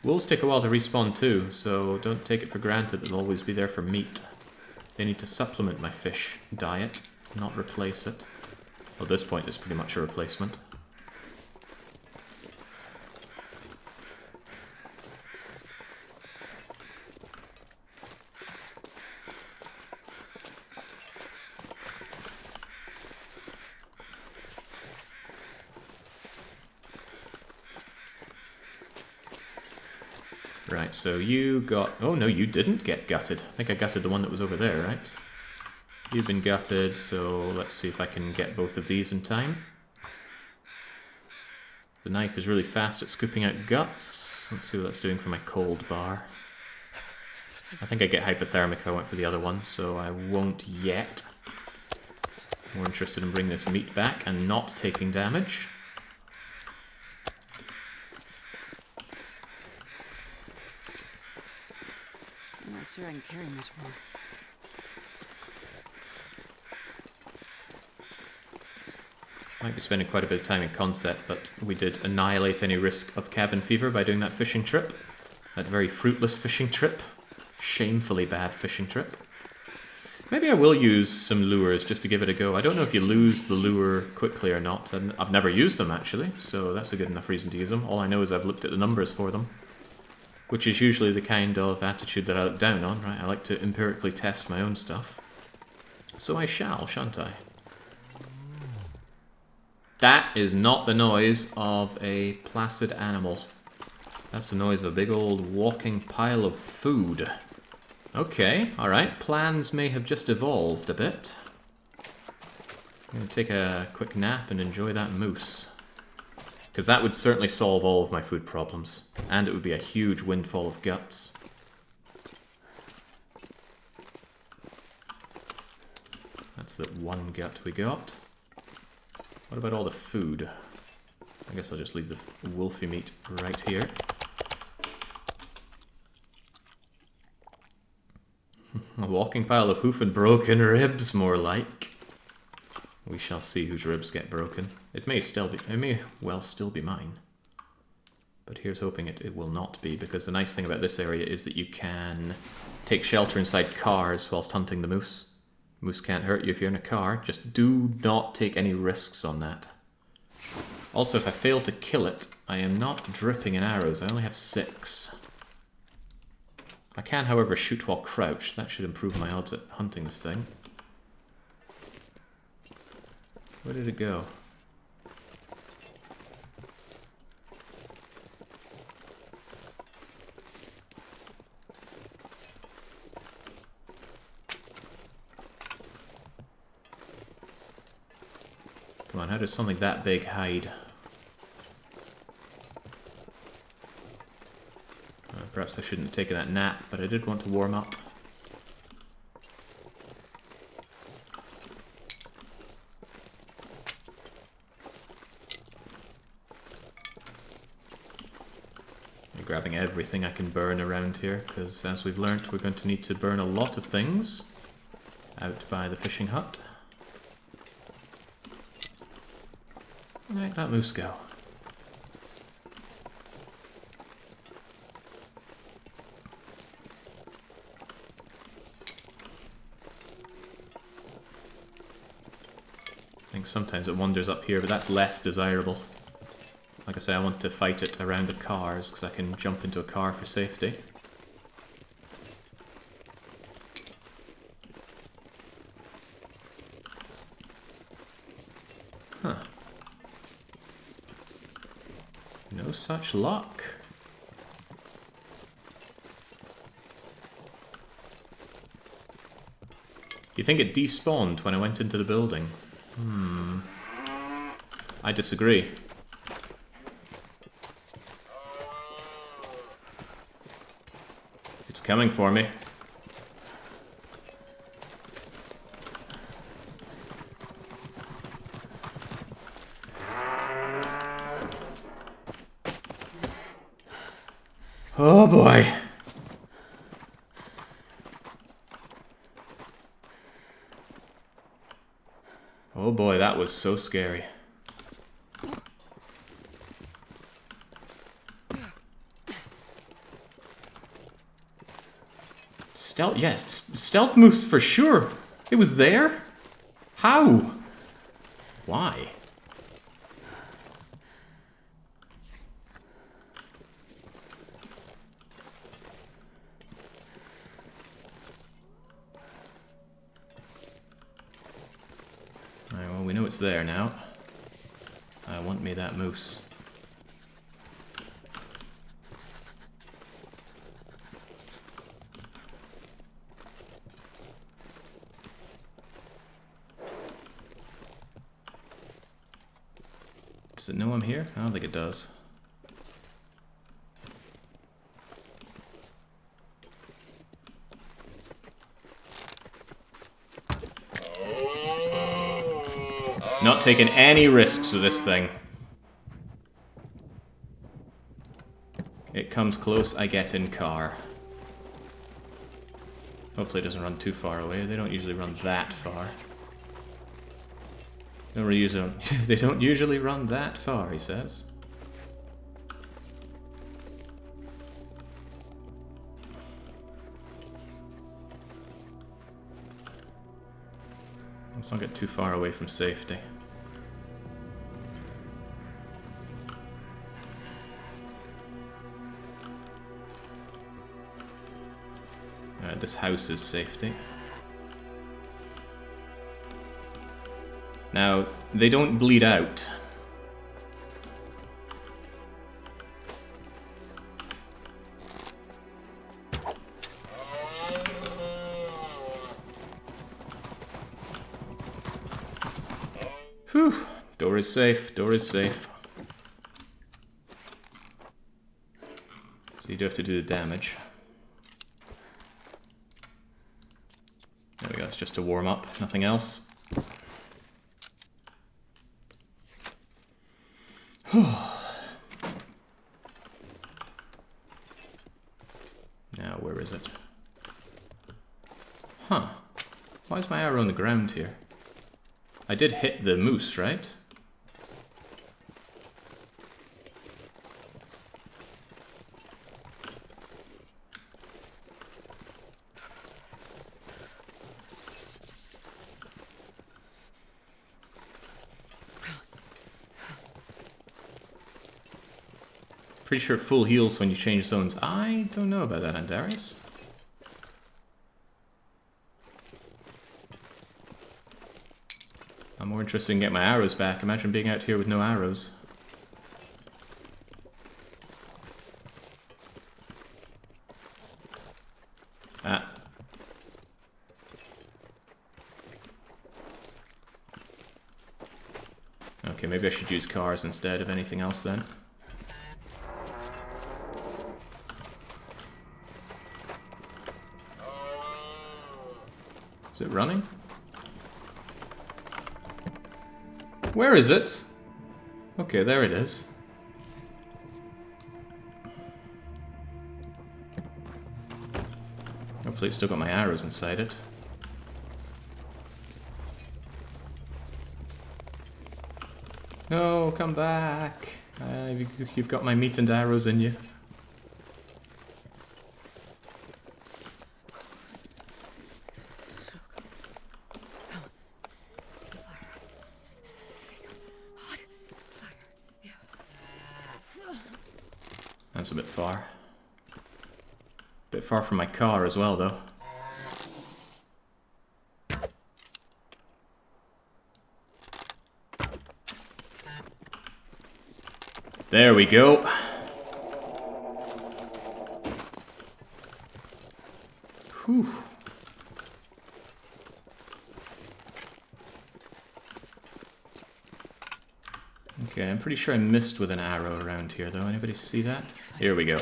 Wolves take a while to respawn too, so don't take it for granted they'll always be there for meat. They need to supplement my fish diet, not replace it. Well, at this point it's pretty much a replacement. Right, so you got... Oh, no, you didn't get gutted. I think I gutted the one that was over there, right? You've been gutted, so let's see if I can get both of these in time. The knife is really fast at scooping out guts. Let's see what that's doing for my cold bar. I think I get hypothermic if I went for the other one, so I won't yet. More interested in bringing this meat back and not taking damage. I'm not sure I can carry much more. Might be spending quite a bit of time in concept, but we did annihilate any risk of cabin fever by doing that fishing trip. That very fruitless fishing trip. Shamefully bad fishing trip. Maybe I will use some lures just to give it a go. I don't know if you lose the lure quickly or not, and I've never used them actually, so that's a good enough reason to use them. All I know is I've looked at the numbers for them, which is usually the kind of attitude that I look down on, right? I like to empirically test my own stuff. So I shall, shan't I? That is not the noise of a placid animal. That's the noise of a big old walking pile of food. Okay, alright. Plans may have just evolved a bit. I'm going to take a quick nap and enjoy that moose. Because that would certainly solve all of my food problems. And it would be a huge windfall of guts. That's the one gut we got. What about all the food? I guess I'll just leave the wolfy meat right here. A walking pile of hoof and broken ribs, more like. We shall see whose ribs get broken. It may well still be mine. But here's hoping it will not be, because the nice thing about this area is that you can take shelter inside cars whilst hunting the moose. Moose can't hurt you if you're in a car. Just do not take any risks on that. Also, if I fail to kill it, I am not dripping in arrows. I only have 6. I can, however, shoot while crouched. That should improve my odds at hunting this thing. Where did it go? Come on, how does something that big hide? Perhaps I shouldn't have taken that nap, but I did want to warm up. I'm grabbing everything I can burn around here, because as we've learnt, we're going to need to burn a lot of things out by the fishing hut. Let that moose go. I think sometimes it wanders up here, but that's less desirable. Like I say, I want to fight it around the cars, because I can jump into a car for safety. Huh. No such luck. You think it despawned when I went into the building? I disagree. It's coming for me. Oh boy. Oh boy, that was so scary. Stealth, yes, stealth moves for sure. It was there? How? Why? Alright, well, we know it's there now. I want me that moose. Does it know I'm here? I don't think it does. Not taking any risks with this thing. It comes close, I get in car. Hopefully it doesn't run too far away. They don't usually run that far. They don't usually run that far, he says. Let's not get too far away from safety. This house is safety. Now, they don't bleed out. Whew. Door is safe, door is safe. So you do have to do the damage. There we go, it's just to warm up, nothing else. Now, where is it? Huh. Why is my arrow on the ground here? I did hit the moose, right? Pretty sure full heals when you change zones. I don't know about that, Andarius. I'm more interested in getting my arrows back. Imagine being out here with no arrows. Ah. Okay, maybe I should use cars instead of anything else then. Is it running? Where is it? Okay, there it is. Hopefully it's still got my arrows inside it. No, come back. You've got my meat and arrows in you. That's a bit far. Bit far from my car as well, though. There we go. Whew. Okay, I'm pretty sure I missed with an arrow around here, though. Anybody see that? Here we go.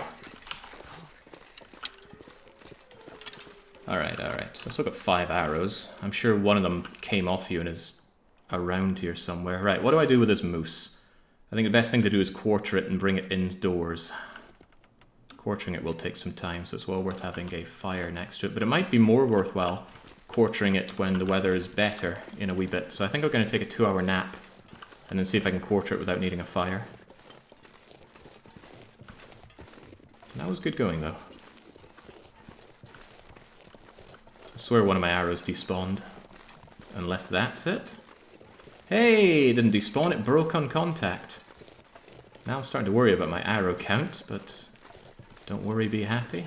Alright, alright. So I've still got 5 arrows. I'm sure one of them came off you and is around here somewhere. Right, what do I do with this moose? I think the best thing to do is quarter it and bring it indoors. Quartering it will take some time, so it's well worth having a fire next to it. But it might be more worthwhile quartering it when the weather is better in a wee bit. So I think I'm going to take a 2-hour nap and then see if I can quarter it without needing a fire. That was good going, though. I swear one of my arrows despawned. Unless that's it. Hey, it didn't despawn, it broke on contact. Now I'm starting to worry about my arrow count, but don't worry, be happy.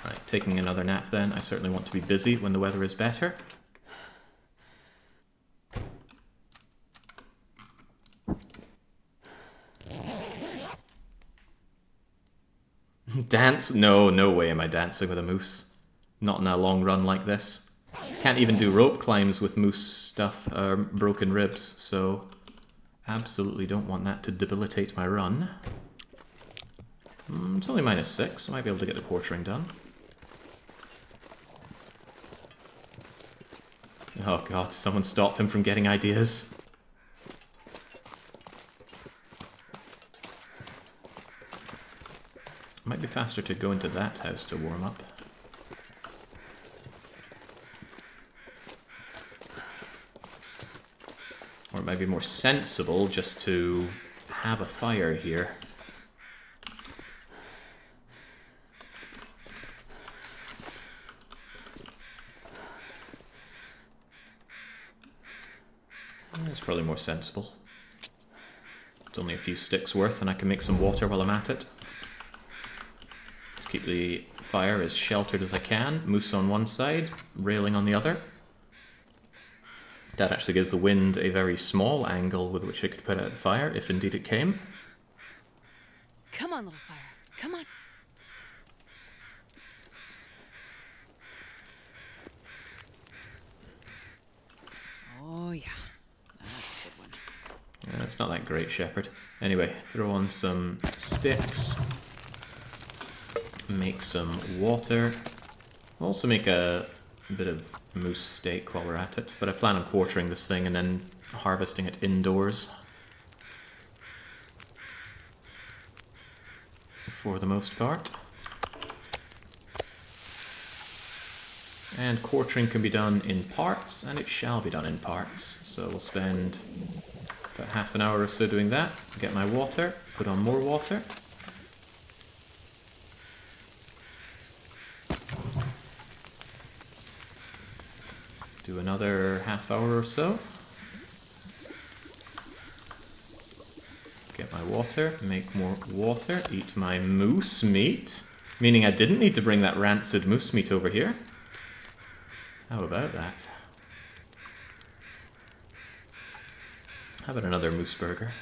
Right, taking another nap then. I certainly want to be busy when the weather is better. Dance? No, no way am I dancing with a moose. Not in a long run like this. Can't even do rope climbs with moose stuff, broken ribs, so absolutely don't want that to debilitate my run. It's only -6, I might be able to get the quartering done. Oh god, someone stop him from getting ideas. Might be faster to go into that house to warm up. Or it might be more sensible just to have a fire here. It's probably more sensible. It's only a few sticks worth and I can make some water while I'm at it. Let's keep the fire as sheltered as I can. Moose on one side, railing on the other. That actually gives the wind a very small angle with which it could put out the fire, if indeed it came. Come on, little fire. Come on. Oh, yeah. That's a good one. Yeah, it's not that great, Shepherd. Anyway, throw on some sticks. Make some water. Also make a bit of moose steak while we're at it, but I plan on quartering this thing and then harvesting it indoors. For the most part. And quartering can be done in parts, and it shall be done in parts. So we'll spend about half an hour or so doing that. Get my water, put on more water. Do another half hour or so. Get my water, make more water, eat my moose meat. Meaning I didn't need to bring that rancid moose meat over here. How about that? How about another moose burger?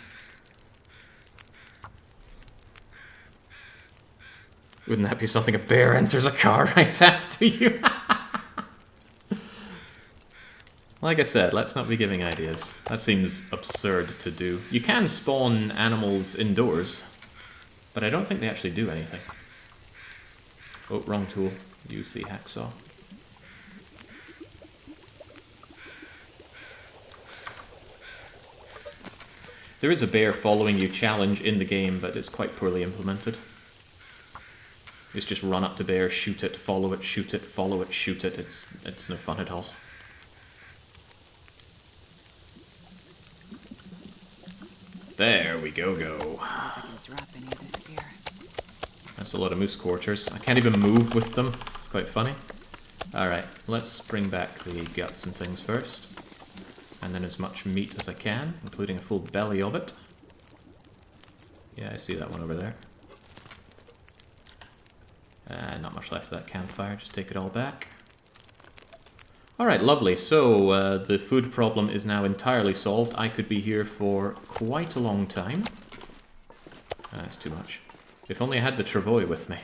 Wouldn't that be something? A bear enters a car right after you? Like I said, let's not be giving ideas. That seems absurd to do. You can spawn animals indoors, but I don't think they actually do anything. Oh, wrong tool. Use the hacksaw. There is a bear following you challenge in the game, but it's quite poorly implemented. It's just run up to bear, shoot it, follow it, shoot it, follow it, shoot it. It's no fun at all. There we go. That's a lot of moose quarters. I can't even move with them. It's quite funny. Alright, let's bring back the guts and things first. And then as much meat as I can, including a full belly of it. Yeah, I see that one over there. Not much left of that campfire, just take it all back. Alright, lovely. So, the food problem is now entirely solved. I could be here for quite a long time. That's too much. If only I had the travois with me.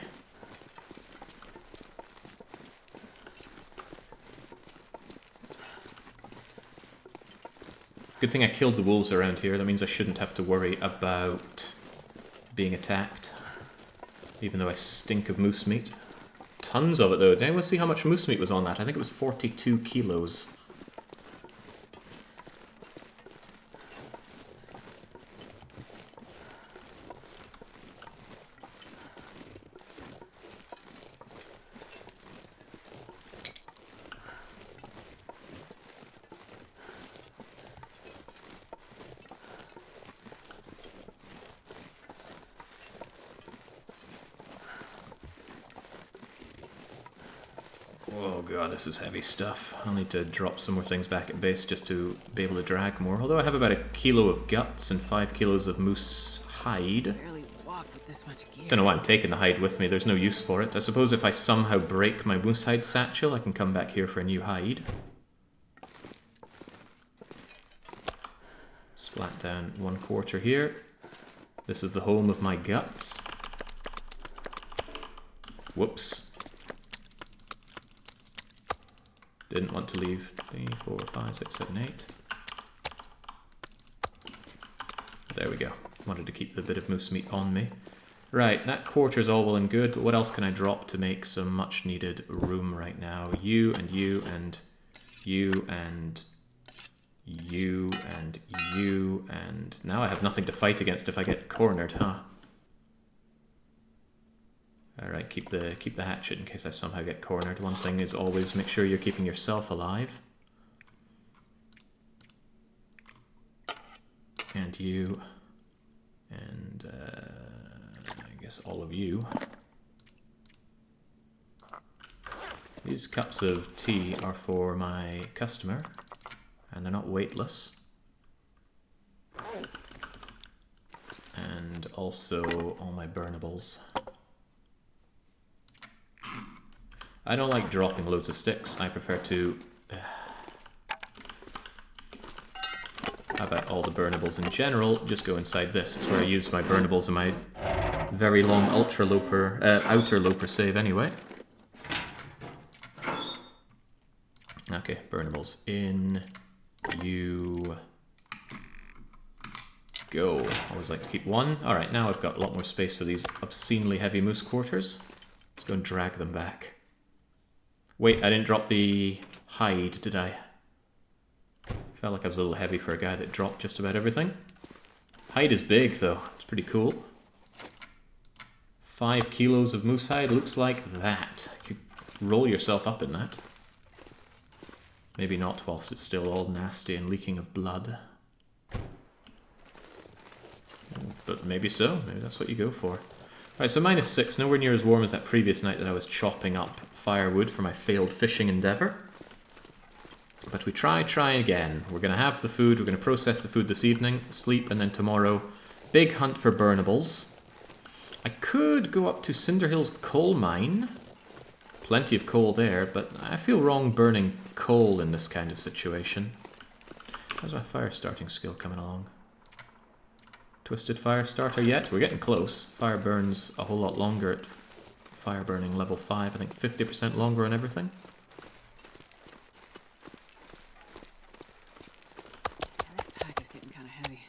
Good thing I killed the wolves around here. That means I shouldn't have to worry about being attacked. Even though I stink of moose meat. Tons of it though. Did anyone see how much moose meat was on that? I think it was 42 kilos. Oh god, this is heavy stuff. I'll need to drop some more things back at base just to be able to drag more. Although I have about 1 kilo of guts and 5 kilos of moose hide. Barely walk with this much gear. Don't know why I'm taking the hide with me, there's no use for it. I suppose if I somehow break my moose hide satchel, I can come back here for a new hide. Splat down 1/4 here. This is the home of my guts. Whoops. Didn't want to leave 3, 4, 5, 6, 7, 8. There we go. Wanted to keep the bit of moose meat on me. Right, that quarter's all well and good, but what else can I drop to make some much needed room right now? You and you and you and you and you and now I have nothing to fight against if I get cornered, huh? Alright, keep the hatchet in case I somehow get cornered. One thing is always make sure you're keeping yourself alive. And you. And I guess all of you. These cups of tea are for my customer. And they're not weightless. And also all my burnables. I don't like dropping loads of sticks. I prefer to... How about all the burnables in general? Just go inside this. It's where I use my burnables in my very long Ultraloper, outer loper save anyway. Okay, burnables in. You... Go. Always like to keep one. Alright, now I've got a lot more space for these obscenely heavy moose quarters. Let's go and drag them back. Wait, I didn't drop the hide, did I? Felt like I was a little heavy for a guy that dropped just about everything. Hide is big, though. It's pretty cool. 5 kilos of moose hide looks like that. You could roll yourself up in that. Maybe not whilst it's still all nasty and leaking of blood. But maybe so. Maybe that's what you go for. Alright, so -6, nowhere near as warm as that previous night that I was chopping up firewood for my failed fishing endeavour. But we try again. We're going to have the food, we're going to process the food this evening, sleep, and then tomorrow, big hunt for burnables. I could go up to Cinder Hill's coal mine. Plenty of coal there, but I feel wrong burning coal in this kind of situation. How's my fire starting skill coming along? Twisted fire starter yet? We're getting close. Fire burns a whole lot longer at fire burning level 5. I think 50% longer on everything. Yeah, this pack is getting kind of heavy.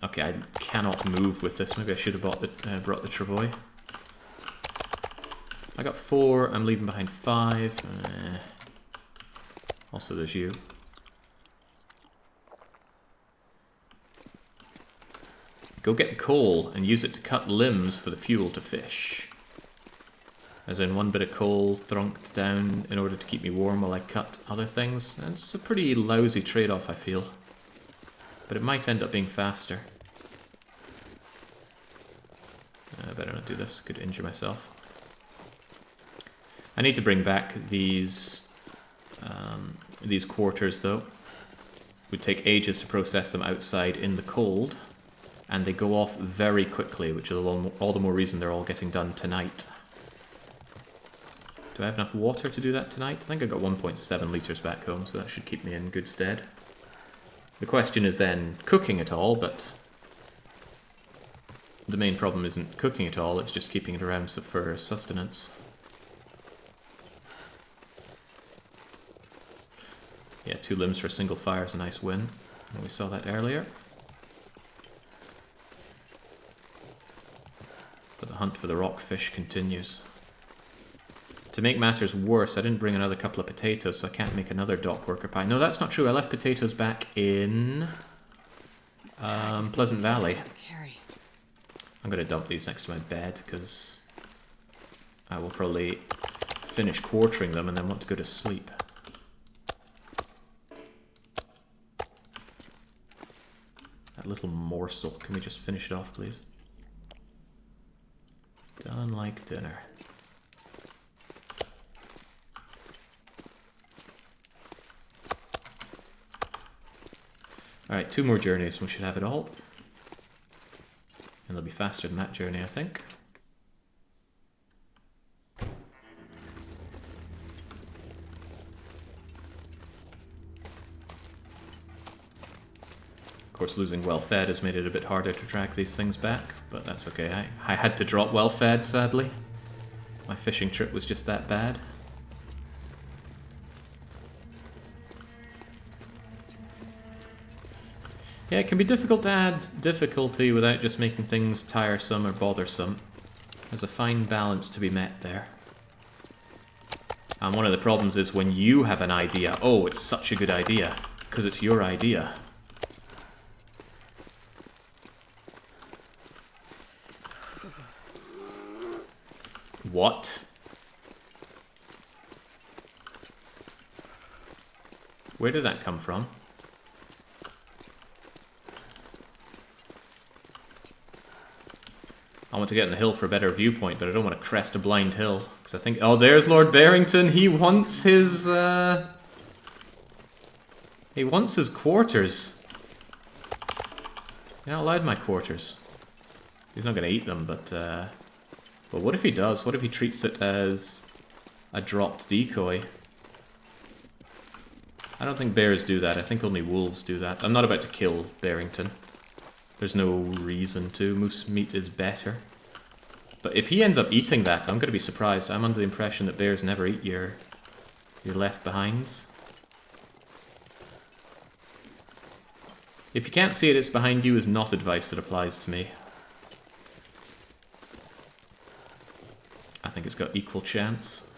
Okay, I cannot move with this. Maybe I should have brought the travois. I got 4. I'm leaving behind 5. Also, there's you. Go get coal and use it to cut limbs for the fuel to fish. As in 1 bit of coal thrunked down in order to keep me warm while I cut other things. And it's a pretty lousy trade-off, I feel. But it might end up being faster. I better not do this. Could injure myself. I need to bring back these quarters, though. would take ages to process them outside in the cold, and they go off very quickly, which is all the more reason they're all getting done tonight. Do I have enough water to do that tonight? I think I got 1.7 litres back home, so that should keep me in good stead. The question is then cooking it all, but the main problem isn't cooking it all, it's just keeping it around for sustenance. Yeah, 2 limbs for a single fire is a nice win. And we saw that earlier. But the hunt for the rockfish continues. To make matters worse, I didn't bring another couple of potatoes, so I can't make another dock worker pie. No, that's not true. I left potatoes back in Pleasant Valley. I'm going to dump these next to my bed, because I will probably finish quartering them and then want to go to sleep. That little morsel. Can we just finish it off, please? Done like dinner. Alright, 2 more journeys and we should have it all. And they'll be faster than that journey, I think. Of course, losing well-fed has made it a bit harder to track these things back, but that's okay. I had to drop well-fed, sadly. My fishing trip was just that bad. Yeah, it can be difficult to add difficulty without just making things tiresome or bothersome. There's a fine balance to be met there. And one of the problems is when you have an idea, oh, it's such a good idea, because it's your idea. What? Where did that come from? I want to get on the hill for a better viewpoint, but I don't want to crest a blind hill. Because I think... Oh, there's Lord Barrington! He wants his... He wants his quarters. You're not allowed my quarters. He's not going to eat them, but... Well, what if he does? What if he treats it as a dropped decoy? I don't think bears do that. I think only wolves do that. I'm not about to kill Barrington. There's no reason to. Moose meat is better. But if he ends up eating that, I'm going to be surprised. I'm under the impression that bears never eat your left-behinds. If you can't see it, it's behind you is not advice that applies to me. I think it's got equal chance.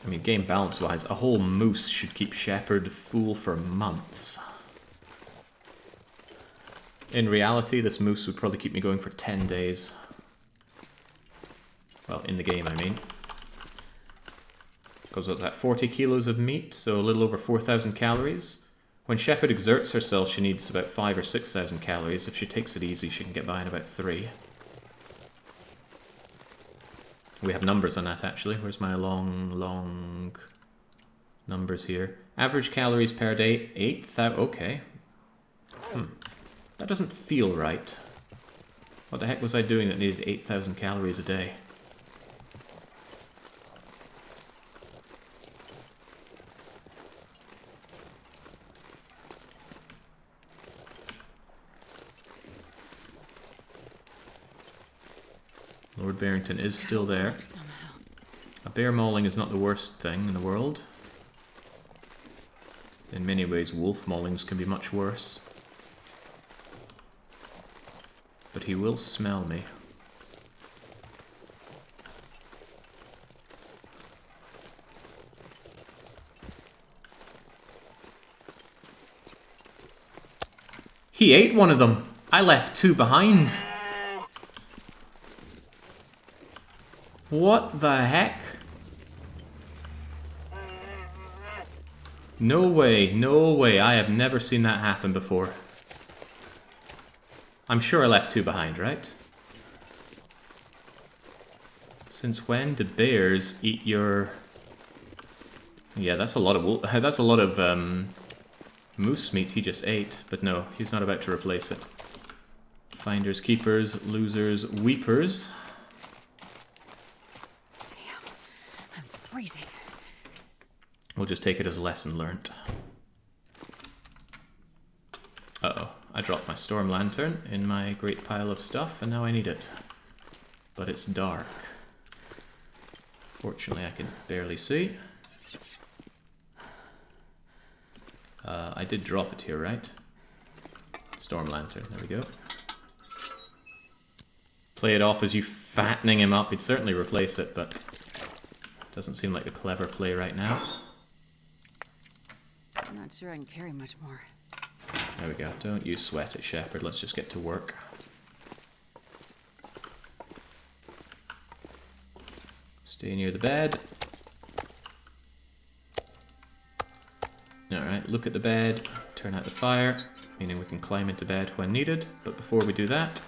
I mean, game balance-wise, a whole moose should keep Shepherd full for months. In reality, this moose would probably keep me going for 10 days. Well, in the game, I mean. Because what's that, 40 kilos of meat, so a little over 4,000 calories. When Shepherd exerts herself, she needs about 5,000 or 6,000 calories. If she takes it easy, she can get by in about 3. We have numbers on that, actually. Where's my long numbers here? Average calories per day, 8,000. Okay. That doesn't feel right. What the heck was I doing that needed 8,000 calories a day? Lord Barrington is still there. A bear mauling is not the worst thing in the world. In many ways, wolf maulings can be much worse. But he will smell me. He ate one of them! I left 2 behind! What the heck? No way, no way. I have never seen that happen before. I'm sure I left 2 behind, right? Since when did bears eat your... Yeah, that's a lot of that's a lot of moose meat he just ate, but no, he's not about to replace it. Finders, keepers, losers, weepers. Damn, I'm freezing. We'll just take it as a lesson learnt. Uh-oh, I dropped my storm lantern in my great pile of stuff, and now I need it. But it's dark. Fortunately, I can barely see. I did drop it here, right? Storm lantern, there we go. Play it off as you fattening him up. He'd certainly replace it, but doesn't seem like a clever play right now. I'm not sure I can carry much more. There we go. Don't you sweat it, Shepherd. Let's just get to work. Stay near the bed. Alright, look at the bed. Turn out the fire, meaning we can climb into bed when needed. But before we do that,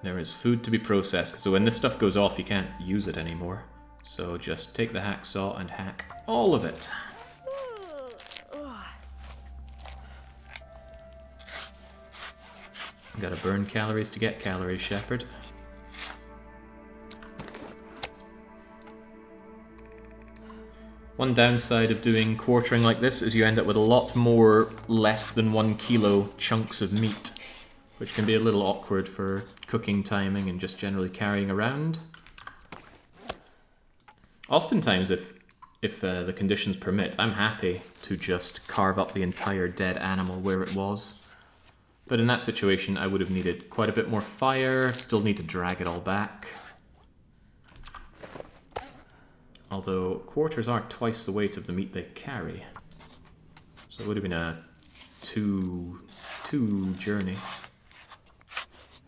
there is food to be processed. So when this stuff goes off, you can't use it anymore. So just take the hacksaw and hack all of it. Gotta burn calories to get calories, Shepherd. One downside of doing quartering like this is you end up with a lot more less than 1 kilo chunks of meat, which can be a little awkward for cooking timing and just generally carrying around. Oftentimes, if the conditions permit, I'm happy to just carve up the entire dead animal where it was. But in that situation, I would have needed quite a bit more fire, still need to drag it all back. Although quarters are twice the weight of the meat they carry. So it would have been a two journey.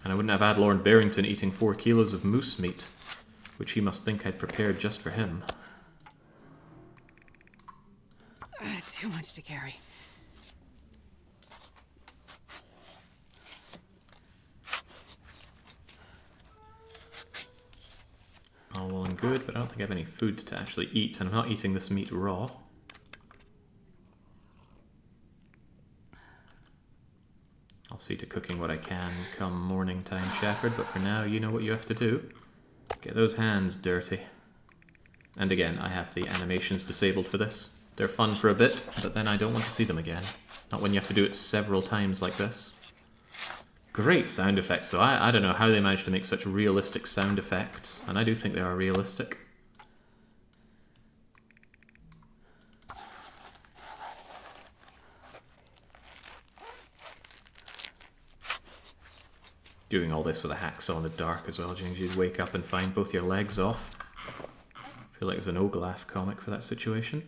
And I wouldn't have had Lord Barrington eating 4 kilos of moose meat, which he must think I'd prepared just for him. Too much to carry. All well and good, but I don't think I have any food to actually eat, and I'm not eating this meat raw. I'll see to cooking what I can come morning time, Shepherd, but for now, you know what you have to do. Get those hands dirty. And again, I have the animations disabled for this. They're fun for a bit, but then I don't want to see them again. Not when you have to do it several times like this. Great sound effects, though. I don't know how they managed to make such realistic sound effects, and I do think they are realistic. Doing all this with a hacksaw in the dark as well, James. You'd wake up and find both your legs off. I feel like there's an Olaf comic for that situation.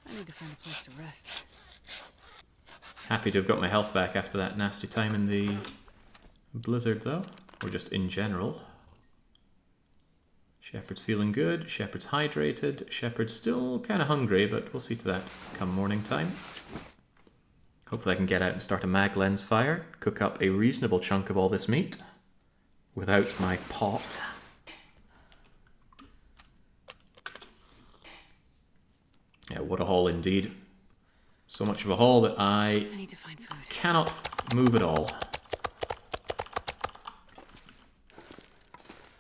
I need to find a place to rest. Happy to have got my health back after that nasty time in the blizzard, though. Or just in general. Shepherd's feeling good, Shepherd's hydrated, Shepherd's still kind of hungry, but we'll see to that come morning time. Hopefully I can get out and start a mag lens fire, cook up a reasonable chunk of all this meat without my pot. Yeah, what a haul indeed. So much of a haul that I need to find food. Cannot move at all.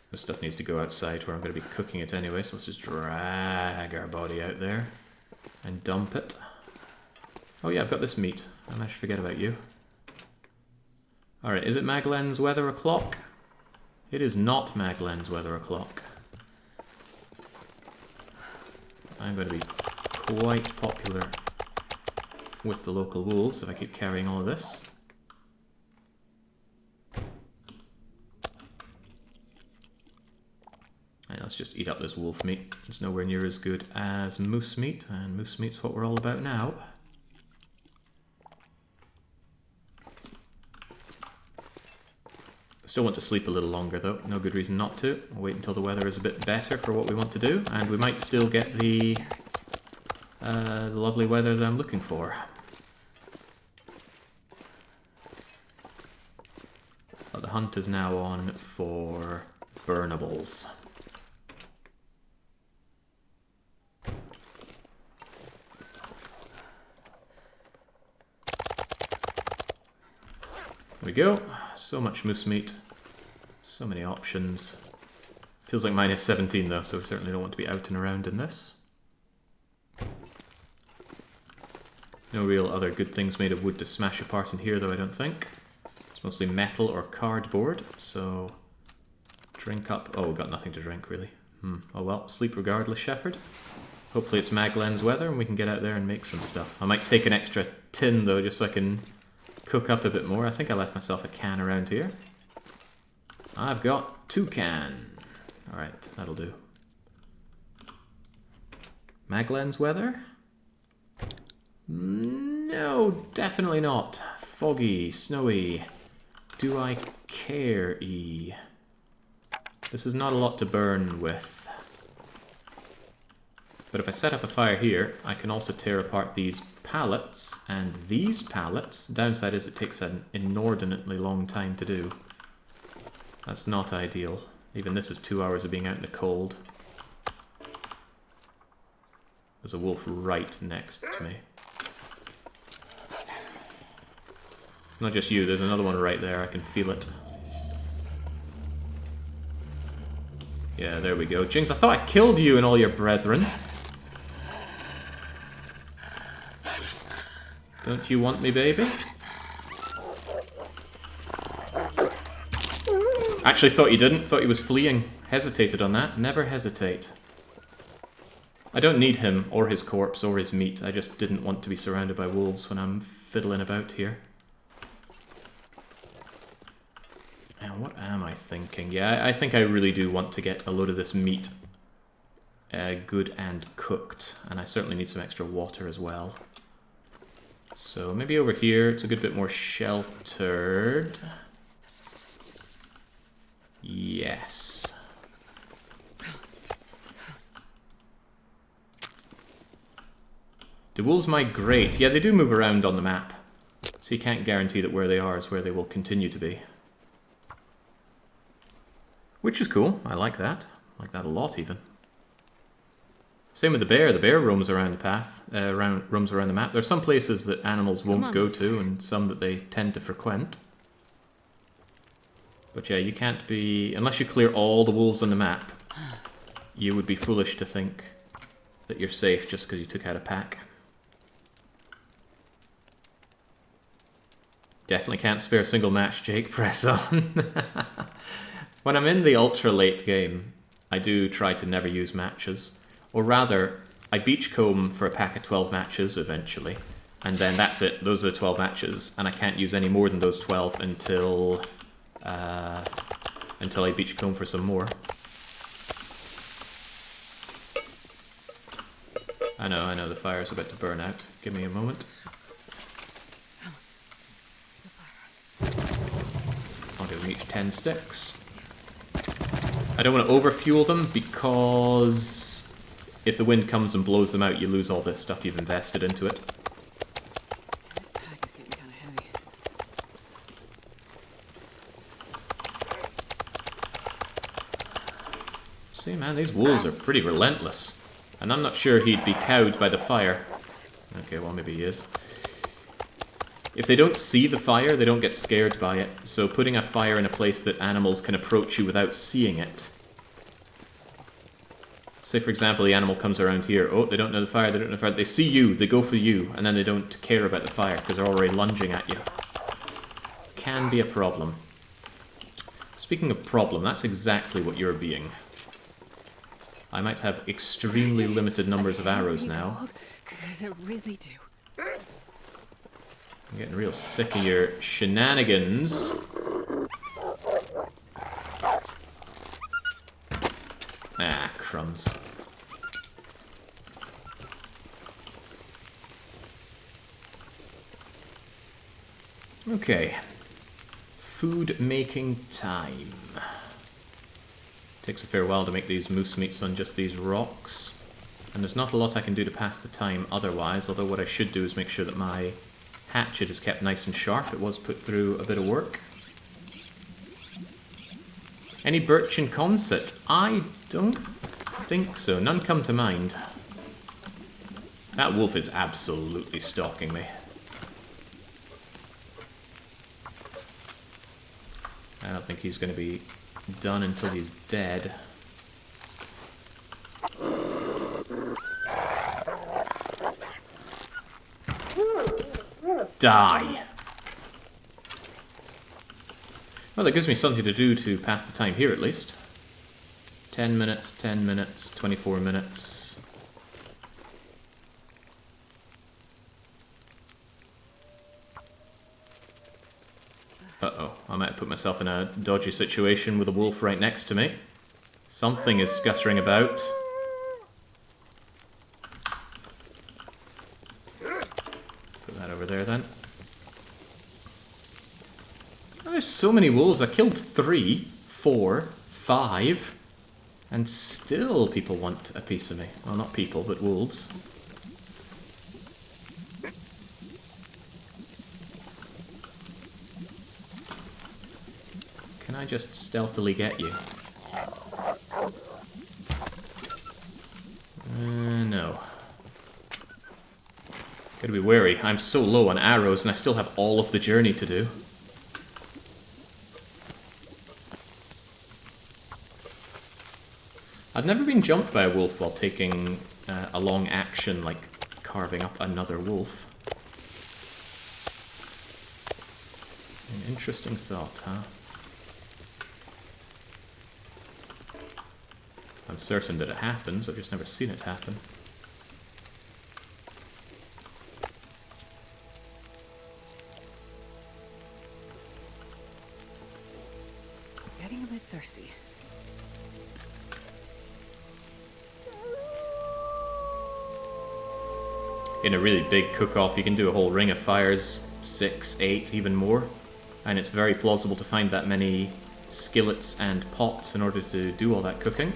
This stuff needs to go outside where I'm going to be cooking it anyway, so let's just drag our body out there and dump it. Oh yeah, I've got this meat. I managed to forget about you. Alright, is it Maglen's weather o'clock? It is not Maglen's weather o'clock. I'm going to be quite popular with the local wolves if I keep carrying all of this. And let's just eat up this wolf meat. It's nowhere near as good as moose meat, and moose meat's what we're all about now. I still want to sleep a little longer though, no good reason not to. We'll wait until the weather is a bit better for what we want to do, and we might still get the the lovely weather that I'm looking for. But the hunt is now on for burnables. There we go. So much moose meat. So many options. Feels like minus 17 though, so we certainly don't want to be out and around in this. No real other good things made of wood to smash apart in here though, I don't think. It's mostly metal or cardboard, so... Drink up. Oh, we've got nothing to drink, really. Oh well, sleep regardless, Shepherd. Hopefully it's Maglen's weather and we can get out there and make some stuff. I might take an extra tin though, just so I can cook up a bit more. I think I left myself a can around here. I've got 2 can. Alright, that'll do. Maglen's weather? No, definitely not. Foggy, snowy. Do I care-y? This is not a lot to burn with. But if I set up a fire here, I can also tear apart these pallets and these pallets. Downside is it takes an inordinately long time to do. That's not ideal. Even this is 2 hours of being out in the cold. There's a wolf right next to me. Not just you, there's another one right there, I can feel it. Yeah, there we go. Jinx, I thought I killed you and all your brethren. Don't you want me, baby? Actually thought you didn't, thought he was fleeing. Hesitated on that. Never hesitate. I don't need him, or his corpse, or his meat. I just didn't want to be surrounded by wolves when I'm fiddling about here. And what am I thinking? Yeah, I think I really do want to get a load of this meat good and cooked. And I certainly need some extra water as well. So maybe over here it's a good bit more sheltered. Yes. Do wolves migrate? Yeah, they do move around on the map. So you can't guarantee that where they are is where they will continue to be. Which is cool. I like that. I like that a lot, even. Same with the bear. The bear roams around the path, roams around the map. There are some places that animals won't go to, and some that they tend to frequent. But yeah, you can't be... Unless you clear all the wolves on the map, you would be foolish to think that you're safe just because you took out a pack. Definitely can't spare a single match, Jake. Press on. When I'm in the ultra late game, I do try to never use matches. Or rather, I beachcomb for a pack of 12 matches eventually. And then that's it. Those are the 12 matches. And I can't use any more than those 12 until I beachcomb for some more. I know, the fire's about to burn out. Give me a moment. I'll give them each 10 sticks. I don't want to overfuel them because if the wind comes and blows them out, you lose all this stuff you've invested into it. This pack is getting kind of heavy. See, man, these wolves are pretty relentless. And I'm not sure he'd be cowed by the fire. Okay, well, maybe he is. If they don't see the fire, they don't get scared by it. So putting a fire in a place that animals can approach you without seeing it. Say, for example, the animal comes around here. Oh, they don't know the fire, they don't know the fire. They see you, they go for you, and then they don't care about the fire because they're already lunging at you. Can be a problem. Speaking of problem, that's exactly what you're being. I might have extremely limited numbers of arrows now. Because I really do. I'm getting real sick of your shenanigans. Ah, crumbs. Okay. Food making time. Takes a fair while to make these moose meats on just these rocks. And there's not a lot I can do to pass the time otherwise, although what I should do is make sure that my hatchet is kept nice and sharp. It was put through a bit of work. Any birch in concert? I don't think so. None come to mind. That wolf is absolutely stalking me. I don't think he's going to be done until he's dead. Die! Well, that gives me something to do to pass the time here at least. 10 minutes, 10 minutes, 24 minutes. Uh-oh, I might have put myself in a dodgy situation with a wolf right next to me. Something is scuttering about. Put that over there then. Oh, there's so many wolves. I killed 3, 4, 5, and still people want a piece of me. Well, not people, but wolves. Can I just stealthily get you? No. Gotta be wary. I'm so low on arrows and I still have all of the journey to do. I've never been jumped by a wolf while taking a long action like carving up another wolf. An interesting thought, huh? I'm certain that it happens, I've just never seen it happen. Getting a bit thirsty. In a really big cook-off, you can do a whole ring of fires, 6, 8, even more. And it's very plausible to find that many skillets and pots in order to do all that cooking.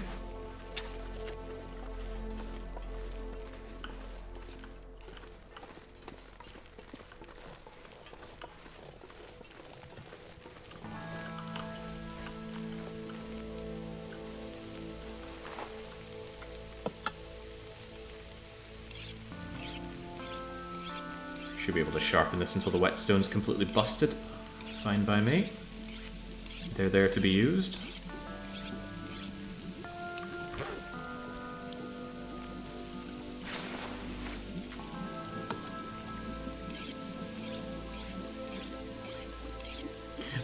Should be able to sharpen this until the whetstone's completely busted. Fine by me. They're there to be used.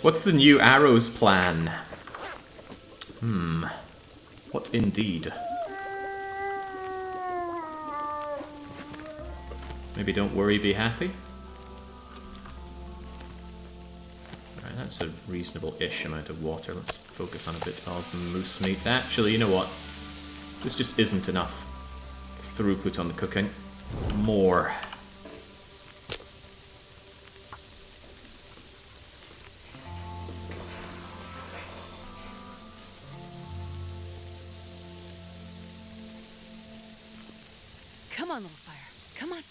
What's the new arrows plan? What indeed? Maybe don't worry, be happy? Alright, that's a reasonable-ish amount of water. Let's focus on a bit of moose meat. Actually, you know what? This just isn't enough throughput on the cooking. More. Come on, little fire. Come on.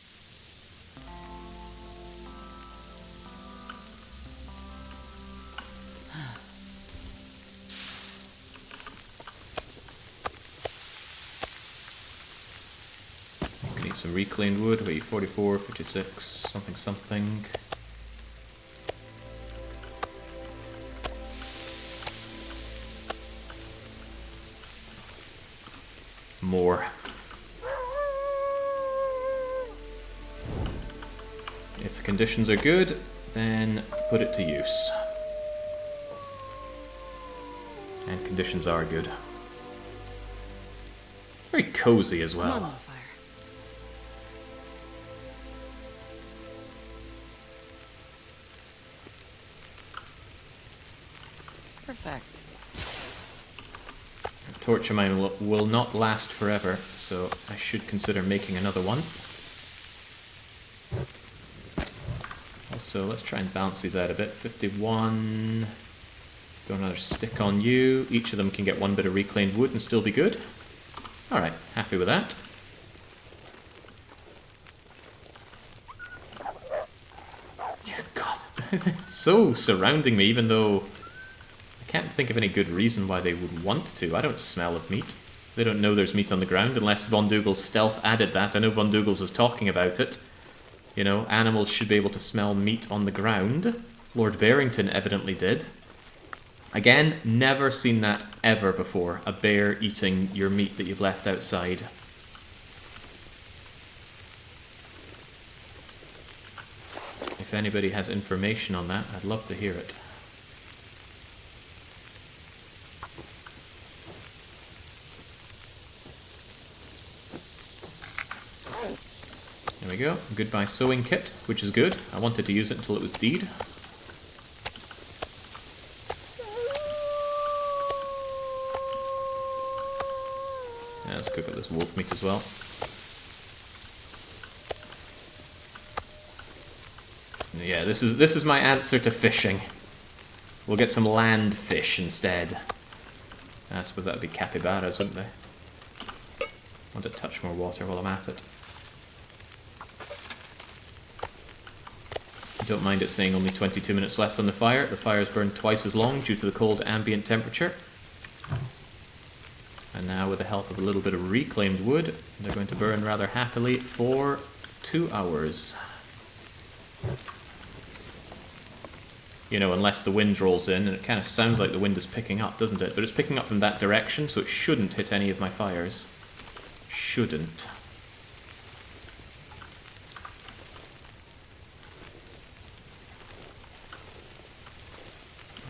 Need some reclaimed wood. Wait, 44, 56, something, something. More. If the conditions are good, then put it to use. And conditions are good. Very cozy as Come on, well. little fire. Perfect. A torch of mine will not last forever, so I should consider making another one. Also, let's try and balance these out a bit. 51. Throw another stick on you. Each of them can get one bit of reclaimed wood and still be good. Alright, happy with that. It's so surrounding me, even though I can't think of any good reason why they would want to. I don't smell of meat. They don't know there's meat on the ground, unless Von Dougal's stealth added that. I know Von Dougal's was talking about it. You know, animals should be able to smell meat on the ground. Lord Barrington evidently did. Again, never seen that ever before. A bear eating your meat that you've left outside. If anybody has information on that, I'd love to hear it. There we go. Goodbye sewing kit, which is good. I wanted to use it until it was deed. Yeah, let's cook up this wolf meat as well. Yeah, this is my answer to fishing. We'll get some land fish instead. I suppose that would be capybaras, wouldn't they? I want to touch more water while I'm at it. Don't mind it saying only 22 minutes left on the fire. The fire's burned twice as long due to the cold ambient temperature. And now, with the help of a little bit of reclaimed wood, they're going to burn rather happily for 2 hours. You know, unless the wind rolls in, and it kind of sounds like the wind is picking up, doesn't it? But it's picking up from that direction, so it shouldn't hit any of my fires. Shouldn't.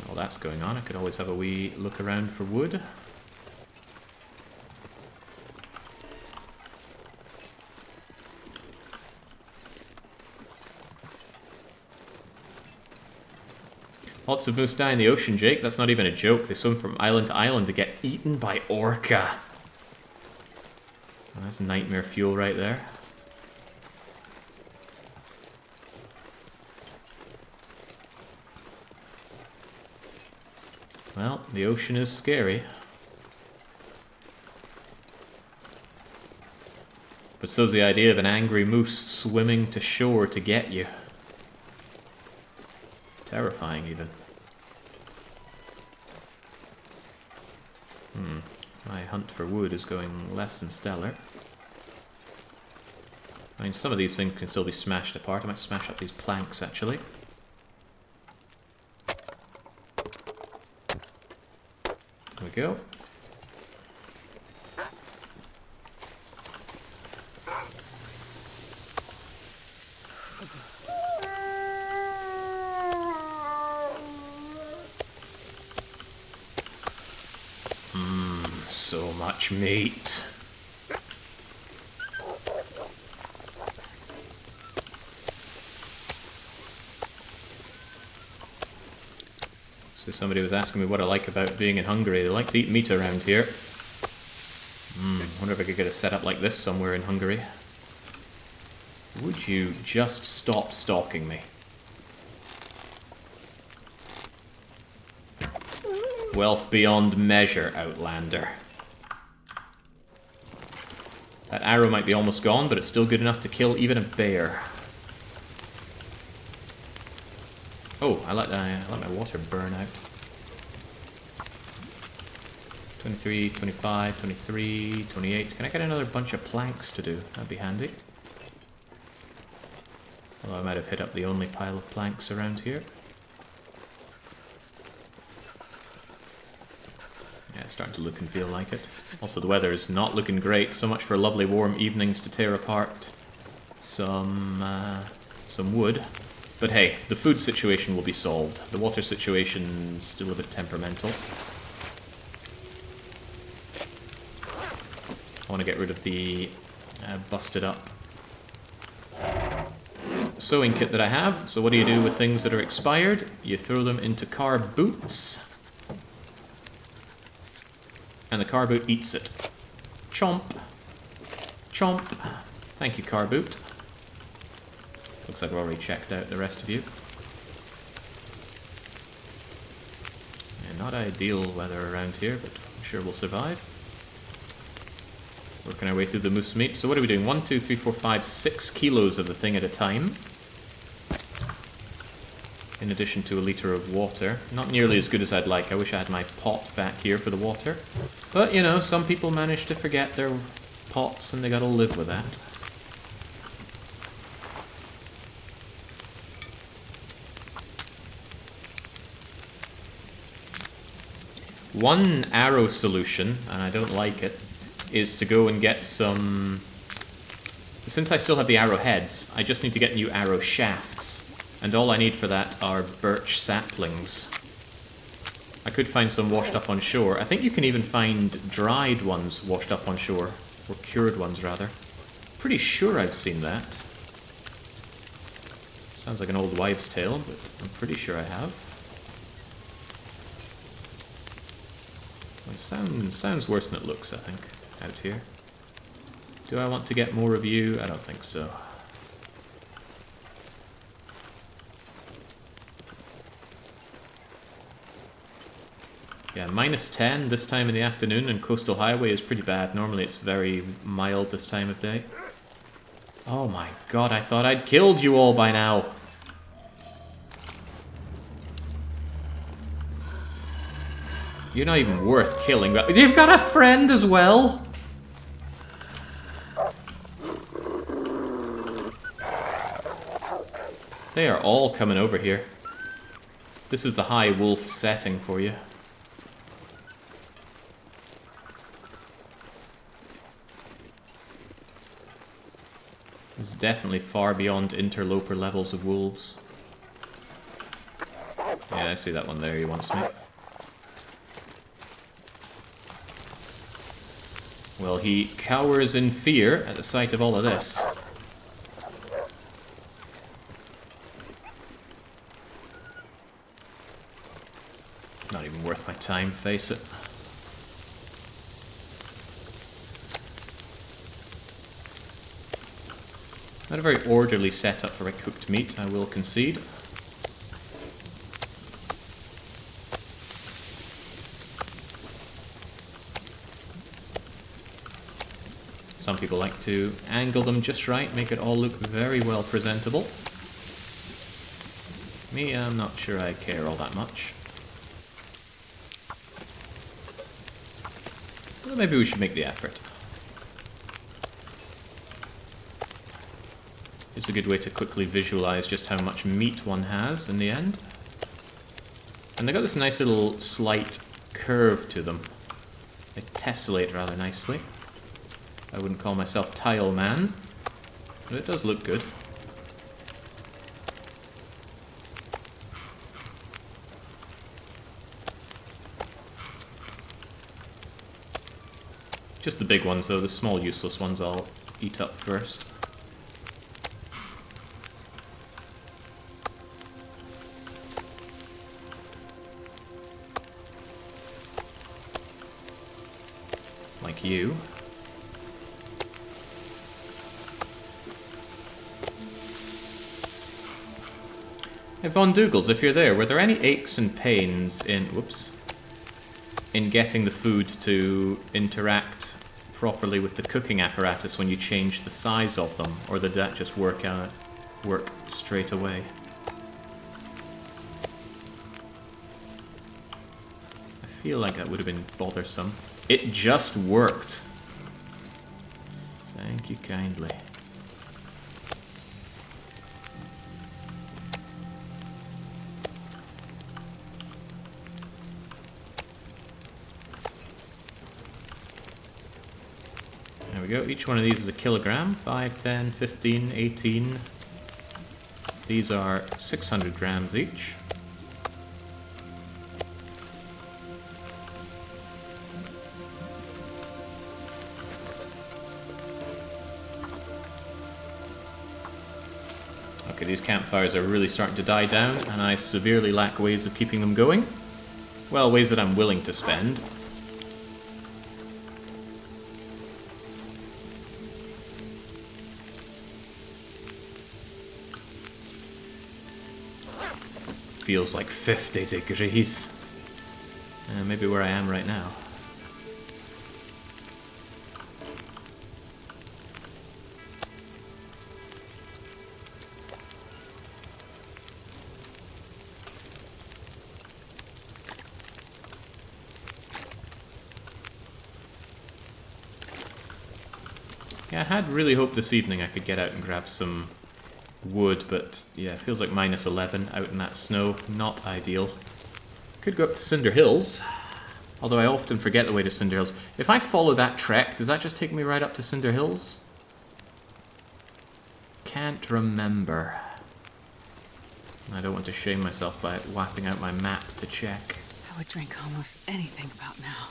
While that's going on, I could always have a wee look around for wood. Lots of moose die in the ocean, Jake. That's not even a joke. They swim from island to island to get eaten by orca. Well, that's nightmare fuel right there. Well, the ocean is scary. But so's the idea of an angry moose swimming to shore to get you. Terrifying, even. My hunt for wood is going less than stellar. I mean, some of these things can still be smashed apart. I might smash up these planks, actually. There we go. So much meat. So somebody was asking me what I like about being in Hungary. They like to eat meat around here. Wonder if I could get a setup like this somewhere in Hungary. Would you just stop stalking me? Wealth beyond measure, Outlander. That arrow might be almost gone, but it's still good enough to kill even a bear. Oh, I let my water burn out. 23, 25, 23, 28. Can I get another bunch of planks to do? That'd be handy. Although I might have hit up the only pile of planks around here. Yeah, it's starting to look and feel like it. Also, the weather is not looking great. So much for lovely warm evenings to tear apart some wood. But hey, the food situation will be solved. The water situation's still a bit temperamental. I want to get rid of the busted up sewing kit that I have. So what do you do with things that are expired? You throw them into car boots. And the car boot eats it. Chomp. Chomp. Thank you, car boot. Looks like I've already checked out the rest of you. Yeah, not ideal weather around here, but I'm sure we'll survive. Working our way through the moose meat. So what are we doing? 1, 2, 3, 4, 5, 6 kilos of the thing at a time. in addition to a litre of water. Not nearly as good as I'd like. I wish I had my pot back here for the water. But, you know, some people manage to forget their pots and they gotta live with that. One arrow solution, and I don't like it, is to go and get some... Since I still have the arrow heads, I just need to get new arrow shafts. And all I need for that are birch saplings. I could find some washed up on shore. I think you can even find dried ones washed up on shore. Or cured ones, rather. Pretty sure I've seen that. Sounds like an old wives' tale, but I'm pretty sure I have. It sounds worse than it looks, I think, out here. Do I want to get more of you? I don't think so. Yeah, -10 this time in the afternoon and Coastal Highway is pretty bad. Normally it's very mild this time of day. Oh my god, I thought I'd killed you all by now. You're not even worth killing, but you've got a friend as well? They are all coming over here. This is the high wolf setting for you. It's definitely far beyond interloper levels of wolves. Yeah, I see that one there, he wants me. Well, he cowers in fear at the sight of all of this. Not even worth my time, face it. Not a very orderly setup for a cooked meat, I will concede. Some people like to angle them just right, make it all look very well presentable. Me, I'm not sure I care all that much. Well, maybe we should make the effort. It's a good way to quickly visualize just how much meat one has in the end. And they got this nice little slight curve to them. They tessellate rather nicely. I wouldn't call myself tile man, but it does look good. Just the big ones though, the small useless ones I'll eat up first. Like you. Hey, Von Dougals, if you're there, were there any aches and pains in in getting the food to interact properly with the cooking apparatus when you changed the size of them, or did that just work straight away? I feel like that would have been bothersome. It just worked. Thank you kindly. There we go, each one of these is a kilogram. 5, 10, 15, 18. These are 600 grams each. Okay, these campfires are really starting to die down, and I severely lack ways of keeping them going. Well, ways that I'm willing to spend. Feels like 50 degrees. Maybe where I am right now. Yeah, I had really hoped this evening I could get out and grab some wood, but yeah, it feels like -11 out in that snow. Not ideal. Could go up to Cinder Hills, although I often forget the way to Cinder Hills. If I follow that trek, does that just take me right up to Cinder Hills? Can't remember. I don't want to shame myself by whapping out my map to check. I would drink almost anything about now.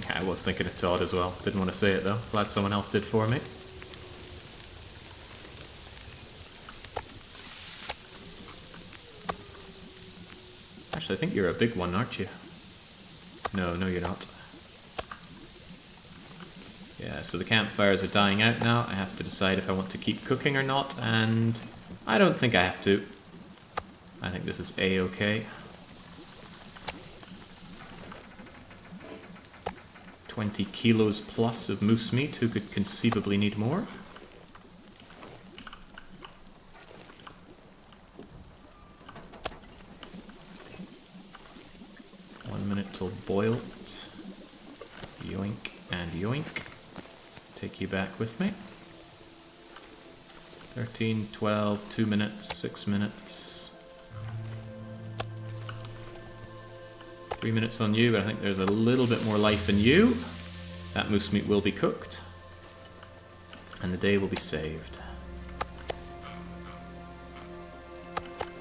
Yeah, I was thinking of Todd as well. Didn't want to say it though. Glad someone else did for me. Actually, I think you're a big one, aren't you? No, you're not. Yeah, so the campfires are dying out now. I have to decide if I want to keep cooking or not, and I don't think I have to. I think this is A-okay. 20 kilos plus of moose meat. Who could conceivably need more? Till boiled. Yoink and yoink. Take you back with me. 13, 12, 2 minutes, 6 minutes. 3 minutes on you, but I think there's a little bit more life in you. That moose meat will be cooked. And the day will be saved.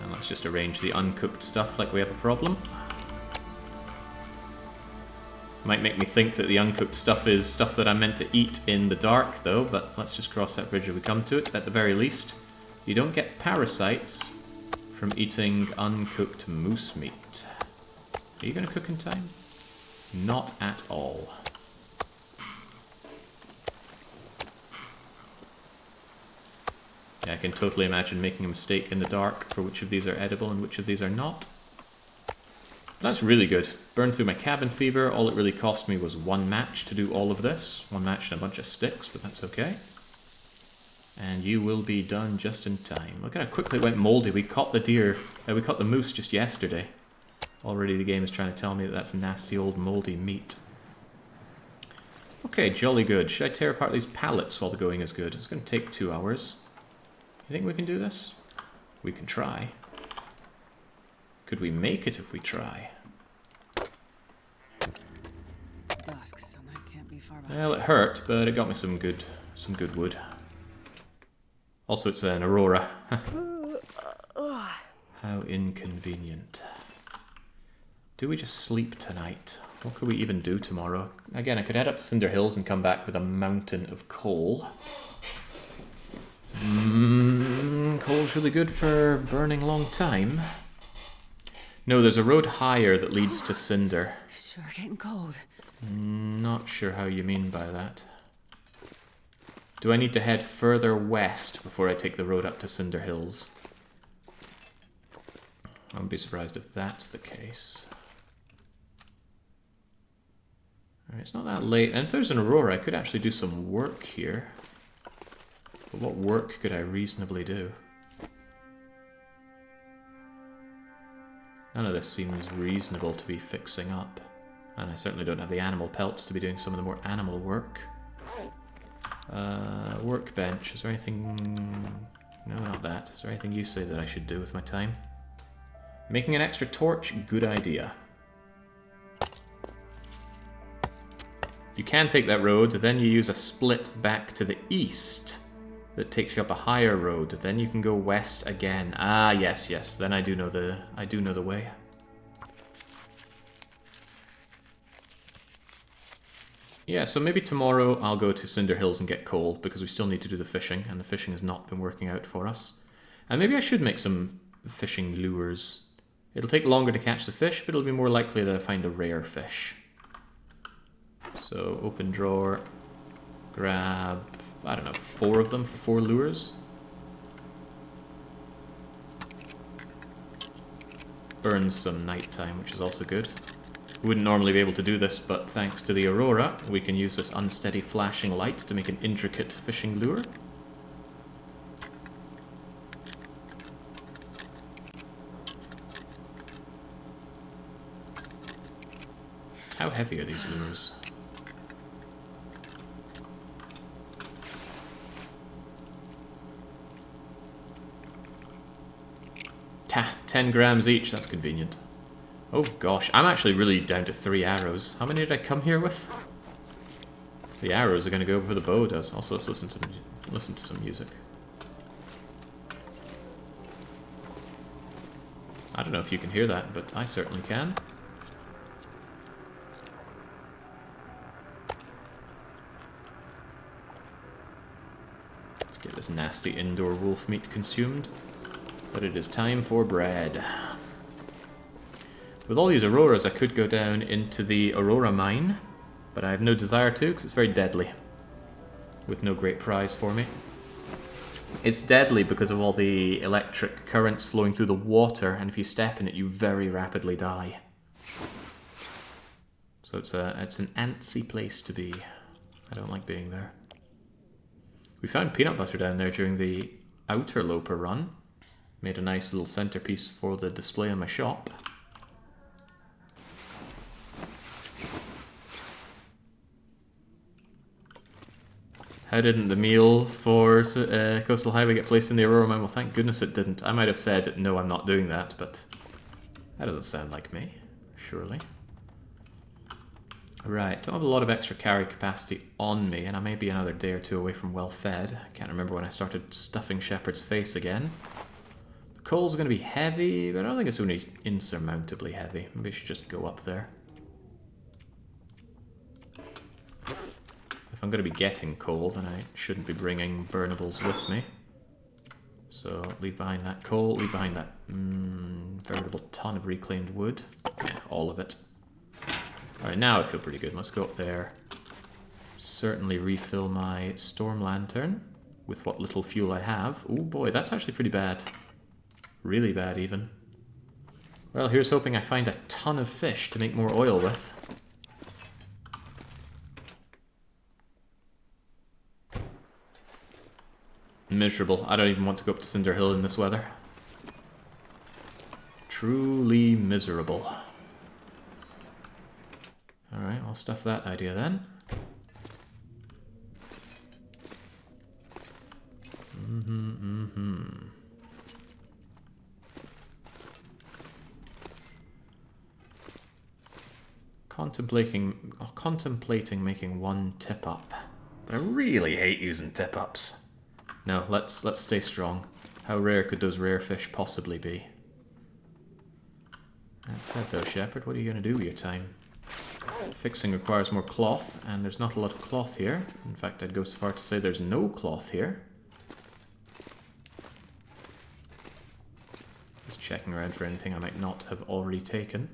And let's just arrange the uncooked stuff like we have a problem. Might make me think that the uncooked stuff is stuff that I'm meant to eat in the dark, though, but let's just cross that bridge if we come to it. At the very least, you don't get parasites from eating uncooked moose meat. Are you going to cook in time? Not at all. Yeah, I can totally imagine making a mistake in the dark for which of these are edible and which of these are not. That's really good. Burned through my cabin fever. All it really cost me was 1 match to do all of this. 1 match and a bunch of sticks, but that's okay. And you will be done just in time. Look at how quickly it went moldy. We caught the deer, we caught the moose just yesterday. Already the game is trying to tell me that that's nasty old moldy meat. Okay, jolly good. Should I tear apart these pallets while the going is good? It's going to take 2 hours. You think we can do this? We can try. Could we make it if we try? Dusk, so night can't be far behind. Well, it hurt, but it got me some good wood. Also, it's an aurora. How inconvenient. Do we just sleep tonight? What could we even do tomorrow? Again, I could head up to Cinder Hills and come back with a mountain of coal. Coal's really good for burning long time. No, there's a road higher that leads to Cinder. Sure getting cold. Not sure how you mean by that. Do I need to head further west before I take the road up to Cinder Hills? I wouldn't be surprised if that's the case. Alright, it's not that late. And if there's an aurora, I could actually do some work here. But what work could I reasonably do? None of this seems reasonable to be fixing up. And I certainly don't have the animal pelts to be doing some of the more animal work. Workbench. Is there anything... No, not that. Is there anything you say that I should do with my time? Making an extra torch? Good idea. You can take that road, then you use a split back to the east that takes you up a higher road. Then you can go west again. Ah, yes, yes. Then I do know the way. Yeah, so maybe tomorrow I'll go to Cinder Hills and get coal, because we still need to do the fishing, and the fishing has not been working out for us. And maybe I should make some fishing lures. It'll take longer to catch the fish, but it'll be more likely that I find the rare fish. So, open drawer, grab, I don't know, 4 of them for 4 lures. Burns some nighttime, which is also good. Wouldn't normally be able to do this, but thanks to the aurora, we can use this unsteady flashing light to make an intricate fishing lure. How heavy are these lures? 10 grams each, that's convenient. Oh gosh, I'm actually really down to 3 arrows. How many did I come here with? The arrows are going to go where the bow does. Also, let's listen to some music. I don't know if you can hear that, but I certainly can. Let's get this nasty indoor wolf meat consumed. But it is time for bread. With all these auroras, I could go down into the aurora mine, but I have no desire to because it's very deadly, with no great prize for me. It's deadly because of all the electric currents flowing through the water, and if you step in it, you very rapidly die. So it's an antsy place to be. I don't like being there. We found peanut butter down there during the Ultraloper run. Made a nice little centerpiece for the display in my shop. How didn't the meal for Coastal Highway get placed in the Aurora Mine? Well, thank goodness it didn't. I might have said, no, I'm not doing that, but that doesn't sound like me, surely. Right, don't have a lot of extra carry capacity on me, and I may be another day or two away from well fed. I can't remember when I started stuffing Shepard's face again. The coal's going to be heavy, but I don't think it's going to be insurmountably heavy. Maybe I should just go up there. If I'm going to be getting coal, then I shouldn't be bringing burnables with me. So leave behind that coal, leave behind that veritable ton of reclaimed wood. Yeah, all of it. Alright, now I feel pretty good. Let's go up there. Certainly refill my storm lantern with what little fuel I have. Oh boy, that's actually pretty bad. Really bad, even. Well, here's hoping I find a ton of fish to make more oil with. Miserable. I don't even want to go up to Cinder Hill in this weather. Truly miserable. Alright, I'll stuff that idea then. Contemplating making one tip-up. But I really hate using tip-ups. No, let's stay strong. How rare could those rare fish possibly be? That said though, Shepard, what are you going to do with your time? Fixing requires more cloth, and there's not a lot of cloth here. In fact, I'd go so far to say there's no cloth here. Just checking around for anything I might not have already taken.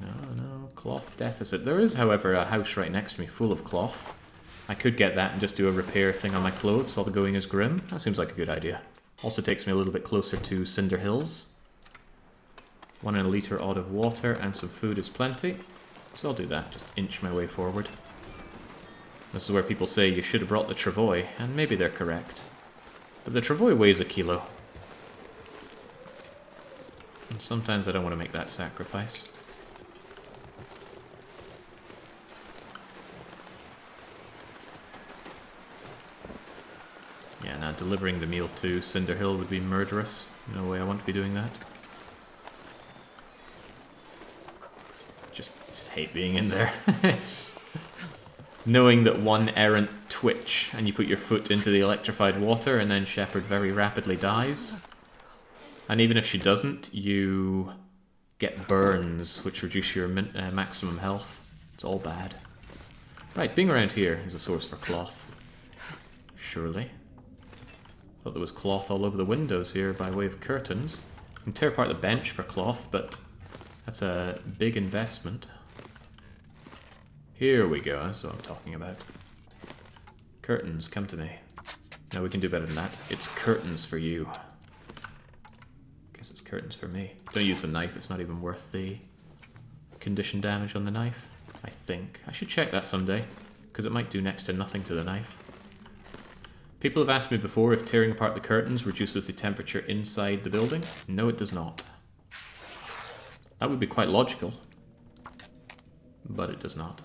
No, cloth deficit. There is, however, a house right next to me full of cloth. I could get that and just do a repair thing on my clothes while the going is grim. That seems like a good idea. Also takes me a little bit closer to Cinder Hills. 1 litre odd of water and some food is plenty. So I'll do that, just inch my way forward. This is where people say you should have brought the travois, and maybe they're correct. But the travois weighs a kilo. And sometimes I don't want to make that sacrifice. Yeah, now delivering the meal to Cinder Hill would be murderous. No way I want to be doing that. Just hate being in there. Knowing that one errant twitch and you put your foot into the electrified water and then Shepard very rapidly dies. And even if she doesn't, you get burns, which reduce your maximum health. It's all bad. Right, being around here is a source for cloth. Surely. Thought there was cloth all over the windows here by way of curtains. You can tear apart the bench for cloth, but that's a big investment. Here we go, that's what I'm talking about. Curtains, come to me. No, we can do better than that. It's curtains for you. Guess it's curtains for me. Don't use the knife, it's not even worth the condition damage on the knife, I think. I should check that someday, because it might do next to nothing to the knife. People have asked me before if tearing apart the curtains reduces the temperature inside the building. No, it does not. That would be quite logical. but it does not.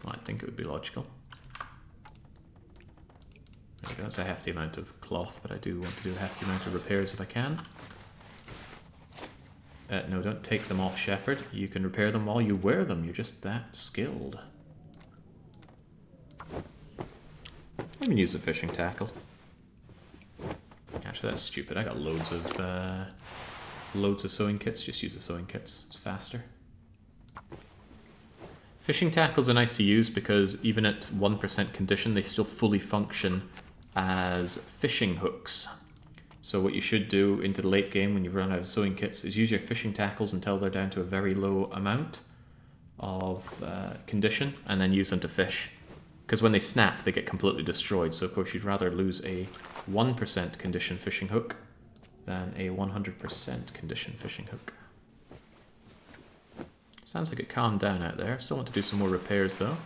Well, I think it would be logical. There we go, that's a hefty amount of cloth, but I do want to do a hefty amount of repairs if I can. No, don't take them off, Shepherd. You can repair them while you wear them. You're just that skilled. Let me use the fishing tackle. Actually, that's stupid. I got loads of sewing kits. Just use the sewing kits. It's faster. Fishing tackles are nice to use because even at 1% condition, they still fully function as fishing hooks. So what you should do into the late game when you've run out of sewing kits is use your fishing tackles until they're down to a very low amount of condition, and then use them to fish. Because when they snap, they get completely destroyed. So of course you'd rather lose a 1% condition fishing hook than a 100% condition fishing hook. Sounds like it calmed down out there. Still want to do some more repairs though.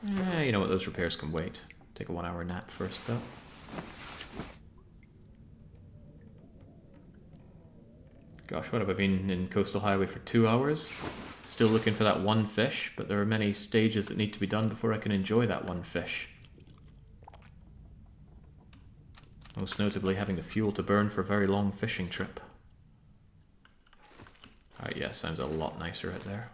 You know what, those repairs can wait. Take a 1 hour nap first though. Gosh, what have I been in Coastal Highway for 2 hours? Still looking for that one fish, but there are many stages that need to be done before I can enjoy that one fish. Most notably having the fuel to burn for a very long fishing trip. Alright, yeah, sounds a lot nicer out there.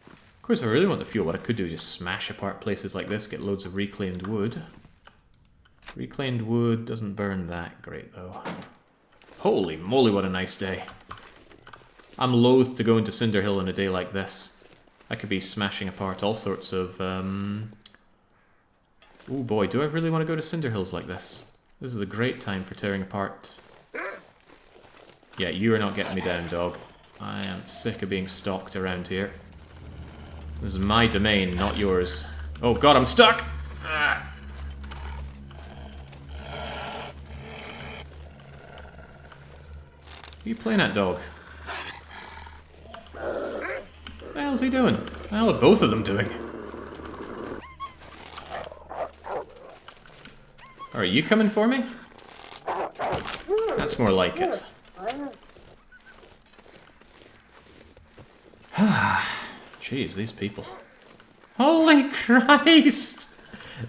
Of course, if I really want the fuel, what I could do is just smash apart places like this, get loads of reclaimed wood. Reclaimed wood doesn't burn that great, though. Holy moly, what a nice day. I'm loath to go into Cinder Hill on a day like this. I could be smashing apart all sorts of, Oh boy, do I really want to go to Cinder Hills like this? This is a great time for tearing apart. Yeah, you are not getting me down, dog. I am sick of being stalked around here. This is my domain, not yours. Oh god, I'm stuck! Ah. What are you playing at, dog? What the hell is he doing? What the hell are both of them doing? Are you coming for me? That's more like it. Jeez, these people. Holy Christ!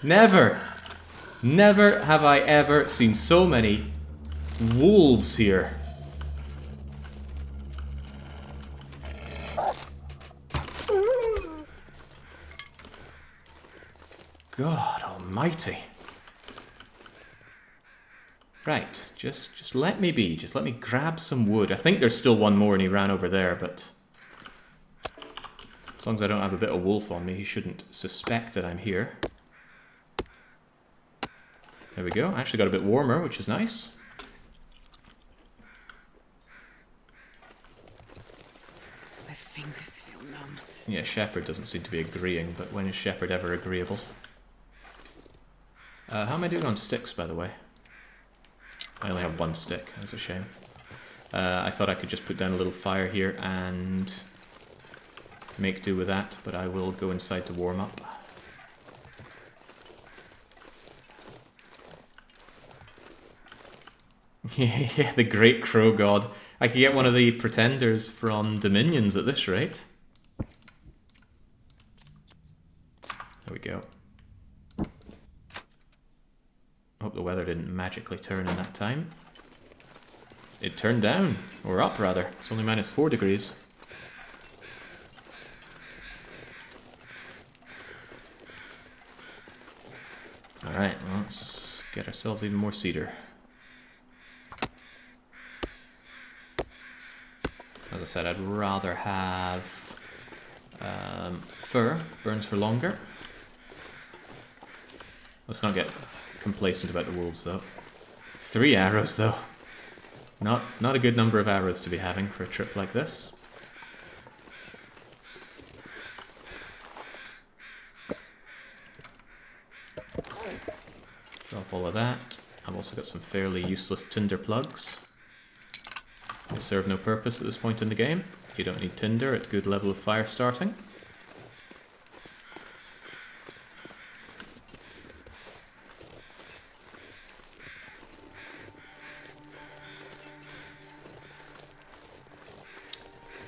Never have I ever seen so many wolves here. God almighty. Right, just let me be. Just let me grab some wood. I think there's still one more and he ran over there, but as long as I don't have a bit of wolf on me, he shouldn't suspect that I'm here. There we go. Actually got a bit warmer, which is nice. My fingers feel numb. Yeah, Shepherd doesn't seem to be agreeing, but when is Shepherd ever agreeable? How am I doing on sticks, by the way? I only have one stick. That's a shame. I thought I could just put down a little fire here and make do with that, but I will go inside to warm up. Yeah, the Great Crow God. I could get one of the pretenders from Dominions at this rate. There we go. Hope the weather didn't magically turn in that time. It turned down, or up rather. It's only -4 degrees. Alright, well, let's get ourselves even more cedar. As I said, I'd rather have fur, burns for longer. Let's not get complacent about the wolves though. 3 arrows though. Not a good number of arrows to be having for a trip like this. Drop all of that. I've also got some fairly useless tinder plugs. They serve no purpose at this point in the game. You don't need tinder at good level of fire starting.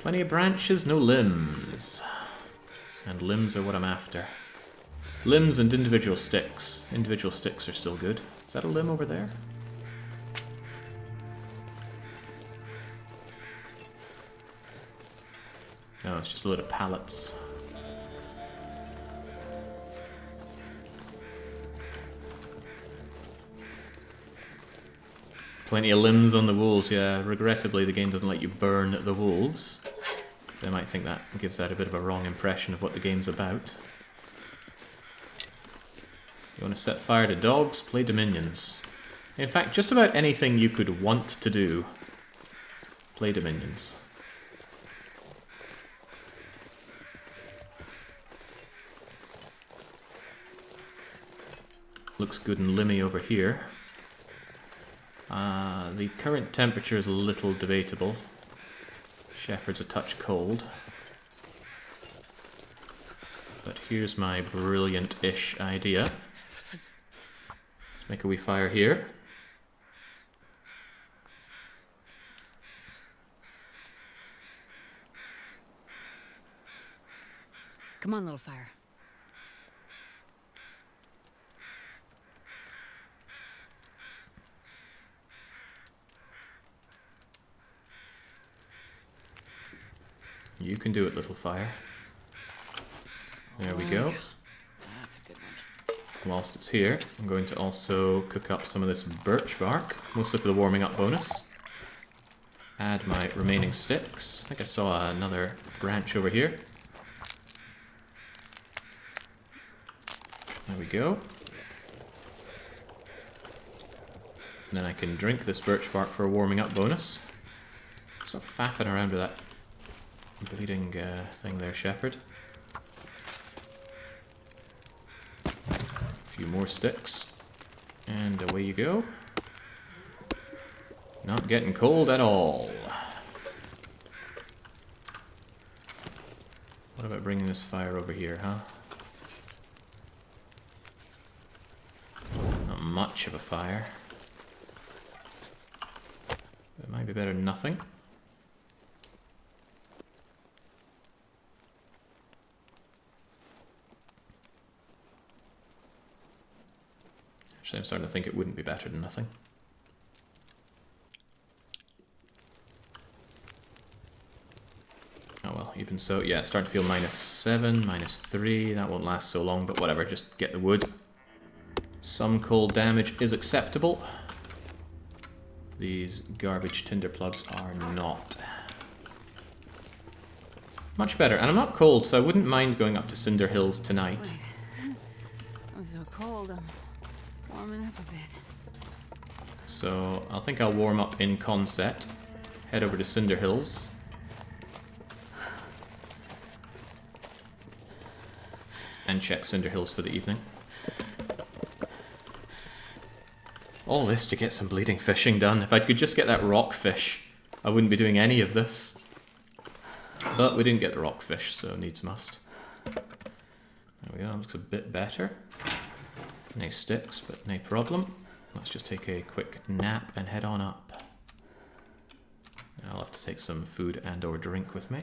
Plenty of branches, no limbs. And limbs are what I'm after. Limbs and individual sticks. Individual sticks are still good. Is that a limb over there? No, it's just a load of pallets. Plenty of limbs on the wolves, yeah. Regrettably, the game doesn't let you burn the wolves. They might think that gives out a bit of a wrong impression of what the game's about. You want to set fire to dogs? Play Dominions. In fact, just about anything you could want to do, play Dominions. Looks good and limmy over here. The current temperature is a little debatable. Shepherd's a touch cold. But here's my brilliant-ish idea. Let's make a wee fire here. Come on, little fire. You can do it, little fire. There we go. That's a good one. Whilst it's here, I'm going to also cook up some of this birch bark, mostly for the warming up bonus. Add my remaining sticks. I think I saw another branch over here. There we go. And then I can drink this birch bark for a warming up bonus. Stop faffing around with that bleeding thing there, Shepherd. A few more sticks. And away you go. Not getting cold at all. What about bringing this fire over here, huh? Not much of a fire. It might be better than nothing. Actually, I'm starting to think it wouldn't be better than nothing. Oh well, even so, yeah, it's starting to feel -7, -3. That won't last so long, but whatever, just get the wood. Some cold damage is acceptable. These garbage tinder plugs are not. Much better, and I'm not cold, so I wouldn't mind going up to Cinder Hills tonight. Wait. I'm so cold, I'm warming up a bit. So I think I'll warm up in Conset, head over to Cinder Hills. And check Cinder Hills for the evening. All this to get some bleeding fishing done. If I could just get that rockfish, I wouldn't be doing any of this. But we didn't get the rockfish, so needs must. There we go, looks a bit better. No sticks, but no problem. Let's just take a quick nap and head on up. I'll have to take some food and or drink with me.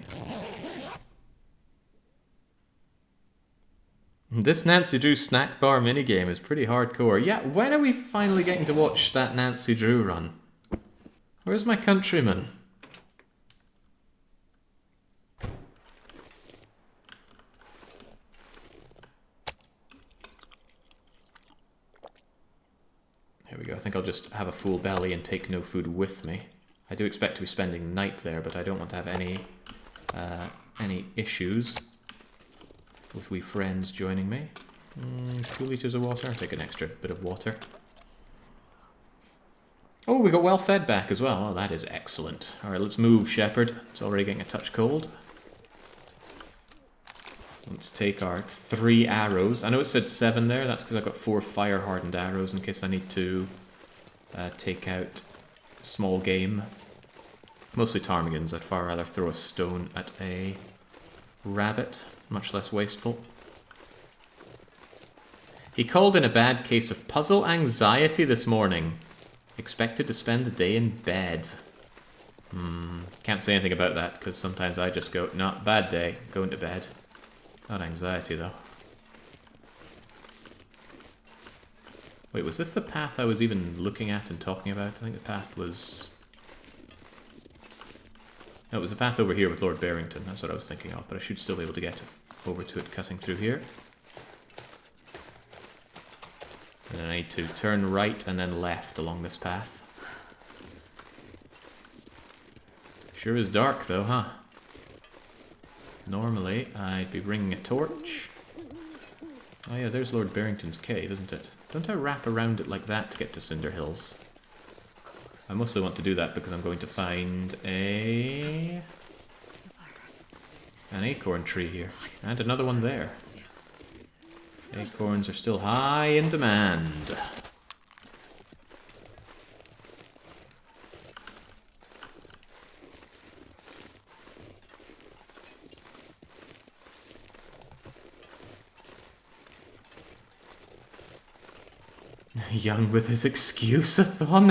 This Nancy Drew snack bar minigame is pretty hardcore. Yeah, when are we finally getting to watch that Nancy Drew run? Where's my countryman? Here we go. I think I'll just have a full belly and take no food with me. I do expect to be spending night there, but I don't want to have any issues with we friends joining me. 2 litres of water. I'll take an extra bit of water. Oh, we got well fed back as well. Oh, that is excellent. Alright, let's move, Shepherd. It's already getting a touch cold. Let's take our 3 arrows. I know it said 7 there. That's because I've got 4 fire-hardened arrows in case I need to take out small game. Mostly ptarmigans. I'd far rather throw a stone at a rabbit. Much less wasteful. He called in a bad case of puzzle anxiety this morning. Expected to spend the day in bed. Can't say anything about that, because sometimes I just go, nah, bad day, going to bed. Not anxiety, though. Wait, was this the path I was even looking at and talking about? I think the path was... No, it was the path over here with Lord Barrington. That's what I was thinking of, but I should still be able to get over to it cutting through here. And then I need to turn right and then left along this path. Sure is dark though, huh? Normally, I'd be bringing a torch. Oh yeah, there's Lord Barrington's cave, isn't it? Don't I wrap around it like that to get to Cinder Hills? I mostly want to do that because I'm going to find an acorn tree here. And another one there. Acorns are still high in demand. Young with his excuse-a-thon.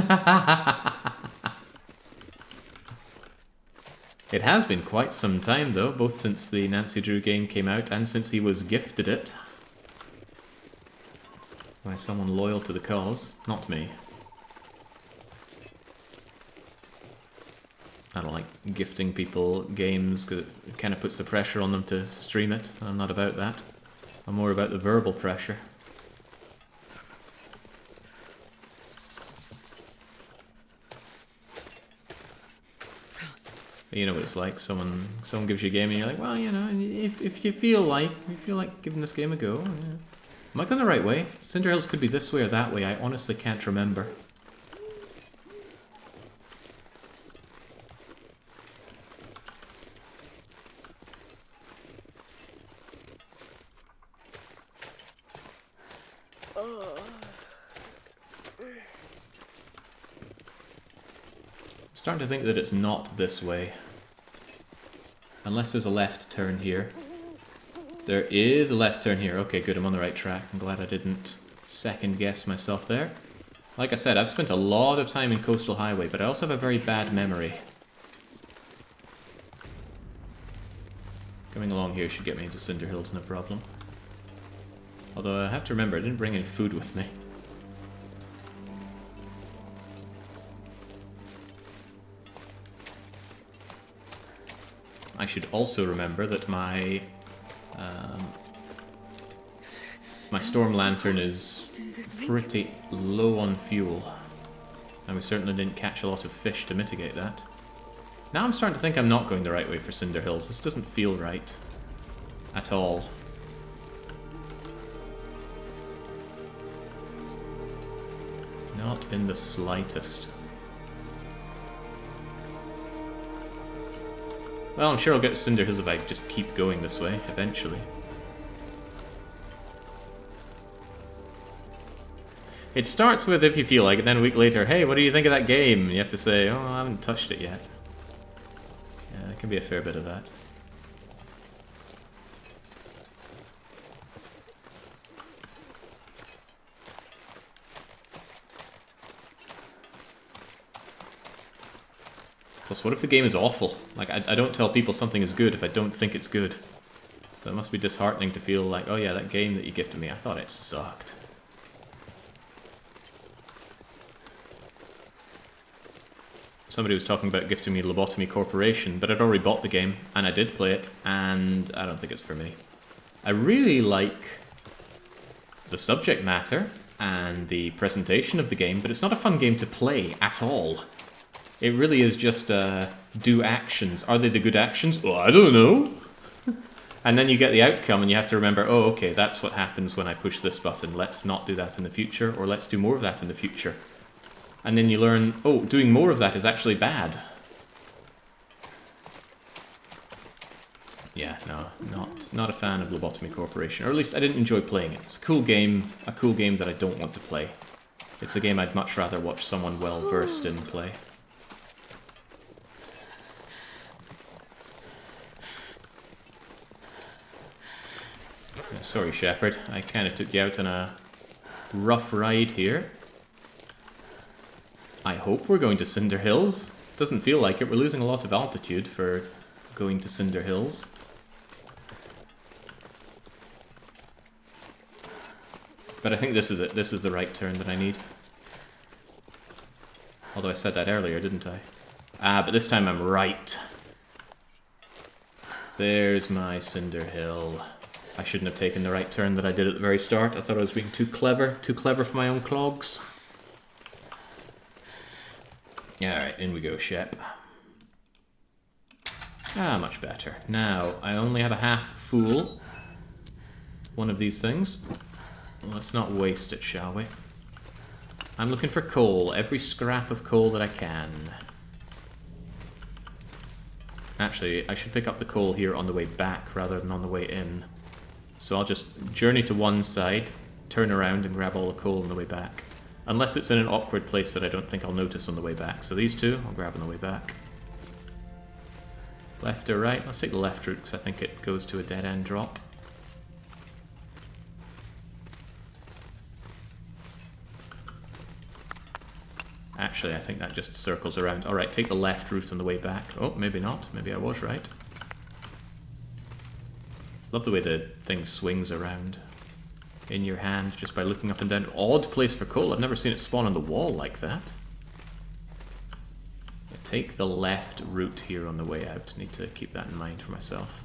It has been quite some time though, both since the Nancy Drew game came out and since he was gifted it by someone loyal to the cause, not me. I don't like gifting people games because it kind of puts the pressure on them to stream it. I'm not about that. I'm more about the verbal pressure. You know what it's like. Someone gives you a game and you're like, well, you know, if you feel like giving this game a go. Yeah. Am I going the right way? Cinder Hills could be this way or that way. I honestly can't remember. I'm starting to think that it's not this way. Unless there's a left turn here. There is a left turn here. Okay, good, I'm on the right track. I'm glad I didn't second guess myself there. Like I said, I've spent a lot of time in Coastal Highway, but I also have a very bad memory. Coming along here should get me into Cinder Hills, no problem. Although I have to remember, I didn't bring any food with me. I should also remember that my storm lantern is pretty low on fuel. And we certainly didn't catch a lot of fish to mitigate that. Now I'm starting to think I'm not going the right way for Cinder Hills. This doesn't feel right. At all. Not in the slightest. Well, I'm sure I'll get to Cinder Hills if I just keep going this way, eventually. It starts with if you feel like it, then a week later, hey, what do you think of that game? And you have to say, oh, I haven't touched it yet. Yeah, there can be a fair bit of that. Plus, what if the game is awful? Like, I don't tell people something is good if I don't think it's good. So it must be disheartening to feel like, oh yeah, that game that you gifted me, I thought it sucked. Somebody was talking about gifting me Lobotomy Corporation, but I'd already bought the game, and I did play it, and I don't think it's for me. I really like the subject matter and the presentation of the game, but it's not a fun game to play at all. It really is just do actions. Are they the good actions? Well, I don't know. And then you get the outcome and you have to remember, oh, okay, that's what happens when I push this button. Let's not do that in the future, or let's do more of that in the future. And then you learn, oh, doing more of that is actually bad. Yeah, no, not a fan of Lobotomy Corporation. Or at least I didn't enjoy playing it. It's a cool game that I don't want to play. It's a game I'd much rather watch someone well-versed in play. Sorry, Shepard. I kind of took you out on a rough ride here. I hope we're going to Cinder Hills. Doesn't feel like it. We're losing a lot of altitude for going to Cinder Hills. But I think this is it. This is the right turn that I need. Although I said that earlier, didn't I? Ah, but this time I'm right. There's my Cinder Hill. I shouldn't have taken the right turn that I did at the very start. I thought I was being too clever for my own clogs. Alright, in we go, Shep. Ah, much better. Now, I only have a half full one of these things. Let's not waste it, shall we? I'm looking for coal, every scrap of coal that I can. Actually, I should pick up the coal here on the way back rather than on the way in. So I'll just journey to one side, turn around and grab all the coal on the way back. Unless it's in an awkward place that I don't think I'll notice on the way back. So these two, I'll grab on the way back. Left or right? Let's take the left route because I think it goes to a dead-end drop. Actually, I think that just circles around. Alright, take the left route on the way back. Oh, maybe not. Maybe I was right. Love the way the thing swings around in your hand just by looking up and down. Odd place for coal. I've never seen it spawn on the wall like that. Take the left route here on the way out. Need to keep that in mind for myself.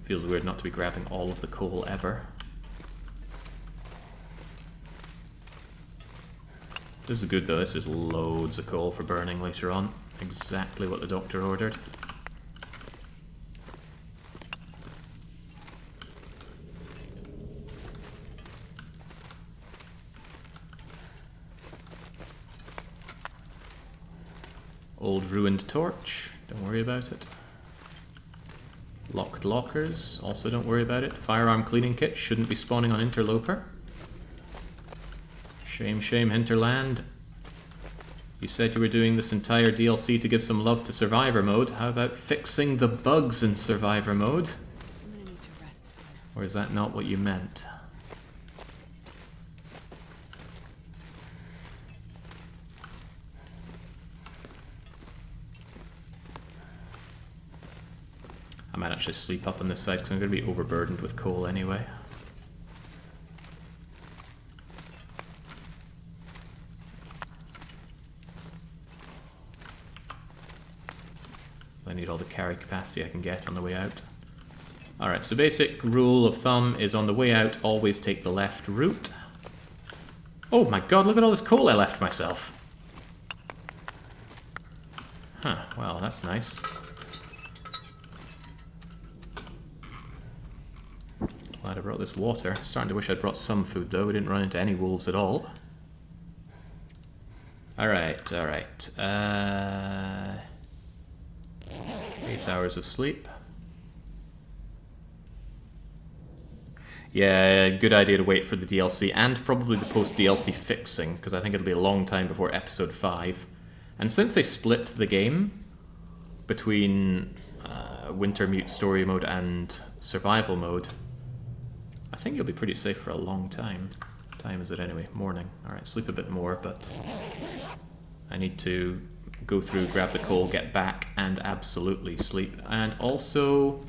Feels weird not to be grabbing all of the coal ever. This is good though. This is loads of coal for burning later on. Exactly what the doctor ordered. Old ruined torch, don't worry about it. Locked lockers, also don't worry about it. Firearm cleaning kit, shouldn't be spawning on Interloper. Shame, shame, Hinterland. You said you were doing this entire DLC to give some love to Survivor Mode. How about fixing the bugs in Survivor Mode? I'm gonna need to rest soon. Or is that not what you meant? I might actually sleep up on this side because I'm going to be overburdened with coal anyway. I need all the carry capacity I can get on the way out. Alright, so basic rule of thumb is on the way out, always take the left route. Oh my god, look at all this coal I left myself. Huh, well, that's nice. Glad I brought this water. Starting to wish I'd brought some food though. We didn't run into any wolves at all. Alright, alright. 8 hours of sleep. Yeah, good idea to wait for the DLC and probably the post-DLC fixing, because I think it'll be a long time before episode 5. And since they split the game between Wintermute story mode and survival mode, I think you'll be pretty safe for a long time. What time is it anyway? Morning. Alright, sleep a bit more, but I need to go through, grab the coal, get back, and absolutely sleep. And also,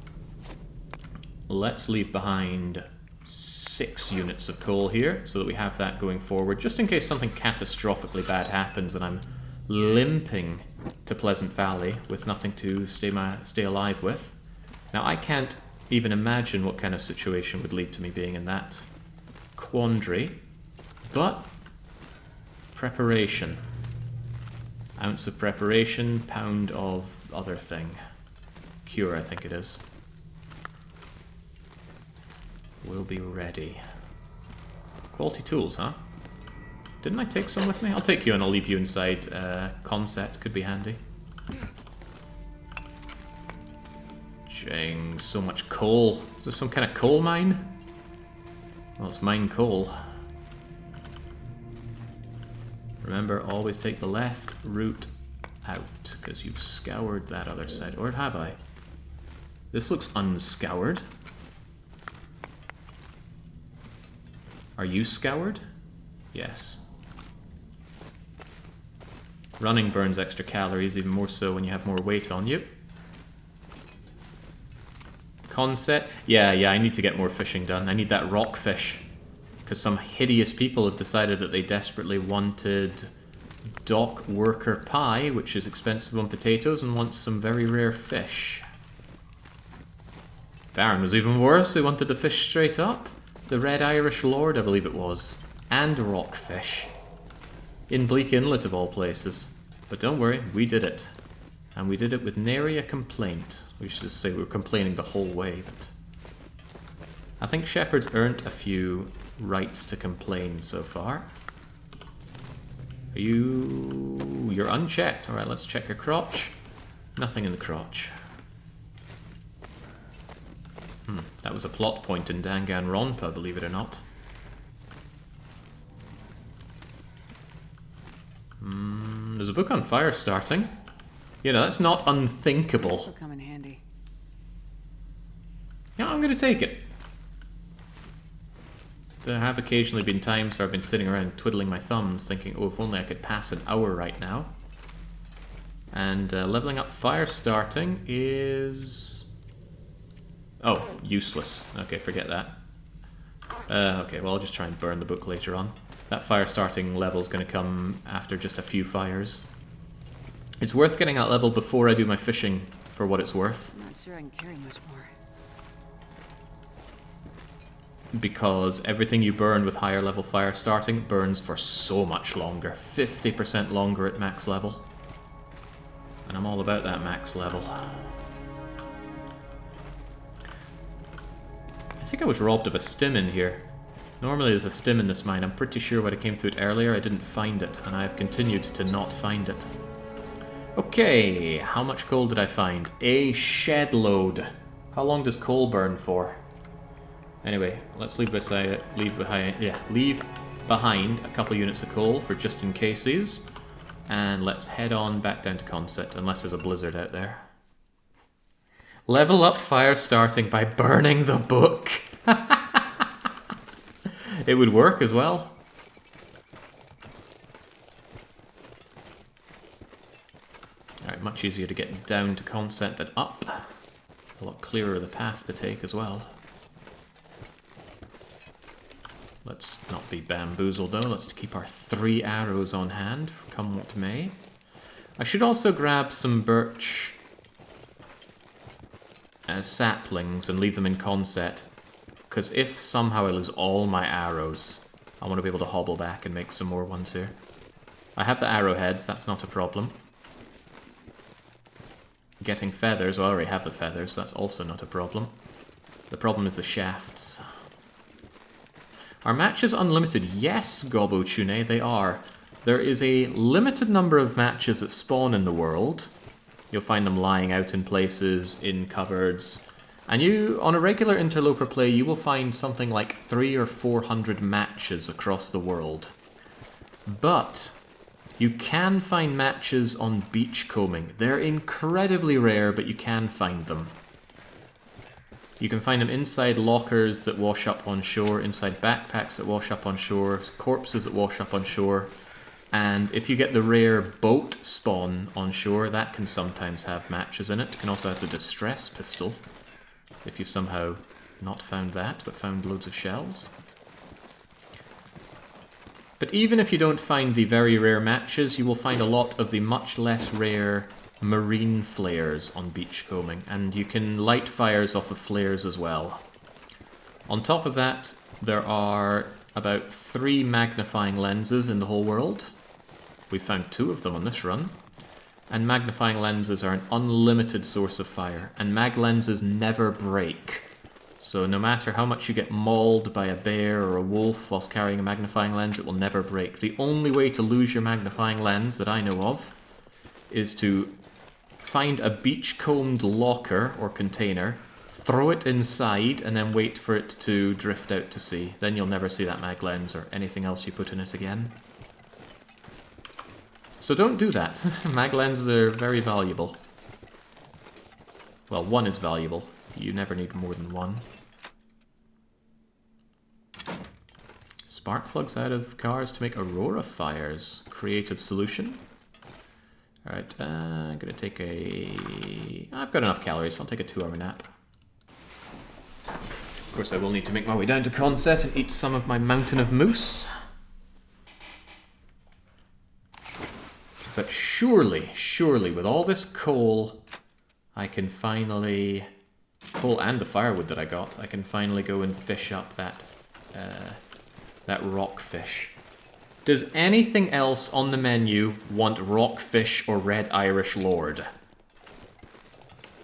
let's leave behind 6 units of coal here, so that we have that going forward, just in case something catastrophically bad happens and I'm limping to Pleasant Valley with nothing to stay alive with. Now, I can't even imagine what kind of situation would lead to me being in that quandary, but preparation. Ounce of preparation, pound of other thing. Cure, I think it is. We'll be ready. Quality tools, huh? Didn't I take some with me? I'll take you and I'll leave you inside. Concept could be handy. Jing, so much coal. Is this some kind of coal mine? Well, it's mine coal. Remember, always take the left route out, because you've scoured that other side. Or have I? This looks unscoured. Are you scoured? Yes. Running burns extra calories, even more so when you have more weight on you. Concept? Yeah, I need to get more fishing done. I need that rockfish. Because some hideous people have decided that they desperately wanted dock worker pie, which is expensive on potatoes, and wants some very rare fish. Baron was even worse. They wanted the fish straight up. The Red Irish Lord, I believe it was. And rockfish. In Bleak Inlet of all places. But don't worry, we did it. And we did it with nary a complaint. We should say we were complaining the whole way, but... I think Shepard's earned a few rights to complain so far. Are you... You're unchecked. Alright, let's check your crotch. Nothing in the crotch. That was a plot point in Danganronpa, believe it or not. There's a book on fire starting. You know, that's not unthinkable. This will come in handy. Yeah, I'm going to take it. There have occasionally been times where I've been sitting around twiddling my thumbs thinking, oh, if only I could pass an hour right now. And leveling up fire starting is... Oh, useless. Okay, forget that. Okay, well, I'll just try and burn the book later on. That fire starting level is going to come after just a few fires. It's worth getting that level before I do my fishing, for what it's worth. I'm not sure I can carry much more. Because everything you burn with higher level fire starting burns for so much longer. 50% longer at max level. And I'm all about that max level. I think I was robbed of a stim in here. Normally there's a stim in this mine. I'm pretty sure when I came through it earlier I didn't find it, and I have continued to not find it. Okay, how much coal did I find? A shed load. How long does coal burn for? Anyway, let's leave behind a couple units of coal for just in cases, and let's head on back down to Concept, unless there's a blizzard out there. Level up fire starting by burning the book. It would work as well. Alright, much easier to get down to Concept than up. A lot clearer the path to take as well. Let's not be bamboozled though, let's keep our 3 arrows on hand, come what may. I should also grab some birch saplings and leave them in Concept, because if somehow I lose all my arrows, I want to be able to hobble back and make some more ones here. I have the arrowheads, that's not a problem. Getting feathers, well I already have the feathers, so that's also not a problem. The problem is the shafts. Are matches unlimited? Yes, Gobo Tune, they are. There is a limited number of matches that spawn in the world. You'll find them lying out in places, in cupboards. And you, on a regular interloper play, you will find something like 300 or 400 matches across the world. But you can find matches on beachcombing. They're incredibly rare, but you can find them. You can find them inside lockers that wash up on shore, inside backpacks that wash up on shore, corpses that wash up on shore. And if you get the rare boat spawn on shore, that can sometimes have matches in it. It can also have the distress pistol, if you've somehow not found that, but found loads of shells. But even if you don't find the very rare matches, you will find a lot of the much less rare marine flares on beachcombing, and you can light fires off of flares as well. On top of that, there are about 3 magnifying lenses in the whole world. We found 2 of them on this run. And magnifying lenses are an unlimited source of fire, and mag lenses never break. So no matter how much you get mauled by a bear or a wolf whilst carrying a magnifying lens, it will never break. The only way to lose your magnifying lens that I know of is to find a beachcombed locker or container, throw it inside, and then wait for it to drift out to sea. Then you'll never see that mag lens or anything else you put in it again. So don't do that. Mag lenses are very valuable. Well, one is valuable. You never need more than one. Spark plugs out of cars to make aurora fires. Creative solution. Alright, I'm gonna take a... I've got enough calories, I'll take a 2-hour nap. Of course, I will need to make my way down to Conset and eat some of my mountain of moose. But surely, surely, with all this coal, I can finally... Coal and the firewood that I got, I can finally go and fish up that rockfish. Does anything else on the menu want rockfish or red Irish lord?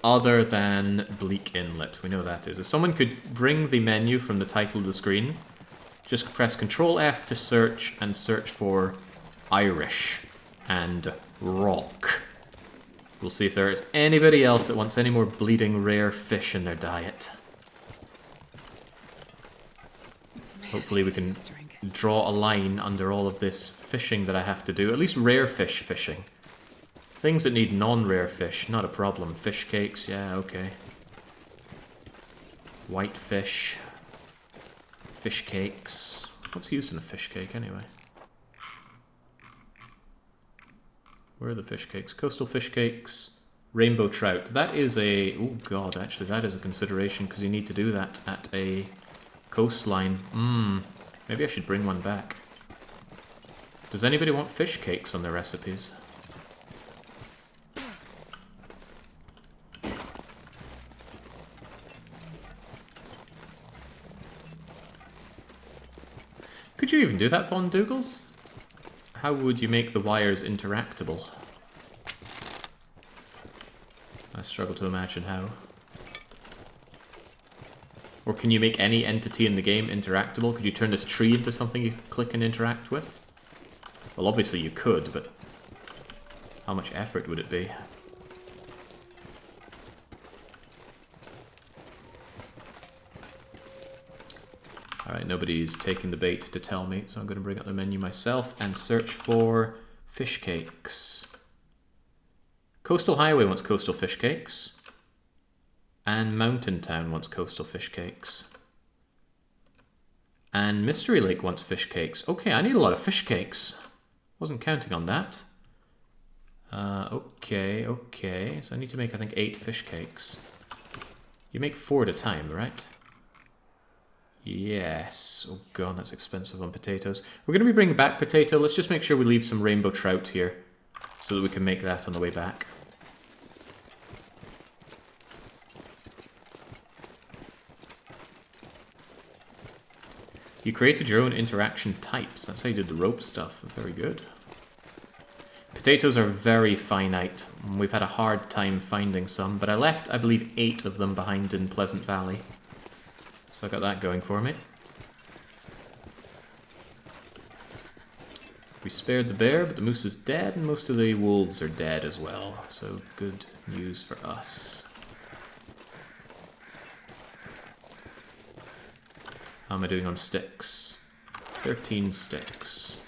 Other than Bleak Inlet, we know that is. If someone could bring the menu from the title of the screen, just press Control F to search and search for Irish and rock. We'll see if there is anybody else that wants any more bleeding rare fish in their diet. Hopefully we can draw a line under all of this fishing that I have to do. At least rare fish fishing. Things that need non-rare fish, not a problem. Fish cakes, yeah, okay. White fish. Fish cakes. What's used in a fish cake anyway? Where are the fish cakes? Coastal fish cakes. Rainbow trout. That is a... Oh god, actually that is a consideration because you need to do that at a coastline. Maybe I should bring one back. Does anybody want fish cakes on their recipes? Could you even do that, Von Dougals? How would you make the wires interactable? I struggle to imagine how. Or can you make any entity in the game interactable? Could you turn this tree into something you click and interact with? Well, obviously you could, but how much effort would it be? Alright, nobody's taking the bait to tell me, so I'm going to bring up the menu myself and search for fish cakes. Coastal Highway wants coastal fish cakes. And Mountain Town wants coastal fish cakes. And Mystery Lake wants fish cakes. Okay, I need a lot of fish cakes. Wasn't counting on that. Okay. So I need to make, I think, 8 fish cakes. You make 4 at a time, right? Yes. Oh god, that's expensive on potatoes. We're going to be bringing back potato. Let's just make sure we leave some rainbow trout here so that we can make that on the way back. You created your own interaction types. That's how you did the rope stuff. Very good. Potatoes are very finite. We've had a hard time finding some, but I left, I believe, 8 of them behind in Pleasant Valley. So I got that going for me. We spared the bear, but the moose is dead, and most of the wolves are dead as well. So good news for us. How am I doing on sticks? 13 sticks.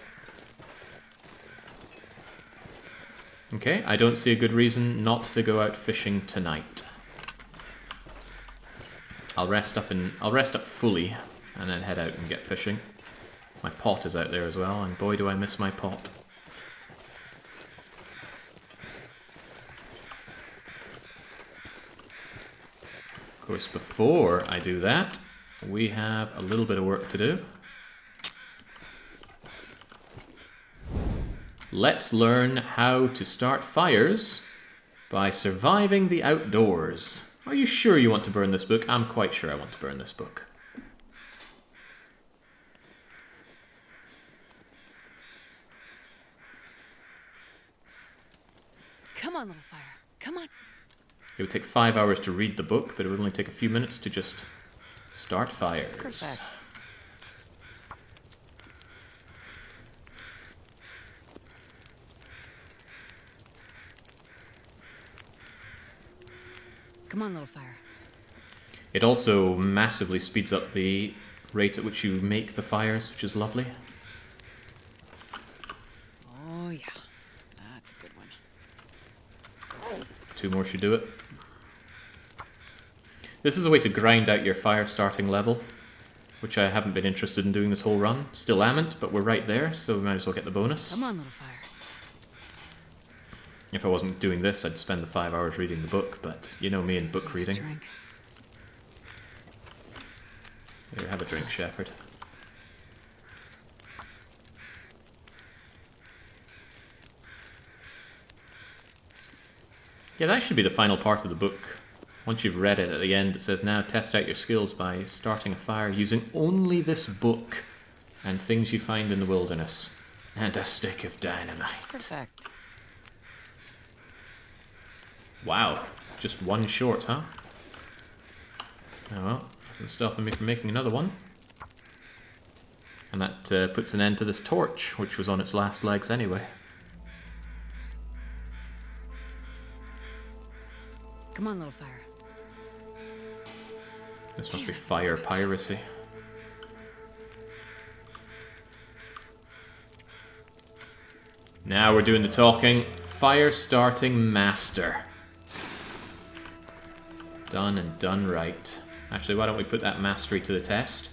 Okay, I don't see a good reason not to go out fishing tonight. I'll rest up fully and then head out and get fishing. My pot is out there as well, and boy do I miss my pot. Of course, before I do that, we have a little bit of work to do. Let's learn how to start fires by surviving the outdoors. Are you sure you want to burn this book? I'm quite sure I want to burn this book. Come on, little fire. Come on. It would take 5 hours to read the book, but it would only take a few minutes to just start fires. Perfect. Come on, little fire. It also massively speeds up the rate at which you make the fires, which is lovely. Oh, yeah. That's a good one. 2 more should do it. This is a way to grind out your fire starting level, which I haven't been interested in doing this whole run. Still amn't, but we're right there, so we might as well get the bonus. Come on, little fire. If I wasn't doing this, I'd spend the 5 hours reading the book, but you know me and book reading. Drink. Here, have a drink, Shepherd. Yeah, that should be the final part of the book. Once you've read it, at the end it says, now test out your skills by starting a fire using only this book and things you find in the wilderness. And a stick of dynamite. Perfect. Wow, just one short, huh? Oh well, doesn't stop me from making another one. And that puts an end to this torch, which was on its last legs anyway. Come on, little fire. This must be fire piracy. Now we're doing the talking. Fire starting master. Done and done right. Actually, why don't we put that mastery to the test?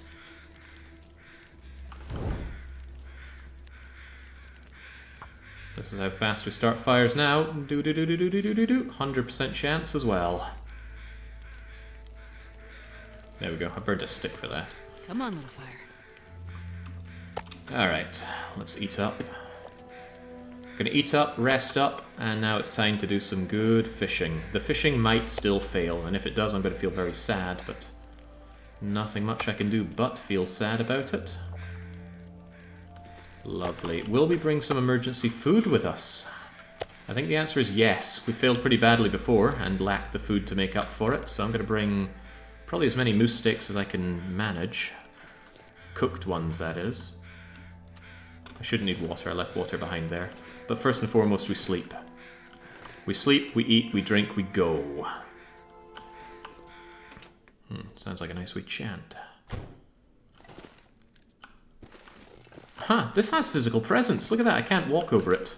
This is how fast we start fires now. 100% chance as well. There we go. I burned a stick for that. Come on, little fire. Alright, let's eat up. Gonna eat up, rest up, and now it's time to do some good fishing. The fishing might still fail, and if it does I'm gonna feel very sad, but nothing much I can do but feel sad about it. Lovely. Will we bring some emergency food with us? I think the answer is yes. We failed pretty badly before and lacked the food to make up for it, so I'm gonna bring probably as many moose steaks as I can manage. Cooked ones, that is. I shouldn't need water, I left water behind there. But first and foremost, we sleep. We sleep, we eat, we drink, we go. Sounds like a nice wee chant. Huh, this has physical presence. Look at that, I can't walk over it.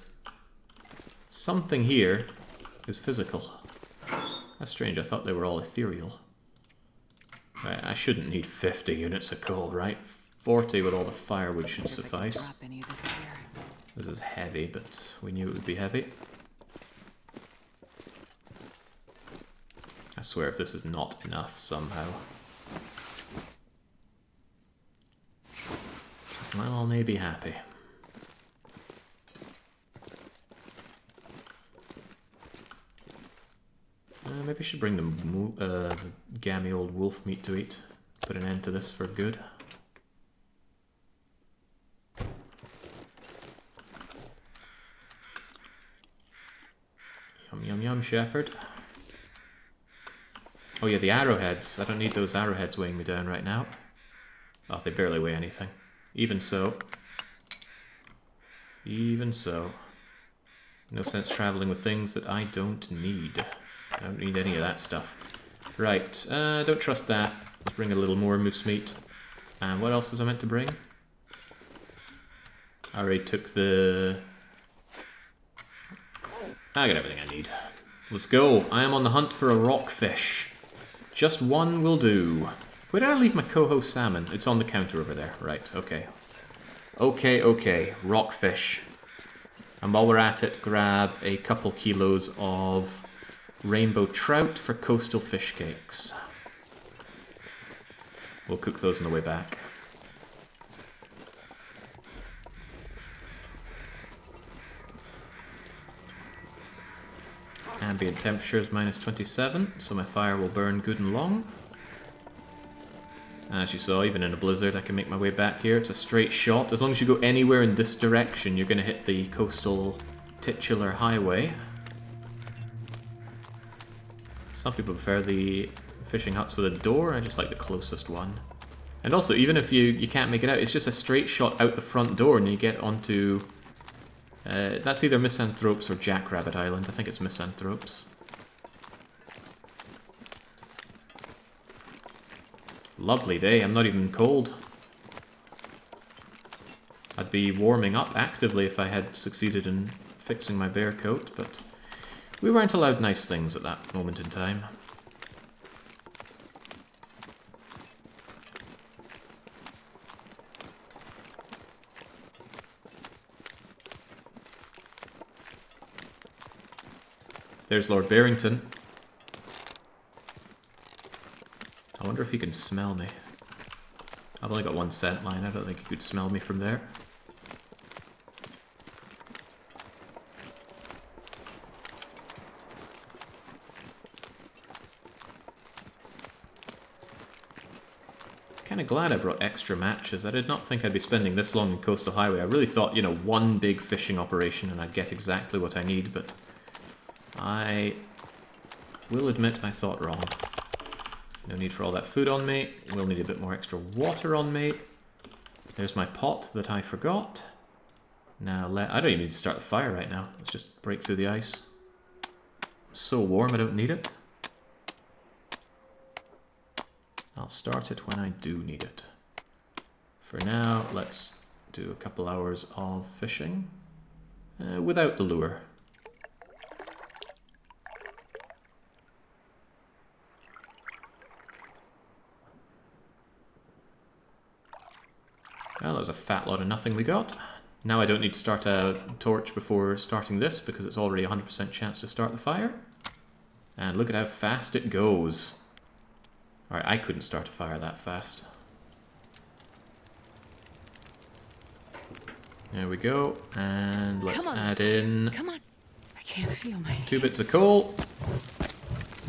Something here is physical. That's strange, I thought they were all ethereal. I shouldn't need 50 units of coal, right? 40 with all the firewood should suffice. Drop any of this here. This is heavy, but we knew it would be heavy. I swear if this is not enough somehow. Well, I'll may be happy. Maybe I should bring the gammy old wolf meat to eat. Put an end to this for good. Yum yum yum, shepherd. Oh yeah, the arrowheads. I don't need those arrowheads weighing me down right now. Oh, they barely weigh anything. Even so. Even so. No sense traveling with things that I don't need. I don't need any of that stuff. Right, don't trust that. Let's bring a little more moose meat. And what else was I meant to bring? I already took the... I got everything I need. Let's go. I am on the hunt for a rockfish. Just one will do. Where did I leave my coho salmon? It's on the counter over there. Right, okay. Okay. Rockfish. And while we're at it, grab a couple kilos of rainbow trout for coastal fish cakes. We'll cook those on the way back. Ambient temperature is -27, so my fire will burn good and long. As you saw, even in a blizzard, I can make my way back here. It's a straight shot. As long as you go anywhere in this direction, you're going to hit the coastal titular highway. Some people prefer the fishing huts with a door. I just like the closest one. And also, even if you can't make it out, it's just a straight shot out the front door and you get onto... that's either Misanthropes or Jackrabbit Island. I think it's Misanthropes. Lovely day, I'm not even cold. I'd be warming up actively if I had succeeded in fixing my bear coat, but we weren't allowed nice things at that moment in time. there's Lord Barrington. I wonder if he can smell me. I've only got one scent line, I don't think he could smell me from there. Kinda glad I brought extra matches. I did not think I'd be spending this long in Coastal Highway. I really thought, you know, one big fishing operation and I'd get exactly what I need, but I will admit I thought wrong. No need for all that food on me. We'll need a bit more extra water on me. There's my pot that I forgot. Now, I don't even need to start the fire right now. Let's just break through the ice. It's so warm, I don't need it. I'll start it when I do need it. For now, let's do a couple hours of fishing without the lure. Well, that was a fat lot of nothing we got. Now I don't need to start a torch before starting this because it's already a 100% chance to start the fire. And look at how fast it goes. Alright, I couldn't start a fire that fast. There we go. And let's add in... Come on. I can't feel my... 2 bits of coal.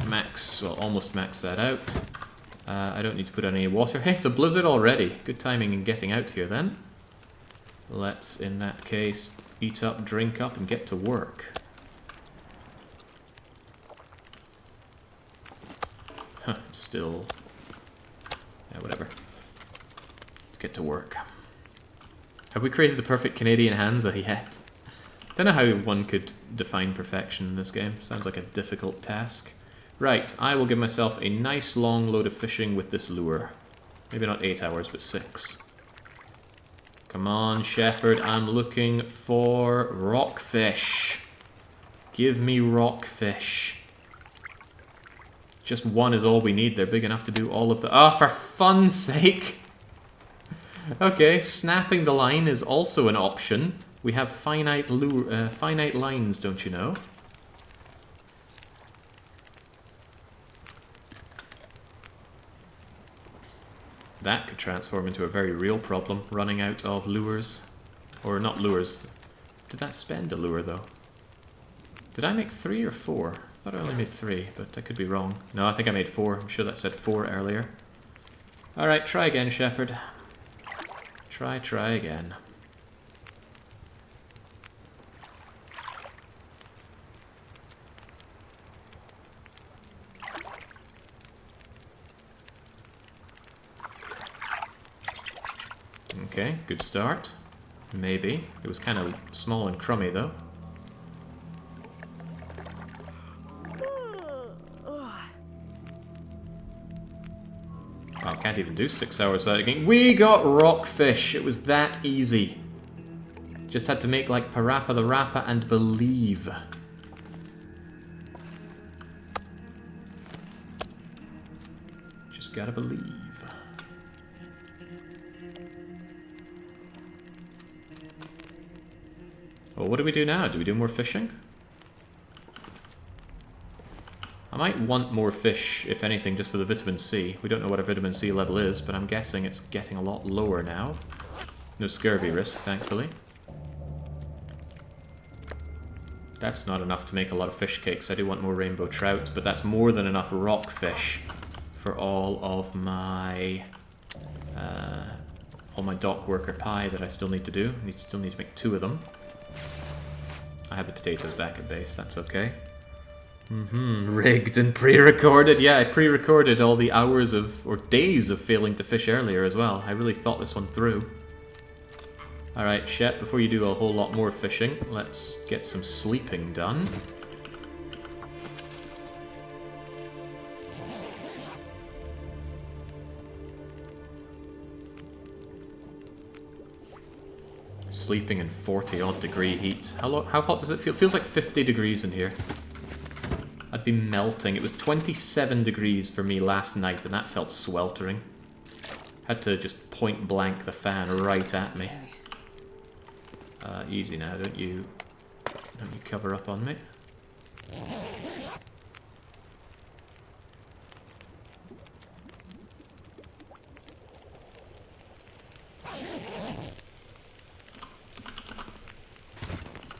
Max, well, almost max that out. I don't need to put any water. Hey, it's a blizzard already. Good timing in getting out here then. Let's, in that case, eat up, drink up, and get to work. Huh, still... yeah, whatever. Let's get to work. Have we created the perfect Canadian Hansa yet? Don't know how one could define perfection in this game. Sounds like a difficult task. Right, I will give myself a nice long load of fishing with this lure. Maybe not 8 hours, but 6. Come on, Shepherd, I'm looking for rockfish. Give me rockfish. Just one is all we need. They're big enough to do all of the... oh, for fun's sake! Okay, snapping the line is also an option. We have finite lines, don't you know? That could transform into a very real problem, running out of lures. Or not lures. Did that spend a lure, though? Did I make 3 or 4? I thought I only made 3, but I could be wrong. No, I think I made 4. I'm sure that said 4 earlier. Alright, try again, Shepherd. Try again. Okay, good start. Maybe. It was kind of small and crummy, though. Oh, I can't even do 6 hours without getting... we got rockfish! It was that easy. Just had to make, like, Parappa the Rapper and believe. Just gotta believe. Well, what do we do now? Do we do more fishing? I might want more fish, if anything, just for the vitamin C. We don't know what our vitamin C level is, but I'm guessing it's getting a lot lower now. No scurvy risk, thankfully. That's not enough to make a lot of fish cakes. I do want more rainbow trout, but that's more than enough rockfish for all of my dock worker pie that I still need to do. I still need to make 2 of them. I have the potatoes back at base, that's okay. Rigged and pre-recorded. Yeah, I pre-recorded all the hours of, or days of failing to fish earlier as well. I really thought this one through. Alright, Shep, before you do a whole lot more fishing, let's get some sleeping done. Sleeping in 40-odd degree heat. How hot does it feel? It feels like 50 degrees in here. I'd be melting. It was 27 degrees for me last night, and that felt sweltering. Had to just point blank the fan right at me. Easy now, don't you cover up on me.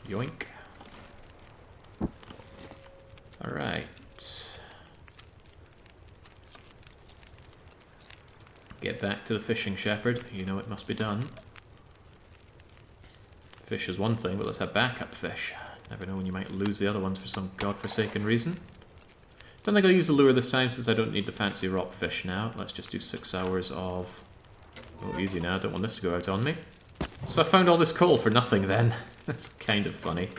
Yoink. Alright. Get back to the fishing, shepherd. You know it must be done. Fish is one thing, but let's have backup fish. Never know when you might lose the other ones for some godforsaken reason. Don't think I'll use the lure this time since I don't need the fancy rock fish now. Let's just do 6 hours of... Oh, easy now. I don't want this to go out on me. So I found all this coal for nothing then. That's kind of funny.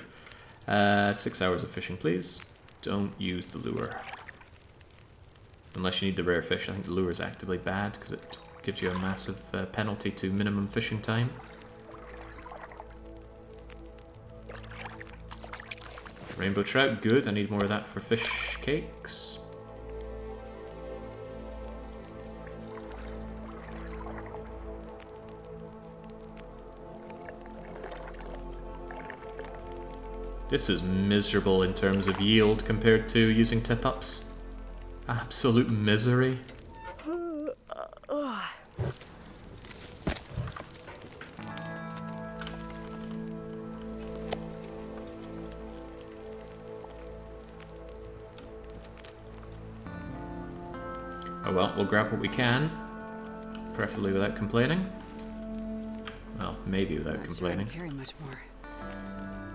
6 hours of fishing, please. Don't use the lure. Unless you need the rare fish. I think the lure is actively bad because it gives you a massive penalty to minimum fishing time. Rainbow trout, good. I need more of that for fish cakes. This is miserable in terms of yield compared to using tip-ups. Absolute misery. Oh well, we'll grab what we can. Preferably without complaining. Well, maybe without complaining. Not sure I can carry much more.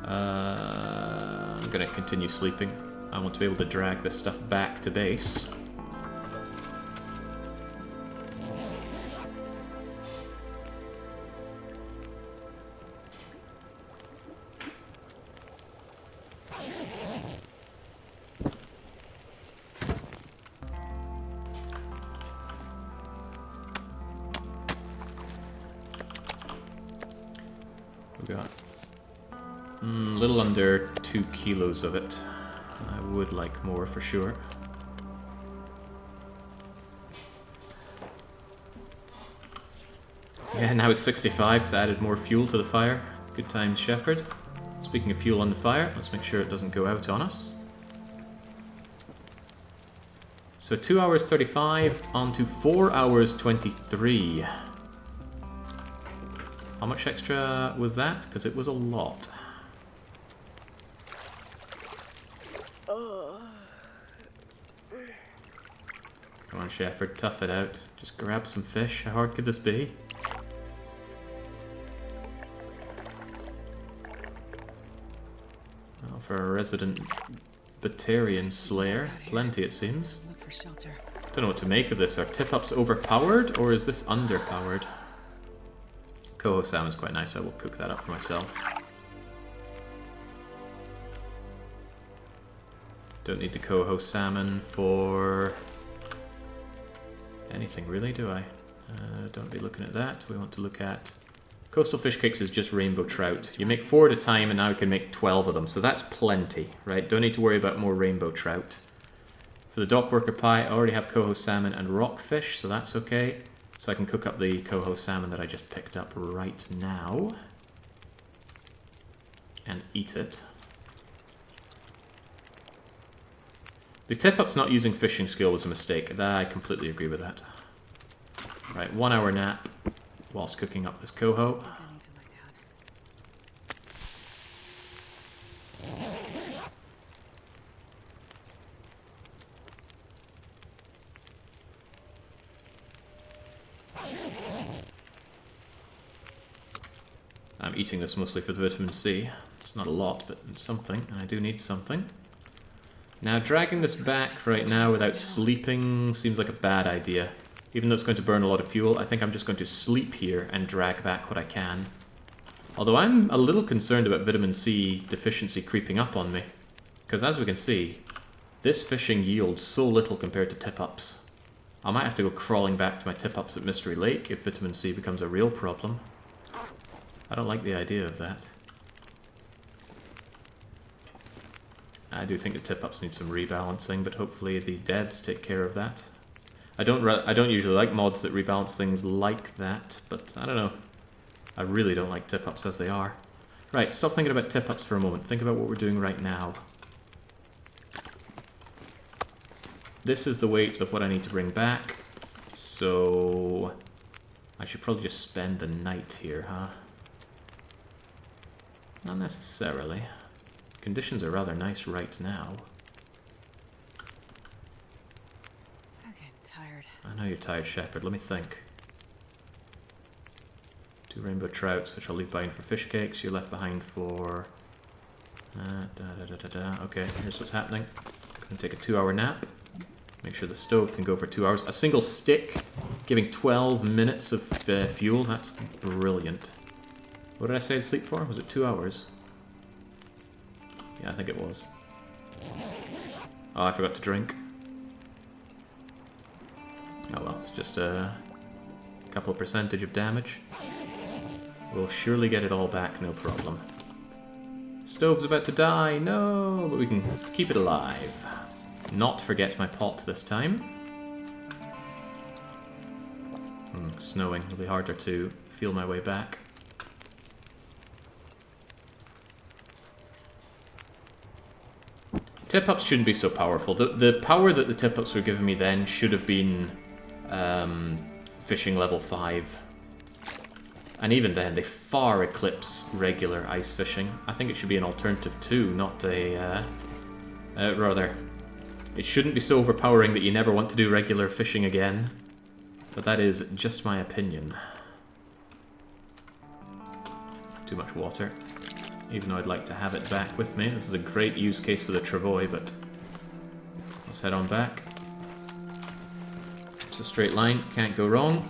I'm gonna continue sleeping. I want to be able to drag this stuff back to base. We got a little under 2 kilos of it. I would like more for sure. Yeah, now it's 65 because I added more fuel to the fire. Good times, shepherd. Speaking of fuel on the fire, let's make sure it doesn't go out on us. So 2 hours 35 on to 4 hours 23. How much extra was that? Because it was a lot. Come on, shepherd, tough it out. Just grab some fish. How hard could this be? Well, for a resident Batarian slayer, plenty it seems. Look for shelter. Don't know what to make of this. Are tip-ups overpowered, or is this underpowered? Coho salmon's quite nice. I will cook that up for myself. Don't need the coho salmon for anything really, do I? Don't be looking at that. We want to look at... Coastal fish cakes is just rainbow trout. You make 4 at a time and now you can make 12 of them, so that's plenty, right? Don't need to worry about more rainbow trout. For the dock worker pie, I already have coho salmon and rockfish, so that's okay. So I can cook up the coho salmon that I just picked up right now. And eat it. The tip-up's not using fishing skill was a mistake. I completely agree with that. Right, 1 hour nap whilst cooking up this coho. I need to lie down. I'm eating this mostly for the vitamin C. It's not a lot, but it's something, and I do need something. Now, dragging this back right now without sleeping seems like a bad idea. Even though it's going to burn a lot of fuel, I think I'm just going to sleep here and drag back what I can. Although I'm a little concerned about vitamin C deficiency creeping up on me. Because as we can see, this fishing yields so little compared to tip-ups. I might have to go crawling back to my tip-ups at Mystery Lake if vitamin C becomes a real problem. I don't like the idea of that. I do think the tip-ups need some rebalancing, but hopefully the devs take care of that. I don't usually like mods that rebalance things like that, but I don't know. I really don't like tip-ups as they are. Right, stop thinking about tip-ups for a moment. Think about what we're doing right now. This is the weight of what I need to bring back. So I should probably just spend the night here, huh? Not necessarily. Conditions are rather nice right now. I'm getting tired. I know you're tired, Shepherd. Let me think. 2 rainbow trouts, which I'll leave behind for fish cakes. You're left behind for... Okay, here's what's happening. I'm gonna take a 2-hour nap. Make sure the stove can go for 2 hours. A single stick giving 12 minutes of fuel. That's brilliant. What did I say to sleep for? Was it 2 hours? Yeah, I think it was. Oh, I forgot to drink. Oh well, it's just a couple of percentage of damage. We'll surely get it all back, no problem. Stove's about to die, no! But we can keep it alive. Not forget my pot this time. Snowing, it'll be harder to feel my way back. Tip-ups shouldn't be so powerful. The power that the tip-ups were giving me then should have been fishing level 5. And even then, they far eclipse regular ice fishing. I think it should be an alternative too, not a... rather, it shouldn't be so overpowering that you never want to do regular fishing again. But that is just my opinion. Too much water. Even though I'd like to have it back with me. This is a great use case for the travois, but let's head on back. It's a straight line, can't go wrong.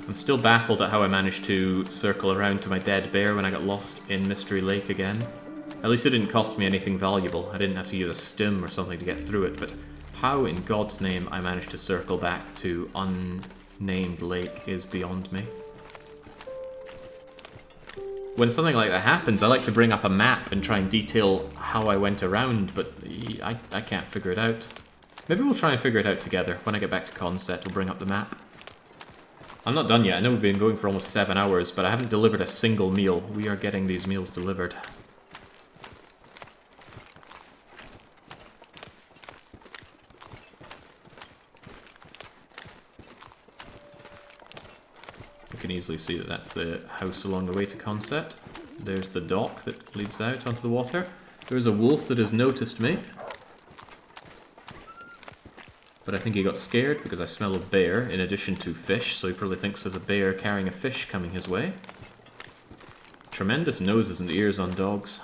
I'm still baffled at how I managed to circle around to my dead bear when I got lost in Mystery Lake again. At least it didn't cost me anything valuable. I didn't have to use a stim or something to get through it, but how in God's name I managed to circle back to unnamed lake is beyond me. When something like that happens, I like to bring up a map and try and detail how I went around, but I can't figure it out. Maybe we'll try and figure it out together. When I get back to Conset, we'll bring up the map. I'm not done yet. I know we've been going for almost 7 hours, but I haven't delivered a single meal. We are getting these meals delivered. You can easily see that that's the house along the way to Conset. There's the dock that leads out onto the water. There's a wolf that has noticed me. But I think he got scared because I smell a bear in addition to fish, so he probably thinks there's a bear carrying a fish coming his way. Tremendous noses and ears on dogs.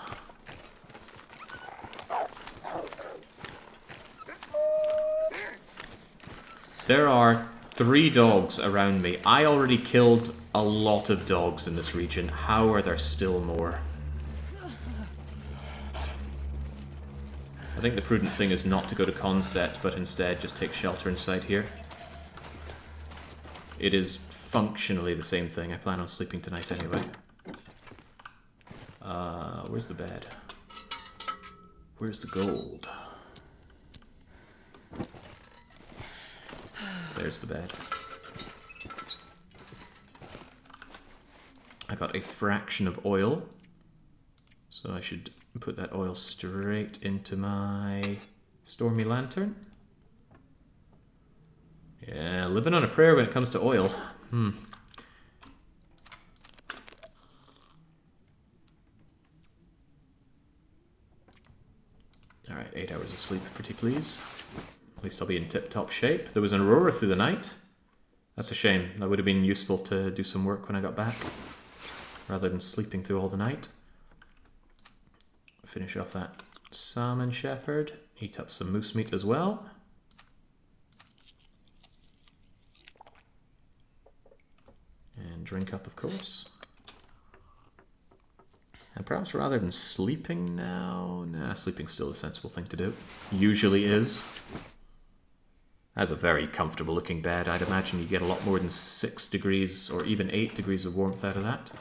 There are 3 dogs around me. I already killed a lot of dogs in this region. How are there still more? I think the prudent thing is not to go to Conset, but instead just take shelter inside here. It is functionally the same thing. I plan on sleeping tonight anyway. Where's the bed? Where's the gold? There's the bed. I got a fraction of oil, so I should put that oil straight into my stormy lantern. Yeah, living on a prayer when it comes to oil. Alright, 8 hours of sleep, pretty please. At least I'll be in tip-top shape. There was an aurora through the night. That's a shame. That would have been useful to do some work when I got back, rather than sleeping through all the night. Finish off that salmon shepherd. Eat up some moose meat as well. And drink up, of course. And perhaps rather than sleeping now... Nah, sleeping's still a sensible thing to do. Usually is. That's a very comfortable looking bed. I'd imagine you get a lot more than 6 degrees or even 8 degrees of warmth out of that.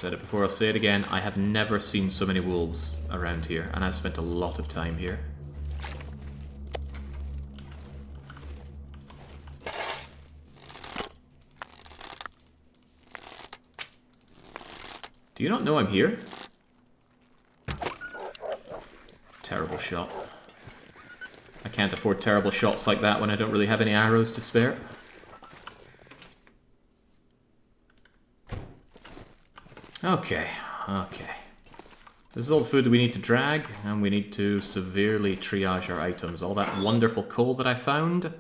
said it before, I'll say it again. I have never seen so many wolves around here, and I've spent a lot of time here. Do you not know I'm here? Terrible shot. I can't afford terrible shots like that when I don't really have any arrows to spare. Okay, okay. This is all the food that we need to drag, and we need to severely triage our items. All that wonderful coal that I found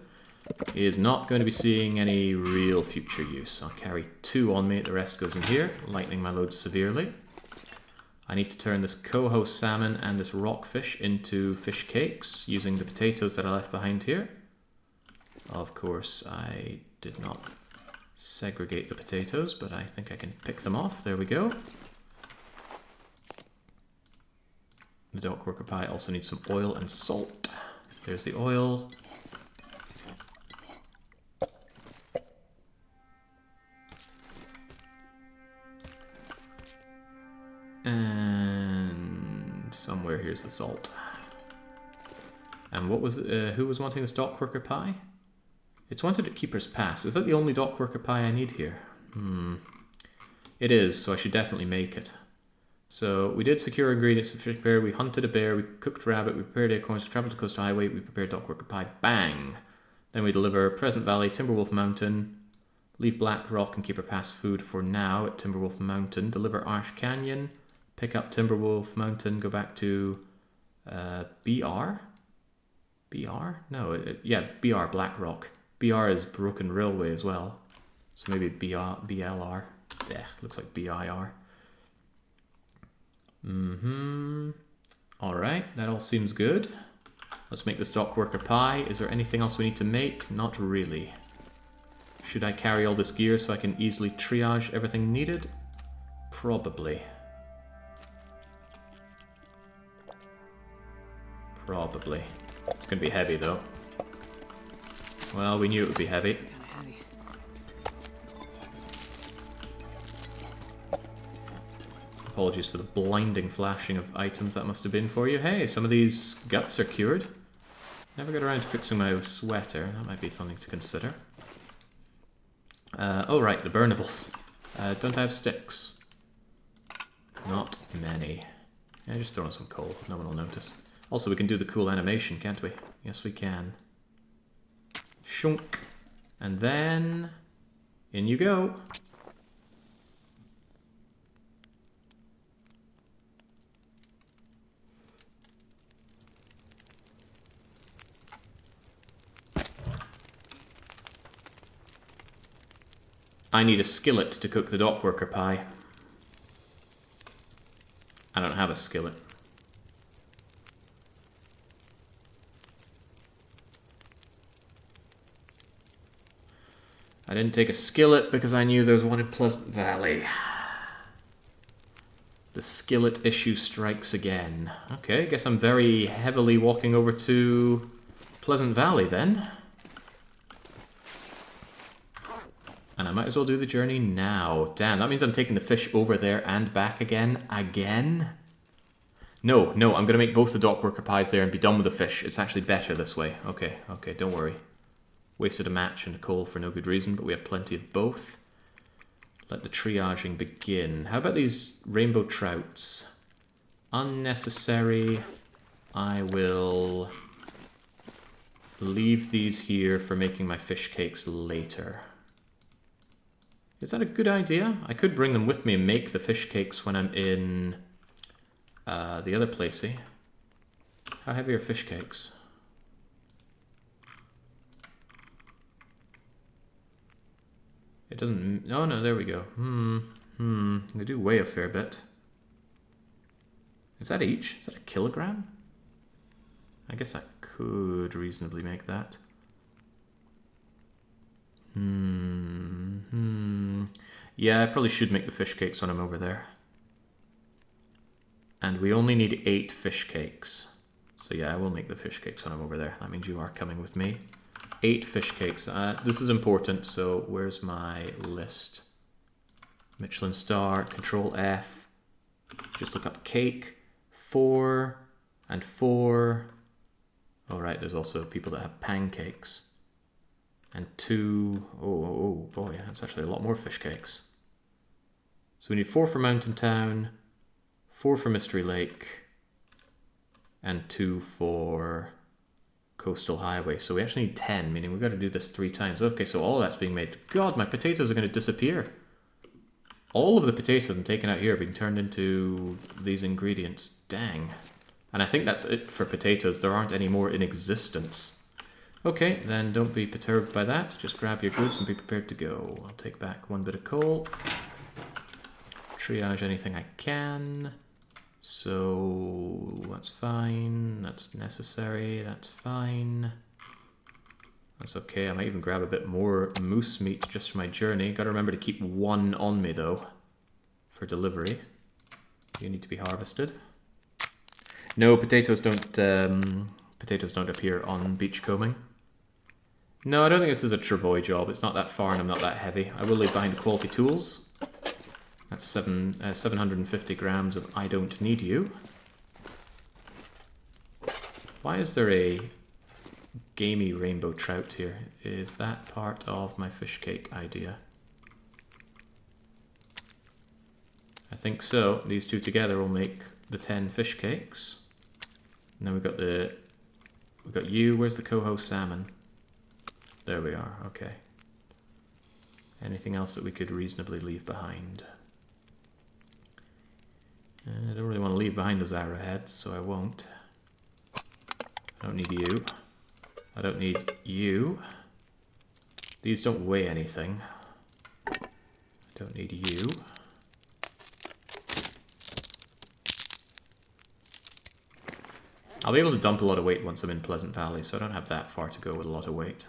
is not going to be seeing any real future use. I'll carry 2 on me, the rest goes in here, lightening my load severely. I need to turn this coho salmon and this rockfish into fish cakes using the potatoes that I left behind here. Of course, I did not segregate the potatoes, but I think I can pick them off. There we go. The dock worker pie also needs some oil and salt. There's the oil. And somewhere here's the salt. And what was who was wanting this dock worker pie? It's wanted at Keeper's Pass. Is that the only dock worker pie I need here? It is, so I should definitely make it. So we did secure ingredients for fish bear, we hunted a bear, we cooked rabbit, we prepared acorns, we traveled to Coastal Highway, we prepared dock worker pie. Bang! Then we deliver Pleasant Valley, Timberwolf Mountain, leave Black Rock and Keeper Pass food for now at Timberwolf Mountain, deliver Arsh Canyon, pick up Timberwolf Mountain, go back to BR? BR? No, yeah, BR, Black Rock. BR is Broken Railway as well. So maybe BLR. Yeah, looks like BIR. Alright, that all seems good. Let's make this dock worker pie. Is there anything else we need to make? Not really. Should I carry all this gear so I can easily triage everything needed? Probably. Probably. It's going to be heavy though. Well, we knew it would be heavy. Apologies for the blinding flashing of items that must have been for you. Hey, some of these guts are cured. Never got around to fixing my sweater. That might be something to consider. Oh right, the burnables. Don't I have sticks? Not many. Yeah, just throw in some coal. No one will notice. Also, we can do the cool animation, can't we? Yes, we can. Shunk. And then... in you go. I need a skillet to cook the dock worker pie. I don't have a skillet. I didn't take a skillet because I knew there was one in Pleasant Valley. The skillet issue strikes again. Okay, guess I'm very heavily walking over to Pleasant Valley then. And I might as well do the journey now. Damn, that means I'm taking the fish over there and back again. Again? No, I'm going to make both the dock worker pies there and be done with the fish. It's actually better this way. Okay, don't worry. Wasted a match and a coal for no good reason, but we have plenty of both. Let the triaging begin. How about these rainbow trouts? Unnecessary. I will leave these here for making my fish cakes later. Is that a good idea? I could bring them with me and make the fish cakes when I'm in the other placey. How heavy are fish cakes? It doesn't... oh no, there we go. They do weigh a fair bit. Is that each? Is that a kilogram? I guess I could reasonably make that. Yeah, I probably should make the fish cakes when I'm over there. And we only need 8 fish cakes. So yeah, I will make the fish cakes when I'm over there. That means you are coming with me. 8 fish cakes. This is important, so where's my list? Michelin star, Control F. Just look up cake. 4 and 4. Oh, right, there's also people that have pancakes. And 2. Oh boy, that's actually a lot more fish cakes. So we need 4 for Mountain Town, 4 for Mystery Lake, and 2 for Coastal Highway. So we actually need 10, meaning we've got to do this 3 times. Okay, so all of that's being made. God, my potatoes are going to disappear. All of the potatoes I'm taking out here are being turned into these ingredients. Dang. And I think that's it for potatoes. There aren't any more in existence. Okay, then don't be perturbed by that. Just grab your goods and be prepared to go. I'll take back 1 bit of coal. Triage anything I can. So that's fine. That's necessary. That's fine. That's okay. I might even grab a bit more moose meat just for my journey. Gotta remember to keep 1 on me though for delivery. You need to be harvested. No, potatoes don't appear on beachcombing. No, I don't think this is a travois job. It's not that far and I'm not that heavy. I will leave behind quality tools. That's 750 grams of I don't need you. Why is there a gamey rainbow trout here? Is that part of my fish cake idea? I think so. These two together will make the 10 fish cakes. And then we've got you. Where's the coho salmon? There we are. Okay. Anything else that we could reasonably leave behind? I don't really want to leave behind those arrowheads, so I won't. I don't need you. I don't need you. These don't weigh anything. I don't need you. I'll be able to dump a lot of weight once I'm in Pleasant Valley, so I don't have that far to go with a lot of weight.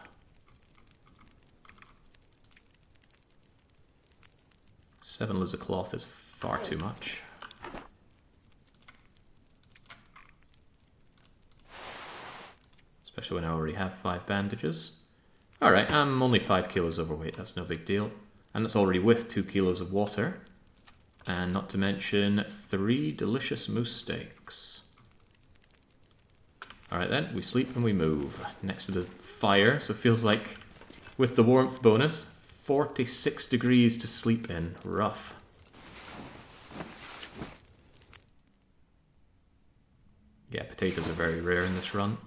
7 loads of cloth is far too much. Especially when I already have 5 bandages. Alright, I'm only 5 kilos overweight, that's no big deal. And that's already with 2 kilos of water. And not to mention 3 delicious moose steaks. Alright then, we sleep and we move. Next to the fire, so it feels like with the warmth bonus, 46 degrees to sleep in. Rough. Yeah, potatoes are very rare in this run.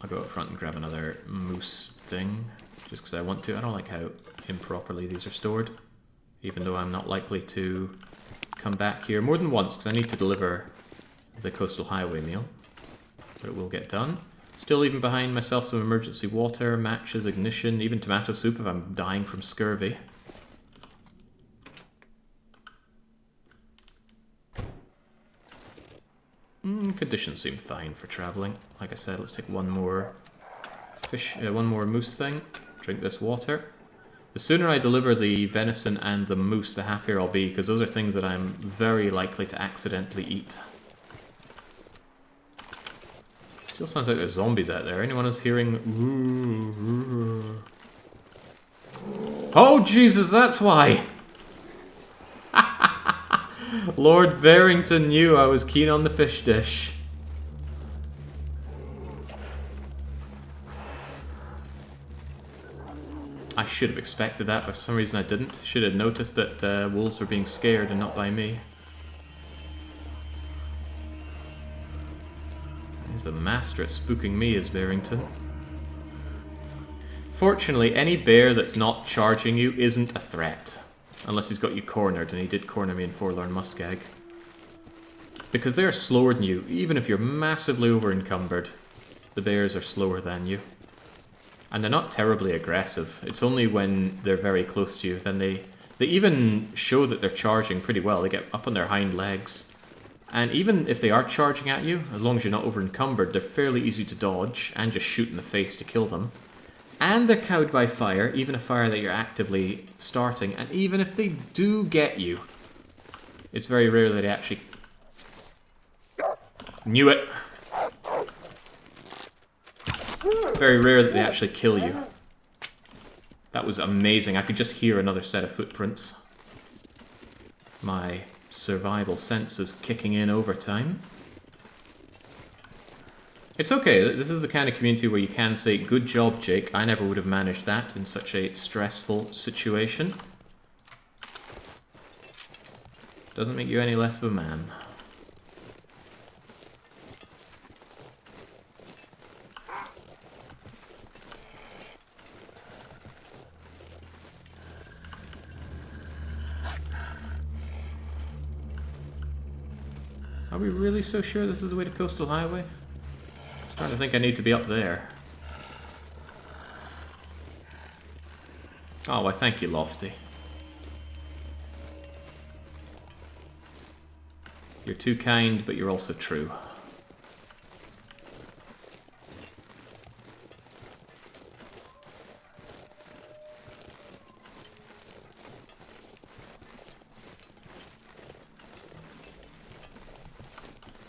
I'll go up front and grab another moose thing, just because I want to. I don't like how improperly these are stored, even though I'm not likely to come back here more than once, because I need to deliver the Coastal Highway meal. But it will get done. Still leaving behind myself some emergency water, matches, ignition, even tomato soup if I'm dying from scurvy. Conditions seem fine for traveling. Like I said, let's take one more moose thing. Drink this water. The sooner I deliver the venison and the moose, the happier I'll be, because those are things that I'm very likely to accidentally eat. Still sounds like there's zombies out there. Anyone else hearing? Oh Jesus, that's why! Lord Barrington knew I was keen on the fish dish. I should have expected that, but for some reason I didn't. Should have noticed that wolves were being scared and not by me. He's the master at spooking me, is Barrington. Fortunately, any bear that's not charging you isn't a threat. Unless he's got you cornered, and he did corner me in Forlorn Muskeg. Because they're slower than you, even if you're massively over-encumbered. The bears are slower than you. And they're not terribly aggressive. It's only when they're very close to you, then they even show that they're charging pretty well. They get up on their hind legs. And even if they are charging at you, as long as you're not over-encumbered, they're fairly easy to dodge and just shoot in the face to kill them. And they're cowed by fire, even a fire that you're actively starting. And even if they do get you, it's very rare that they actually... Knew it! Very rare that they actually kill you. That was amazing. I could just hear another set of footprints. My survival sense is kicking in overtime. It's okay. This is the kind of community where you can say, good job, Jake. I never would have managed that in such a stressful situation. Doesn't make you any less of a man. Are we really so sure this is the way to Coastal Highway? I'm starting to think I need to be up there. Oh, why thank you, Lofty. You're too kind, but you're also true.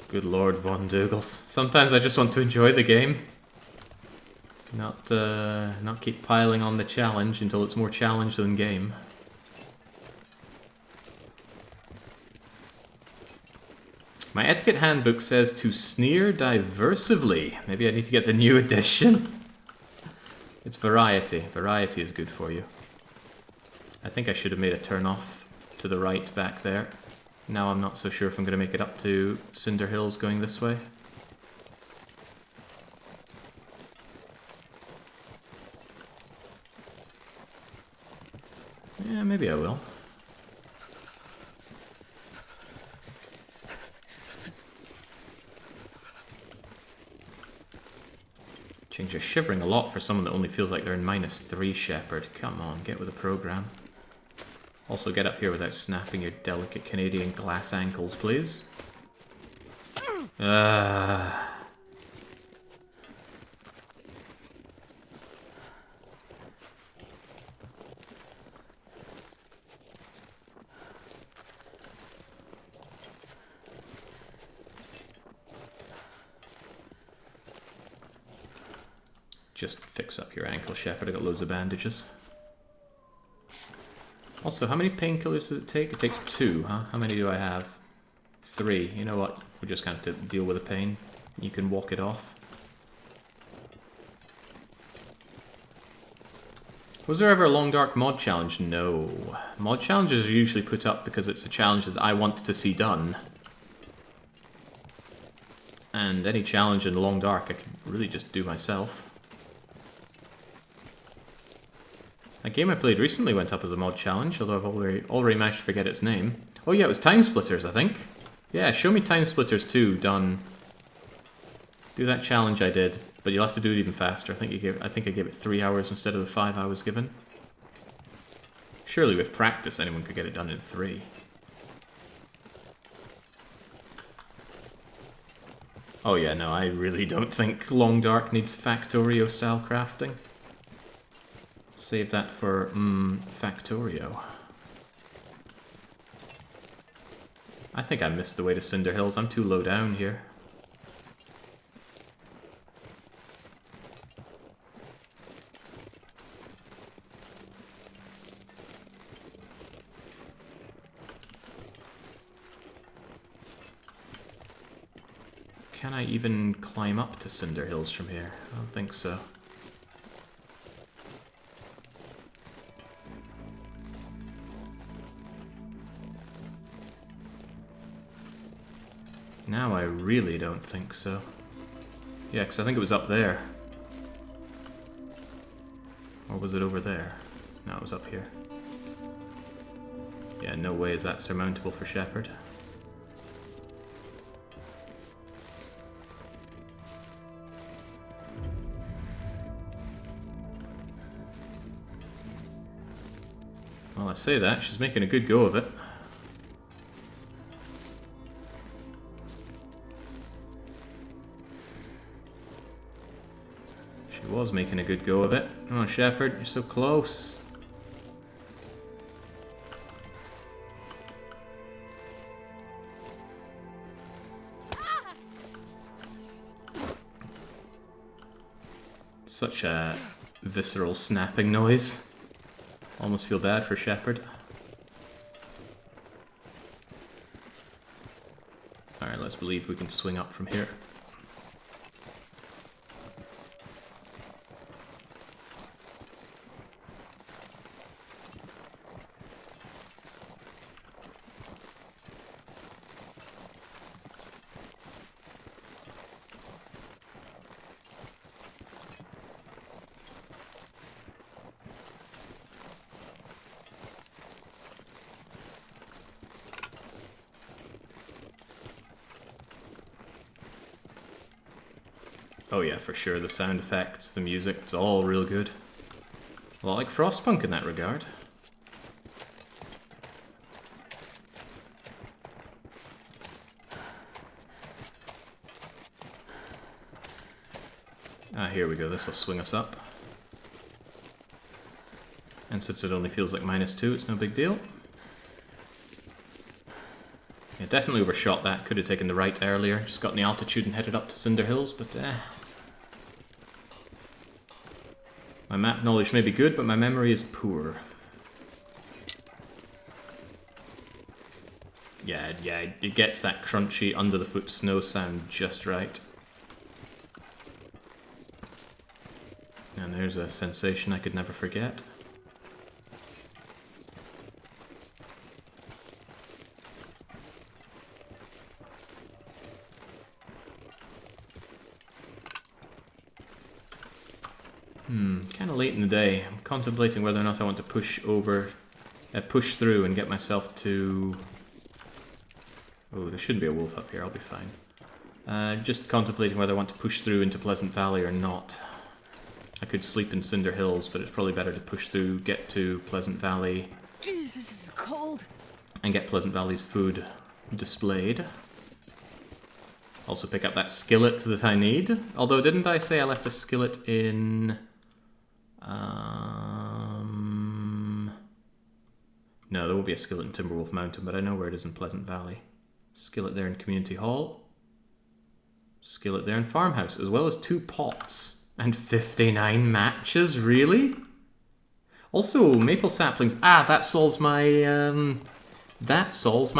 Good Lord, Von Douglas. Sometimes I just want to enjoy the game. Not keep piling on the challenge until it's more challenge than game. My etiquette handbook says to sneer diversively. Maybe I need to get the new edition. It's variety. Variety is good for you. I think I should have made a turn off to the right back there. Now I'm not so sure if I'm going to make it up to Cinder Hills going this way. Yeah, maybe I will. Change your shivering a lot for someone that only feels like they're in -3, Shepard. Come on, get with the program. Also get up here without snapping your delicate Canadian glass ankles, please. Just fix up your ankle, Shepard. I got loads of bandages. Also, how many painkillers does it take? It takes 2, huh? How many do I have? 3. You know what? We're just going to have to deal with the pain. You can walk it off. Was there ever a Long Dark mod challenge? No. Mod challenges are usually put up because it's a challenge that I want to see done. And any challenge in Long Dark I can really just do myself. A game I played recently went up as a mod challenge, although I've already managed to forget its name. Oh yeah, it was Time Splitters, I think. Yeah, show me Time Splitters 2 done. Do that challenge I did, but you'll have to do it even faster. I think I gave it 3 hours instead of the 5 I was given. Surely with practice anyone could get it done in 3. Oh yeah, no, I really don't think Long Dark needs Factorio style crafting. Save that for, Factorio. I think I missed the way to Cinder Hills. I'm too low down here. Can I even climb up to Cinder Hills from here? I don't think so. Now I really don't think so. Yeah, because I think it was up there. Or was it over there? No, it was up here. Yeah, no way is that surmountable for Shepard. Well, I say that, she's making a good go of it. She was making a good go of it. Oh, Shepard, you're so close. Such a visceral snapping noise. Almost feel bad for Shepard. Alright, let's believe we can swing up from here. Oh yeah, for sure, the sound effects, the music, it's all real good. A lot like Frostpunk in that regard. Ah, here we go, this'll swing us up. And since it only feels like -2, it's no big deal. Yeah, definitely overshot that, could have taken the right earlier, just got in the altitude and headed up to Cinder Hills, but my map knowledge may be good, but my memory is poor. Yeah, it gets that crunchy, under-the-foot snow sound just right. And there's a sensation I could never forget. Kind of late in the day. I'm contemplating whether or not I want to push through and get myself to... Oh, there shouldn't be a wolf up here, I'll be fine. Just contemplating whether I want to push through into Pleasant Valley or not. I could sleep in Cinder Hills, but it's probably better to push through, get to Pleasant Valley... Jesus, this is cold! And get Pleasant Valley's food displayed. Also pick up that skillet that I need. Although, didn't I say I left a skillet in... No, there will be a skillet in Timberwolf Mountain, but I know where it is in Pleasant Valley. Skillet there in Community Hall. Skillet there in Farmhouse, as well as 2 pots. And 59 matches, really? Also, maple saplings. Ah, that solves my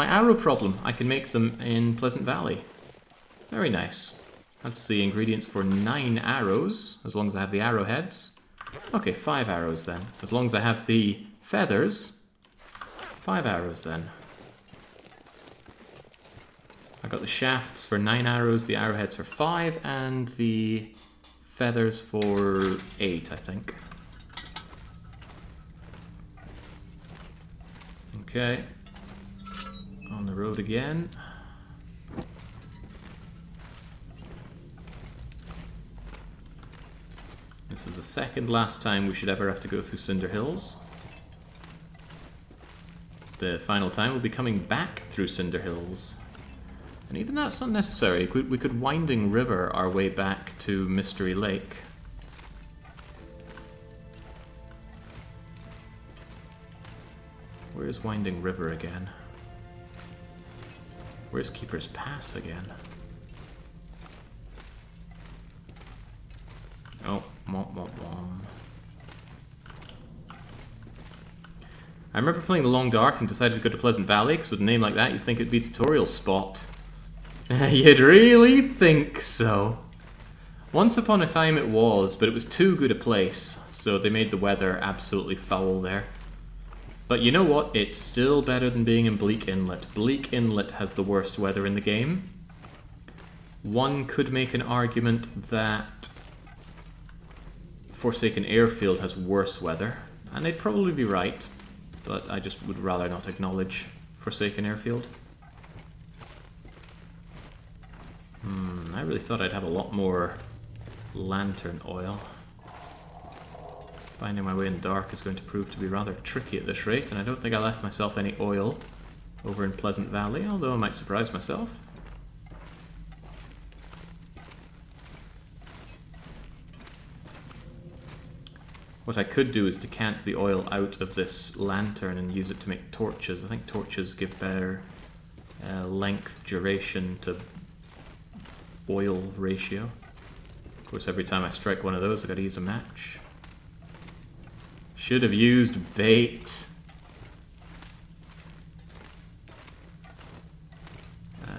arrow problem. I can make them in Pleasant Valley. Very nice. That's the ingredients for 9 arrows, as long as I have the arrowheads. Okay, 5 arrows then. As long as I have the feathers, 5 arrows then. I got the shafts for 9 arrows, the arrowheads for 5, and the feathers for 8, I think. Okay. On the road again. This is the second last time we should ever have to go through Cinder Hills. The final time we'll be coming back through Cinder Hills. And even that's not necessary. We could Winding River our way back to Mystery Lake. Where's Winding River again? Where's Keeper's Pass again? Oh, womp womp womp. I remember playing The Long Dark and decided to go to Pleasant Valley, because with a name like that you'd think it'd be tutorial spot. You'd really think so. Once upon a time it was, but it was too good a place, so they made the weather absolutely foul there. But you know what? It's still better than being in Bleak Inlet. Bleak Inlet has the worst weather in the game. One could make an argument that Forsaken Airfield has worse weather, and they'd probably be right, but I just would rather not acknowledge Forsaken Airfield. I really thought I'd have a lot more lantern oil. Finding my way in the dark is going to prove to be rather tricky at this rate, and I don't think I left myself any oil over in Pleasant Valley, although I might surprise myself. What I could do is decant the oil out of this lantern and use it to make torches. I think torches give better length, duration to oil ratio. Of course, every time I strike one of those, I've got to use a match. Should have used bait.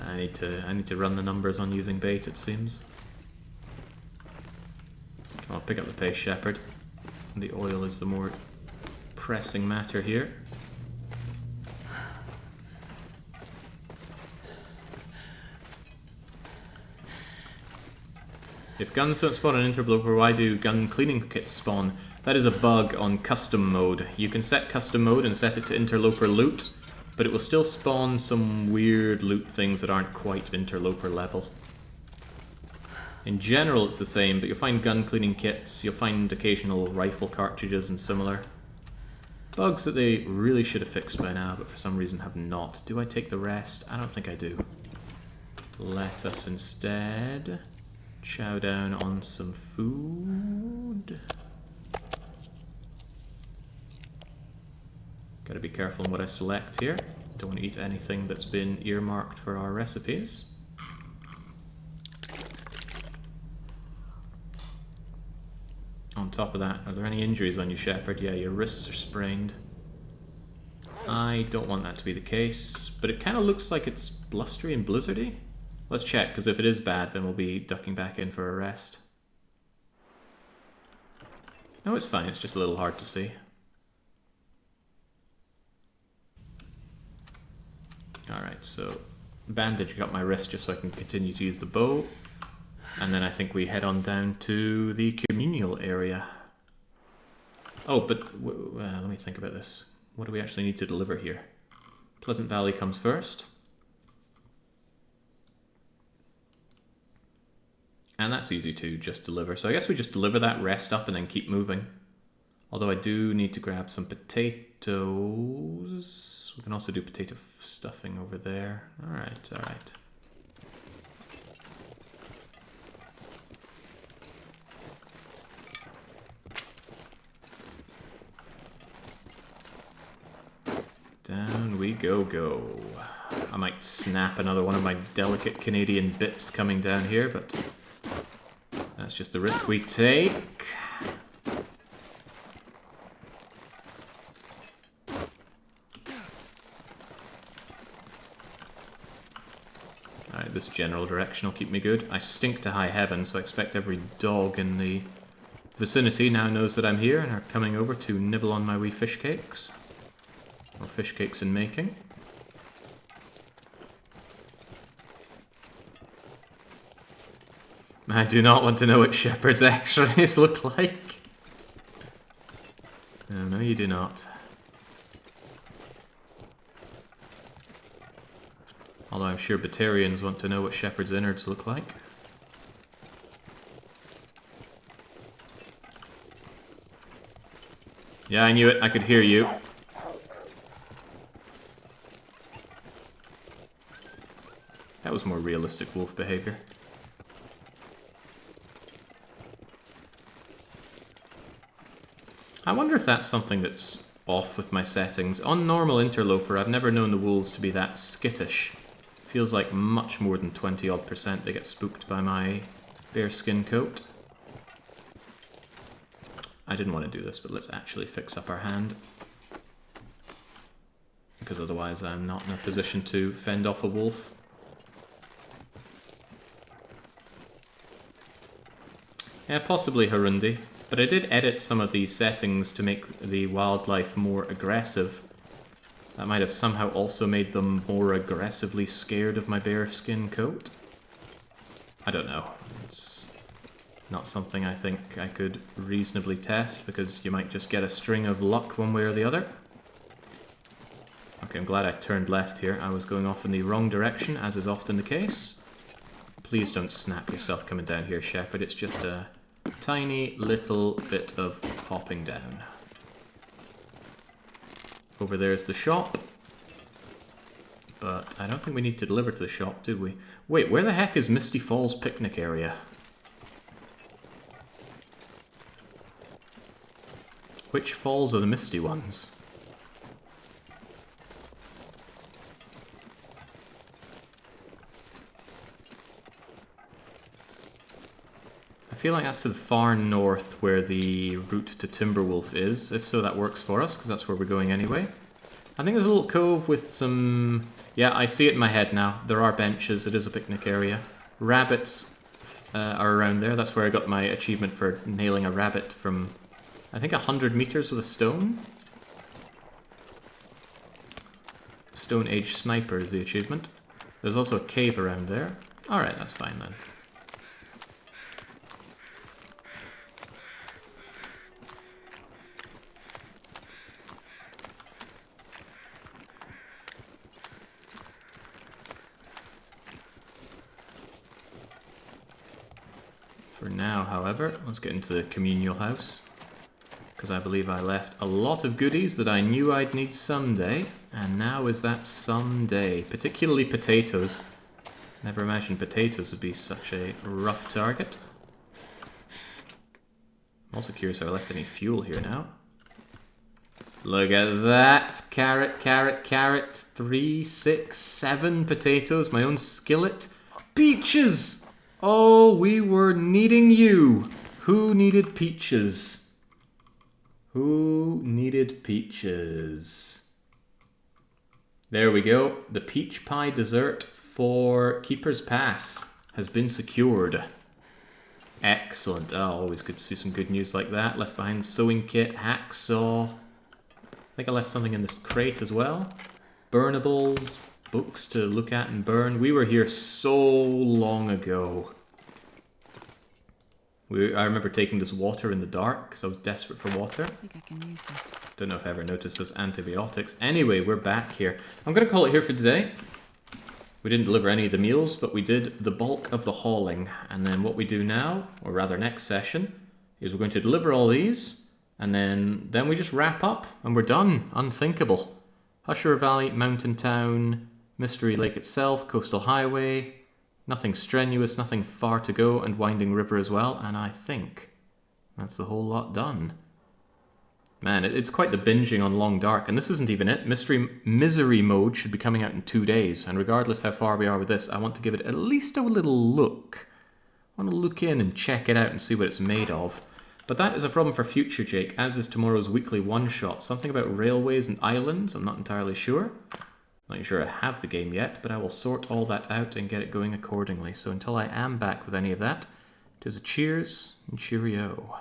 I need to run the numbers on using bait, it seems. Come on, pick up the pace, Shepherd. The oil is the more pressing matter here. If guns don't spawn in Interloper, why do gun cleaning kits spawn? That is a bug on custom mode. You can set custom mode and set it to Interloper loot, but it will still spawn some weird loot things that aren't quite Interloper level. In general it's the same, but you'll find gun cleaning kits, you'll find occasional rifle cartridges and similar. Bugs that they really should have fixed by now, but for some reason have not. Do I take the rest? I don't think I do. Let us instead chow down on some food. Gotta be careful in what I select here. Don't want to eat anything that's been earmarked for our recipes. On top of that, are there any injuries on you, Shepherd? Yeah, your wrists are sprained. I don't want that to be the case, but it kind of looks like it's blustery and blizzardy. Let's check, because if it is bad, then we'll be ducking back in for a rest. No, it's fine, it's just a little hard to see. Alright, so bandage up my wrist just so I can continue to use the bow. And then I think we head on down to the communal area. Oh, but let me think about this. What do we actually need to deliver here? Pleasant Valley comes first. And that's easy to just deliver. So I guess we just deliver that, rest up, and then keep moving. Although I do need to grab some potatoes. We can also do potato stuffing over there. Alright, alright. Down we go. I might snap another one of my delicate Canadian bits coming down here, but that's just the risk we take. Alright, this general direction will keep me good. I stink to high heaven, so I expect every dog in the vicinity now knows that I'm here and are coming over to nibble on my wee fish cakes. Or fish cakes in making. I do not want to know what Shepherd's x-rays look like. No, you do not. Although I'm sure Batarians want to know what Shepherd's innards look like. Yeah, I knew it. I could hear you. That was more realistic wolf behavior. I wonder if that's something that's off with my settings. On normal Interloper, I've never known the wolves to be that skittish. Feels like much more than 20% they get spooked by my bearskin coat. I didn't want to do this, but let's actually fix up our hand. Because otherwise I'm not in a position to fend off a wolf. Yeah, possibly Harundi, but I did edit some of these settings to make the wildlife more aggressive. That might have somehow also made them more aggressively scared of my bearskin coat. I don't know. It's not something I think I could reasonably test, because you might just get a string of luck one way or the other. Okay, I'm glad I turned left here. I was going off in the wrong direction, as is often the case. Please don't snap yourself coming down here, Shepherd. It's just a tiny little bit of hopping down. Over there's the shop. But I don't think we need to deliver to the shop, did we? Wait, where the heck is Misty Falls picnic area? Which falls are the misty ones? I feel like that's to the far north where the route to Timberwolf is. If so, that works for us, because that's where we're going anyway. I think there's a little cove with some... Yeah, I see it in my head now. There are benches. It is a picnic area. Rabbits are around there. That's where I got my achievement for nailing a rabbit from, I think, 100 meters with a stone. Stone Age Sniper is the achievement. There's also a cave around there. Alright, that's fine then. For now, however, let's get into the communal house, because I believe I left a lot of goodies that I knew I'd need someday, and now is that someday. Particularly potatoes. Never imagined potatoes would be such a rough target. I'm also curious if I left any fuel here now. Look at that! Carrot, carrot, carrot. 3, 6, 7 potatoes. My own skillet. Peaches! Oh, we were needing you. Who needed peaches? Who needed peaches? There we go. The peach pie dessert for Keeper's Pass has been secured. Excellent. Oh, always good to see some good news like that. Left behind sewing kit, hacksaw. I think I left something in this crate as well. Burnables, books to look at and burn. We were here so long ago. I remember taking this water in the dark because I was desperate for water. I think I can use this. Don't know if I ever noticed those antibiotics. Anyway, we're back here. I'm going to call it here for today. We didn't deliver any of the meals, but we did the bulk of the hauling. And then what we do now, or rather next session, is we're going to deliver all these, and then we just wrap up, and we're done. Unthinkable. Husher Valley, Mountain Town, Mystery Lake itself, Coastal Highway, nothing strenuous, nothing far to go, and Winding River as well, and I think that's the whole lot done. Man, it's quite the binging on Long Dark, and this isn't even it. Misery Mode should be coming out in 2 days, and regardless how far we are with this, I want to give it at least a little look. I want to look in and check it out and see what it's made of. But that is a problem for future Jake, as is tomorrow's weekly one-shot. Something about railways and islands, I'm not entirely sure. Not sure I have the game yet, but I will sort all that out and get it going accordingly. So until I am back with any of that, it is a cheers and cheerio.